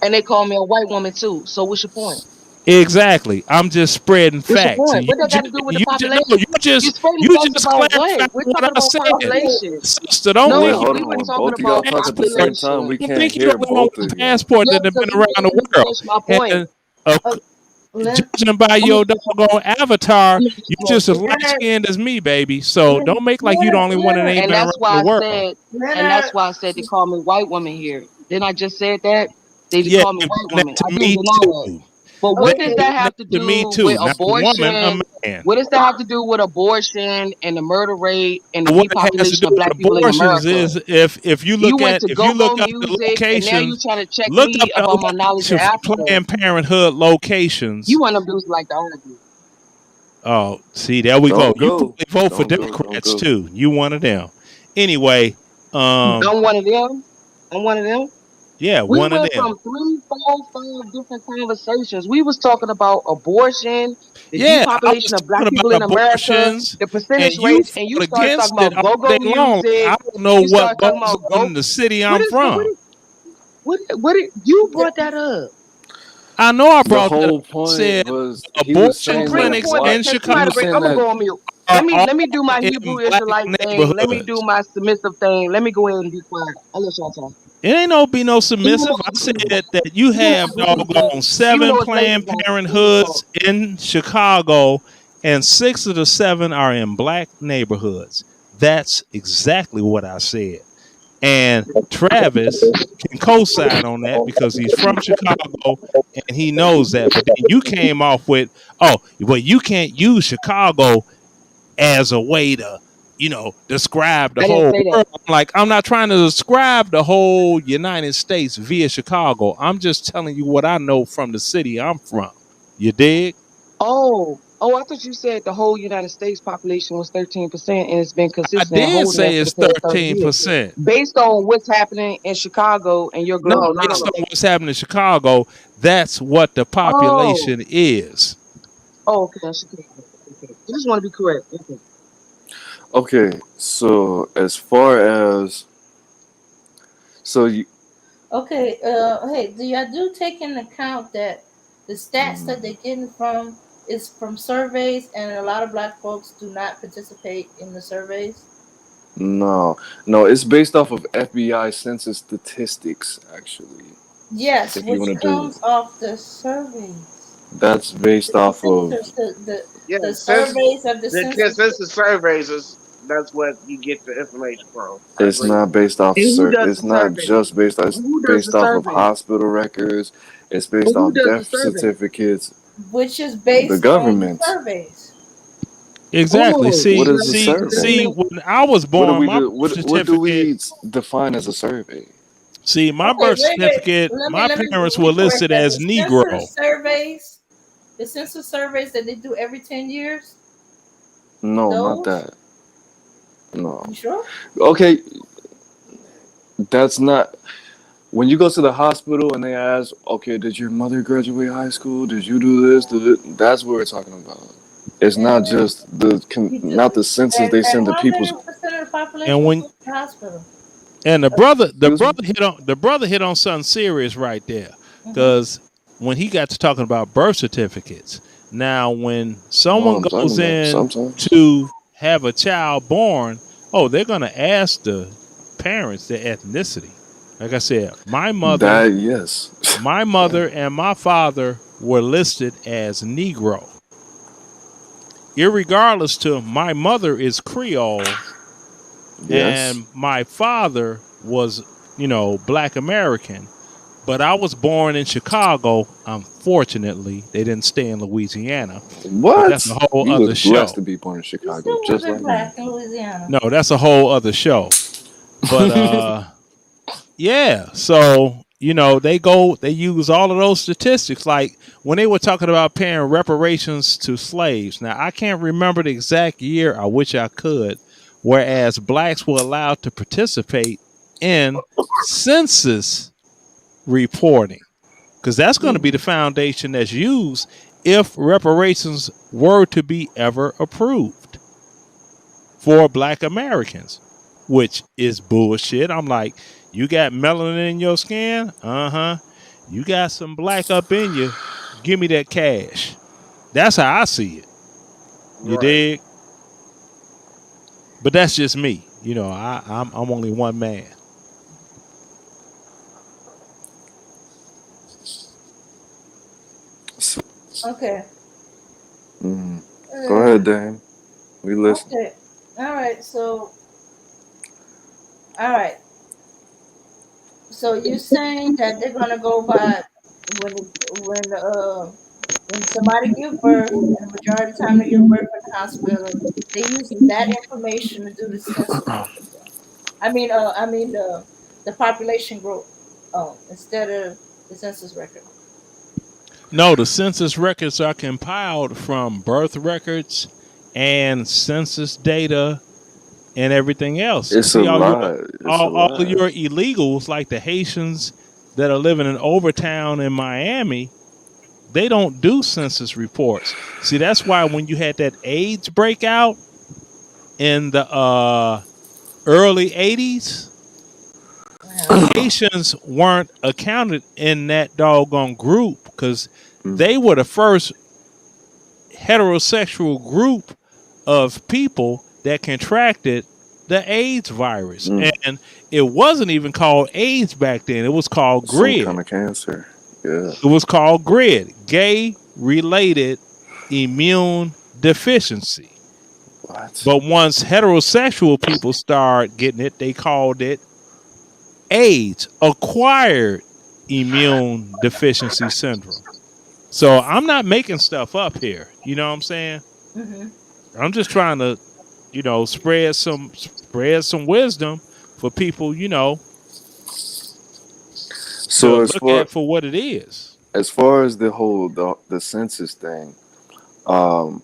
And they call me a white woman too. So what's your point? Exactly. I'm just spreading What's your facts, and point? What that got to do with the population? you You just spreading facts about clarified what? We're what talking I about said, population. sister. Don't No, Wait, think you hold we on. were When talking both of y'all about talk at the same time, population. we don't can't think you're hear the only one both with of a y'all. passport Yeah, that have so been you around didn't the let me world. finish my point. Judging by your doggone avatar, you just as Let- light skinned as me, baby. So don't make like you the only one that ain't And been around that's why the I world. said, let and that's her- why I said they call me white woman here. Then I just said that they Yeah, call me they've white done that woman. to I didn't me deny that. too. But They've what does Okay. that done have that to to me do too. with Not a woman, a abortion? man. What does that have to do with abortion and the murder rate and the What it has to depopulation do of with black people in abortions America? is if you You look went at to if you look go-go up the music and now you locations, trying to check look up me the about my knowledge of location for Africa. Planned Parenthood locations. You want them dudes like to argue. Oh, see, there we go. Don't You go. probably vote for Don't go. Don't Democrats go. too. You one of them. Anyway, I'm one of them. I'm one of them. yeah, We one of went them. from 3, 4, 5 different conversations. We was talking about abortion, the Yeah, I was depopulation of black talking people about in America, abortions, the and percentage you rates, and you fought started talking against it about all go-go day long. Like, I music. don't know You what started talking goes about on go. in the city I'm from. What did you brought that up? I know I The brought that up. whole I point said was he was So abortion saying bring the that clinics point why back. in Can he somebody was Chicago bring? saying I'm gonna that go on mute. are Let me do all my in Hebrew black Israelite thing. Let me do neighborhoods. my submissive thing. Let me go ahead and be quiet. I'll let y'all talk. It ain't no be no Even though submissive. I I said agree, that you even though I have agree with that, doggone even 7 though it's late Planned tonight, let me talk. Parenthoods in Chicago, and 6 of the 7 are in black neighborhoods. That's exactly what I said. And Travis can co-sign on that because he's from Chicago and he knows that. But then you came off with, oh, well, you can't use Chicago as a way to, describe the I didn't whole say that. world. I'm like, I'm not trying to describe the whole United States via Chicago. I'm just telling you what I know from the city I'm from. You dig? Oh, I thought you said the whole United States population was 13%, and it's been I consistent and did holding say that for it's the past 30 years. 13%. Based on what's happening in Chicago and your No, girl. based on what's happening in Chicago, that's what the population is. Oh, okay. I should. Okay. I just want to be correct. Okay. Okay, so as far as you Okay, hey, do y'all do take into account that the stats that they're getting from is from surveys, and a lot of black folks do not participate in the surveys? no, it's based off of FBI census statistics actually. Yes, If you which want to do, comes off the surveys. that's based The off of census, Yeah, the surveys of the the census. census surveys that's what you get the information from. I it's agree. not based off And who does it's the not survey? just based off it's Who does the based off of survey? hospital records, it's But based who off does the death survey? certificates, Which is the based on the government. surveys. Exactly. Oh, See, What is a see, survey? see. When I was What do born, we my do? birth What do we certificate. define as a survey? See, my Okay, birth wait. certificate. My Let me parents were correct listed that. as Negro. The census surveys that they do every 10 years. No, not Those? that. No. You sure? Okay, that's not. When you go to the hospital and they ask, okay, did your mother graduate high school? Did you do this? That's what we're talking about. It's not just not the census they send to How people's. many percent of the population And goes when to the hospital? and the brother Excuse me? hit on something serious right there, because when he got to talking about birth certificates. Now, when That's someone what I'm talking goes about. in Sometimes to have a child born, they're gonna ask the parents their ethnicity. Like I said, my mother yes, and my father were listed as Negro. Irregardless to my mother is Creole yes. and my father was, Black American. But I was born in Chicago. Unfortunately, they didn't stay in Louisiana. But What? that's a whole You other was show. blessed to be born in You Chicago, still just wasn't like me. black in Louisiana. No, that's a whole other show. But yeah, so they use all of those statistics, like when they were talking about paying reparations to slaves. Now I can't remember the exact year, I wish I could, whereas blacks were allowed to participate in census reporting, because that's going to be the foundation that's used if reparations were to be ever approved for Black Americans, which is bullshit. I'm like, you got melanin in your skin? You got some black up in you. Give me that cash. That's how I see it. You Right. dig? But that's just me. I'm only one man. Okay. Go ahead, Dame. We listen. Okay. All right. So, all right. So you're saying that they're gonna go by when somebody give birth, and the majority of the time they give birth in the hospital, they use that information to do the census. I mean, the population growth, instead of the census record. No, the census records are compiled from birth records and census data and everything else. It's See, a lie. It's a all of lie. your illegals, like the Haitians that are living in Overtown in Miami, they don't do census reports. See, that's why when you had that AIDS breakout in the early 80s, Haitians weren't accounted in that doggone group because they were the first heterosexual group of people that contracted the AIDS virus. And it wasn't even called AIDS back then. It was called Some GRID. kind of cancer. Yeah. It was called GRID, gay-related immune deficiency. What? But once heterosexual people start getting it, they called it AIDS, acquired immune deficiency syndrome. So I'm not making stuff up here. You know what I'm saying? Mhm. I'm just trying to, spread some wisdom for people, So to as look far at for what it is. as far as the whole the census thing, um,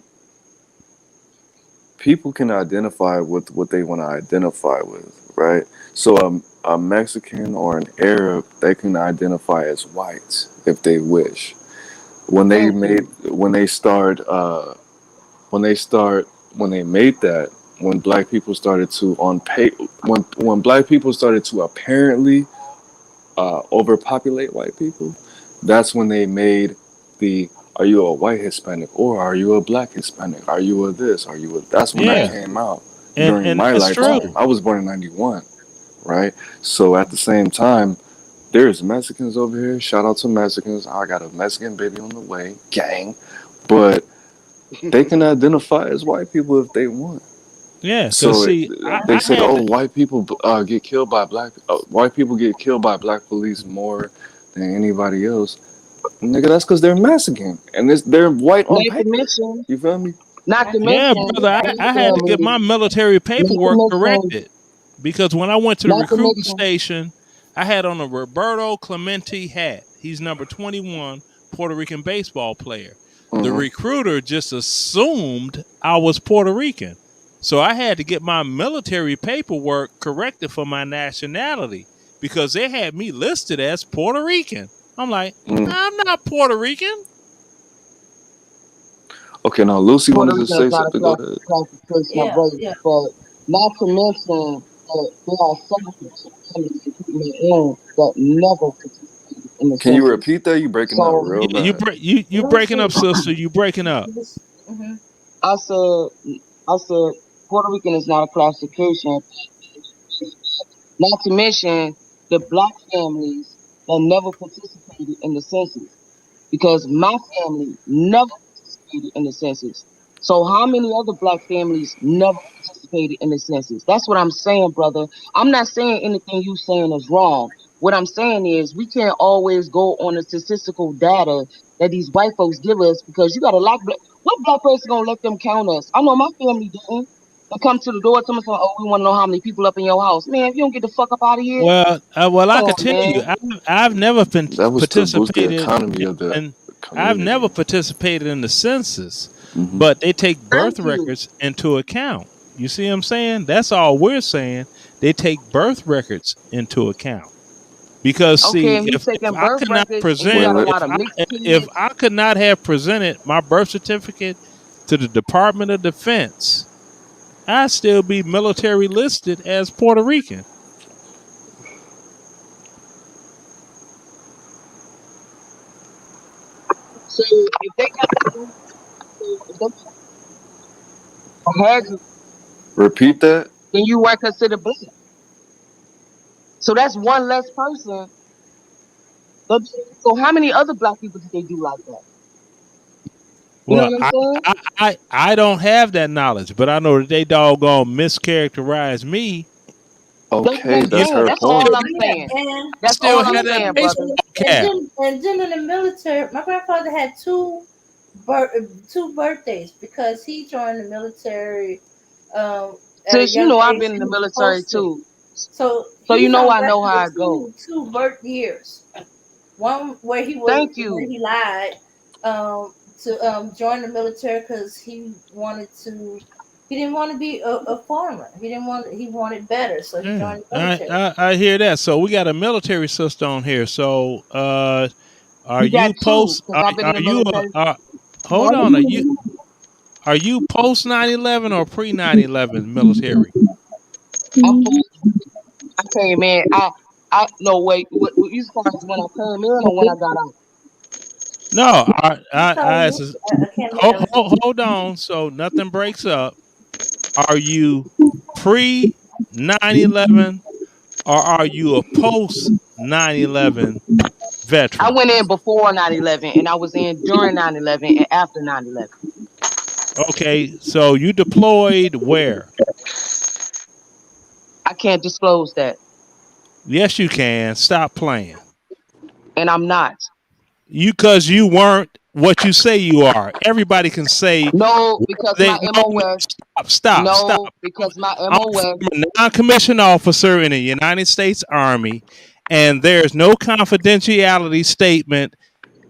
people can identify with what they want to identify with, right? So a Mexican or an Arab, they can identify as white if they wish. When they Thank made you. when they start when they start when they made that, when black people started to when black people started to apparently overpopulate white people, that's when they made the are you a white Hispanic or are you a black Hispanic? Are you a this? Are you a that's when that Yeah, came out and during and my that's true. lifetime. I was born in 91, right? So at the same time, there's Mexicans over here. Shout out to Mexicans. I got a Mexican baby on the way, gang. But they can identify as white people if they want. Yeah, because So see, they I said, had "Oh, white people get killed by white people get killed by black police more than anybody else." Nigga, that's because they're Mexican and they're white on Not to paper. mention, You feel me? not to yeah, mention, brother, my I had to get family, my military not to paperwork mention, corrected because when I went to the not to recruiting mention, station, I had on a Roberto Clemente hat. He's number 21, Puerto Rican baseball player. The Hmm. recruiter just assumed I was Puerto Rican. So I had to get my military paperwork corrected for my nationality because they had me listed as Puerto Rican. I'm like, Mm. I'm not Puerto Rican. Okay, now Lucy Puerto wanted to Rican is say not a something. Go ahead. classification of Yeah, race, yeah. but not to mention that there are several families, including my own, that never participated in the Can you census. repeat that? You breaking up So real Yeah, you bad. break you breaking up, sister. You breaking up. Mhm. I said, Puerto Rican is not a classification. Not to mention the black families that never participated in the census, because my family never participated in the census. So how many other black families never participated in the census? That's what I'm saying, brother. I'm not saying anything you saying is wrong. What I'm saying is we can't always go on the statistical data that these white folks give us, because you got a lot of what black person gonna let them count us? I know my family didn't. They come to the door, tell me, "Oh, we want to know how many people up in your house." Man, if you don't get the fuck up out of here, Well, I come could on, tell you, man. I've never That was to boost the participated economy of the in. I've community. never participated in the census, Hmm. but they take Thank birth you. records into account. You see what I'm saying? That's all we're saying. They take birth records into account because Okay, see, and you if taking I birth could not records and you Wait, present, got a let, lot of mixed if kids. I could not have presented my birth certificate to the Department of Defense, I'd still be military listed as Puerto Rican. So if they got if they had you, repeat that. then you weren't considered black. So that's one less person. So how many other black people did they do like that? You know Well, what I'm saying? I don't have that knowledge, but I know that they doggone mischaracterize me. That's what Okay, I'm that's You saying. her That's point. all I'm Yeah, saying. and That's still all I'm have that saying, brother. baseball cap. and then in the military, my grandfather had two birthdays because he joined the military at a Since you young know I've age been in he the was military supposed to. too, So so you he's know on I know record how with it goes. two birth years. One where Thank where you. he lied to join the military because he didn't want to be a farmer. He wanted better, so he Yeah, joined the military. I hear that. So we got a military sister on here. So are You got you two, post? because I've been Are in the you military. hold on? Are you post 9/11 or pre 9/11 military? I'm I came in. I no wait. What you saw is when I came in or when I got out? No, I So asked- I can't make out. hold on. So nothing breaks up. Are you pre 9/11 or are you a post 9/11 I veteran? went in before 9/11 and I was in during 9/11 and after 9/11. Okay, so you deployed where? I can't disclose that. Yes, you can. Stop playing. And I'm not. Because you weren't what you say you are. Everybody can say No, because they my MOS. stop. Because my I'm MOS. a non-commissioned officer in the United States Army, and there's no confidentiality statement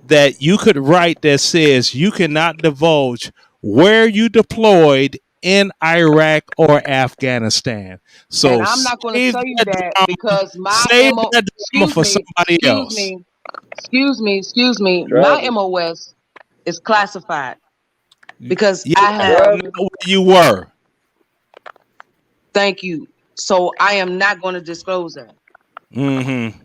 that you could write that says you cannot divulge where you deployed in Iraq or Afghanistan. So And I'm not going to tell you that because my save MO. that drama for somebody else. Excuse me. Travis. My MOS is classified because Yeah, I have. not where you were. Thank you. So I am not going to disclose that. Mm-hmm.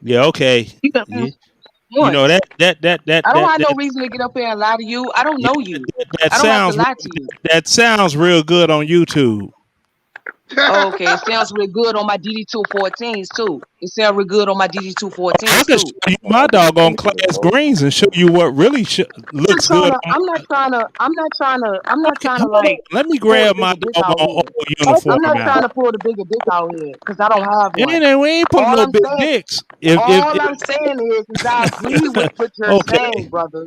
Yeah. Okay. You know that. I don't have no reason to get up here and lie to you. I don't know you. That I don't have sounds to lie to you. that sounds real good on YouTube. Okay, it sounds real good on my DD214s too. It sounds real good on my I DD214s can too. show you my doggone class greens and show you what really looks good. I'm not trying to like. Let me grab my doggone old uniform I'm not trying to out. pull the bigger dick out here because I don't have one. We ain't putting All no I'm big saying- dicks. All I'm saying is I agree with what you're Okay. saying, brother.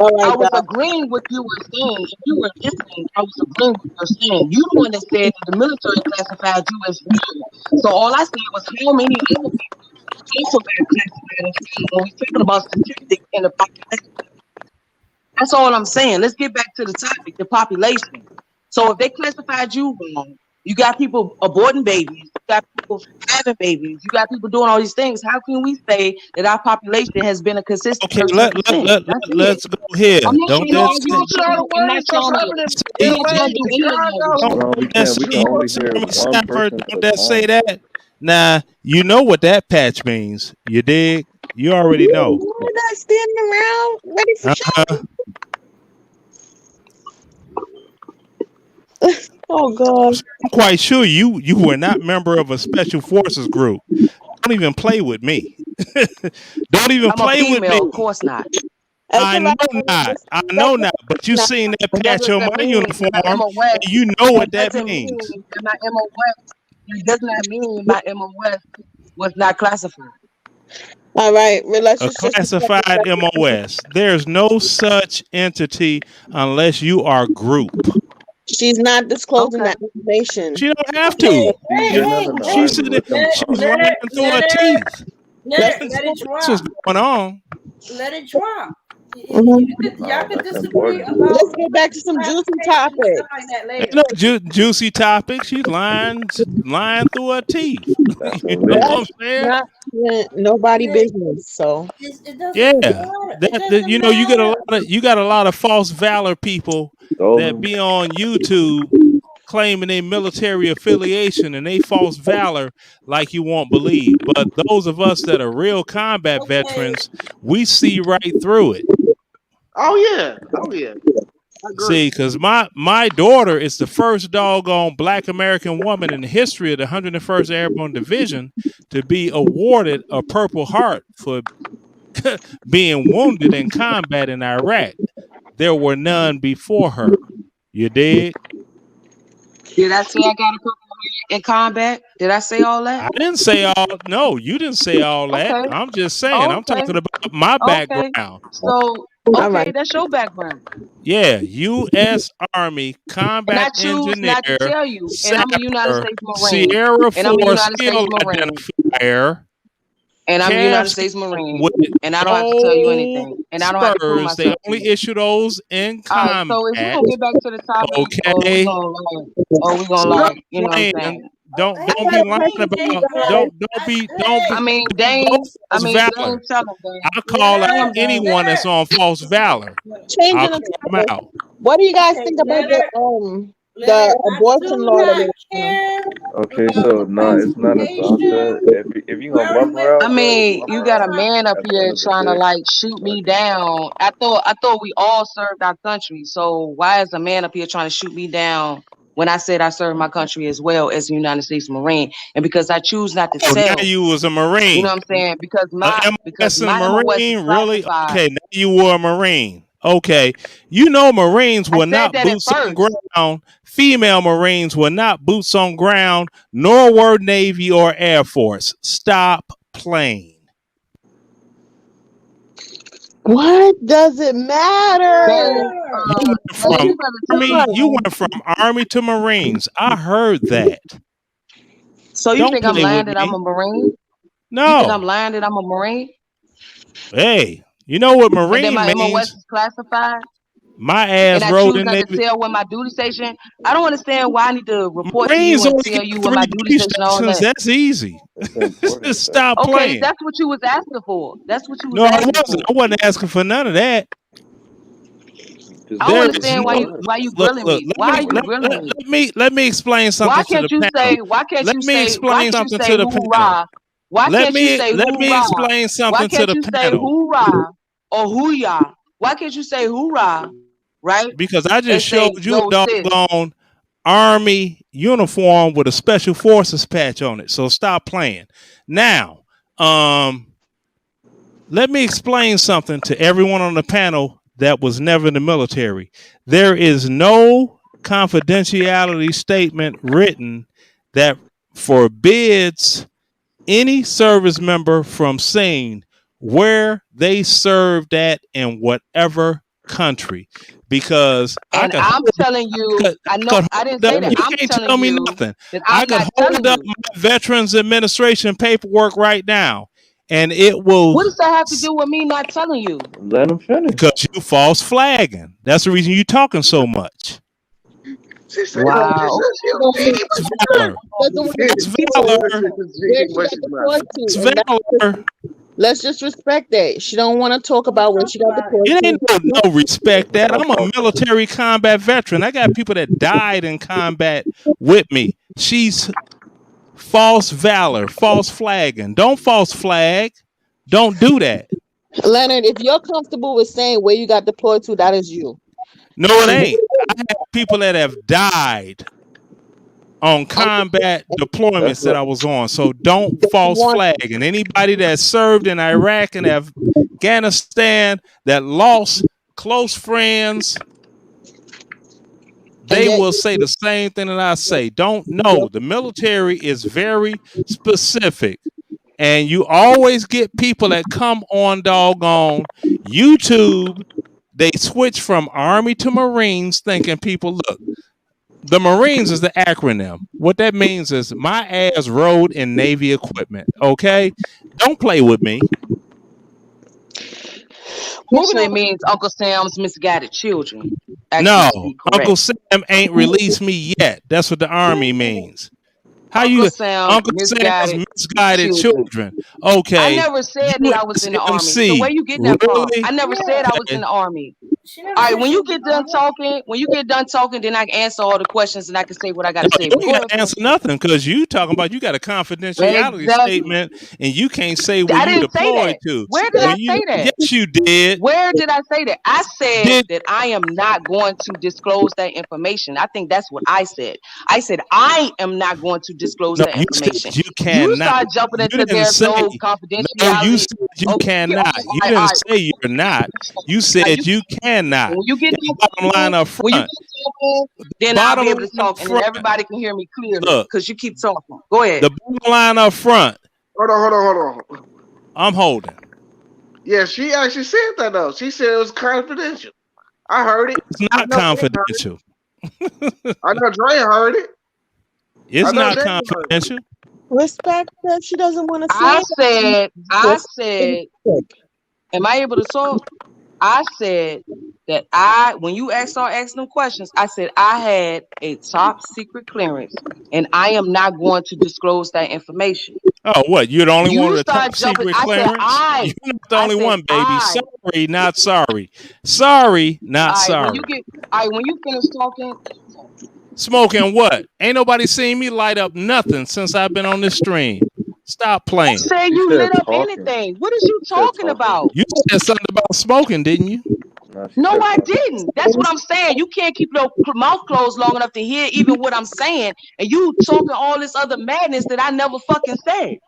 I was agreeing with you were saying. If you were listening, I was agreeing with what you're saying. You the one that said that the military classified you as male. So all I said was how many other people also got classified as male when we talking about statistics in the population. That's all I'm saying. Let's get back to the topic, the population. So if they classified you wrong, you got people aborting babies, you got people having babies, you got people doing all these things. How can we say that our population has been a consistent? Okay, let's go here. Don't Don't that say that? Nah, you know what that patch means. You dig? You already know. We're not standing around ready for show. Oh God! I'm quite sure you were not member of a special forces group. Don't even play with me. Don't even play with me. Of course not. I know not. I know not. But you seen that patch on my uniform, and you know what that means. It does not mean my MOS was not classified. All right, A classified MOS. There's no such entity unless you are group. She's not disclosing that information. She don't have to. She's lying through her teeth. Let it drop. That's what's going on. Let it drop. Mm-hmm. Y'all can disagree about. Let's get back to some juicy topics. Ain't no juicy topic. She's lying through her teeth. You know what I'm saying? Not nobody business. So Yeah, you got a lot of false valor people that be on YouTube claiming their military affiliation and they false valor like you won't believe. But those of us that are real combat veterans, we see right through it. Oh yeah. See, because my daughter is the first doggone Black American woman in the history of the 101st Airborne Division to be awarded a Purple Heart for being wounded in combat in Iraq. There were none before her. You dig? Did I say I got a Purple Heart in combat? Did I say all that? I didn't say all. No, you didn't say all that. Okay. I'm just saying. I'm talking about my background. So that's your background. Yeah, U.S. Army combat And I choose engineer, not to tell you. And I'm a United States Marine. Sierra And I'm a 4 United States skill Marine. identifier. And I'm a United Calf States Marine. with And I don't have to tell you anything. And I don't have to prove spurs. They myself. only issue those in All right, combat. so if we're gonna get back to the topic, Okay. we're gonna lie, you know what I'm saying? Don't be lying about. Don't be. I mean, Dane. I mean, valor. Dane, tell him, Dane. I call out anyone that's on false valor. Changing I'll the call them out. What do you guys think about the abortion law? Okay, so no, it's not about that. If you gonna bump her out, I mean, you got a man up here trying to like shoot me down. I thought we all served our country. So why is a man up here trying to shoot me down when I said I served my country as well as a United States Marine? And because I choose not to Oh, tell. now you was a Marine. You know what I'm saying? Because my MOS and MOS is Marine, really? classified. Okay, now you were a Marine. Okay, you know Marines I were said not that at boots on first. ground. Female Marines were not boots on ground, nor were Navy or Air Force. Stop playing. What does it matter? You went from Army. You went from Army to Marines. I heard that. So you Don't think I'm play lying with that I'm me. a Marine? You think I'm No. lying that I'm a Marine? Hey, you know what And then Marine my MOS means? is classified? My And ass I rode choose in not to Navy. tell when my duty station. I don't understand why I need to report to Marines you and only tell get you when my 3 duty duty station and all stations. that. That's easy. That's important. Just stop Okay, playing. that's what you was asking for. That's what you was No, I asking wasn't. for. I wasn't asking for none of that. Just I don't There is understand no why you look. grilling me. Why are you grilling me? Let me explain Why something to can't the you panel. say? Why can't Let you me say? Why explain can't you something say to the panel. hoorah? Why can't you say Let me hoorah? explain Why something to can't the you say panel. hoorah or hooyah? Why can't you say hoorah? Right? Because I And just say, showed you a yo, sis. doggone Army uniform with a Special Forces patch on it. So stop playing. Now, let me explain something to everyone on the panel that was never in the military. There is no confidentiality statement written that forbids any service member from saying where they served at in whatever country. Because And I'm telling you, I know I didn't say that. you I'm can't telling tell me you nothing. that I I'm could not telling hold up you. my Veterans Administration paperwork right now, and it will. What does that have to do with me not telling you? Let him finish. Because you false flagging. That's the reason you talking so much. Wow. It's valor. It's valor. It's valor. Let's just respect that. She don't want to talk about where she got deployed It to. ain't no respect that. I'm a military combat veteran. I got people that died in combat with me. She's false valor, false flagging. Don't false flag. Don't do that. Leonard, if you're comfortable with saying where you got deployed to, that is you. No, it ain't. I have people that have died on combat deployments that I was on. So don't false flag. And anybody that served in Iraq and Afghanistan that lost close friends, they will say the same thing that I say. Don't know. The military is very specific. And you always get people that come on doggone YouTube. They switch from Army to Marines thinking people, look, the Marines is the acronym. What that means is my ass rode in Navy equipment. Okay? Don't play with me. Usually means Uncle Sam's misguided children. No, to be correct. Uncle Sam ain't released me yet. That's what the Army means. How Uncle you Sam Uncle Sam's misguided children? I Okay. never said that I was in the army. So SMC. where you getting that from? Really? I never said I was in the army. All right, when you get done talking, then I can answer all the questions and I can say what I got to say. You But go ain't ahead. got to answer nothing because you talking about you got a confidentiality Exactly. statement and you can't say where I you didn't say deployed that. to. Where did I say that? Yes, you did. Where did I say that? I said that I am not going to disclose that information. I think that's what I said. I said I am not going to disclose No, that you information. said you cannot. start jumping You into didn't there's say. no No, confidentiality. you said you cannot. You didn't say you're not. You said you cannot. When you get That's bottom line up when you front. get talking, then I'll be able to Bottom line talk up and then front. everybody can hear me clearly Look, because you keep talking. Go ahead. the bottom line up front. Hold on. I'm holding. Yeah, she actually said that though. She said it was confidential. I heard it. It's not confidential. I know Dre heard it. It's I know not Dre heard it. confidential. Respect that she doesn't want to I say. said, am I able to talk? I said that when you start asking them questions, I said I had a top secret clearance and I am not going to disclose that information. Oh, what? You're the only one with a start top jumping. secret I said clearance? You're not the only one, baby. I. Sorry, not sorry. Sorry, not All right, sorry. when you finish talking. Smoking what? Ain't nobody seen me light up nothing since I've been on this stream. Stop playing. Say you lit up anything. What is you talking about? You said something about smoking, didn't you? No, I didn't. That's what I'm saying. You can't keep your mouth closed long enough to hear even what I'm saying, and you talking all this other madness that I never fucking said.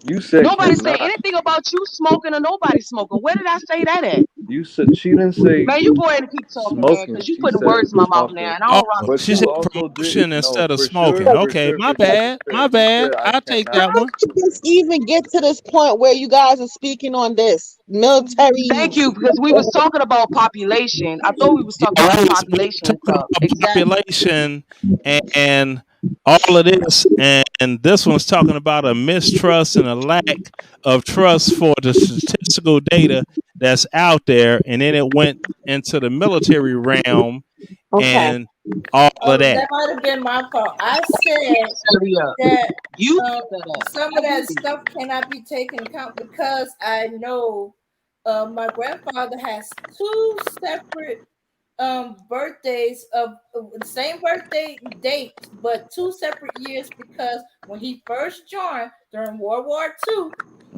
You said nobody said anything about you smoking or nobody smoking. Where did I say that at? You said she didn't say Man, you go ahead and keep talking, man, smoking. because you She putting said words in my mouth talking. now, and I don't rock Oh, with But she you said also promotion did instead of for smoking. sure, Okay, my bad. you My bad. said I I'll take cannot. that one. How did this even get to this point where you guys are speaking on this military? Thank you, because we was talking about population. I thought we was talking Yeah, about we population and talking stuff. about Exactly. population and all of this, and this one's talking about a mistrust and a lack of trust for the statistical data that's out there, and then it went into the military realm Okay. and all of That that. might have been my fault. I said Hurry up. that You some of that stuff cannot be taken account because I know my grandfather has two separate birthdays of the same birthday date, but two separate years because when he first joined during World War II,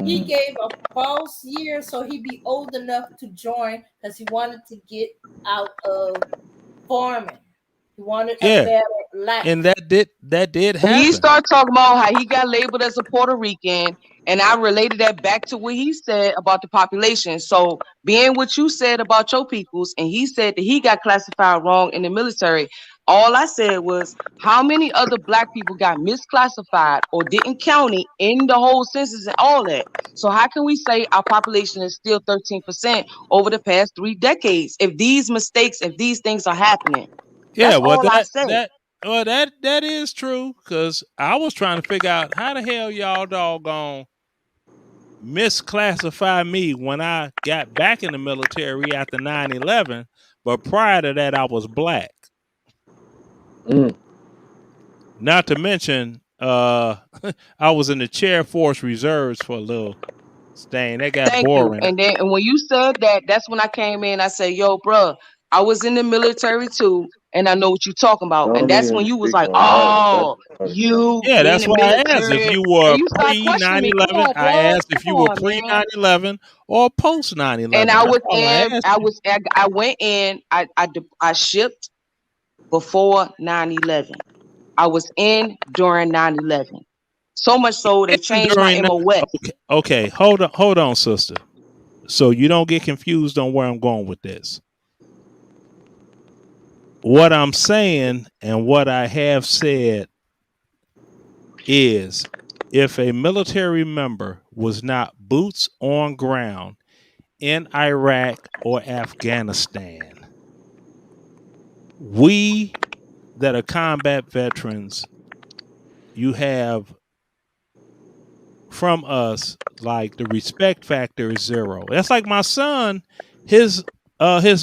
he gave a false year so he'd be old enough to join because he wanted to get out of farming. He wanted a Yeah, better life. and that did He happen. started talking about how he got labeled as a Puerto Rican, and I related that back to what he said about the population. So, being what you said about your peoples, and he said that he got classified wrong in the military. All I said was, how many other black people got misclassified or didn't count it in the whole census and all that? So, how can we say our population is still 13% over the past 3 decades if these mistakes, if these things are happening? Yeah, That's well, all I said. that is true because I was trying to figure out how the hell y'all doggone misclassify me when I got back in the military after 9/11, but prior to that I was black. Not to mention, I was in the Chair Force Reserves for a little stain. That got Thank you. boring. And then when you said that, that's when I came in. I said, "Yo, bro, I was in the military too, and I know what you're talking about." Don't And that's even when you was speak like, on that. "Oh, you Yeah, in that's the why I asked if military," you were and you start pre questioning me. Come 9/11. on, I bro. asked if you Come were on, pre man. 9/11 or post 9/11. And I That's was all I in. asked. I went in. I shipped before 9/11. I was in during 9/11. So much so they changed my During MOS. okay, hold on, sister. So you don't get confused on where I'm going with this. What I'm saying and what I have said is if a military member was not boots on ground in Iraq or Afghanistan, we that are combat veterans, you have from us like the respect factor is 0. That's like my son, his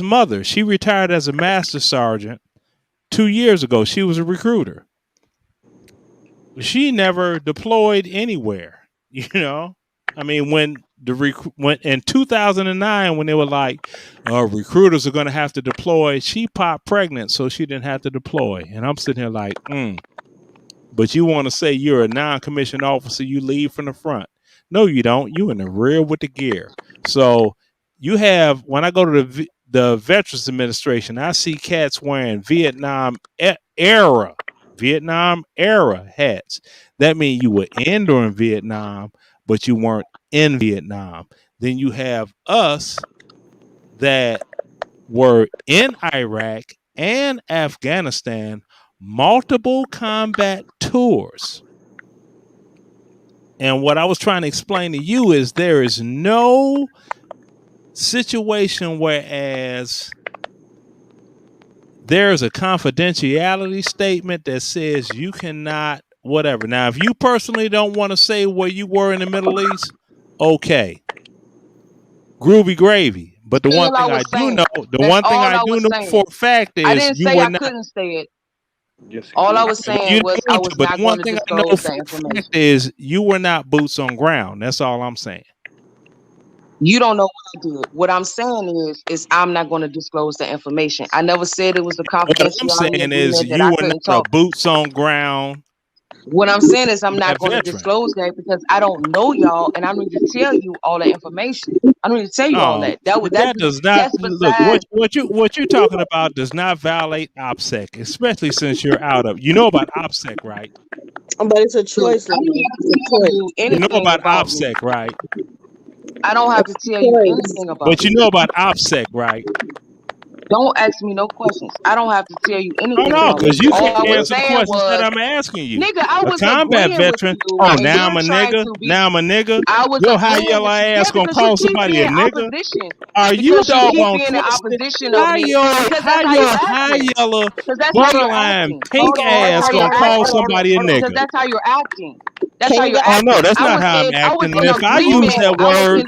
mother, she retired as a master sergeant 2 years ago. She was a recruiter. She never deployed anywhere, you know. I mean, when in 2009, when they were like, recruiters are going to have to deploy, she popped pregnant, so she didn't have to deploy. And I'm sitting here like, but you want to say you're a non-commissioned officer, you lead from the front. No, you don't. You in the rear with the gear. So you have, when I go to the Veterans Administration, I see cats wearing Vietnam era hats. That means you were in during Vietnam, but you weren't in Vietnam. Then you have us that were in Iraq and Afghanistan, multiple combat tours. And what I was trying to explain to you is there is no situation whereas there's a confidentiality statement that says you cannot whatever. Now, if you personally don't want to say where you were in the Middle East, okay. Groovy gravy. But the one thing I do know, for a fact is I didn't you say were I not. couldn't say it. Yes, all I was saying was I was But not the one going to thing I know disclose for that a information. fact is you were not boots on ground. That's all I'm saying. You don't know what I did. What I'm saying is I'm not going to disclose the information. I never said it was a What I'm confidentiality saying is agreement that you I were couldn't not a talk. boots on ground. What I'm saying is I'm not going to veteran. disclose that because I don't know y'all, and I need to tell you all the information. I need to tell you all No, that. That does not that's look besides. what you're talking about does not violate OPSEC, especially since you're out of. You know about OPSEC, right? But it's a choice. I'm not It's a telling choice. you You know anything about about me. OPSEC, right? I don't have to tell you anything about But you know about OPSEC, right? Don't ask me no questions. I don't have to tell you Oh anything no, about because it. you All I can't was answer the saying questions that was, I'm asking you. nigga, I A was combat agreeing with veteran. you, Oh, and now I'm you're a trying nigga. to be. Now I'm a nigga. I was Your high agreeing yellow with you. Yeah, ass gonna because you call keep somebody a being nigga? opposition. Are you Because you keep doggone being in twisted? opposition of me. Because How that's how you your high acting. yellow Because that's how you're borderline acting. pink That's ass how you're gonna call acting. somebody a Because nigga? that's how you're acting. That's Can how you you're guys? Oh no, acting. that's not how I'm I was acting. in And if I use agreement. that word,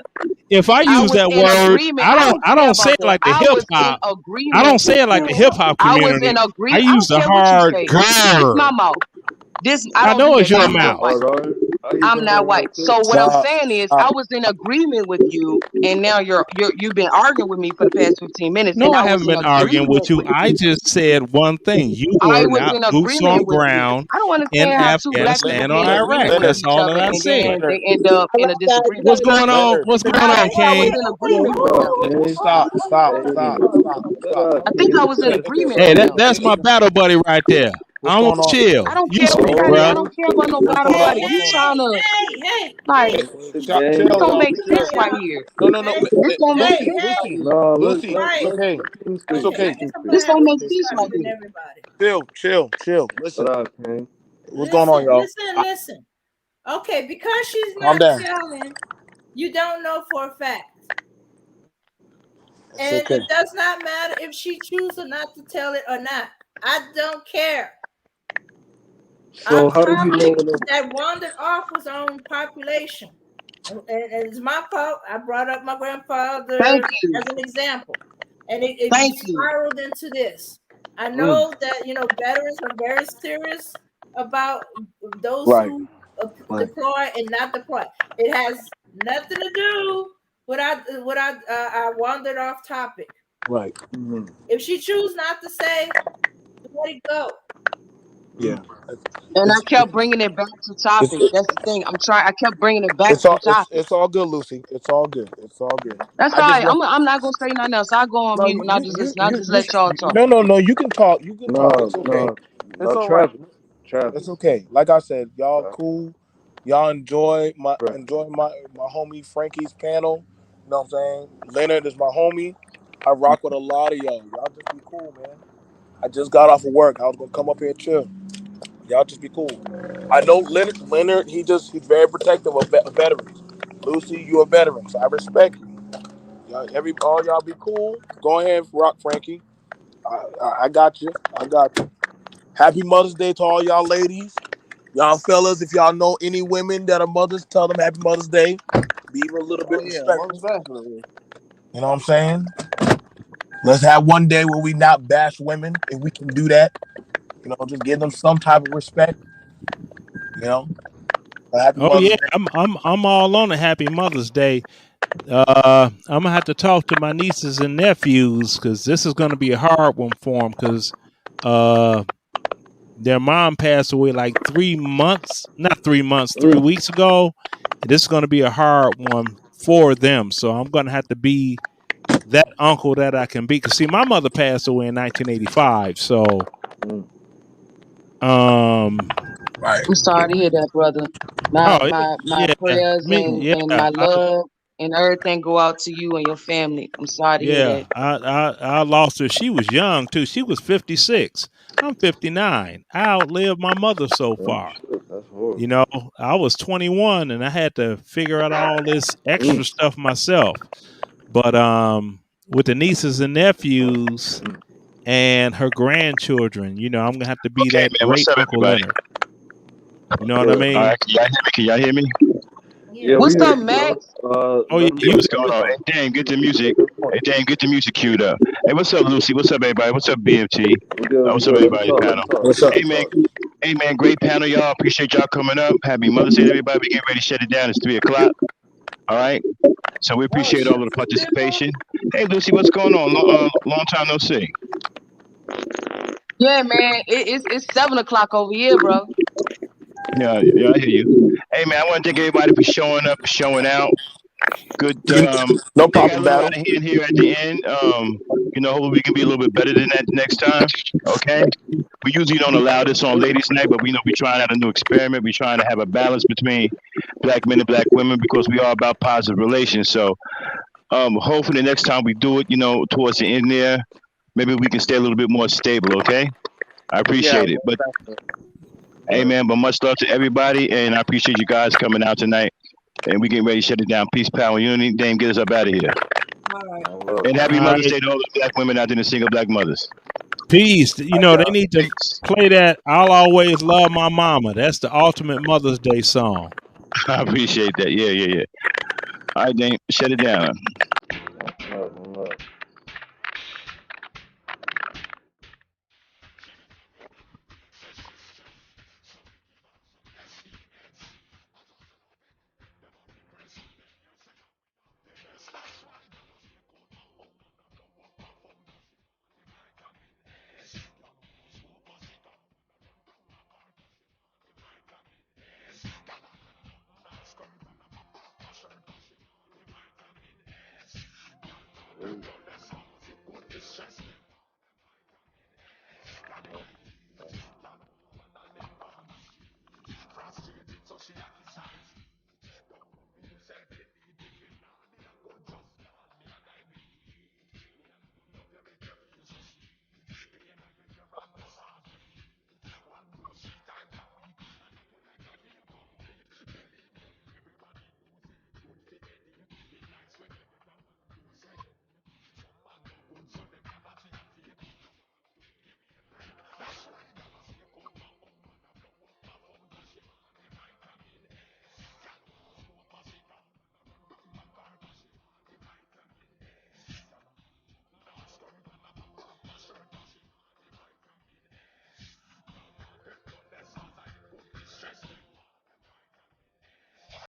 I was in agreement. I don't I care don't say about it that. like the I hip was in hop. I agreement don't with say it like the you. hip hop I was in community. I agreement. I use don't the care what you hard say. This my grr. mouth. I I don't do know that. it's your I'm not mouth. white. I'm not white. So what I'm Stop. saying is, Stop. I was in agreement with you, and now you've been arguing with me for the past 15 minutes, No, and I I was haven't in been arguing agreement with you. with I you. just said one thing. You I were was not in boots on agreement with you. ground I don't in understand how two black people Afghanistan or be in agreement Iraq. with That's each all other, that I and said. then they end up All in right, a guys, you disagreement. What's guys got going on? What's going I on, think I was King? in agreement with them. Stop. Stop. I think I was in Hey, agreement Hey, with them. that's my battle buddy right there. what's I'm gonna going on? chill. I don't You care what speak, battle. I bruh. don't care about no What's battle going on? buddy. What's You going on? trying to Hey, like Chill, this don't y'all. make Chill. sense right here. No, no, no. This don't make Lucy, sense right Lucy, here. No, Lucy. right. It's okay. It's Okay, I okay. guess I'm gonna This have don't to make be sense right sharper than here. everybody. Chill. Listen. What up, King? What's going on, y'all? Listen. Okay, because she's Calm not down. telling, you don't know for a fact. It's And okay. it does not matter if she chooses not to tell it or not. I don't care. So Our how do you topic know? that wandered off was on population. And it's my fault. I brought up my grandfather Thank you. as an example. And it Thank you. spiraled into this. I know that, veterans are very serious about those Right. who deploy and not deploy. It has nothing to do with our wandered off topic. Right. If she chooses not to say, let it go. Yeah. And I kept bringing it back to topic. That's the thing. I kept bringing it back It's to all topic. it's all good, Lucy. It's all good. It's all good. That's I all just right. want I'm not gonna say nothing else. I'll go on no, mute and I'll just listen. I'll just you let y'all talk. no. You can talk. You can talk. It's okay. It's all right. Travis. It's okay. Like I said, y'all Right. cool. Y'all enjoy my Right. homie Frankie's panel. You know what I'm saying? Leonard is my homie. I rock with a lot of y'all. Y'all just be cool, man. I just got off of work. I was gonna come up here and chill. Y'all just be cool. I know Leonard, he's very protective of veterans. Lucy, you a veteran, so I respect you. All y'all be cool. Go ahead, rock Frankie. I got you. Happy Mother's Day to all y'all ladies. Y'all fellas, if y'all know any women that are mothers, tell them Happy Mother's Day. Be even a little bit respectful. Definitely. You know what I'm saying? Let's have one day where we not bash women, if we can do that. Just give them some type of respect. Happy Oh Mother's yeah, Day. I'm all on a Happy Mother's Day. I'm gonna have to talk to my nieces and nephews because this is gonna be a hard one for them because their mom passed away like 3 weeks ago. This is gonna be a hard one for them, so I'm gonna have to be that uncle that I can be. Because see, my mother passed away in 1985, so right. I'm sorry to hear that, brother. My prayers and my love and everything go out to you and your family. I'm sorry to hear that. I lost her. She was young too. She was 56. I'm 59. I outlived my mother so far. That's horrible. I was 21 and I had to figure out all this extra stuff myself. But with the nieces and nephews and her grandchildren, I'm gonna have to be that great Uncle Leonard. You know what I mean? Can y'all hear me? Yeah, What's up, Max? What's going on? Hey, Dame, get the music. Hey, Dame, get the music queued up. Hey, what's up, Lucy? What's up, everybody? What's up, BFT? What's up, everybody? Panel. What's up? Hey, man, great panel, y'all. Appreciate y'all coming up. Happy Mother's Day, everybody. We getting ready to shut it down. It's 3:00. All right. So we appreciate all of the participation. Hey, Lucy, what's going on? Long time no see. Yeah, man. It's 7:00 over here, bro. Yeah, I hear you. Hey, man, I want to thank everybody for showing up, showing out. Good. No They got problem, a little battle. out of hand here at the end. Hopefully we can be a little bit better than that next time. Okay. We usually don't allow this on ladies' night, but we know we're trying out a new experiment. We're trying to have a balance between black men and black women because we are about positive relations. So hopefully the next time we do it, towards the end there, maybe we can stay a little bit more stable. Okay. I Yeah, appreciate it. But hey, man, but much love to everybody, and I appreciate you guys coming out tonight. And we getting ready to shut it down. Peace, power, and unity. Dame, get us up out of here. And happy All Mother's right. Day to all the black women out there and single black mothers. Peace. They need to play that "I'll Always Love My Mama." That's the ultimate Mother's Day song. I appreciate that. Yeah. All right, Dame, shut it down. yeah.